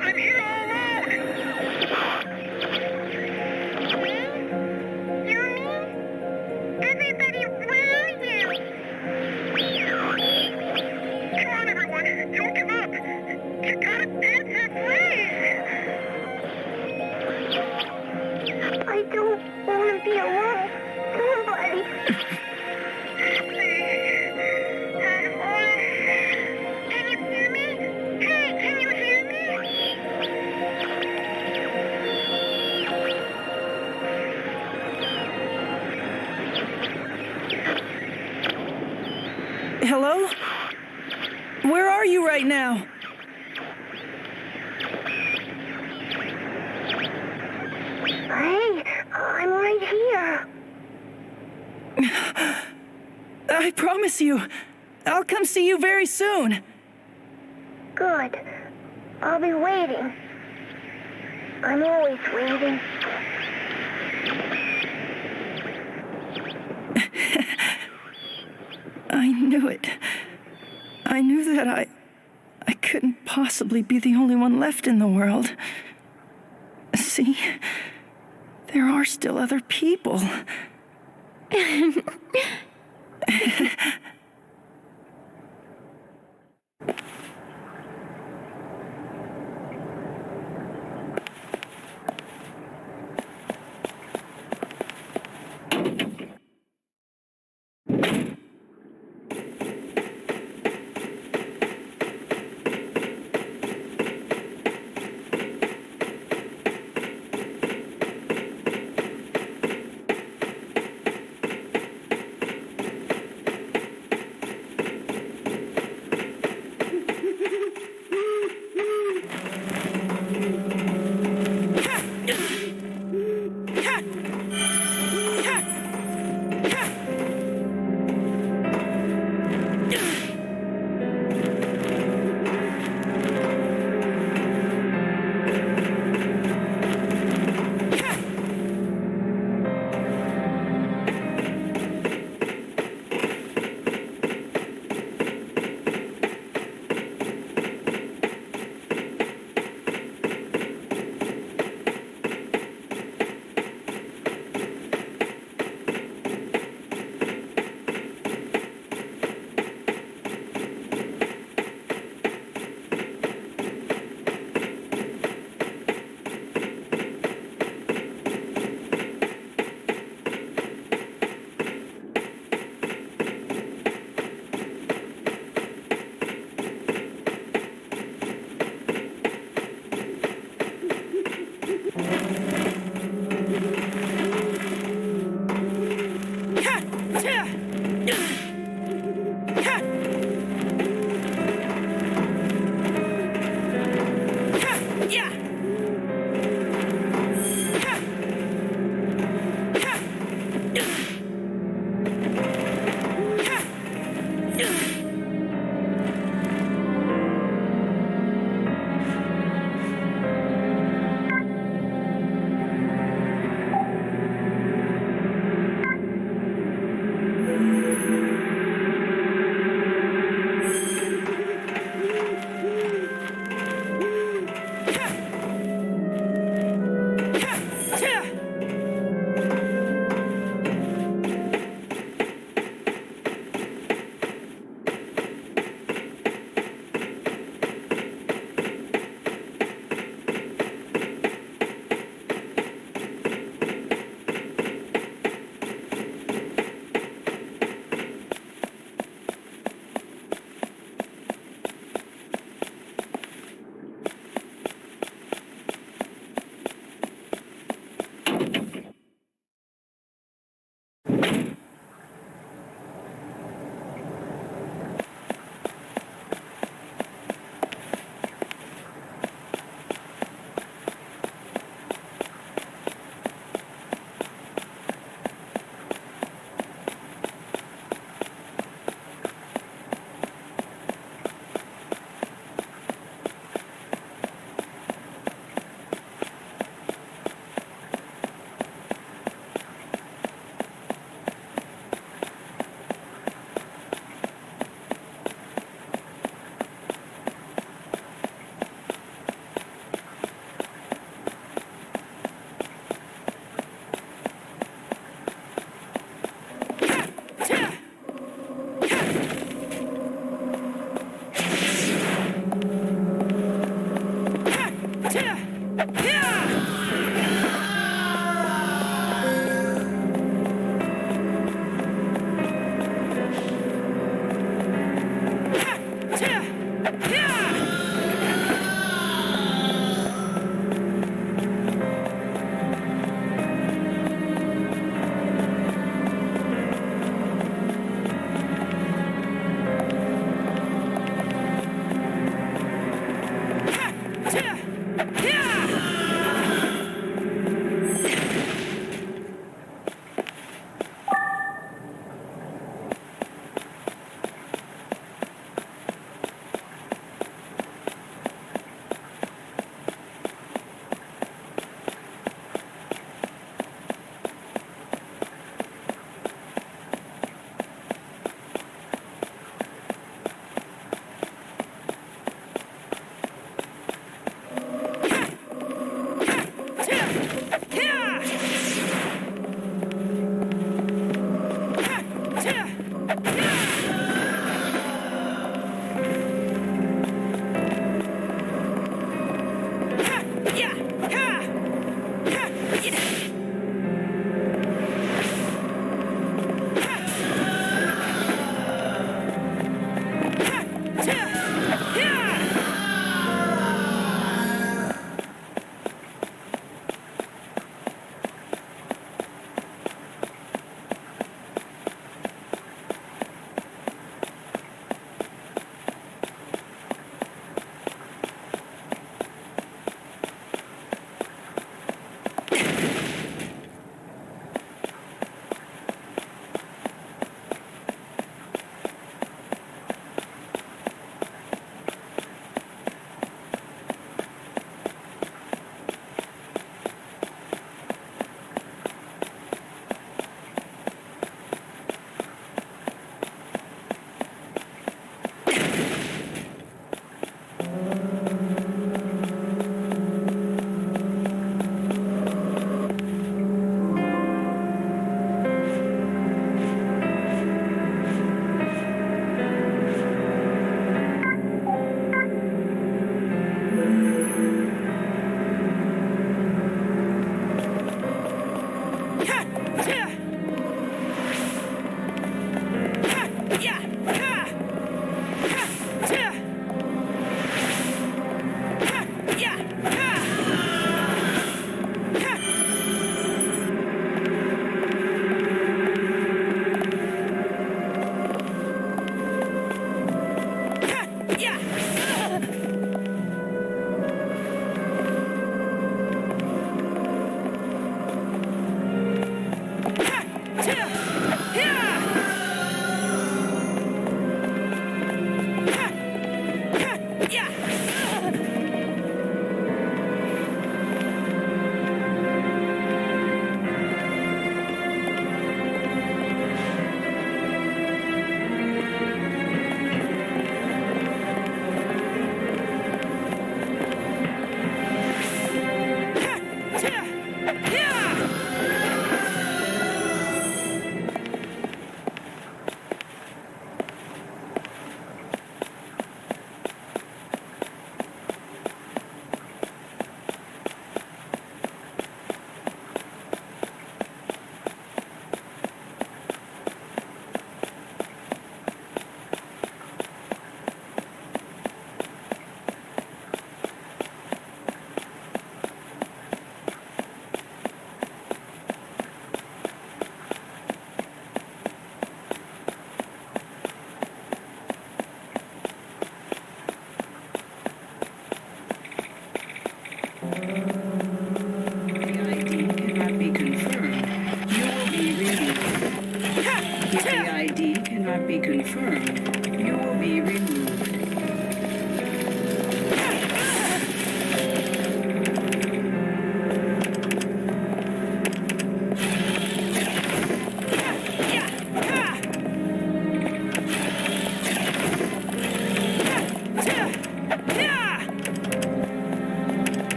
I'm here all alone! Me? You me? Everybody, where are you? Come on, everyone! Don't give up! You gotta answer, please! I don't want to be alone. Somebody! Can you hear me? Hey, can you hear me? Hello? Where are you right now? Hey, I'm right here. I promise you, I'll come see you very soon. Good. I'll be waiting. I'm always waiting. I knew it. I knew that I couldn't possibly be the only one left in the world. See? There are still other people.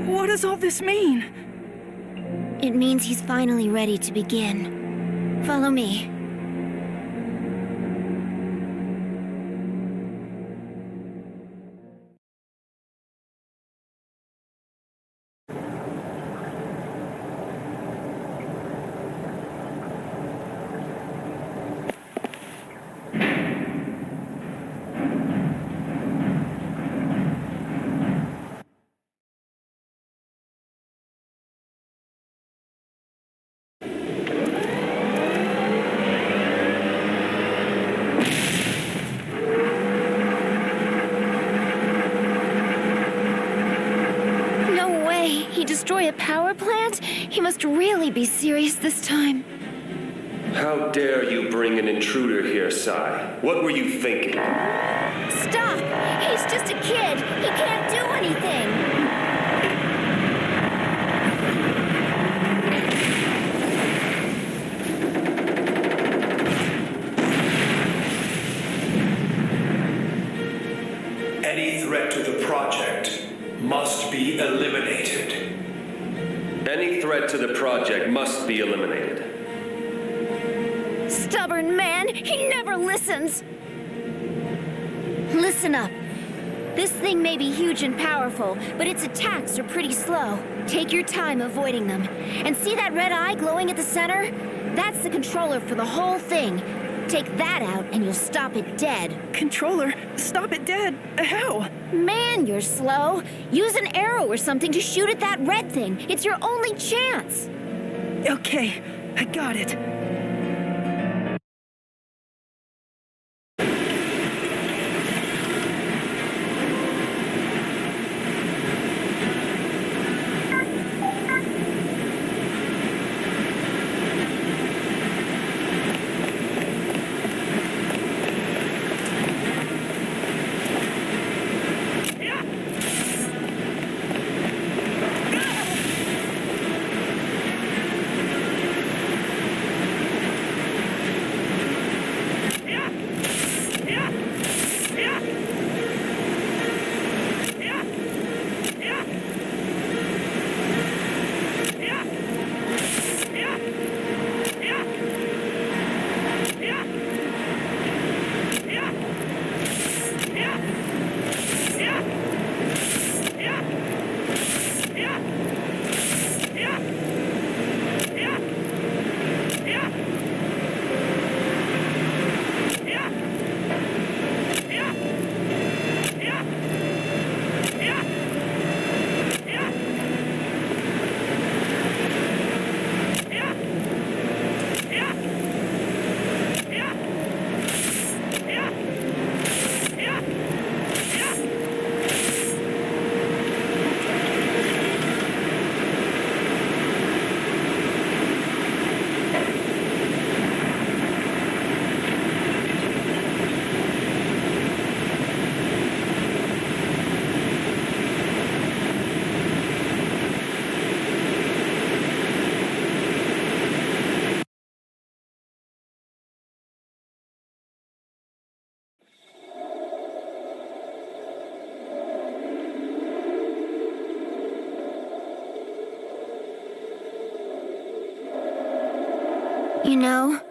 What does all this mean? It means he's finally ready to begin. Follow me. Destroy a power plant? He must really be serious this time. How dare you bring an intruder here, Sai? What were you thinking? Stop! He's just a kid. He can't do anything. Any threat to the project must be eliminated. Any threat to the project must be eliminated. Stubborn man! He never listens! Listen up. This thing may be huge and powerful, but its attacks are pretty slow. Take your time avoiding them. And see that red eye glowing at the center? That's the controller for the whole thing. Take that out and you'll stop it dead. Controller? Stop it dead? How? Man, you're slow. Use an arrow or something to shoot at that red thing. It's your only chance. Okay, I got it. You know,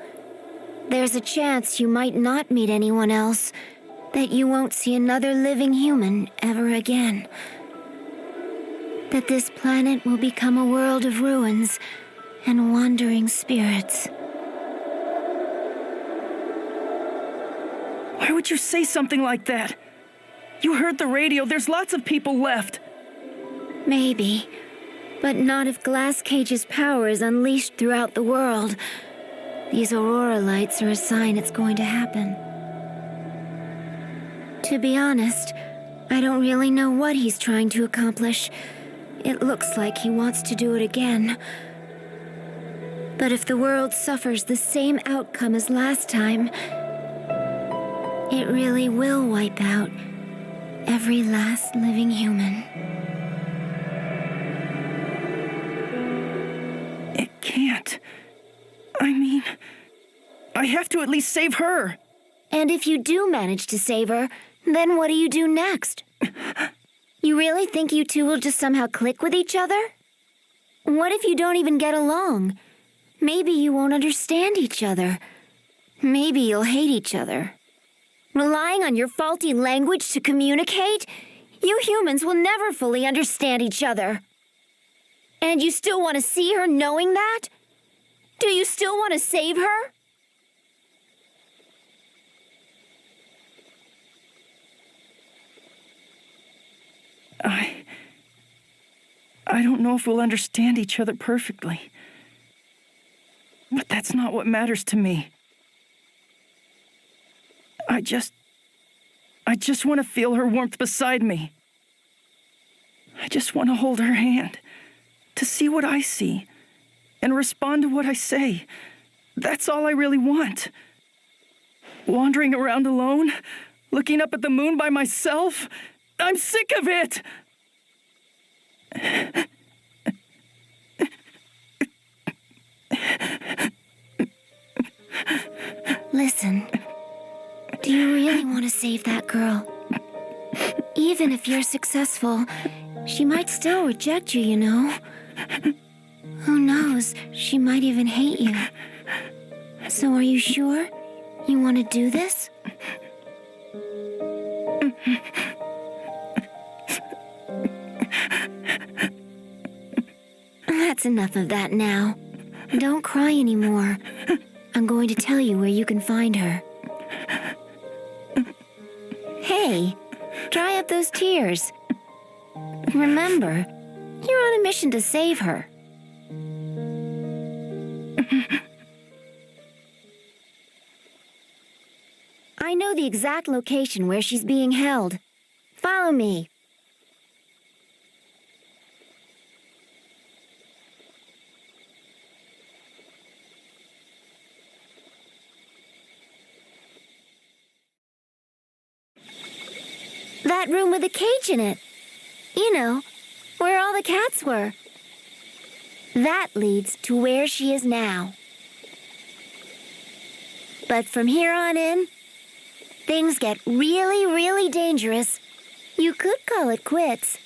there's a chance you might not meet anyone else, that you won't see another living human ever again. That this planet will become a world of ruins and wandering spirits. Why would you say something like that? You heard the radio. There's lots of people left. Maybe, but not if Glass Cage's power is unleashed throughout the world. These aurora lights are a sign it's going to happen. To be honest, I don't really know what he's trying to accomplish. It looks like he wants to do it again. But if the world suffers the same outcome as last time, it really will wipe out every last living human. It can't. I mean, I have to at least save her. And if you do manage to save her, then what do you do next? You really think you two will just somehow click with each other? What if you don't even get along? Maybe you won't understand each other. Maybe you'll hate each other. Relying on your faulty language to communicate? You humans will never fully understand each other. And you still want to see her knowing that? Do you still want to save her? I don't know if we'll understand each other perfectly. But that's not what matters to me. I just want to feel her warmth beside me. I just want to hold her hand, to see what I see, and respond to what I say. That's all I really want. Wandering around alone, looking up at the moon by myself, I'm sick of it! Listen, do you really want to save that girl? Even if you're successful, she might still reject you, you know? Who knows, she might even hate you. So are you sure you want to do this? That's enough of that now. Don't cry anymore. I'm going to tell you where you can find her. Hey, dry up those tears. Remember, you're on a mission to save her. I know the exact location where she's being held. Follow me. That room with a cage in it. You know, where all the cats were. That leads to where she is now. But from here on in, things get really, really dangerous. You could call it quits,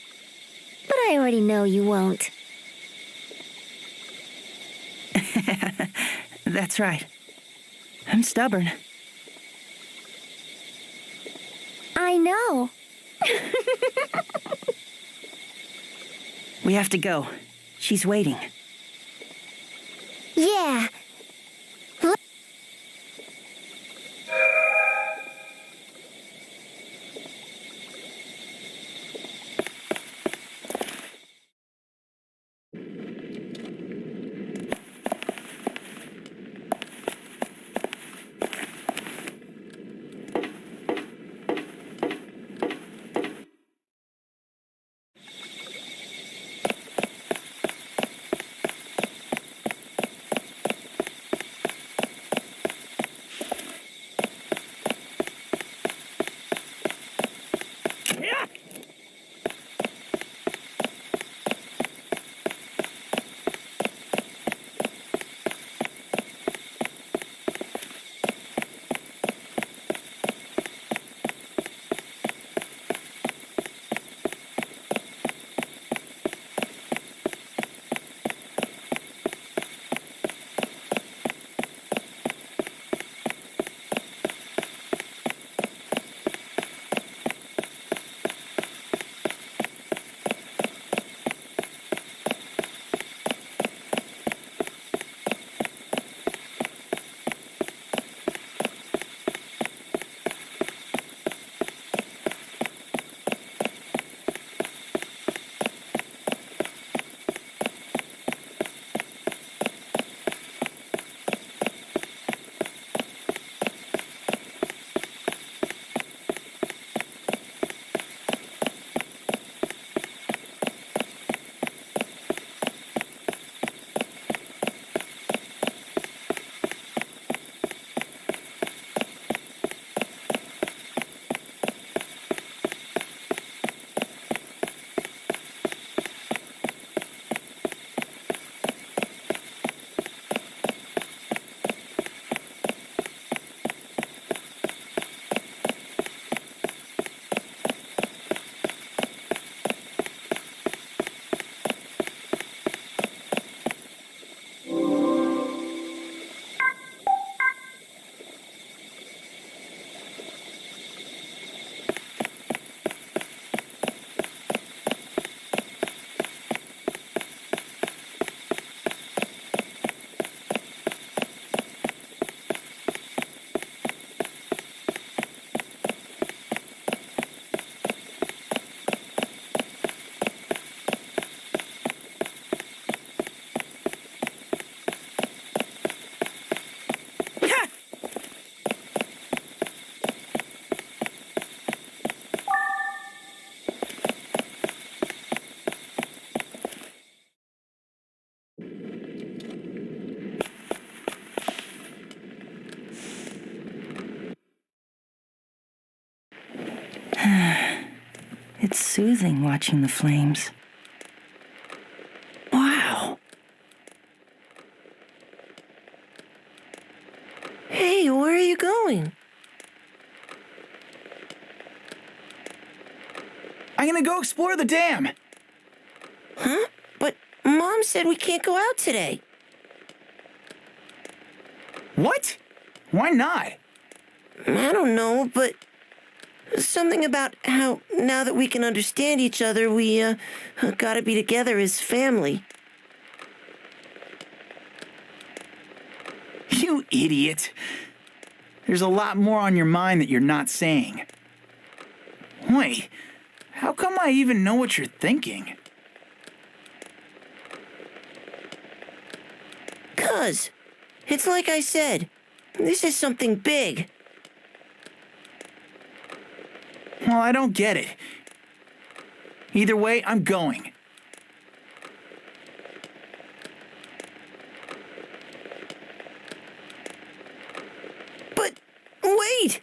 but I already know you won't. That's right. I'm stubborn. I know. We have to go. She's waiting. Yeah. It's soothing watching the flames. Wow. Hey, where are you going? I'm gonna go explore the dam. Huh? But Mom said we can't go out today. What? Why not? I don't know, but something about how now that we can understand each other, we, gotta be together as family. You idiot. There's a lot more on your mind that you're not saying. Wait, how come I even know what you're thinking? 'Cause it's like I said, this is something big. Well, I don't get it. Either way, I'm going. But wait!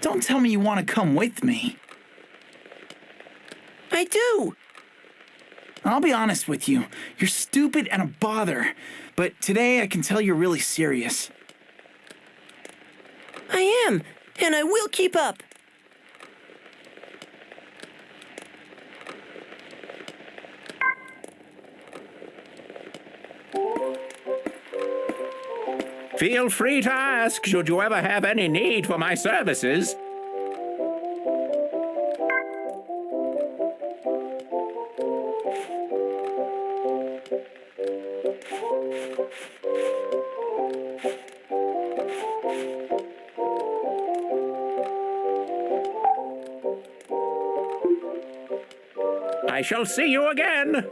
Don't tell me you want to come with me. I do. I'll be honest with you. You're stupid and a bother. But today I can tell you're really serious. I am, and I will keep up. Feel free to ask should you ever have any need for my services. I shall see you again.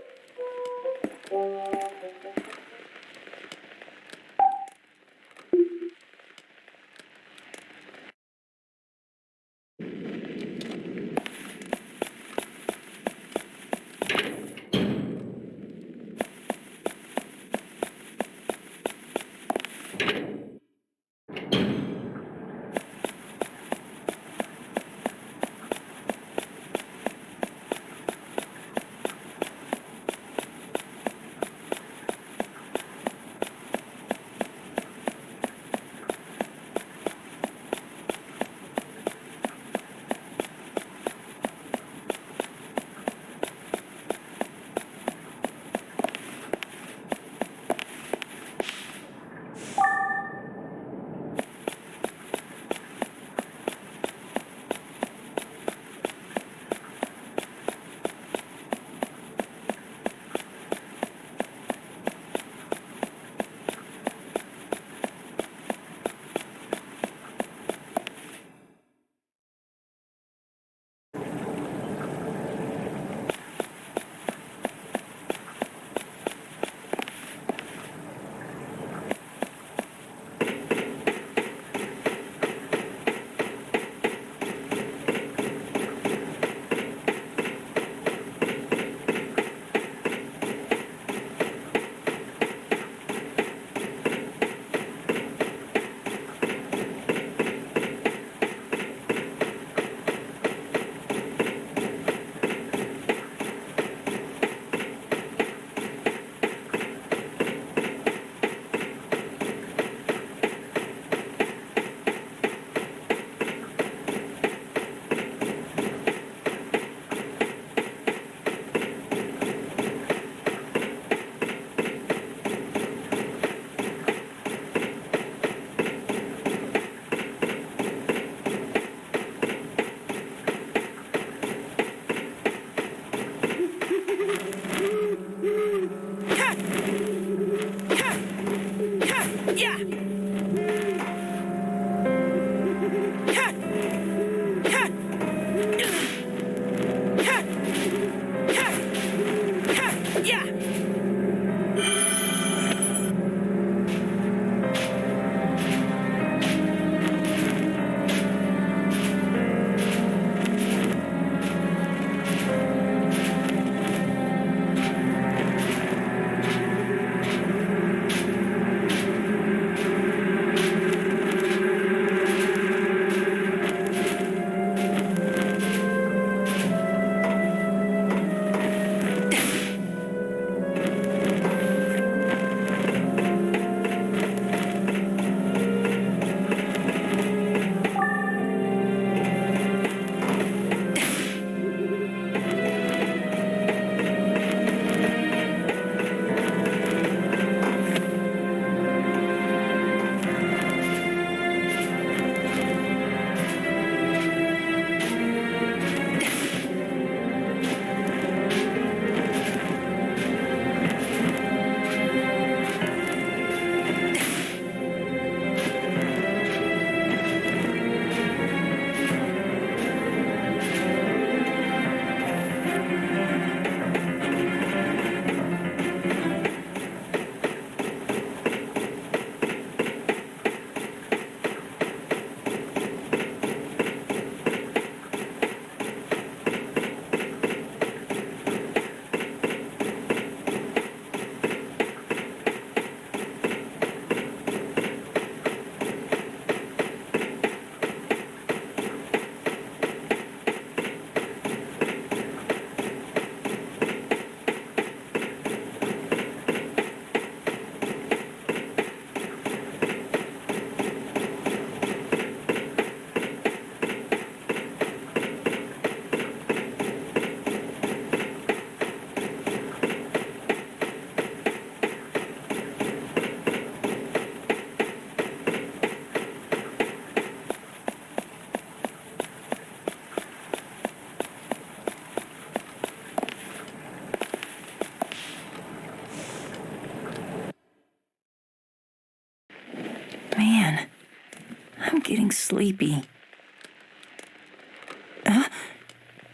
feeling sleepy.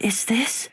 Is this?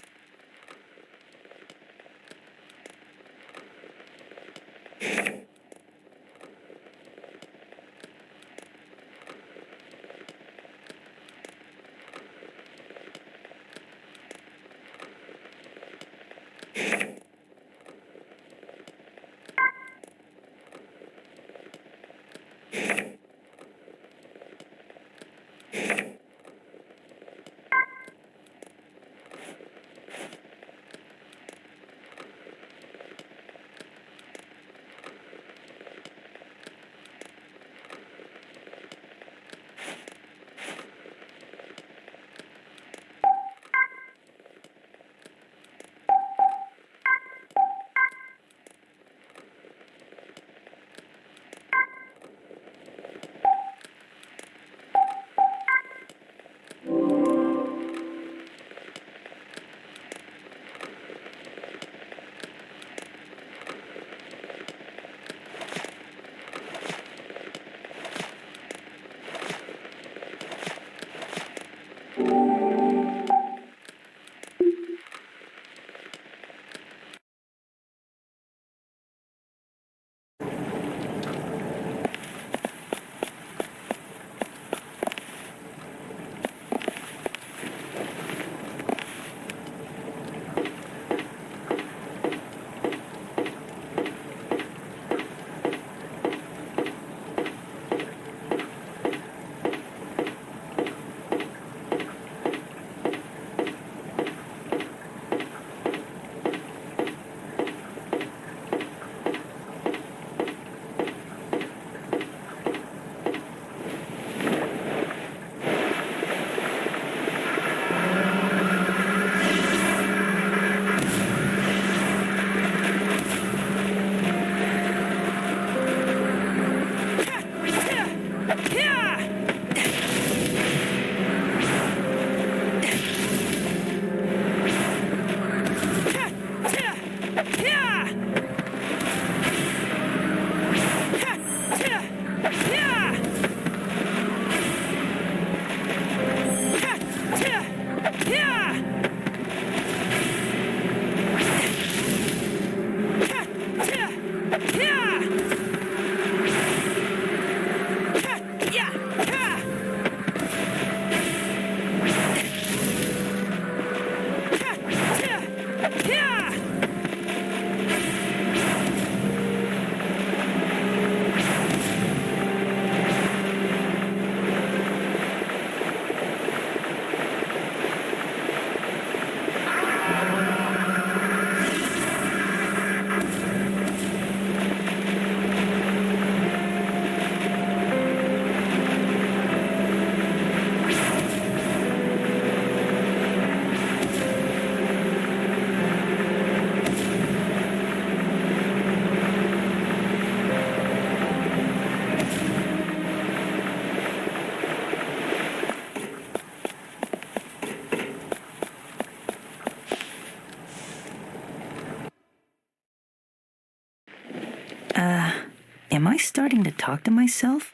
Am I starting to talk to myself?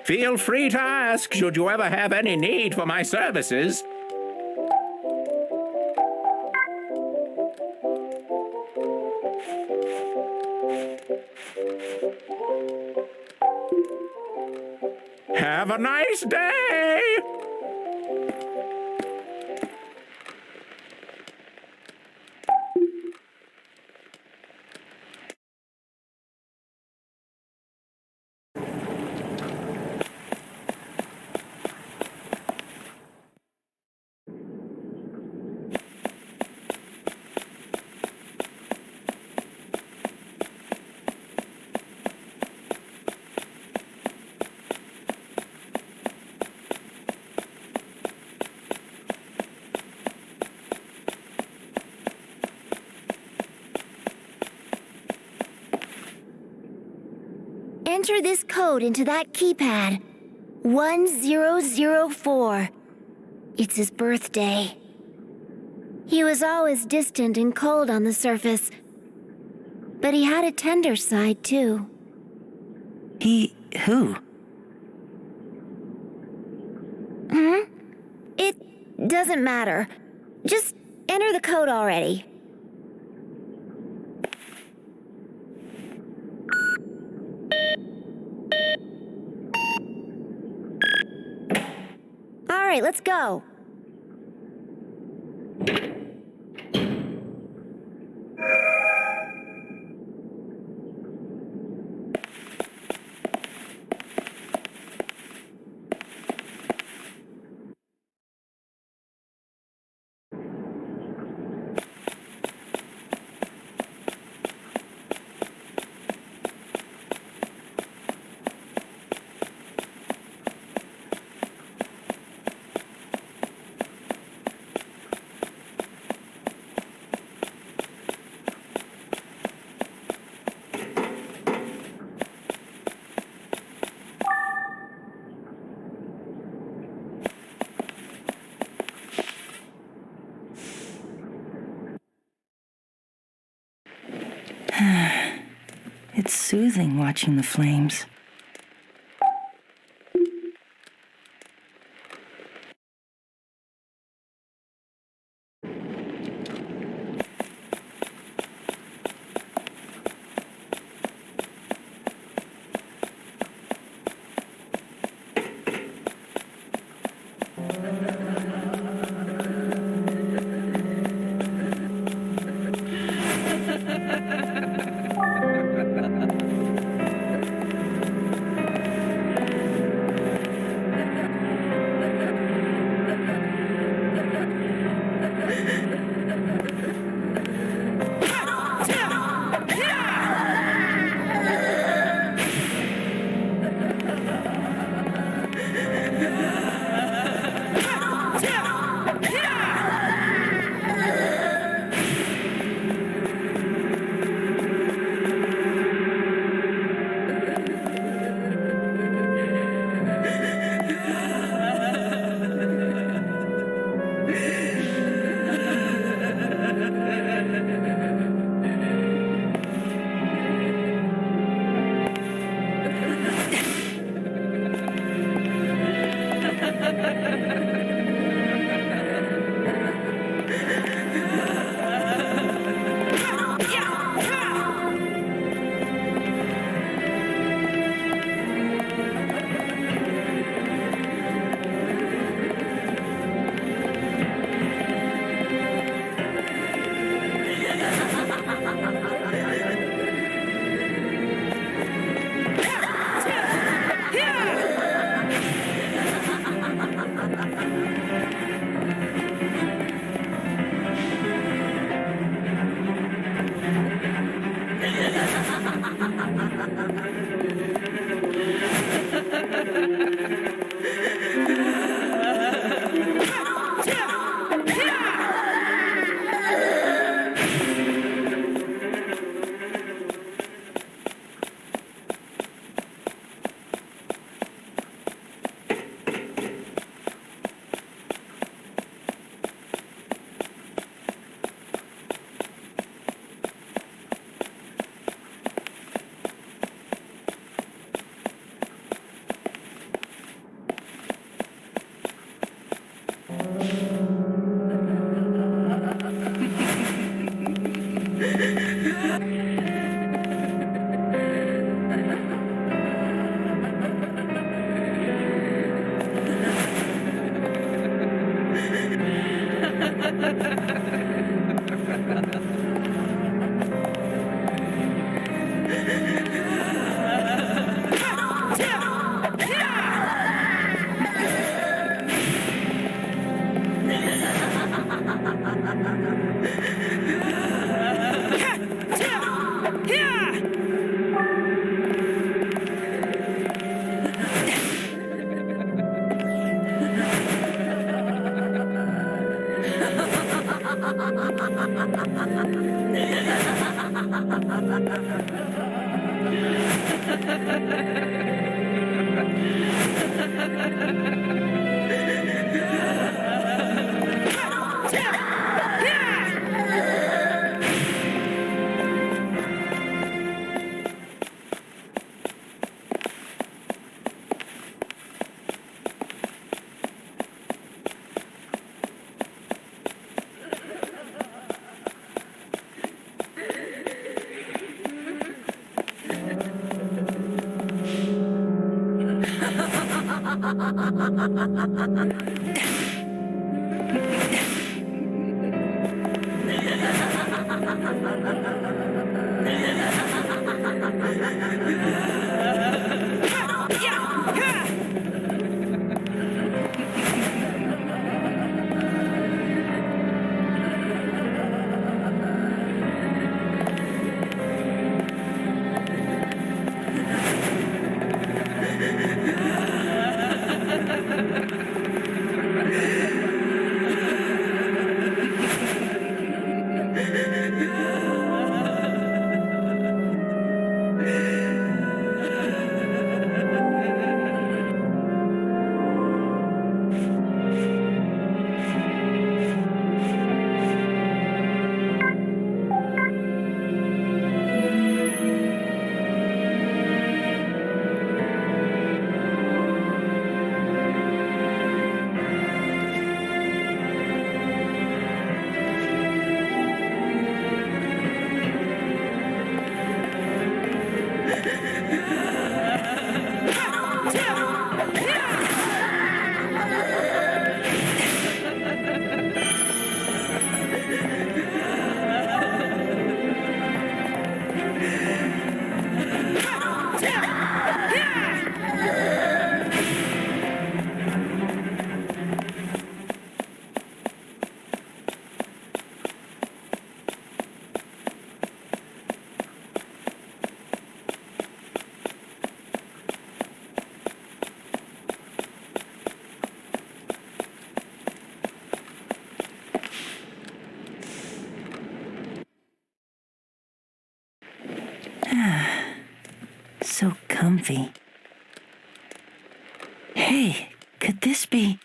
Feel free to ask should you ever have any need for my services. Have a nice day! Enter this code into that keypad. 1004. It's his birthday. He was always distant and cold on the surface, but he had a tender side, too. Who? It doesn't matter. Just enter the code already. All right, let's go. It's soothing watching the flames. So comfy. Hey, could this be...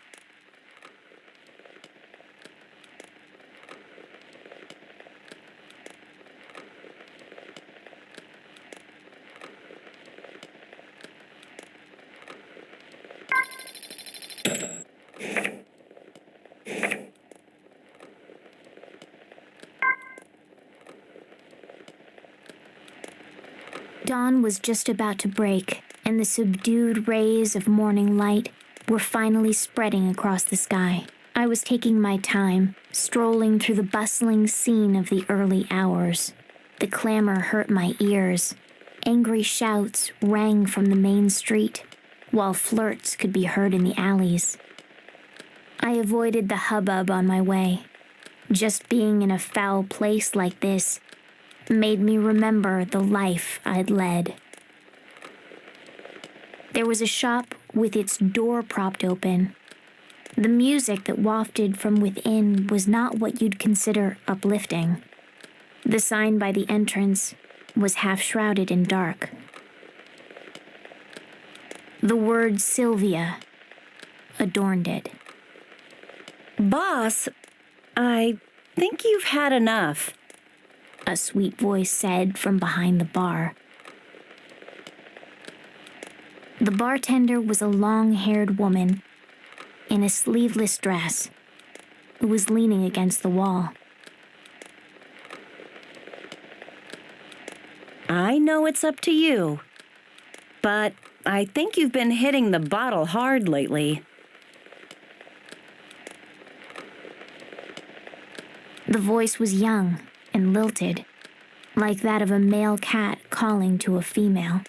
Dawn was just about to break, and the subdued rays of morning light were finally spreading across the sky. I was taking my time, strolling through the bustling scene of the early hours. The clamor hurt my ears. Angry shouts rang from the main street, while flirts could be heard in the alleys. I avoided the hubbub on my way. Just being in a foul place like this made me remember the life I'd led. There was a shop with its door propped open. The music that wafted from within was not what you'd consider uplifting. The sign by the entrance was half shrouded in dark. The word Sylvia adorned it. Boss, I think you've had enough, a sweet voice said from behind the bar. The bartender was a long-haired woman in a sleeveless dress who was leaning against the wall. I know it's up to you, but I think you've been hitting the bottle hard lately. The voice was young and lilted, like that of a male cat calling to a female.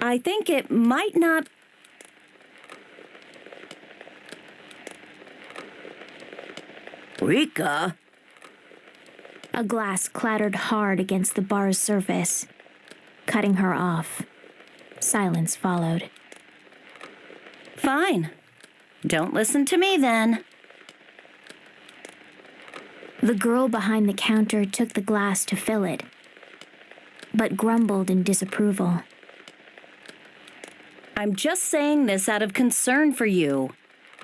I think it might not... Rika? A glass clattered hard against the bar's surface, cutting her off. Silence followed. Fine. Don't listen to me then. The girl behind the counter took the glass to fill it, but grumbled in disapproval. I'm just saying this out of concern for you.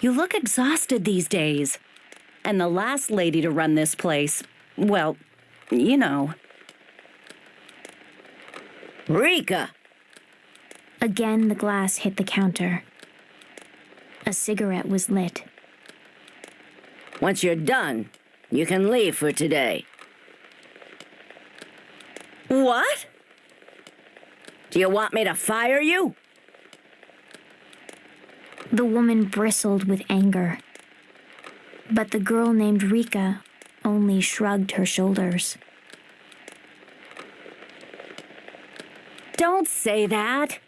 You look exhausted these days. And the last lady to run this place, well, you know. Rika! Again, the glass hit the counter. A cigarette was lit. Once you're done, you can leave for today. What? Do you want me to fire you? The woman bristled with anger. But the girl named Rika only shrugged her shoulders. Don't say that.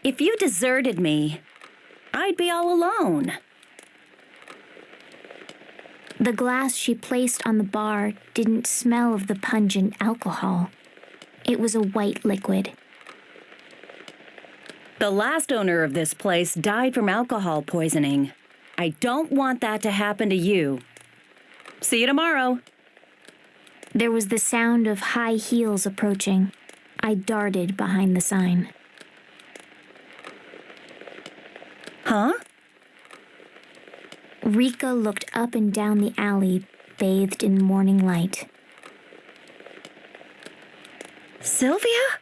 If you deserted me, I'd be all alone. The glass she placed on the bar didn't smell of the pungent alcohol. It was a white liquid. The last owner of this place died from alcohol poisoning. I don't want that to happen to you. See you tomorrow. There was the sound of high heels approaching. I darted behind the sign. Huh? Rika looked up and down the alley, bathed in morning light. Sylvia?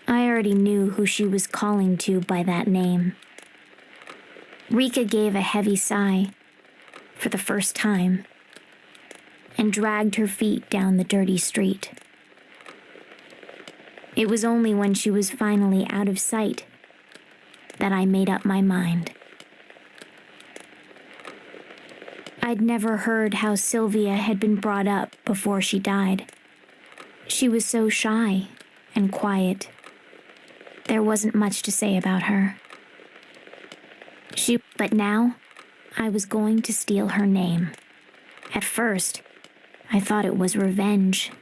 I already knew who she was calling to by that name. Rika gave a heavy sigh, for the first time, and dragged her feet down the dirty street. It was only when she was finally out of sight that I made up my mind. I'd never heard how Sylvia had been brought up before she died. She was so shy and quiet. There wasn't much to say about her. But now, I was going to steal her name. At first, I thought it was revenge.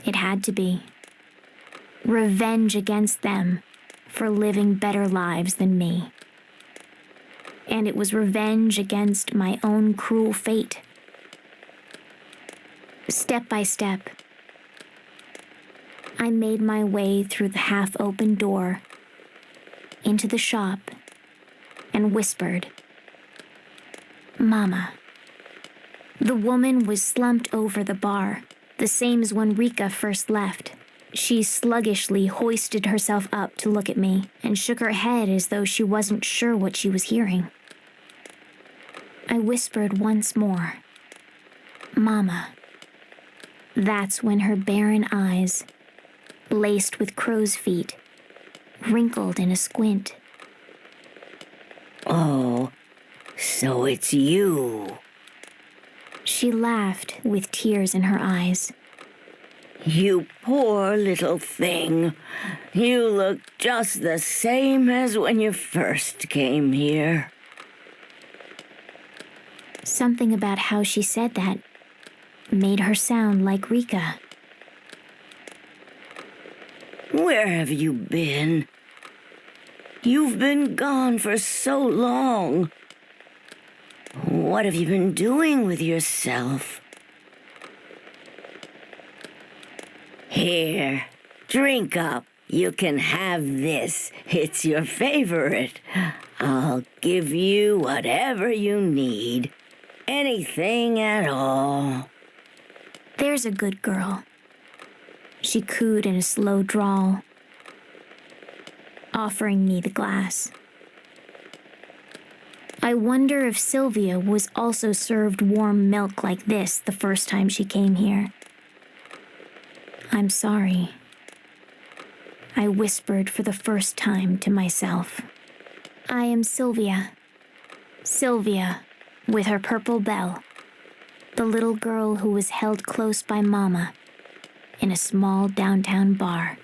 It had to be. Revenge against them for living better lives than me. And it was revenge against my own cruel fate. Step by step, I made my way through the half-open door into the shop and whispered, "Mama." The woman was slumped over the bar, the same as when Rika first left. She sluggishly hoisted herself up to look at me and shook her head as though she wasn't sure what she was hearing. I whispered once more, "Mama." That's when her barren eyes, laced with crow's feet, wrinkled in a squint. Oh, so it's you. She laughed with tears in her eyes. You poor little thing. You look just the same as when you first came here. Something about how she said that made her sound like Rika. Where have you been? You've been gone for so long. What have you been doing with yourself? Here, drink up. You can have this. It's your favorite. I'll give you whatever you need. Anything at all. There's a good girl. She cooed in a slow drawl, offering me the glass. I wonder if Sylvia was also served warm milk like this the first time she came here. "I'm sorry," I whispered for the first time to myself. "I am Sylvia. Sylvia, with her purple bell. The little girl who was held close by Mama in a small downtown bar."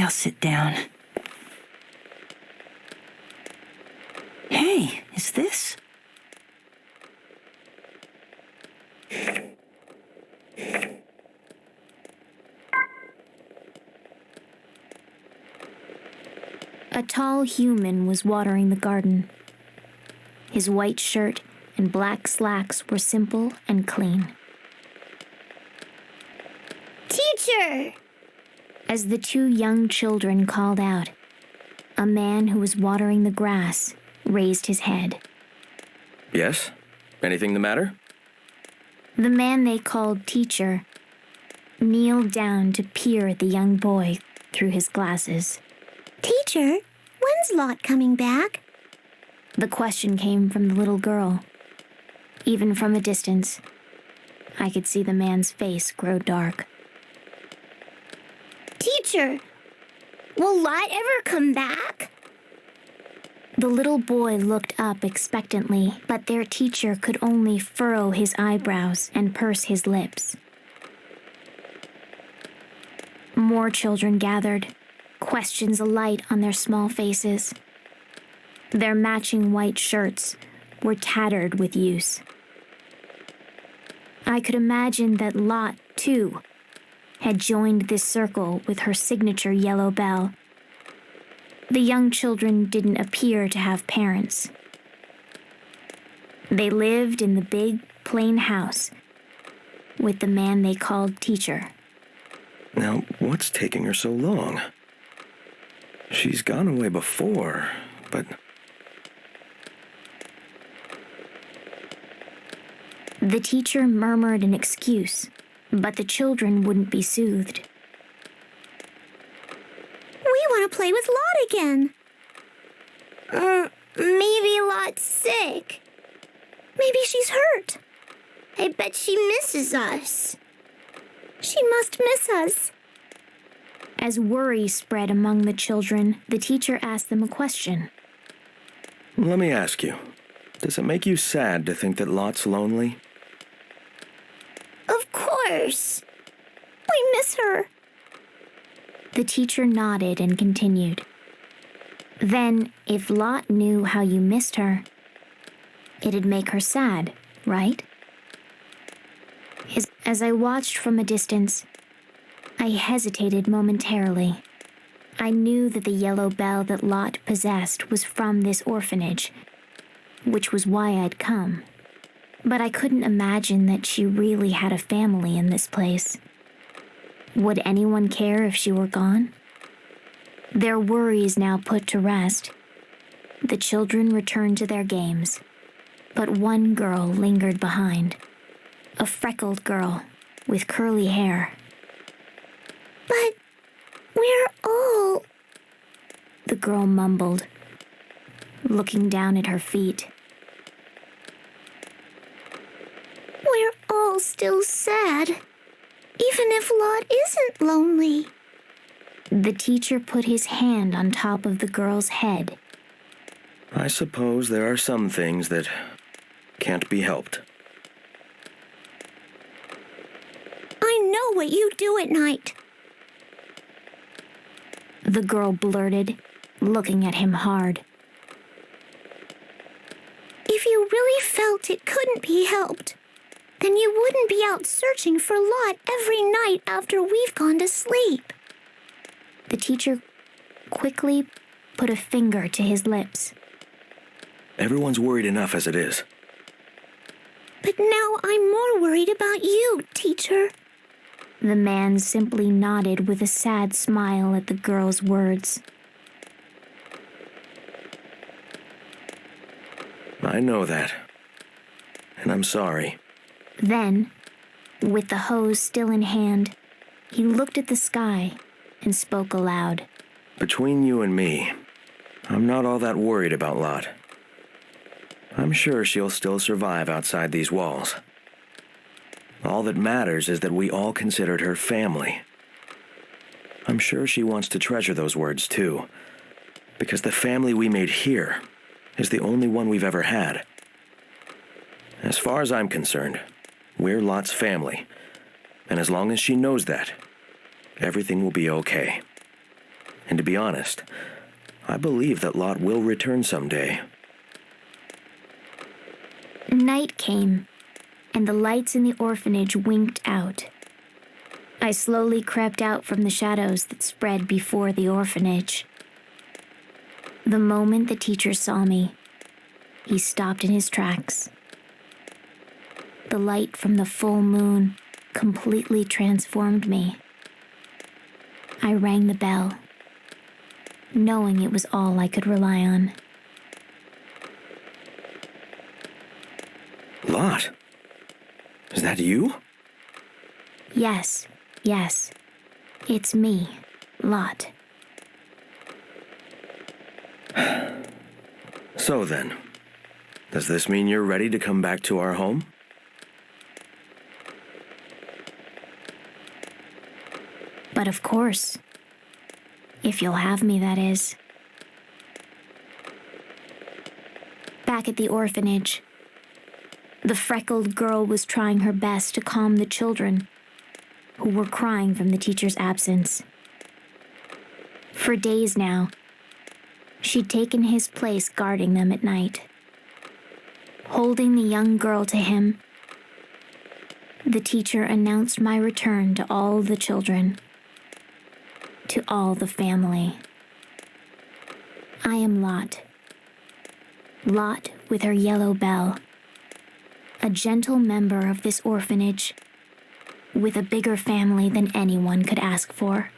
I'll sit down. Hey, is this? A tall human was watering the garden. His white shirt and black slacks were simple and clean. Teacher! As the two young children called out, a man who was watering the grass raised his head. Yes? Anything the matter? The man they called teacher kneeled down to peer at the young boy through his glasses. Teacher, when's Lot coming back? The question came from the little girl. Even from a distance, I could see the man's face grow dark. Teacher, will Lot ever come back? The little boy looked up expectantly, but their teacher could only furrow his eyebrows and purse his lips. More children gathered, questions alight on their small faces. Their matching white shirts were tattered with use. I could imagine that Lot, too, had joined this circle with her signature yellow bell. The young children didn't appear to have parents. They lived in the big, plain house with the man they called teacher. Now, what's taking her so long? She's gone away before, but... The teacher murmured an excuse, but the children wouldn't be soothed. We want to play with Lot again. Maybe Lot's sick. Maybe she's hurt. I bet she misses us. She must miss us. As worry spread among the children, the teacher asked them a question. Let me ask you, does it make you sad to think that Lot's lonely? Of course. We miss her. The teacher nodded and continued. Then, if Lot knew how you missed her, it'd make her sad, right? As I watched from a distance, I hesitated momentarily. I knew that the yellow bell that Lot possessed was from this orphanage, which was why I'd come. But I couldn't imagine that she really had a family in this place. Would anyone care if she were gone? Their worries now put to rest, the children returned to their games, but one girl lingered behind. A freckled girl with curly hair. But we're all... The girl mumbled, looking down at her feet. We're all still sad, even if Lot isn't lonely. The teacher put his hand on top of the girl's head. I suppose there are some things that can't be helped. I know what you do at night. The girl blurted, looking at him hard. If you really felt it couldn't be helped, then you wouldn't be out searching for Lot every night after we've gone to sleep. The teacher quickly put a finger to his lips. Everyone's worried enough as it is. But now I'm more worried about you, teacher. The man simply nodded with a sad smile at the girl's words. I know that. And I'm sorry. Then, with the hose still in hand, he looked at the sky and spoke aloud. Between you and me, I'm not all that worried about Lot. I'm sure she'll still survive outside these walls. All that matters is that we all considered her family. I'm sure she wants to treasure those words too, because the family we made here is the only one we've ever had. As far as I'm concerned, we're Lot's family, and as long as she knows that, everything will be okay. And to be honest, I believe that Lot will return someday. Night came, and the lights in the orphanage winked out. I slowly crept out from the shadows that spread before the orphanage. The moment the teacher saw me, he stopped in his tracks. The light from the full moon completely transformed me. I rang the bell, knowing it was all I could rely on. Lot? Is that you? Yes. It's me, Lot. So then, does this mean you're ready to come back to our home? But of course. If you'll have me, that is. Back at the orphanage, the freckled girl was trying her best to calm the children who were crying from the teacher's absence. For days now, she'd taken his place guarding them at night. Holding the young girl to him, the teacher announced my return to all the children, to all the family. I am Lot. Lot with her yellow bell. A gentle member of this orphanage, with a bigger family than anyone could ask for.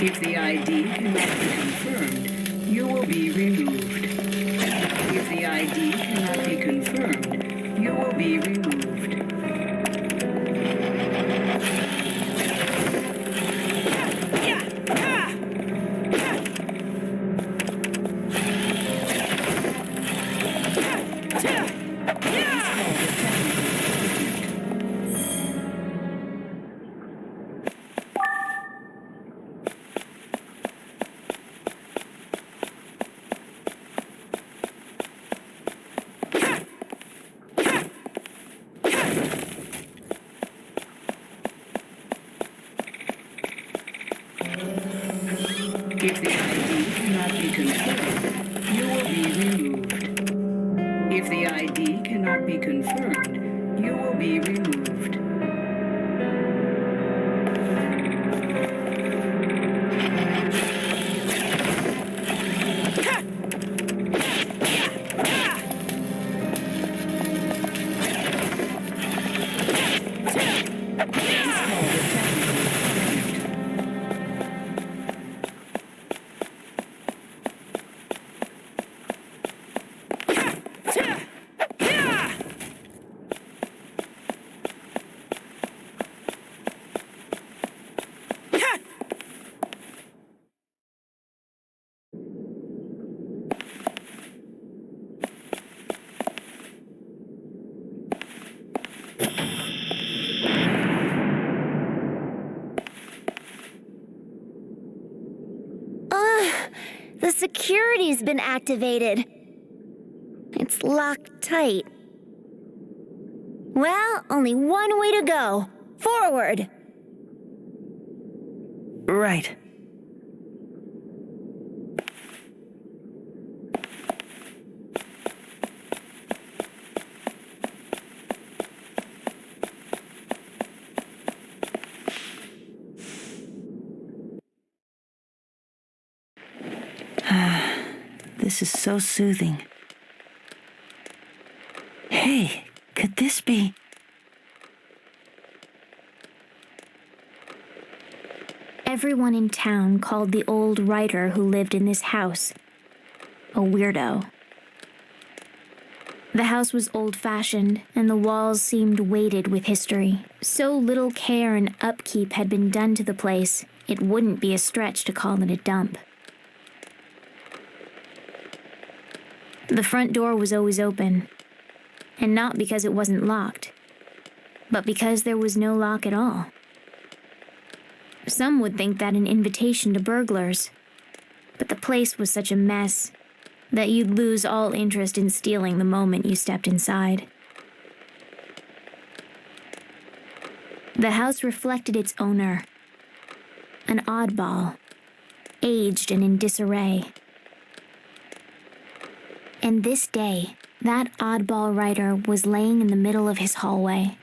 If the ID cannot be confirmed, you will be removed. If the ID cannot be confirmed, you will be removed. If the ID cannot be confirmed, you will be removed. If the ID cannot be confirmed, you will be removed. The security's been activated. It's locked tight. Well, only one way to go. Forward! Right. This is so soothing. Hey, could this be? Everyone in town called the old writer who lived in this house a weirdo. The house was old-fashioned, and the walls seemed weighted with history. So little care and upkeep had been done to the place, it wouldn't be a stretch to call it a dump. The front door was always open, and not because it wasn't locked, but because there was no lock at all. Some would think that an invitation to burglars, but the place was such a mess that you'd lose all interest in stealing the moment you stepped inside. The house reflected its owner, an oddball, aged and in disarray. And this day, that oddball writer was laying in the middle of his hallway.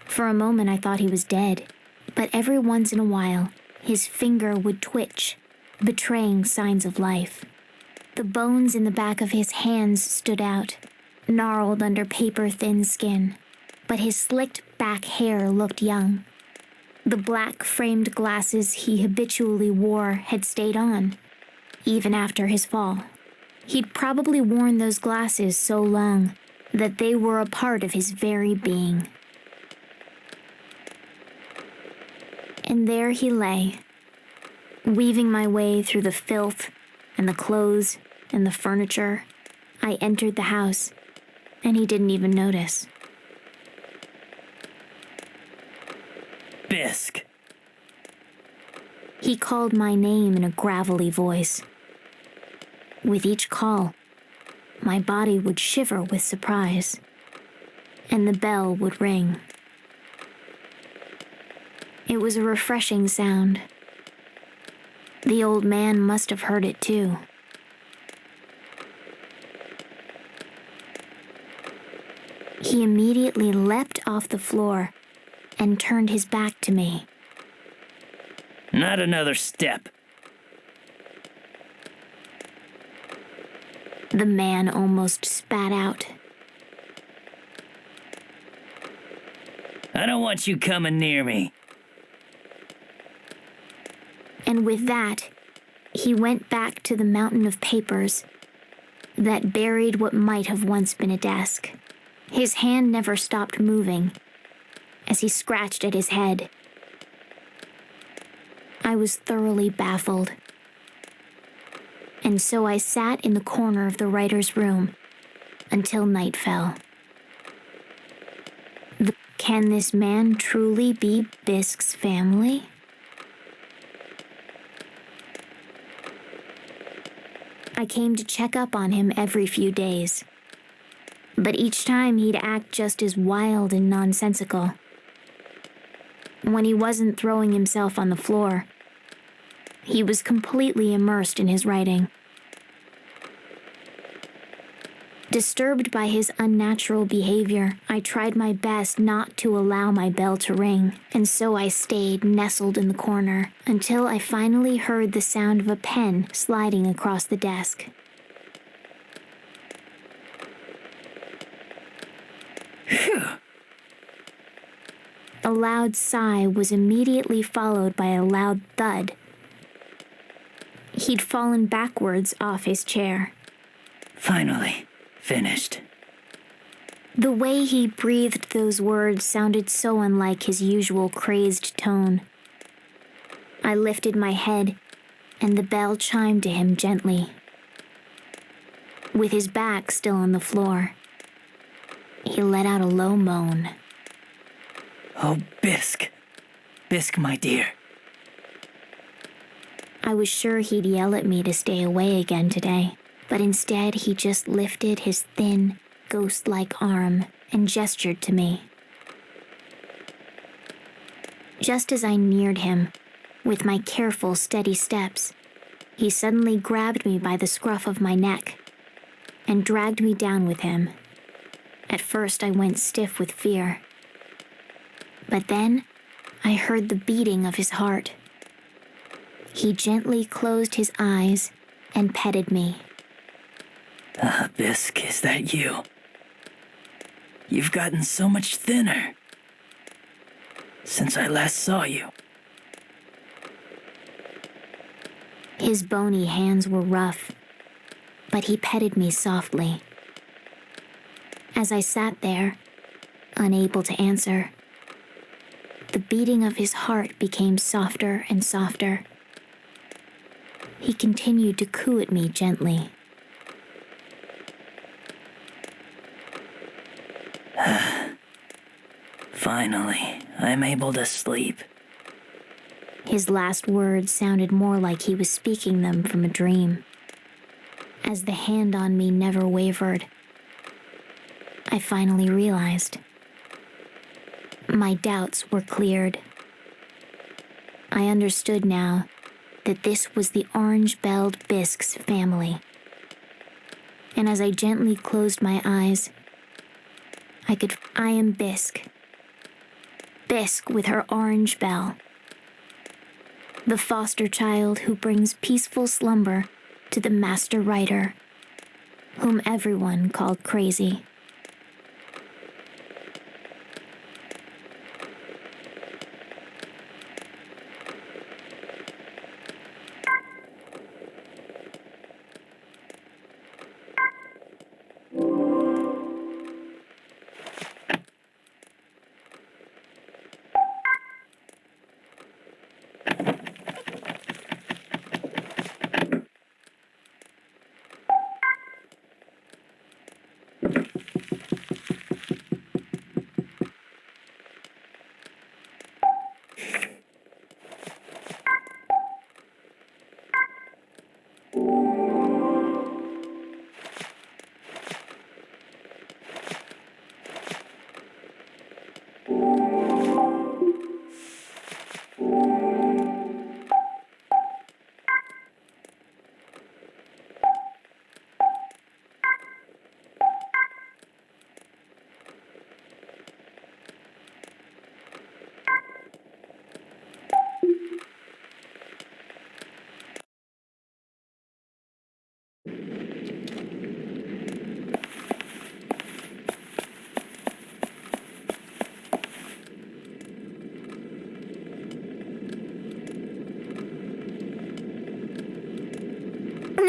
For a moment I thought he was dead, but every once in a while, his finger would twitch, betraying signs of life. The bones in the back of his hands stood out, gnarled under paper-thin skin, but his slicked back hair looked young. The black framed glasses he habitually wore had stayed on, even after his fall. He'd probably worn those glasses so long that they were a part of his very being. And there he lay, weaving my way through the filth and the clothes and the furniture. I entered the house, and he didn't even notice. Bisk. He called my name in a gravelly voice. With each call, my body would shiver with surprise, and the bell would ring. It was a refreshing sound. The old man must have heard it too. He immediately leapt off the floor and turned his back to me. Not another step. The man almost spat out. I don't want you coming near me. And with that, he went back to the mountain of papers that buried what might have once been a desk. His hand never stopped moving as he scratched at his head. I was thoroughly baffled. And so I sat in the corner of the writer's room until night fell. Can this man truly be Bisk's family? I came to check up on him every few days, but each time he'd act just as wild and nonsensical. When he wasn't throwing himself on the floor, he was completely immersed in his writing. Disturbed by his unnatural behavior, I tried my best not to allow my bell to ring, and so I stayed nestled in the corner until I finally heard the sound of a pen sliding across the desk. Phew. A loud sigh was immediately followed by a loud thud. He'd fallen backwards off his chair. Finally. Finished. The way he breathed those words sounded so unlike his usual crazed tone. I lifted my head, and the bell chimed to him gently. With his back still on the floor, he let out a low moan. Oh, Bisk. Bisk, my dear. I was sure he'd yell at me to stay away again today. But instead, he just lifted his thin, ghost-like arm and gestured to me. Just as I neared him, with my careful, steady steps, he suddenly grabbed me by the scruff of my neck and dragged me down with him. At first, I went stiff with fear. But then, I heard the beating of his heart. He gently closed his eyes and petted me. Bisk, is that you? You've gotten so much thinner since I last saw you. His bony hands were rough, but he petted me softly. As I sat there, unable to answer, the beating of his heart became softer and softer. He continued to coo at me gently. Finally, I'm able to sleep. His last words sounded more like he was speaking them from a dream. As the hand on me never wavered, I finally realized. My doubts were cleared. I understood now that this was the orange-belled Bisk's family. And as I gently closed my eyes, I am Bisk. Bisk with her orange bell. The foster child who brings peaceful slumber to the master writer, whom everyone called crazy.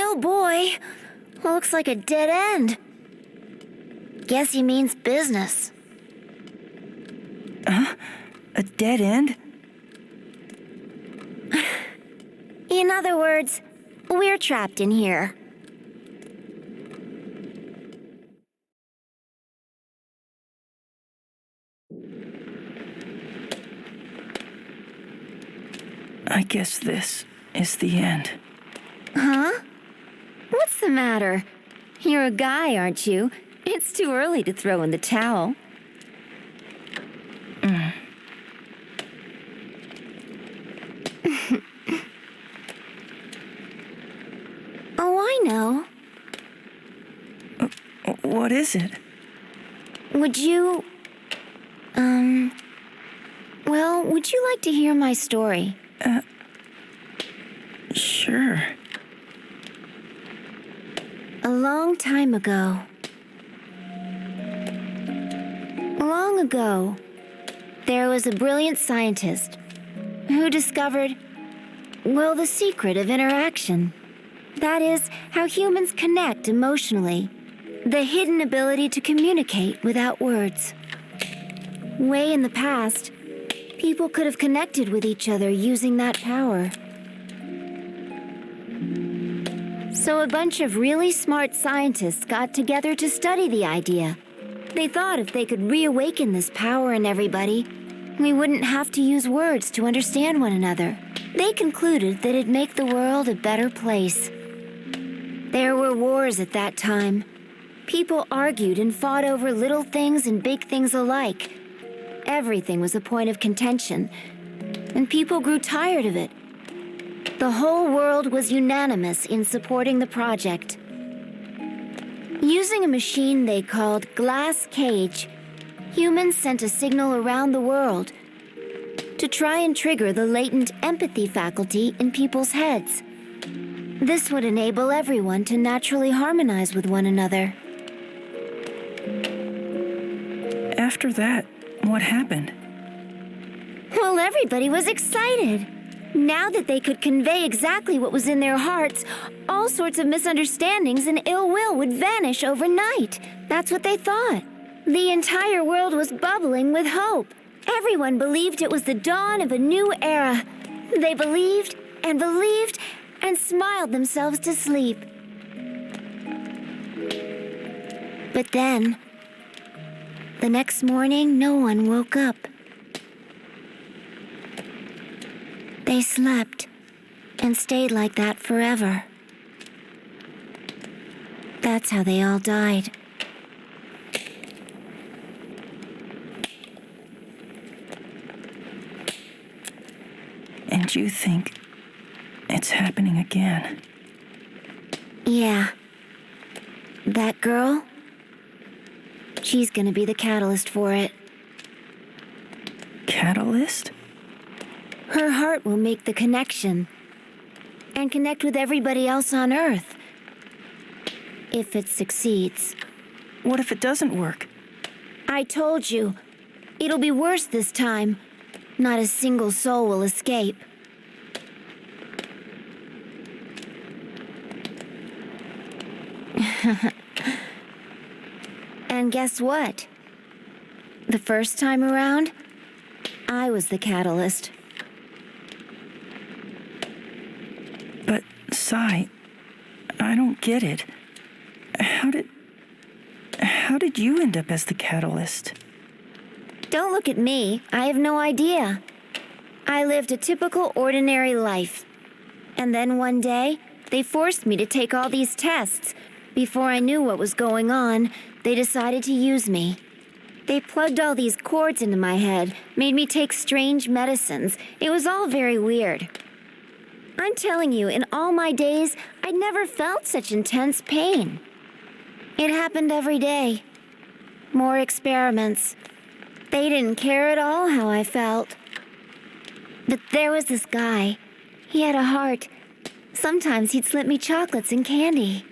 Oh boy, looks like a dead end. Guess he means business. A dead end? In other words, we're trapped in here. I guess this is the end. Huh? What's the matter? You're a guy, aren't you? It's too early to throw in the towel. Oh, I know. What is it? Would you... Well, would you like to hear my story? Sure. A long time ago. Long ago, there was a brilliant scientist who discovered, well, the secret of interaction. That is, how humans connect emotionally. The hidden ability to communicate without words. Way in the past, people could have connected with each other using that power. So a bunch of really smart scientists got together to study the idea. They thought if they could reawaken this power in everybody, we wouldn't have to use words to understand one another. They concluded that it'd make the world a better place. There were wars at that time. People argued and fought over little things and big things alike. Everything was a point of contention, and people grew tired of it. The whole world was unanimous in supporting the project. Using a machine they called Glass Cage, humans sent a signal around the world to try and trigger the latent empathy faculty in people's heads. This would enable everyone to naturally harmonize with one another. After that, what happened? Well, everybody was excited. Now that they could convey exactly what was in their hearts, all sorts of misunderstandings and ill will would vanish overnight. That's what they thought. The entire world was bubbling with hope. Everyone believed it was the dawn of a new era. They believed and believed and smiled themselves to sleep. But then, the next morning, no one woke up. They slept and stayed like that forever. That's how they all died. And you think it's happening again? Yeah. That girl? She's gonna be the catalyst for it. Catalyst? Her heart will make the connection and connect with everybody else on Earth. If it succeeds. What if it doesn't work? I told you. It'll be worse this time. Not a single soul will escape. And guess what? The first time around, I was the catalyst. But, Sai, I don't get it. How did you end up as the catalyst? Don't look at me. I have no idea. I lived a typical ordinary life. And then one day, they forced me to take all these tests. Before I knew what was going on, they decided to use me. They plugged all these cords into my head, made me take strange medicines. It was all very weird. I'm telling you, in all my days, I'd never felt such intense pain. It happened every day. More experiments. They didn't care at all how I felt. But there was this guy. He had a heart. Sometimes he'd slip me chocolates and candy.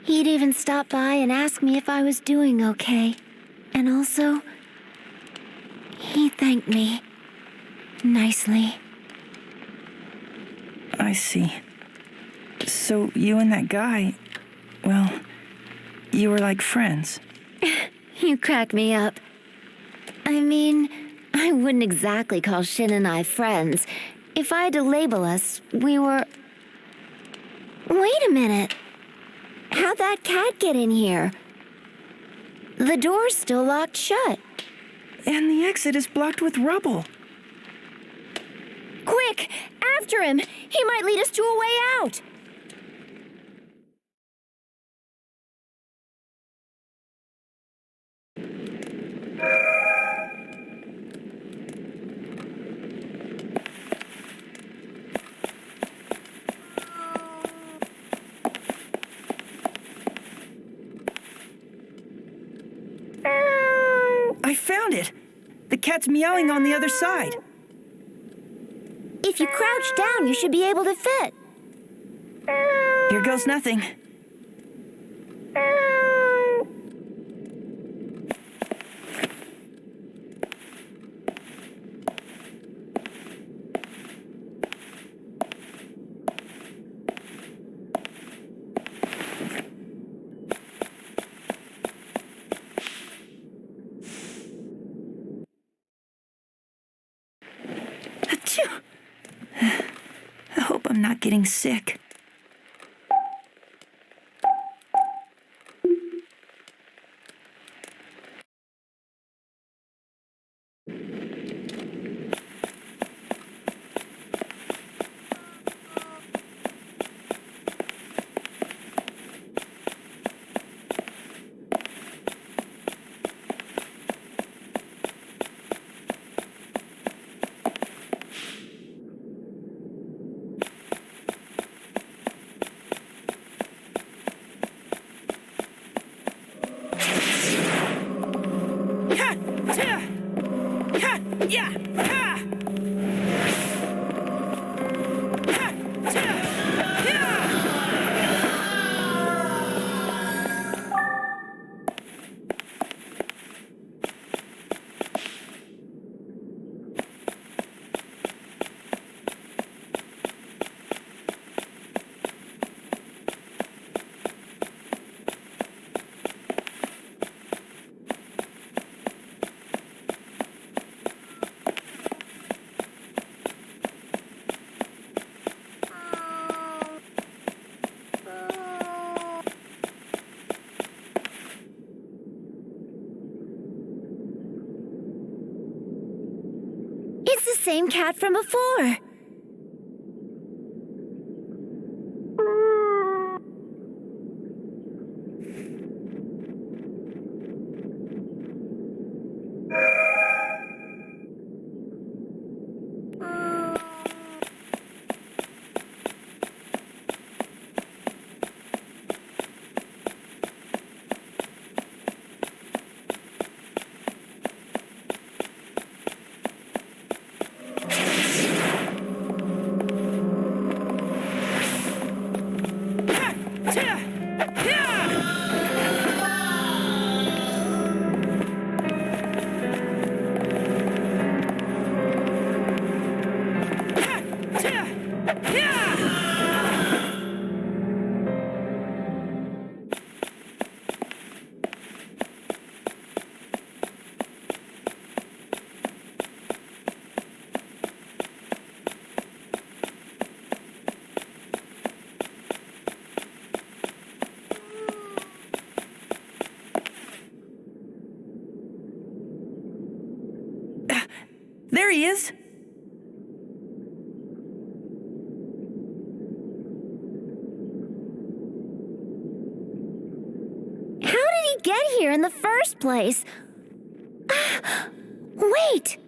He'd even stop by and ask me if I was doing okay. And also, he thanked me nicely. I see. So you and that guy, well, you were like friends. You crack me up. I mean, I wouldn't exactly call Shin and I friends. If I had to label us, we were... Wait a minute. How'd that cat get in here? The door's still locked shut. And the exit is blocked with rubble. Quick! After him! He might lead us to a way out! I found it! The cat's meowing on the other side. If you crouch down, you should be able to fit. Here goes nothing. Achoo! I hope I'm not getting sick. It's the same cat from before. There he is! How did he get here in the first place? Wait!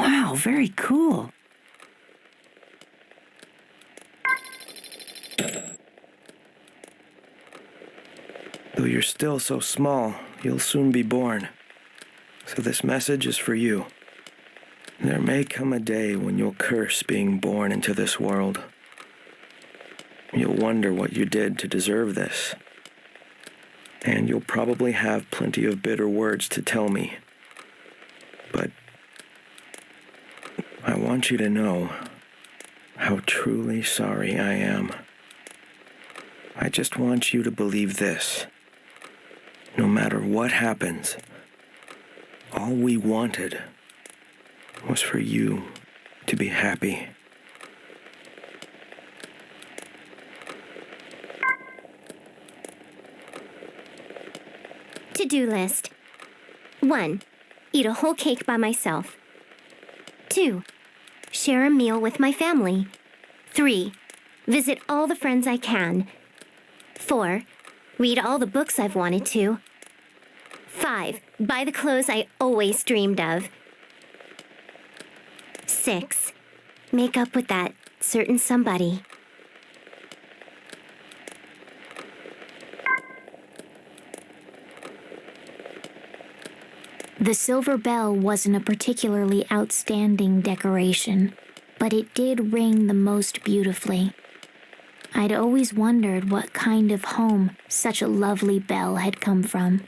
Wow, very cool. Though you're still so small, you'll soon be born. So this message is for you. There may come a day when you'll curse being born into this world. You'll wonder what you did to deserve this. And you'll probably have plenty of bitter words to tell me. But I want you to know how truly sorry I am. I just want you to believe this. No matter what happens, all we wanted was for you to be happy. To-do list. 1. Eat a whole cake by myself. 2. Share a meal with my family. 3. Visit all the friends I can. 4. Read all the books I've wanted to. 5. Buy the clothes I always dreamed of. 6. Make up with that certain somebody. The silver bell wasn't a particularly outstanding decoration, but it did ring the most beautifully. I'd always wondered what kind of home such a lovely bell had come from.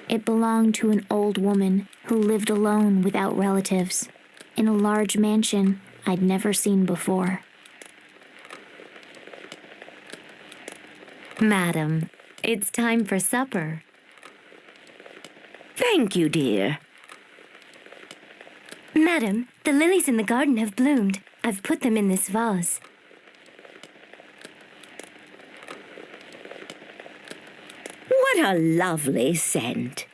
It belonged to an old woman who lived alone without relatives, in a large mansion I'd never seen before. Madam, it's time for supper. Thank you, dear. Madam, the lilies in the garden have bloomed. I've put them in this vase. What a lovely scent.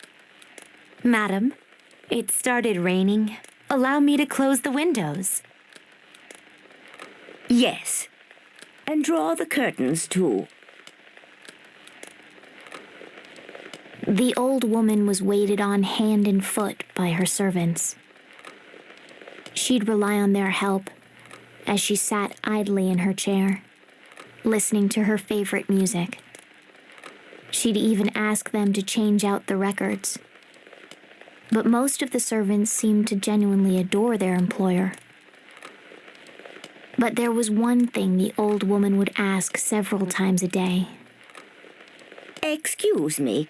Madam, it started raining. Allow me to close the windows. Yes. And draw the curtains, too. The old woman was waited on hand and foot by her servants. She'd rely on their help as she sat idly in her chair, listening to her favorite music. She'd even ask them to change out the records. But most of the servants seemed to genuinely adore their employer. But there was one thing the old woman would ask several times a day. Excuse me,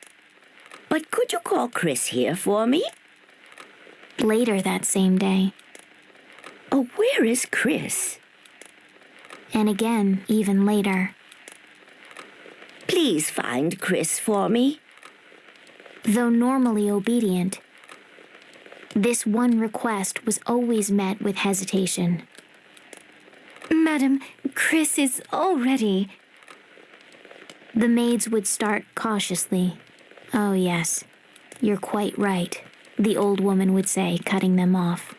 but could you call Chris here for me? Later that same day. Oh, where is Chris? And again, even later. Please find Chris for me. Though normally obedient, this one request was always met with hesitation. Madam, Chris is already... The maids would start cautiously. Oh yes, you're quite right, the old woman would say, cutting them off.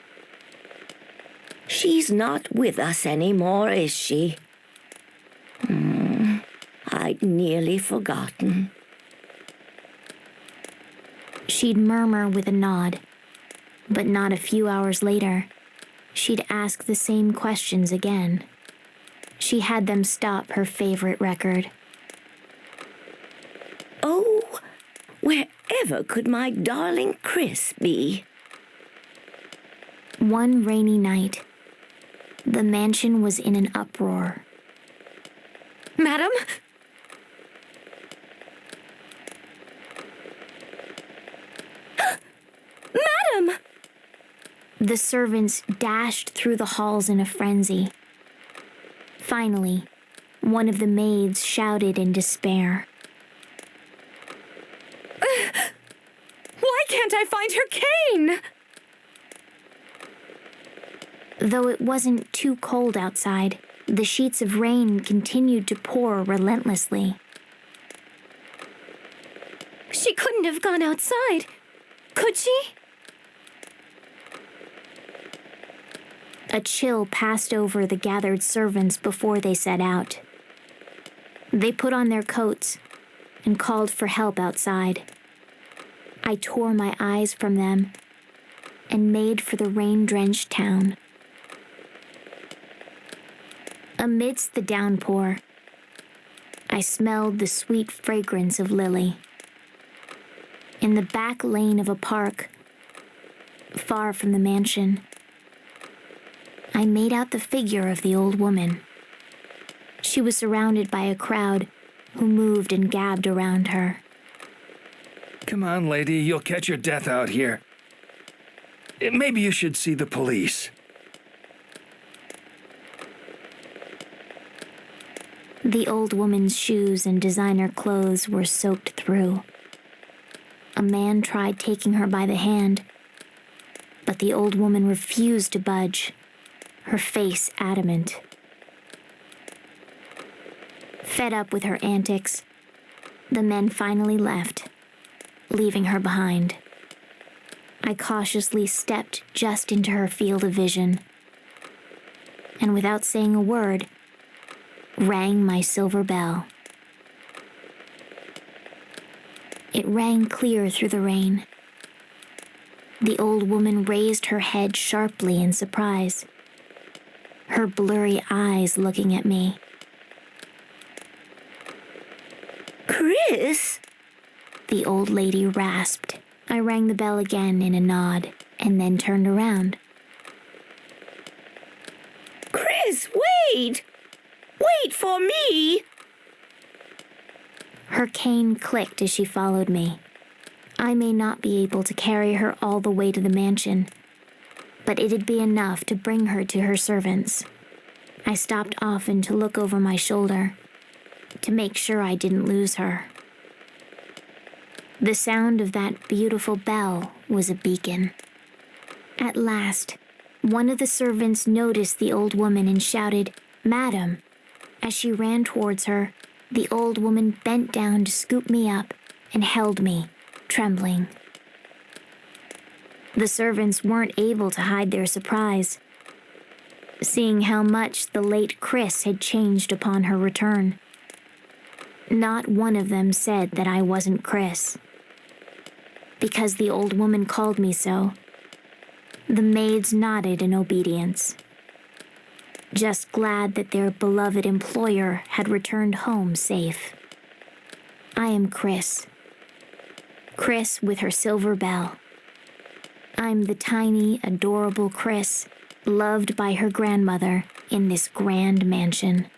She's not with us anymore, is she? I'd nearly forgotten. She'd murmur with a nod, but not a few hours later, she'd ask the same questions again. She had them stop her favorite record. Oh, wherever could my darling Chris be? One rainy night, the mansion was in an uproar. Madam? The servants dashed through the halls in a frenzy. Finally, one of the maids shouted in despair. Why can't I find her cane? Though it wasn't too cold outside, the sheets of rain continued to pour relentlessly. She couldn't have gone outside, could she? A chill passed over the gathered servants before they set out. They put on their coats and called for help outside. I tore my eyes from them and made for the rain-drenched town. Amidst the downpour, I smelled the sweet fragrance of lily. In the back lane of a park, far from the mansion, I made out the figure of the old woman. She was surrounded by a crowd who moved and gabbed around her. Come on, lady, you'll catch your death out here. Maybe you should see the police. The old woman's shoes and designer clothes were soaked through. A man tried taking her by the hand, but the old woman refused to budge, her face adamant. Fed up with her antics, the men finally left, leaving her behind. I cautiously stepped just into her field of vision, and without saying a word, rang my silver bell. It rang clear through the rain. The old woman raised her head sharply in surprise, her blurry eyes looking at me. Chris? The old lady rasped. I rang the bell again in a nod, and then turned around. Chris, wait! Wait for me! Her cane clicked as she followed me. I may not be able to carry her all the way to the mansion, but it'd be enough to bring her to her servants. I stopped often to look over my shoulder, to make sure I didn't lose her. The sound of that beautiful bell was a beacon. At last, one of the servants noticed the old woman and shouted, "Madam." As she ran towards her, the old woman bent down to scoop me up and held me, trembling. The servants weren't able to hide their surprise, seeing how much the late Chris had changed upon her return. Not one of them said that I wasn't Chris, because the old woman called me so. The maids nodded in obedience, just glad that their beloved employer had returned home safe. I am Chris. Chris with her silver bell. I'm the tiny, adorable Chris, loved by her grandmother in this grand mansion.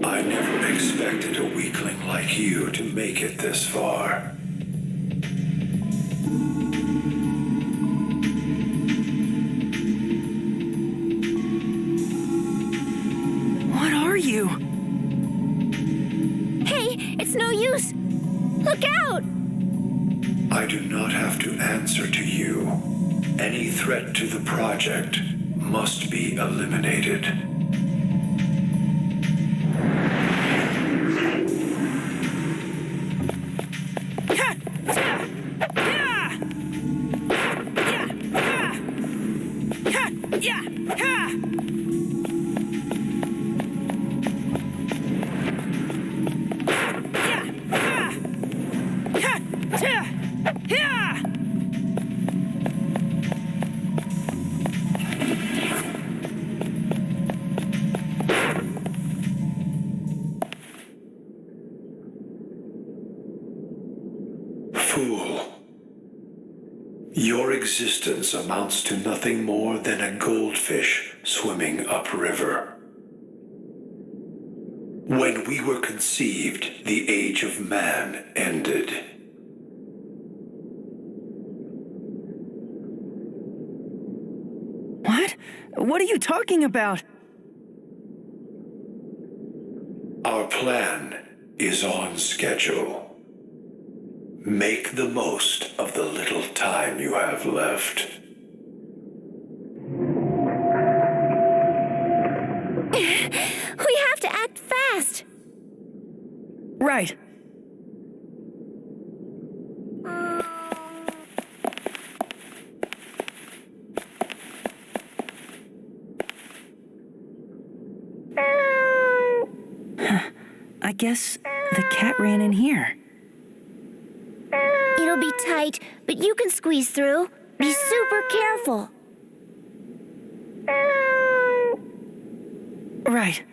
I never expected a weakling like you to make it this far. What are you? Hey, it's no use! Look out! I do not have to answer to you. Any threat to the project must be eliminated. Fool. Your existence amounts to nothing more than a goldfish swimming upriver. When we were conceived, the age of man ended. What? What are you talking about? Our plan is on schedule. Make the most of the little time you have left. We have to act fast. Right. I guess the cat ran in here. It'll be tight, but you can squeeze through. Be super careful. Right.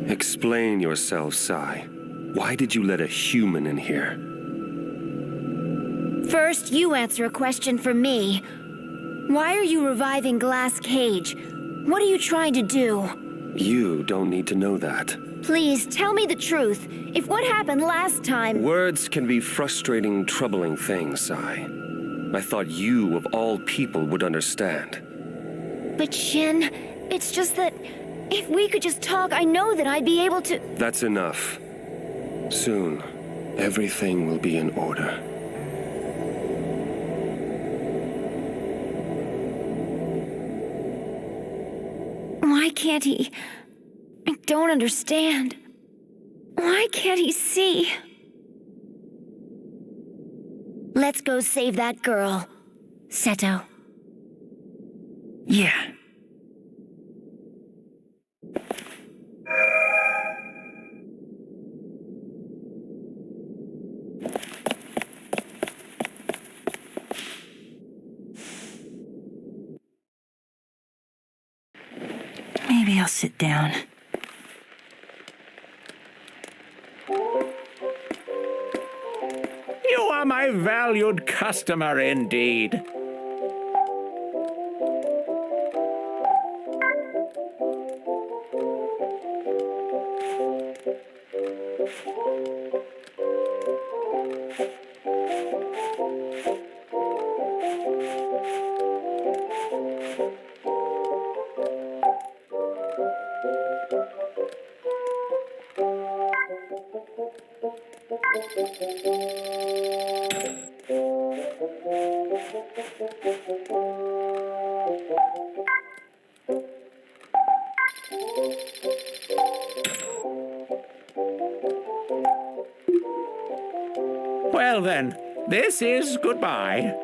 Explain yourself, Sai. Why did you let a human in here? First, you answer a question for me. Why are you reviving Glass Cage? What are you trying to do? You don't need to know that. Please, tell me the truth. If what happened last time... Words can be frustrating, troubling things, Sai. I thought you, of all people, would understand. But Shin, it's just that... if we could just talk, I know that I'd be able to... That's enough. Soon, everything will be in order. Why can't he... I don't understand. Why can't he see? Let's go save that girl. Seto. Yeah. Maybe I'll sit down. Ah, my valued customer indeed. Well then, this is goodbye.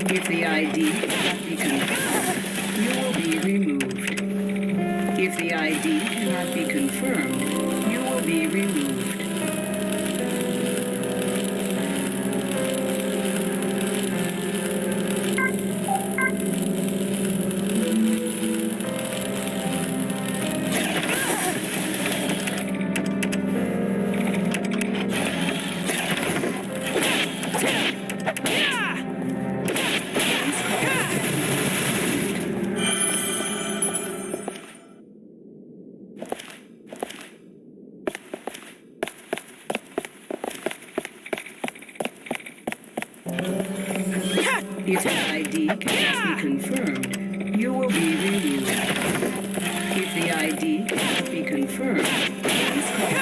If the ID cannot be confirmed, you will be removed. If the ID cannot be confirmed, you will be removed. If the ID cannot be confirmed, you will be removed. If the ID cannot be confirmed, please call.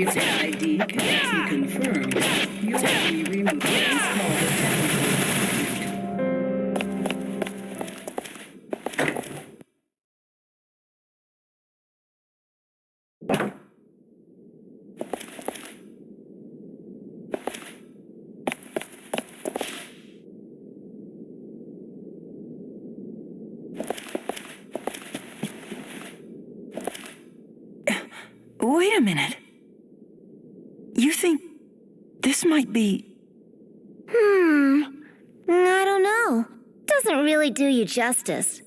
If the ID cannot be confirmed, you will be removed. Please call the technical Wait a minute. You think this might be... I don't know. Doesn't really do you justice.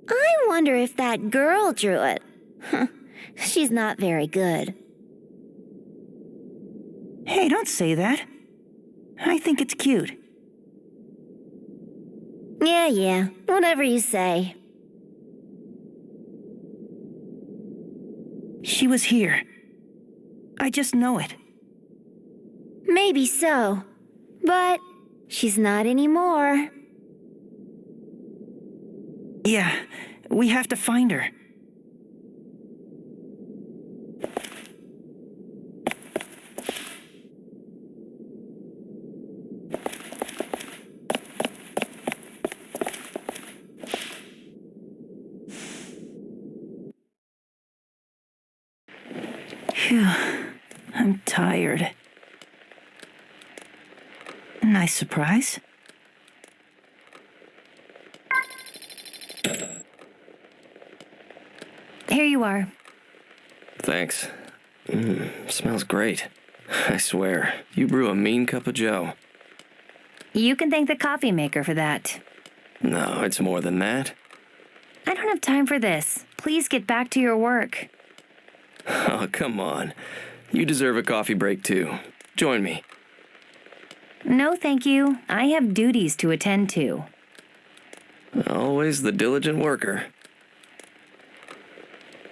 I wonder if that girl drew it. She's not very good. Hey, don't say that. I think it's cute. Yeah, whatever you say. She was here. I just know it. Maybe so, but she's not anymore. Yeah, we have to find her. Phew, I'm tired. Nice surprise. Here you are. Thanks. Smells great. I swear, you brew a mean cup of joe. You can thank the coffee maker for that. No, it's more than that. I don't have time for this. Please get back to your work. Oh, come on. You deserve a coffee break, too. Join me. No, thank you. I have duties to attend to. Always the diligent worker.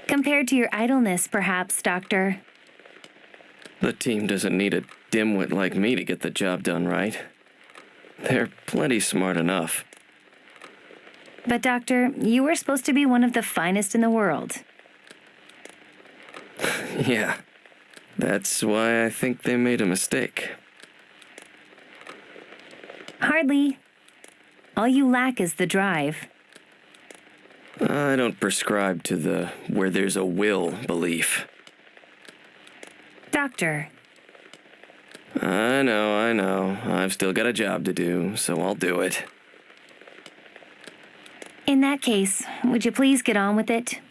Compared to your idleness, perhaps, Doctor. The team doesn't need a dimwit like me to get the job done right. They're plenty smart enough. But, Doctor, you were supposed to be one of the finest in the world. Yeah. That's why I think they made a mistake. Hardly. All you lack is the drive. I don't prescribe to the where there's a will belief. Doctor. I know. I've still got a job to do, so I'll do it. In that case, would you please get on with it?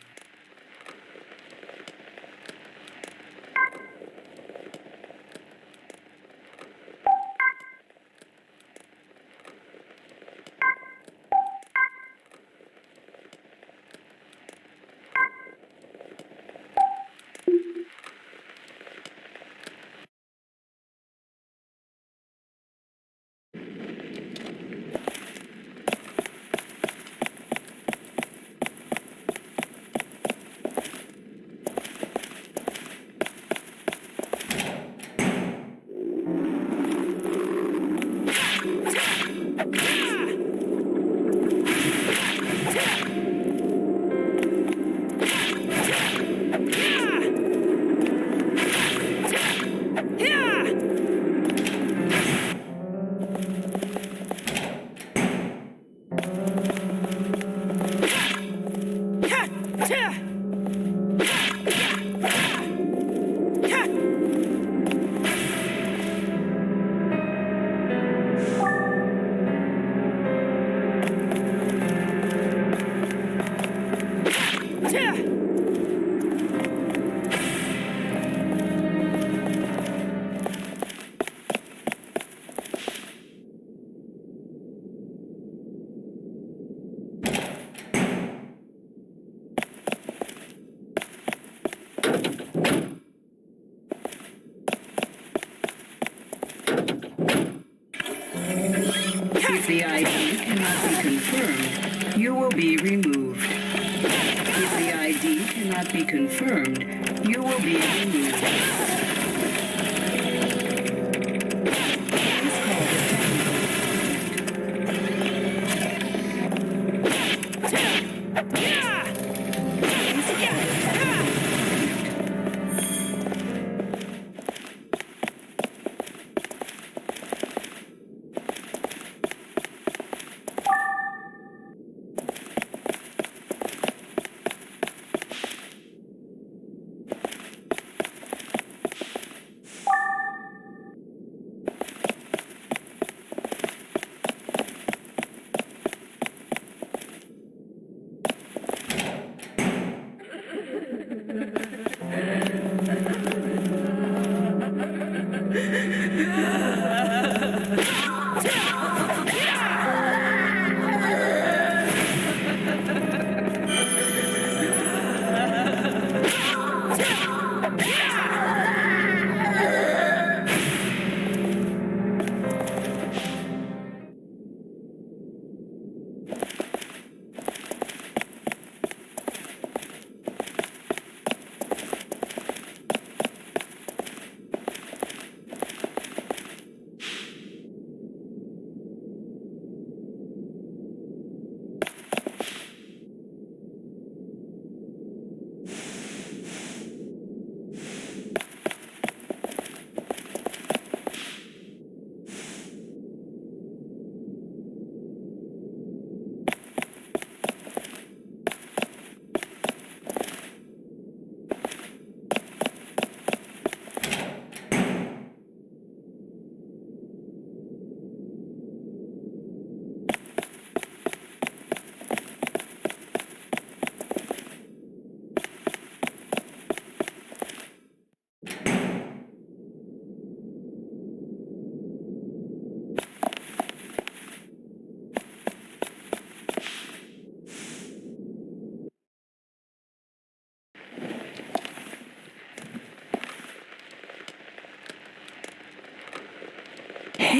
If the ID cannot be confirmed, you will be removed. If the ID cannot be confirmed, you will be removed. Please call the technical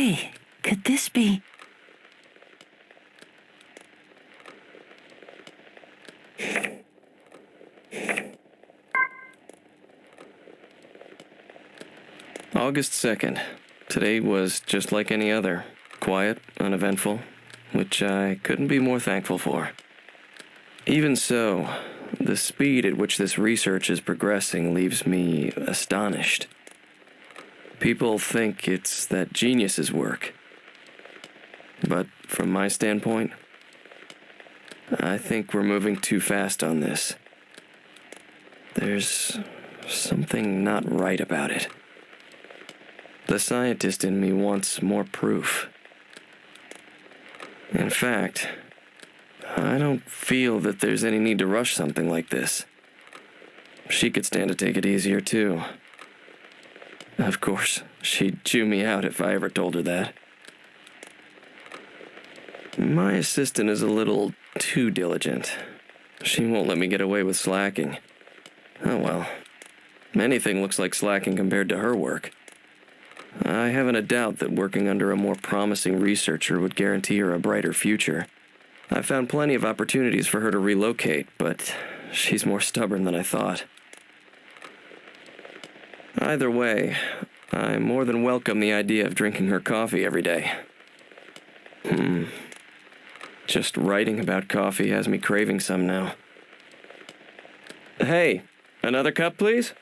Hey, could this be... August 2nd. Today was just like any other. Quiet, uneventful, which I couldn't be more thankful for. Even so, the speed at which this research is progressing leaves me astonished. People think it's that geniuses work. But from my standpoint, I think we're moving too fast on this. There's something not right about it. The scientist in me wants more proof. In fact, I don't feel that there's any need to rush something like this. She could stand to take it easier, too. Of course, she'd chew me out if I ever told her that. My assistant is a little too diligent. She won't let me get away with slacking. Oh well. Anything looks like slacking compared to her work. I haven't a doubt that working under a more promising researcher would guarantee her a brighter future. I've found plenty of opportunities for her to relocate, but she's more stubborn than I thought. Either way, I more than welcome the idea of drinking her coffee every day. Just writing about coffee has me craving some now. Hey, another cup, please?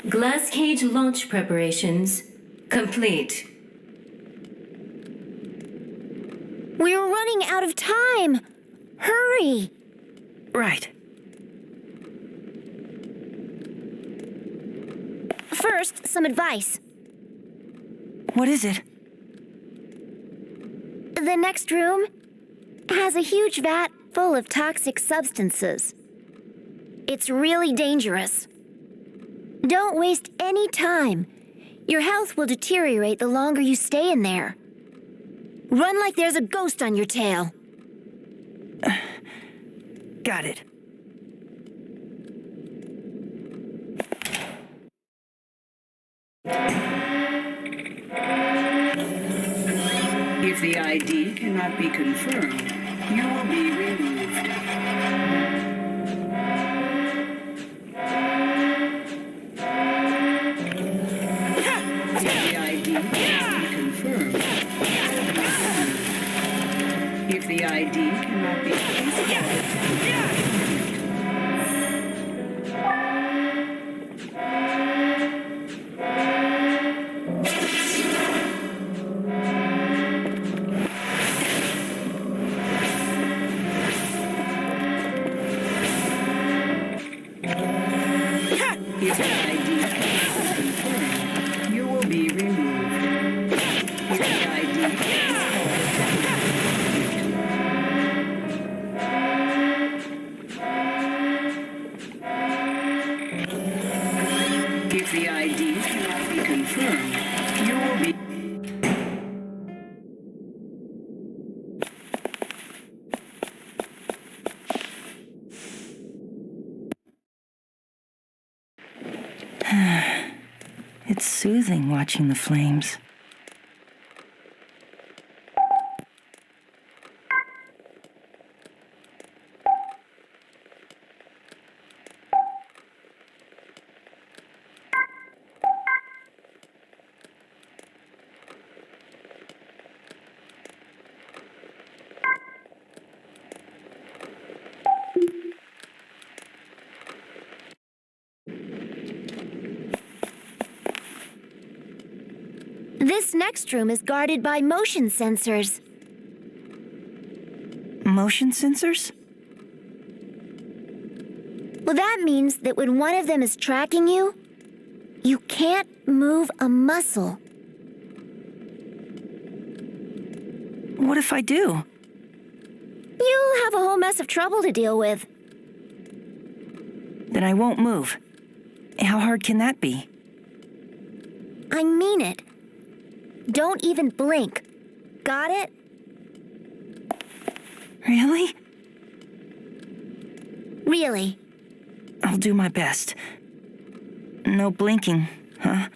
Glass cage launch preparations complete. We're running out of time. Hurry. Right. First, some advice. What is it? The next room has a huge vat full of toxic substances. It's really dangerous. Don't waste any time. Your health will deteriorate the longer you stay in there. Run like there's a ghost on your tail. Got it. If the ID cannot be confirmed, you will be removed. If the ID cannot be confirmed, if the ID cannot be If the ID cannot be confirmed, you will be removed. If the ID If the ID cannot be confirmed, you will be It's soothing watching the flames. This next room is guarded by motion sensors. Motion sensors? Well, that means that when one of them is tracking you, you can't move a muscle. What if I do? You'll have a whole mess of trouble to deal with. Then I won't move. How hard can that be? I mean it. Don't even blink. Got it? Really? Really. I'll do my best. No blinking, huh?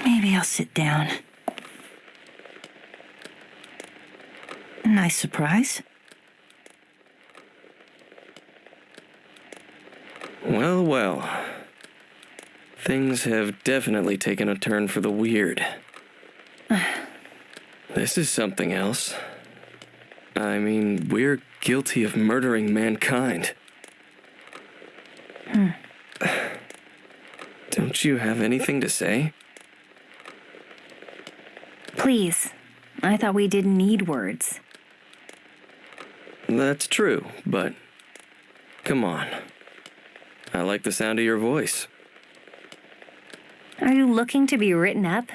Maybe I'll sit down. Nice surprise. Well, well. Things have definitely taken a turn for the weird. This is something else. I mean, we're guilty of murdering mankind. Don't you have anything to say? Please. I thought we didn't need words. That's true, but come on. I like the sound of your voice. Are you looking to be written up?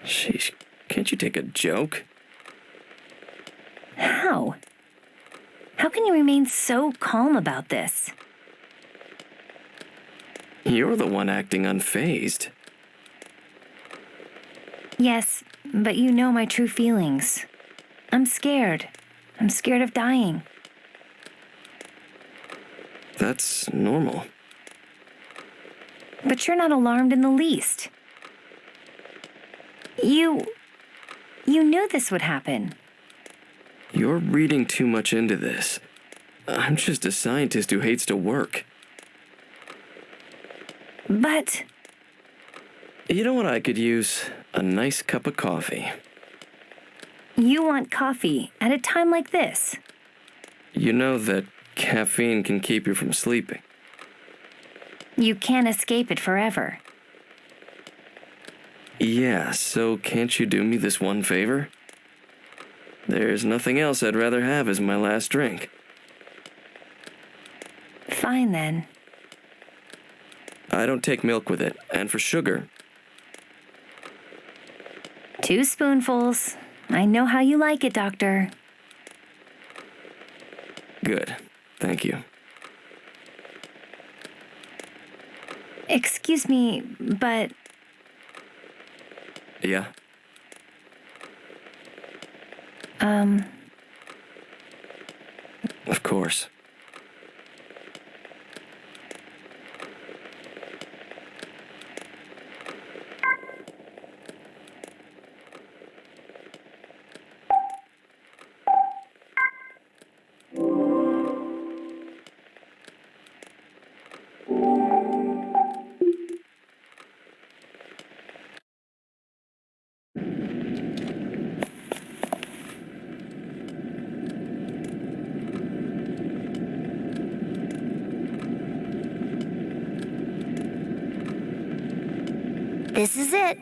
Sheesh, can't you take a joke? How? How can you remain so calm about this? You're the one acting unfazed. Yes, but you know my true feelings. I'm scared. I'm scared of dying. That's normal. But you're not alarmed in the least. You knew this would happen. You're reading too much into this. I'm just a scientist who hates to work. But... You know what I could use? A nice cup of coffee. You want coffee at a time like this? You know that caffeine can keep you from sleeping. You can't escape it forever. Yeah, so can't you do me this one favor? There's nothing else I'd rather have as my last drink. Fine then. I don't take milk with it, and for sugar, 2 spoonfuls. I know how you like it, Doctor. good. Thank you. Excuse me, but... Yeah? Of course. This is it.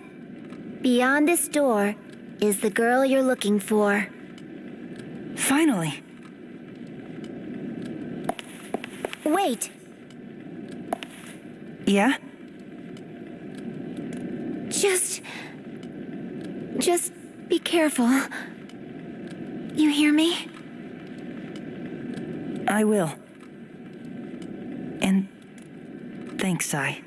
Beyond this door is the girl you're looking for. Finally. Wait. Yeah? Just be careful. You hear me? I will. And thanks, Sai.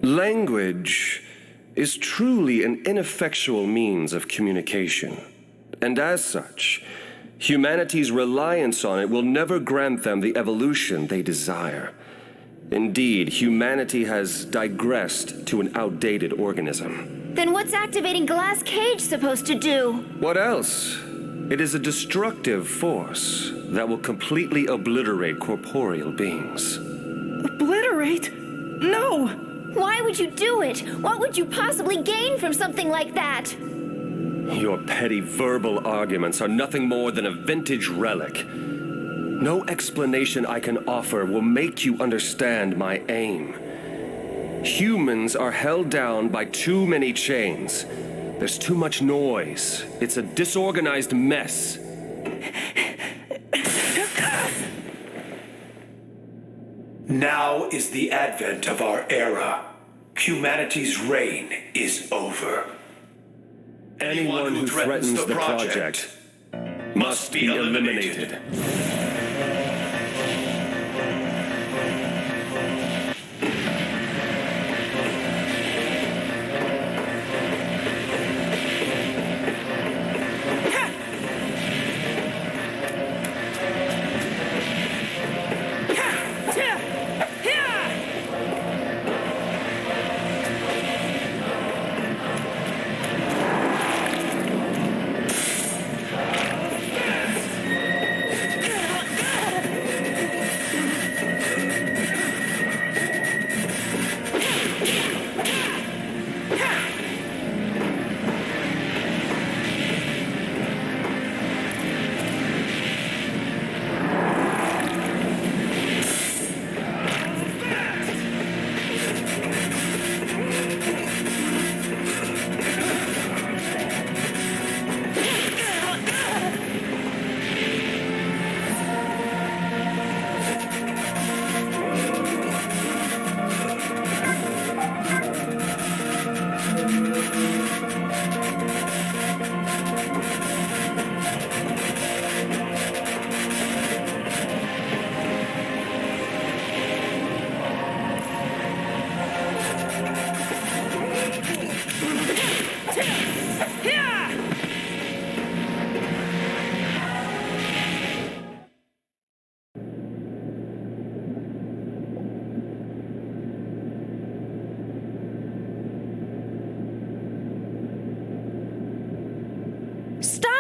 Language is truly an ineffectual means of communication, and as such, humanity's reliance on it will never grant them the evolution they desire. Indeed, humanity has digressed to an outdated organism. Then what's activating Glass Cage supposed to do? What else? It is a destructive force that will completely obliterate corporeal beings. Obliterate? No! Why would you do it? What would you possibly gain from something like that? Your petty verbal arguments are nothing more than a vintage relic. No explanation I can offer will make you understand my aim. Humans are held down by too many chains. There's too much noise. It's a disorganized mess. Now is the advent of our era. Humanity's reign is over. Anyone who threatens the project must be eliminated.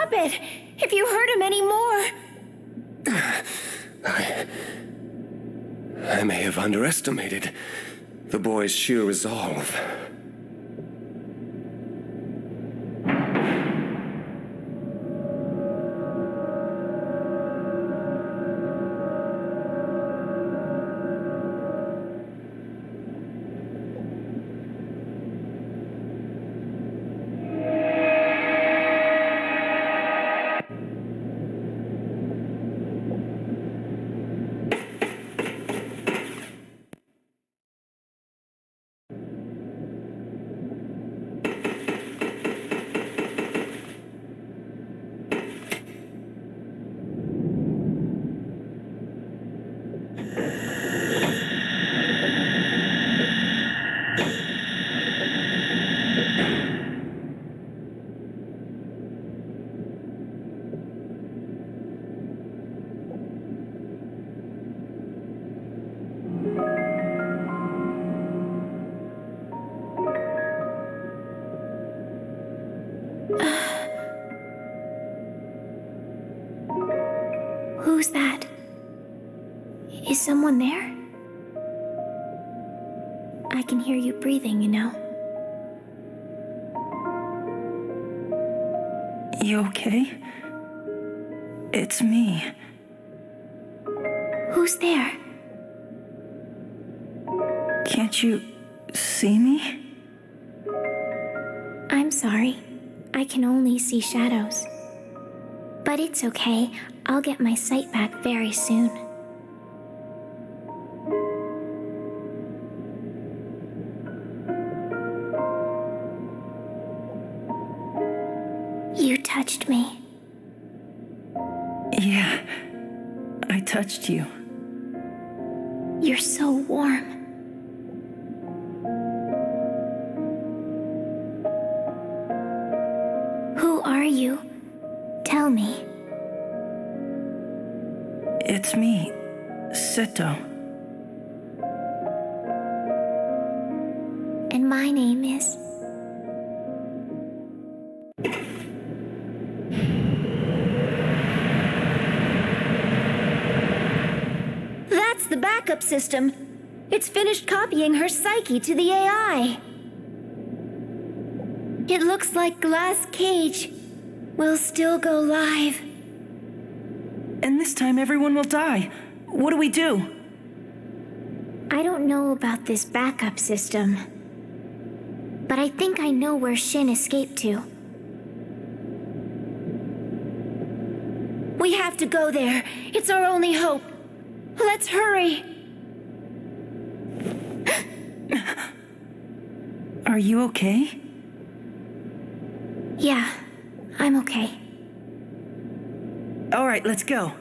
stop it! If you hurt him anymore! I may have underestimated the boy's sheer resolve. Who's that? Is someone there? I can hear you breathing, you know. You okay? It's me. Who's there? Can't you see me? I'm sorry. I can only see shadows. But it's okay. I'll get my sight back very soon. You touched me. Yeah, I touched you. You're so warm. Who are you? Tell me. It's me, Seto. And my name is... That's the backup system. It's finished copying her psyche to the AI. It looks like Glass Cage will still go live. And this time everyone will die. What do we do? I don't know about this backup system, but I think I know where Shin escaped to. We have to go there. It's our only hope. Let's hurry. Are you okay? Yeah, I'm okay. All right, let's go.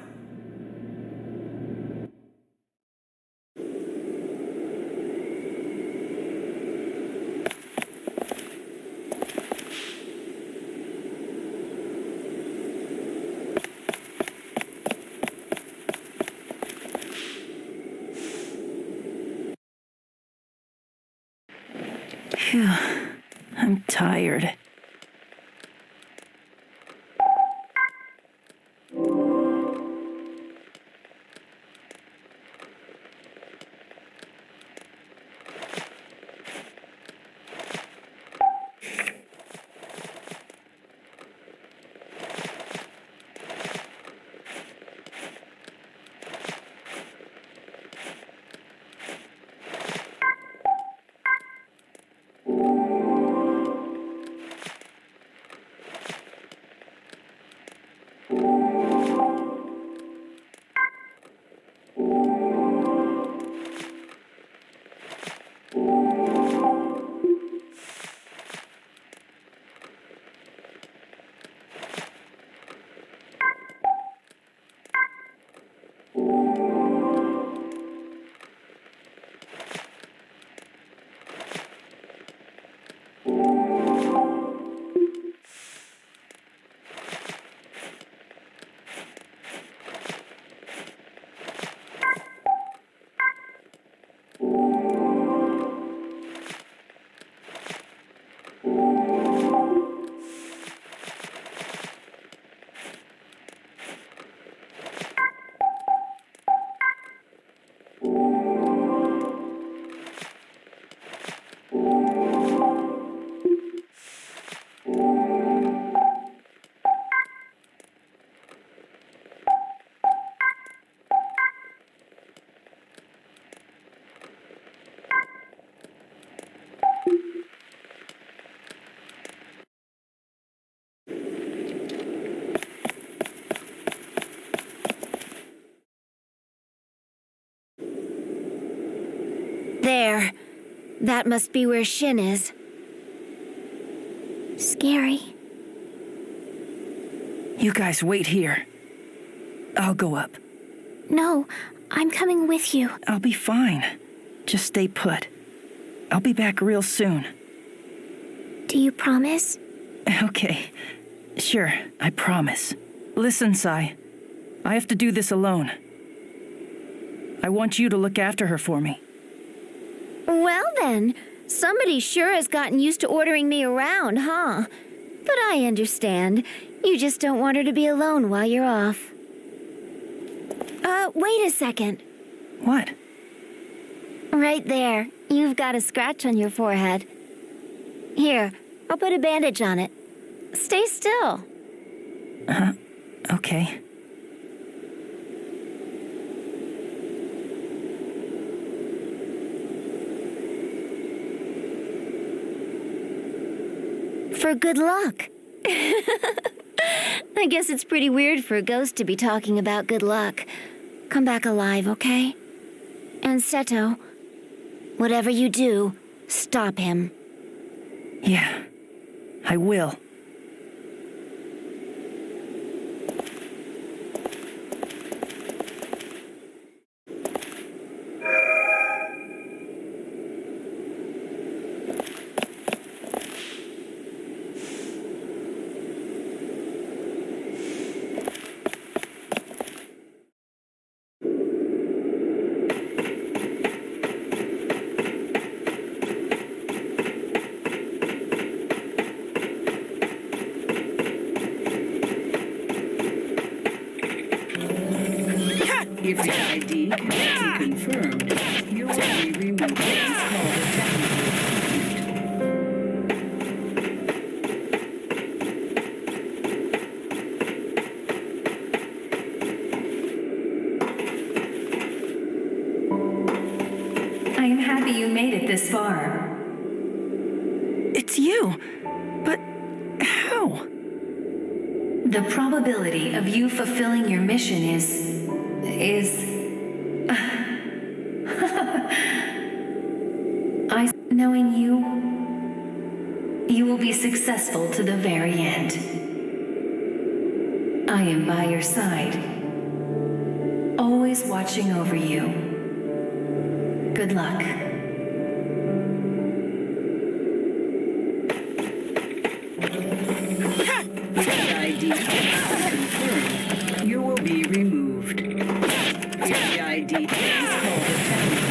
Phew, I'm tired. There. That must be where Shin is. Scary. You guys wait here. I'll go up. No, I'm coming with you. I'll be fine. Just stay put. I'll be back real soon. Do you promise? Okay. Sure, I promise. Listen, Sai. I have to do this alone. I want you to look after her for me. Well then, somebody sure has gotten used to ordering me around, huh? But I understand. You just don't want her to be alone while you're off. Wait a second. What? Right there. You've got a scratch on your forehead. Here, I'll put a bandage on it. Stay still. Okay. For good luck. I guess it's pretty weird for a ghost to be talking about good luck. Come back alive, okay? And Seto, whatever you do, stop him. Yeah, I will. If the ID cannot be confirmed, you will be removed. Please call the technical I am happy you made it this far. It's you. But how? The probability of you fulfilling your mission is... knowing you will be successful to the very end. I am by your side, always watching over you. Good luck. If the ID cannot be confirmed, you will be removed. If the ID, please call the technical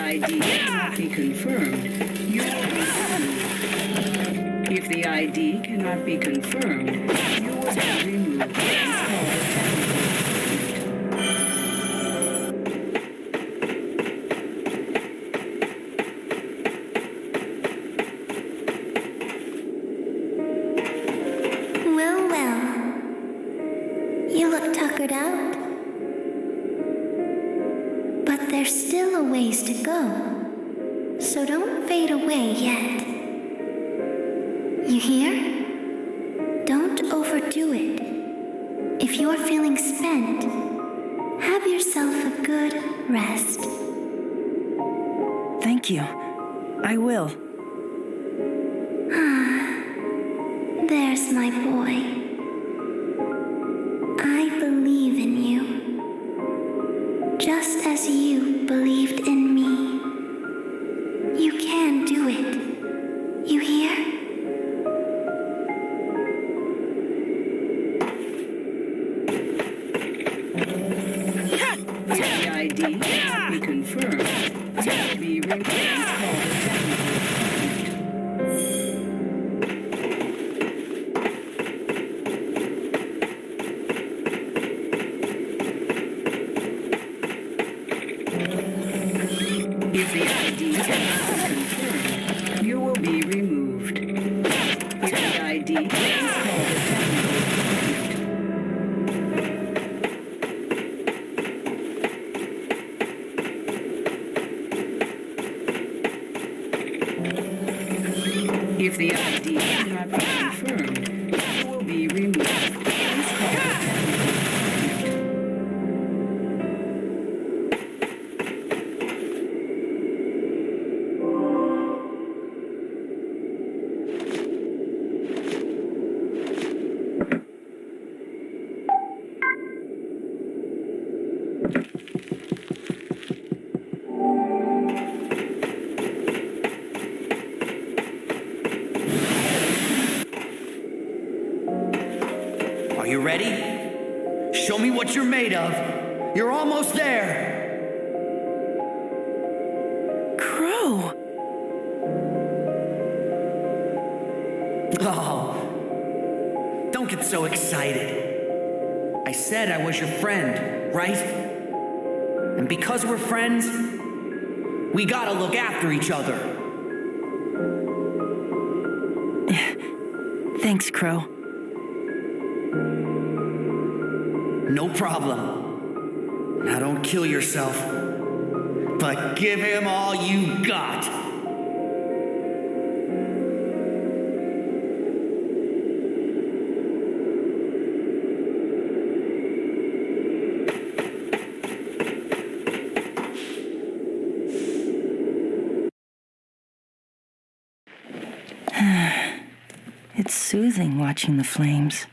ID cannot be confirmed, you will be removed. If the ID cannot be confirmed, you will be removed. Please call the Well, well. You look tuckered out. But there's still a ways to go. So don't fade away yet. You hear? Don't overdo it. If you're feeling spent, have yourself a good rest. Thank you. I will. There's my boy. I believe in you. Just as you believed in me. You can do it. You hear? If the ID cannot be confirmed, you will be removed. Please call the technical If the ID cannot be confirmed, you will be removed. If the ID, please call the technical If the ID cannot be confirmed, you will be removed. Please call the technical department. Are you ready? Show me what you're made of. You're almost there. Crow! Oh, don't get so excited. I said I was your friend, right? And because we're friends, we gotta look after each other. Thanks, Crow. No problem. Now don't kill yourself, but give him all you got. It's soothing watching the flames.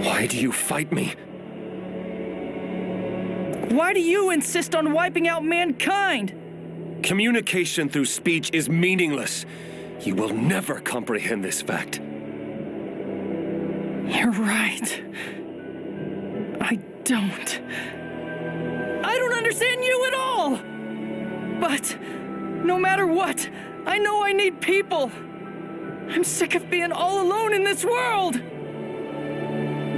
Why do you fight me? Why do you insist on wiping out mankind? Communication through speech is meaningless. You will never comprehend this fact. You're right. I don't understand you at all! But no matter what, I know I need people. I'm sick of being all alone in this world!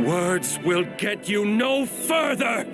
Words will get you no further!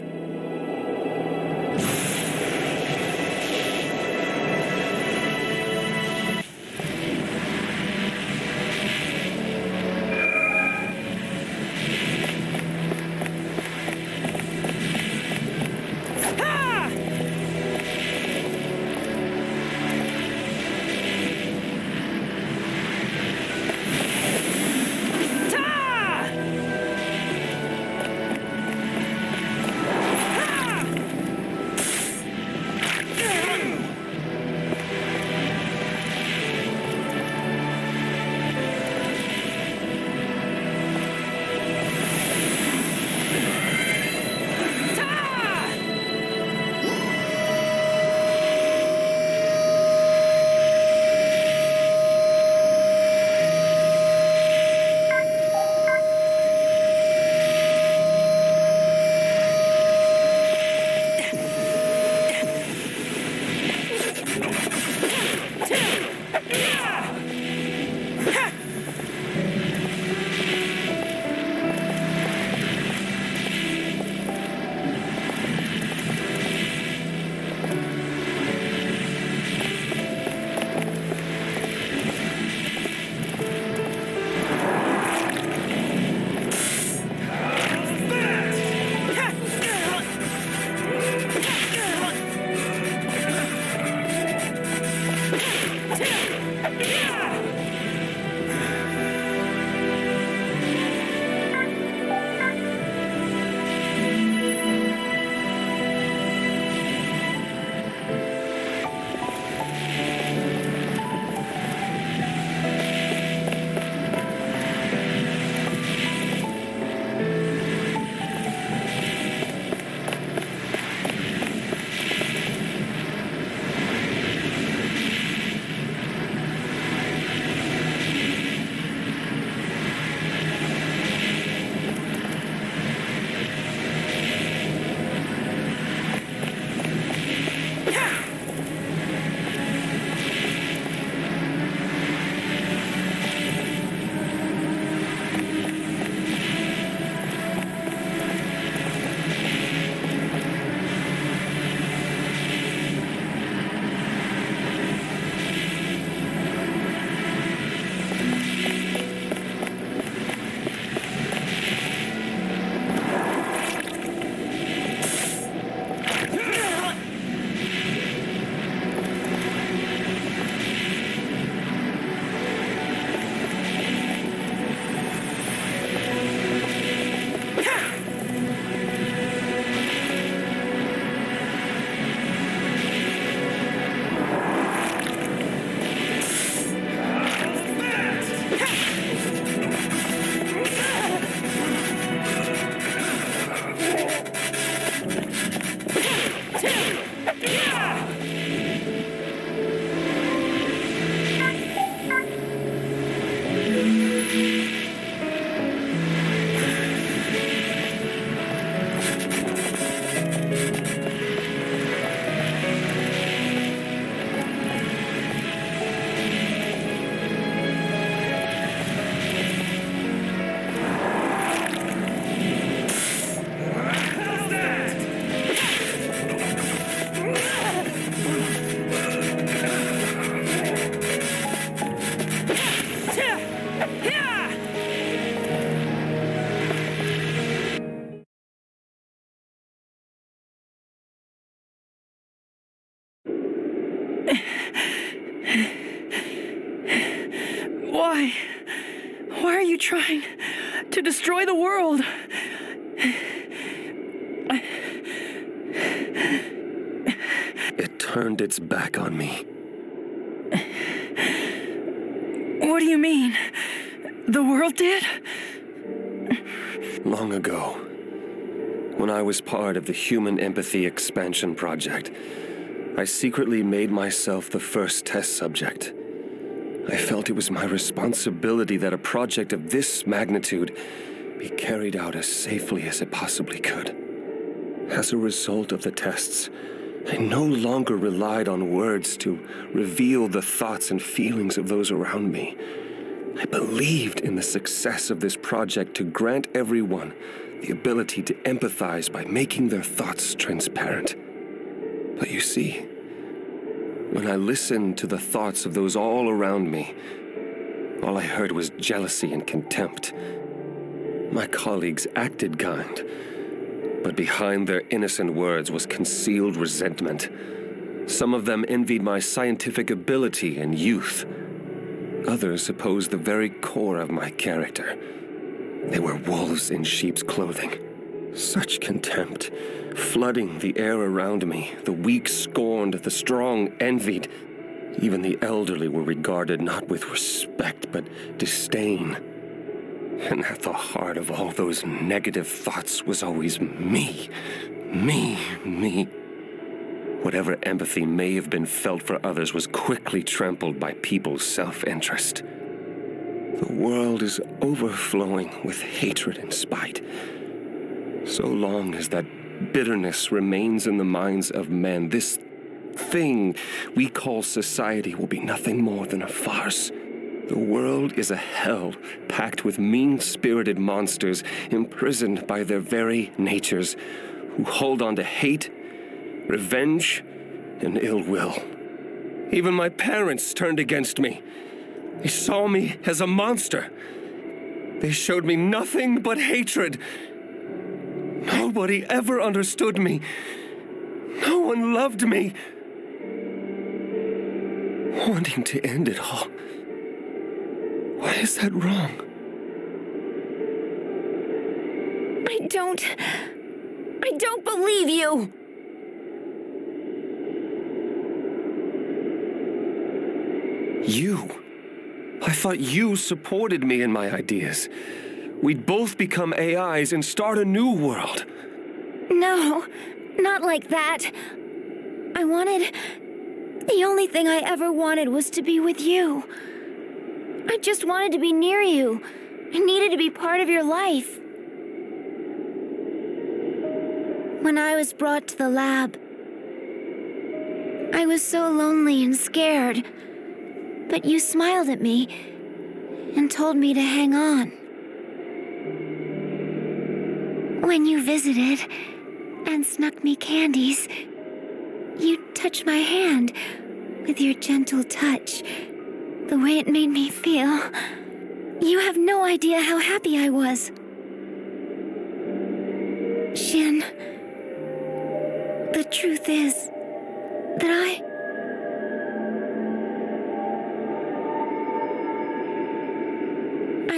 you trying to destroy the world? It turned its back on me. What do you mean? The world did? Long ago, when I was part of the Human Empathy Expansion Project, I secretly made myself the first test subject. I felt it was my responsibility that a project of this magnitude be carried out as safely as it possibly could. As a result of the tests, I no longer relied on words to reveal the thoughts and feelings of those around me. I believed in the success of this project to grant everyone the ability to empathize by making their thoughts transparent. But you see, when I listened to the thoughts of those all around me, all I heard was jealousy and contempt. My colleagues acted kind, but behind their innocent words was concealed resentment. Some of them envied my scientific ability and youth. Others opposed the very core of my character. They were wolves in sheep's clothing. Such contempt, flooding the air around me. The weak scorned, the strong envied. Even the elderly were regarded not with respect, but disdain. And at the heart of all those negative thoughts was always me. Me. Whatever empathy may have been felt for others was quickly trampled by people's self-interest. The world is overflowing with hatred and spite. So long as that bitterness remains in the minds of men, this thing we call society will be nothing more than a farce. The world is a hell packed with mean-spirited monsters imprisoned by their very natures, who hold on to hate, revenge, and ill will. Even my parents turned against me. They saw me as a monster. They showed me nothing but hatred. Nobody ever understood me. No one loved me. Wanting to end it all. Why is that wrong? I don't believe you! You? I thought you supported me in my ideas. We'd both become AIs and start a new world. No, not like that. The only thing I ever wanted was to be with you. I just wanted to be near you. I needed to be part of your life. When I was brought to the lab, I was so lonely and scared. But you smiled at me and told me to hang on. When you visited and snuck me candies, you touched my hand with your gentle touch. The way it made me feel. You have no idea how happy I was. Shin, the truth is that I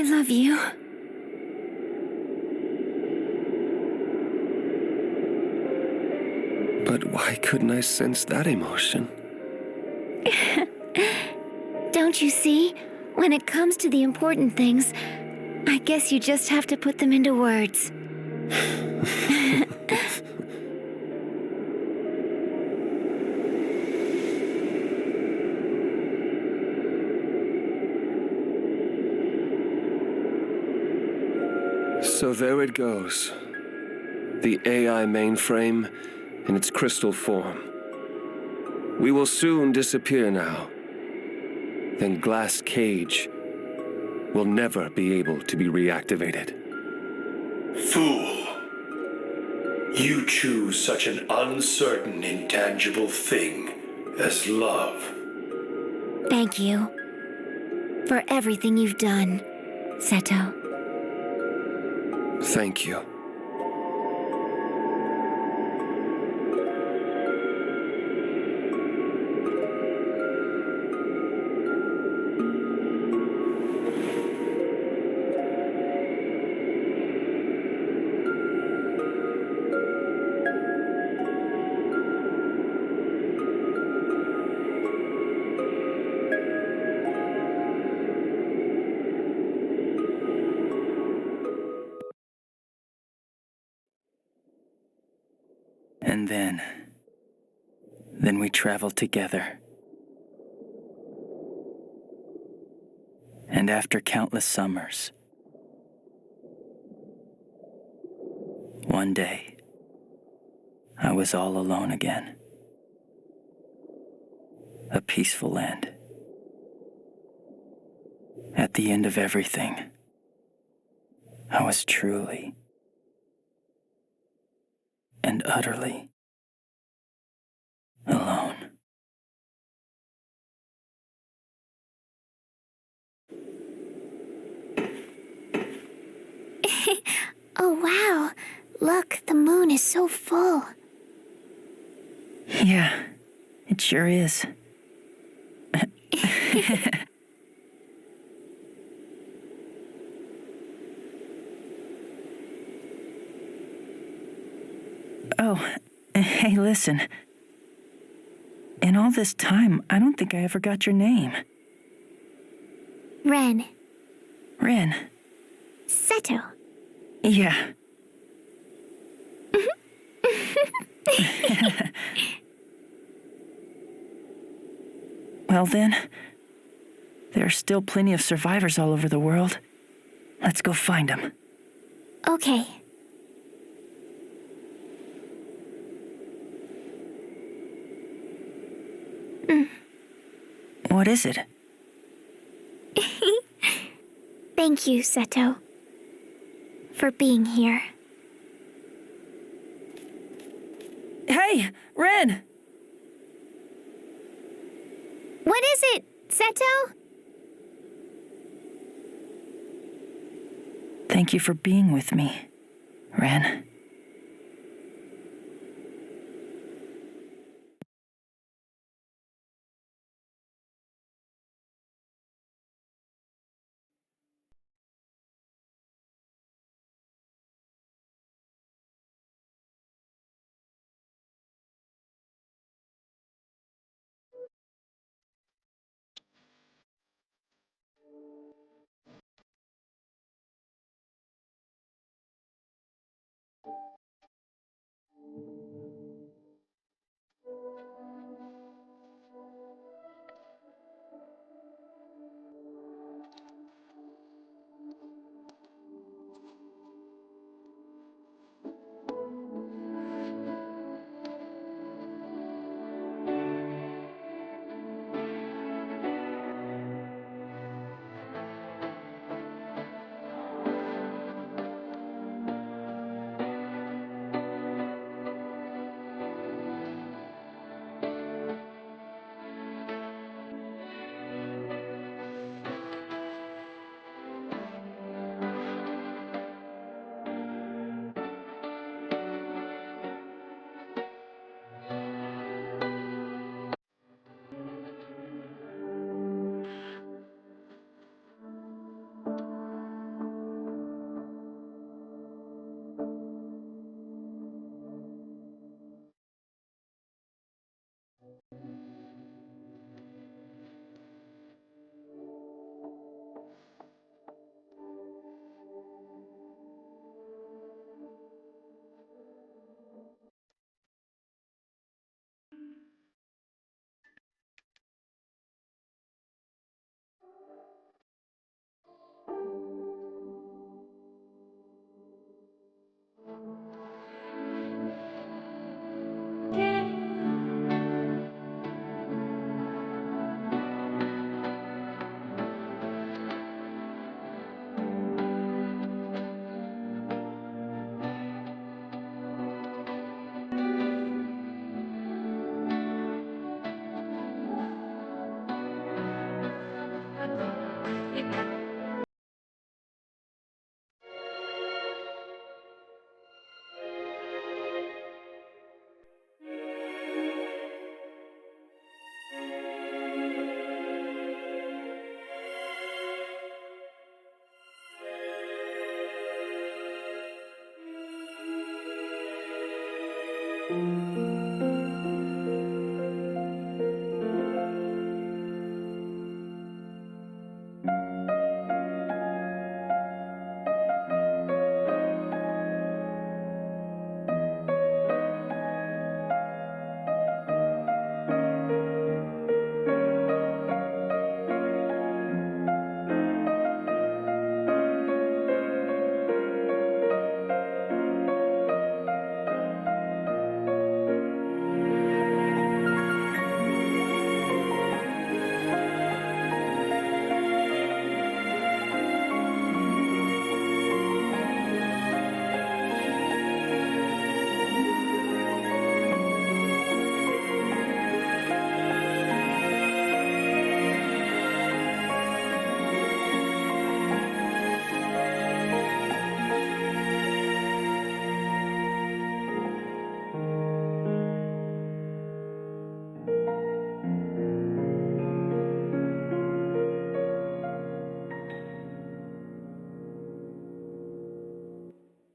love you. But why couldn't I sense that emotion? Don't you see? When it comes to the important things, I guess you just have to put them into words. So there it goes. The AI mainframe in its crystal form. We will soon disappear now. Then Glass Cage will never be able to be reactivated. Fool. You choose such an uncertain, intangible thing as love. Thank you for everything you've done, Seto. Thank you. And then we traveled together. And after countless summers, one day, I was all alone again. A peaceful end. At the end of everything, I was truly and utterly alone. Oh, wow. Look, the moon is so full. Yeah, it sure is. Oh, hey, listen. In all this time, I don't think I ever got your name. Ren. Ren. Seto. Yeah. Well then, there are still plenty of survivors all over the world. Let's go find them. Okay. What is it? Thank you, Seto, for being here. Hey, Ren! What is it, Seto? Thank you for being with me, Ren.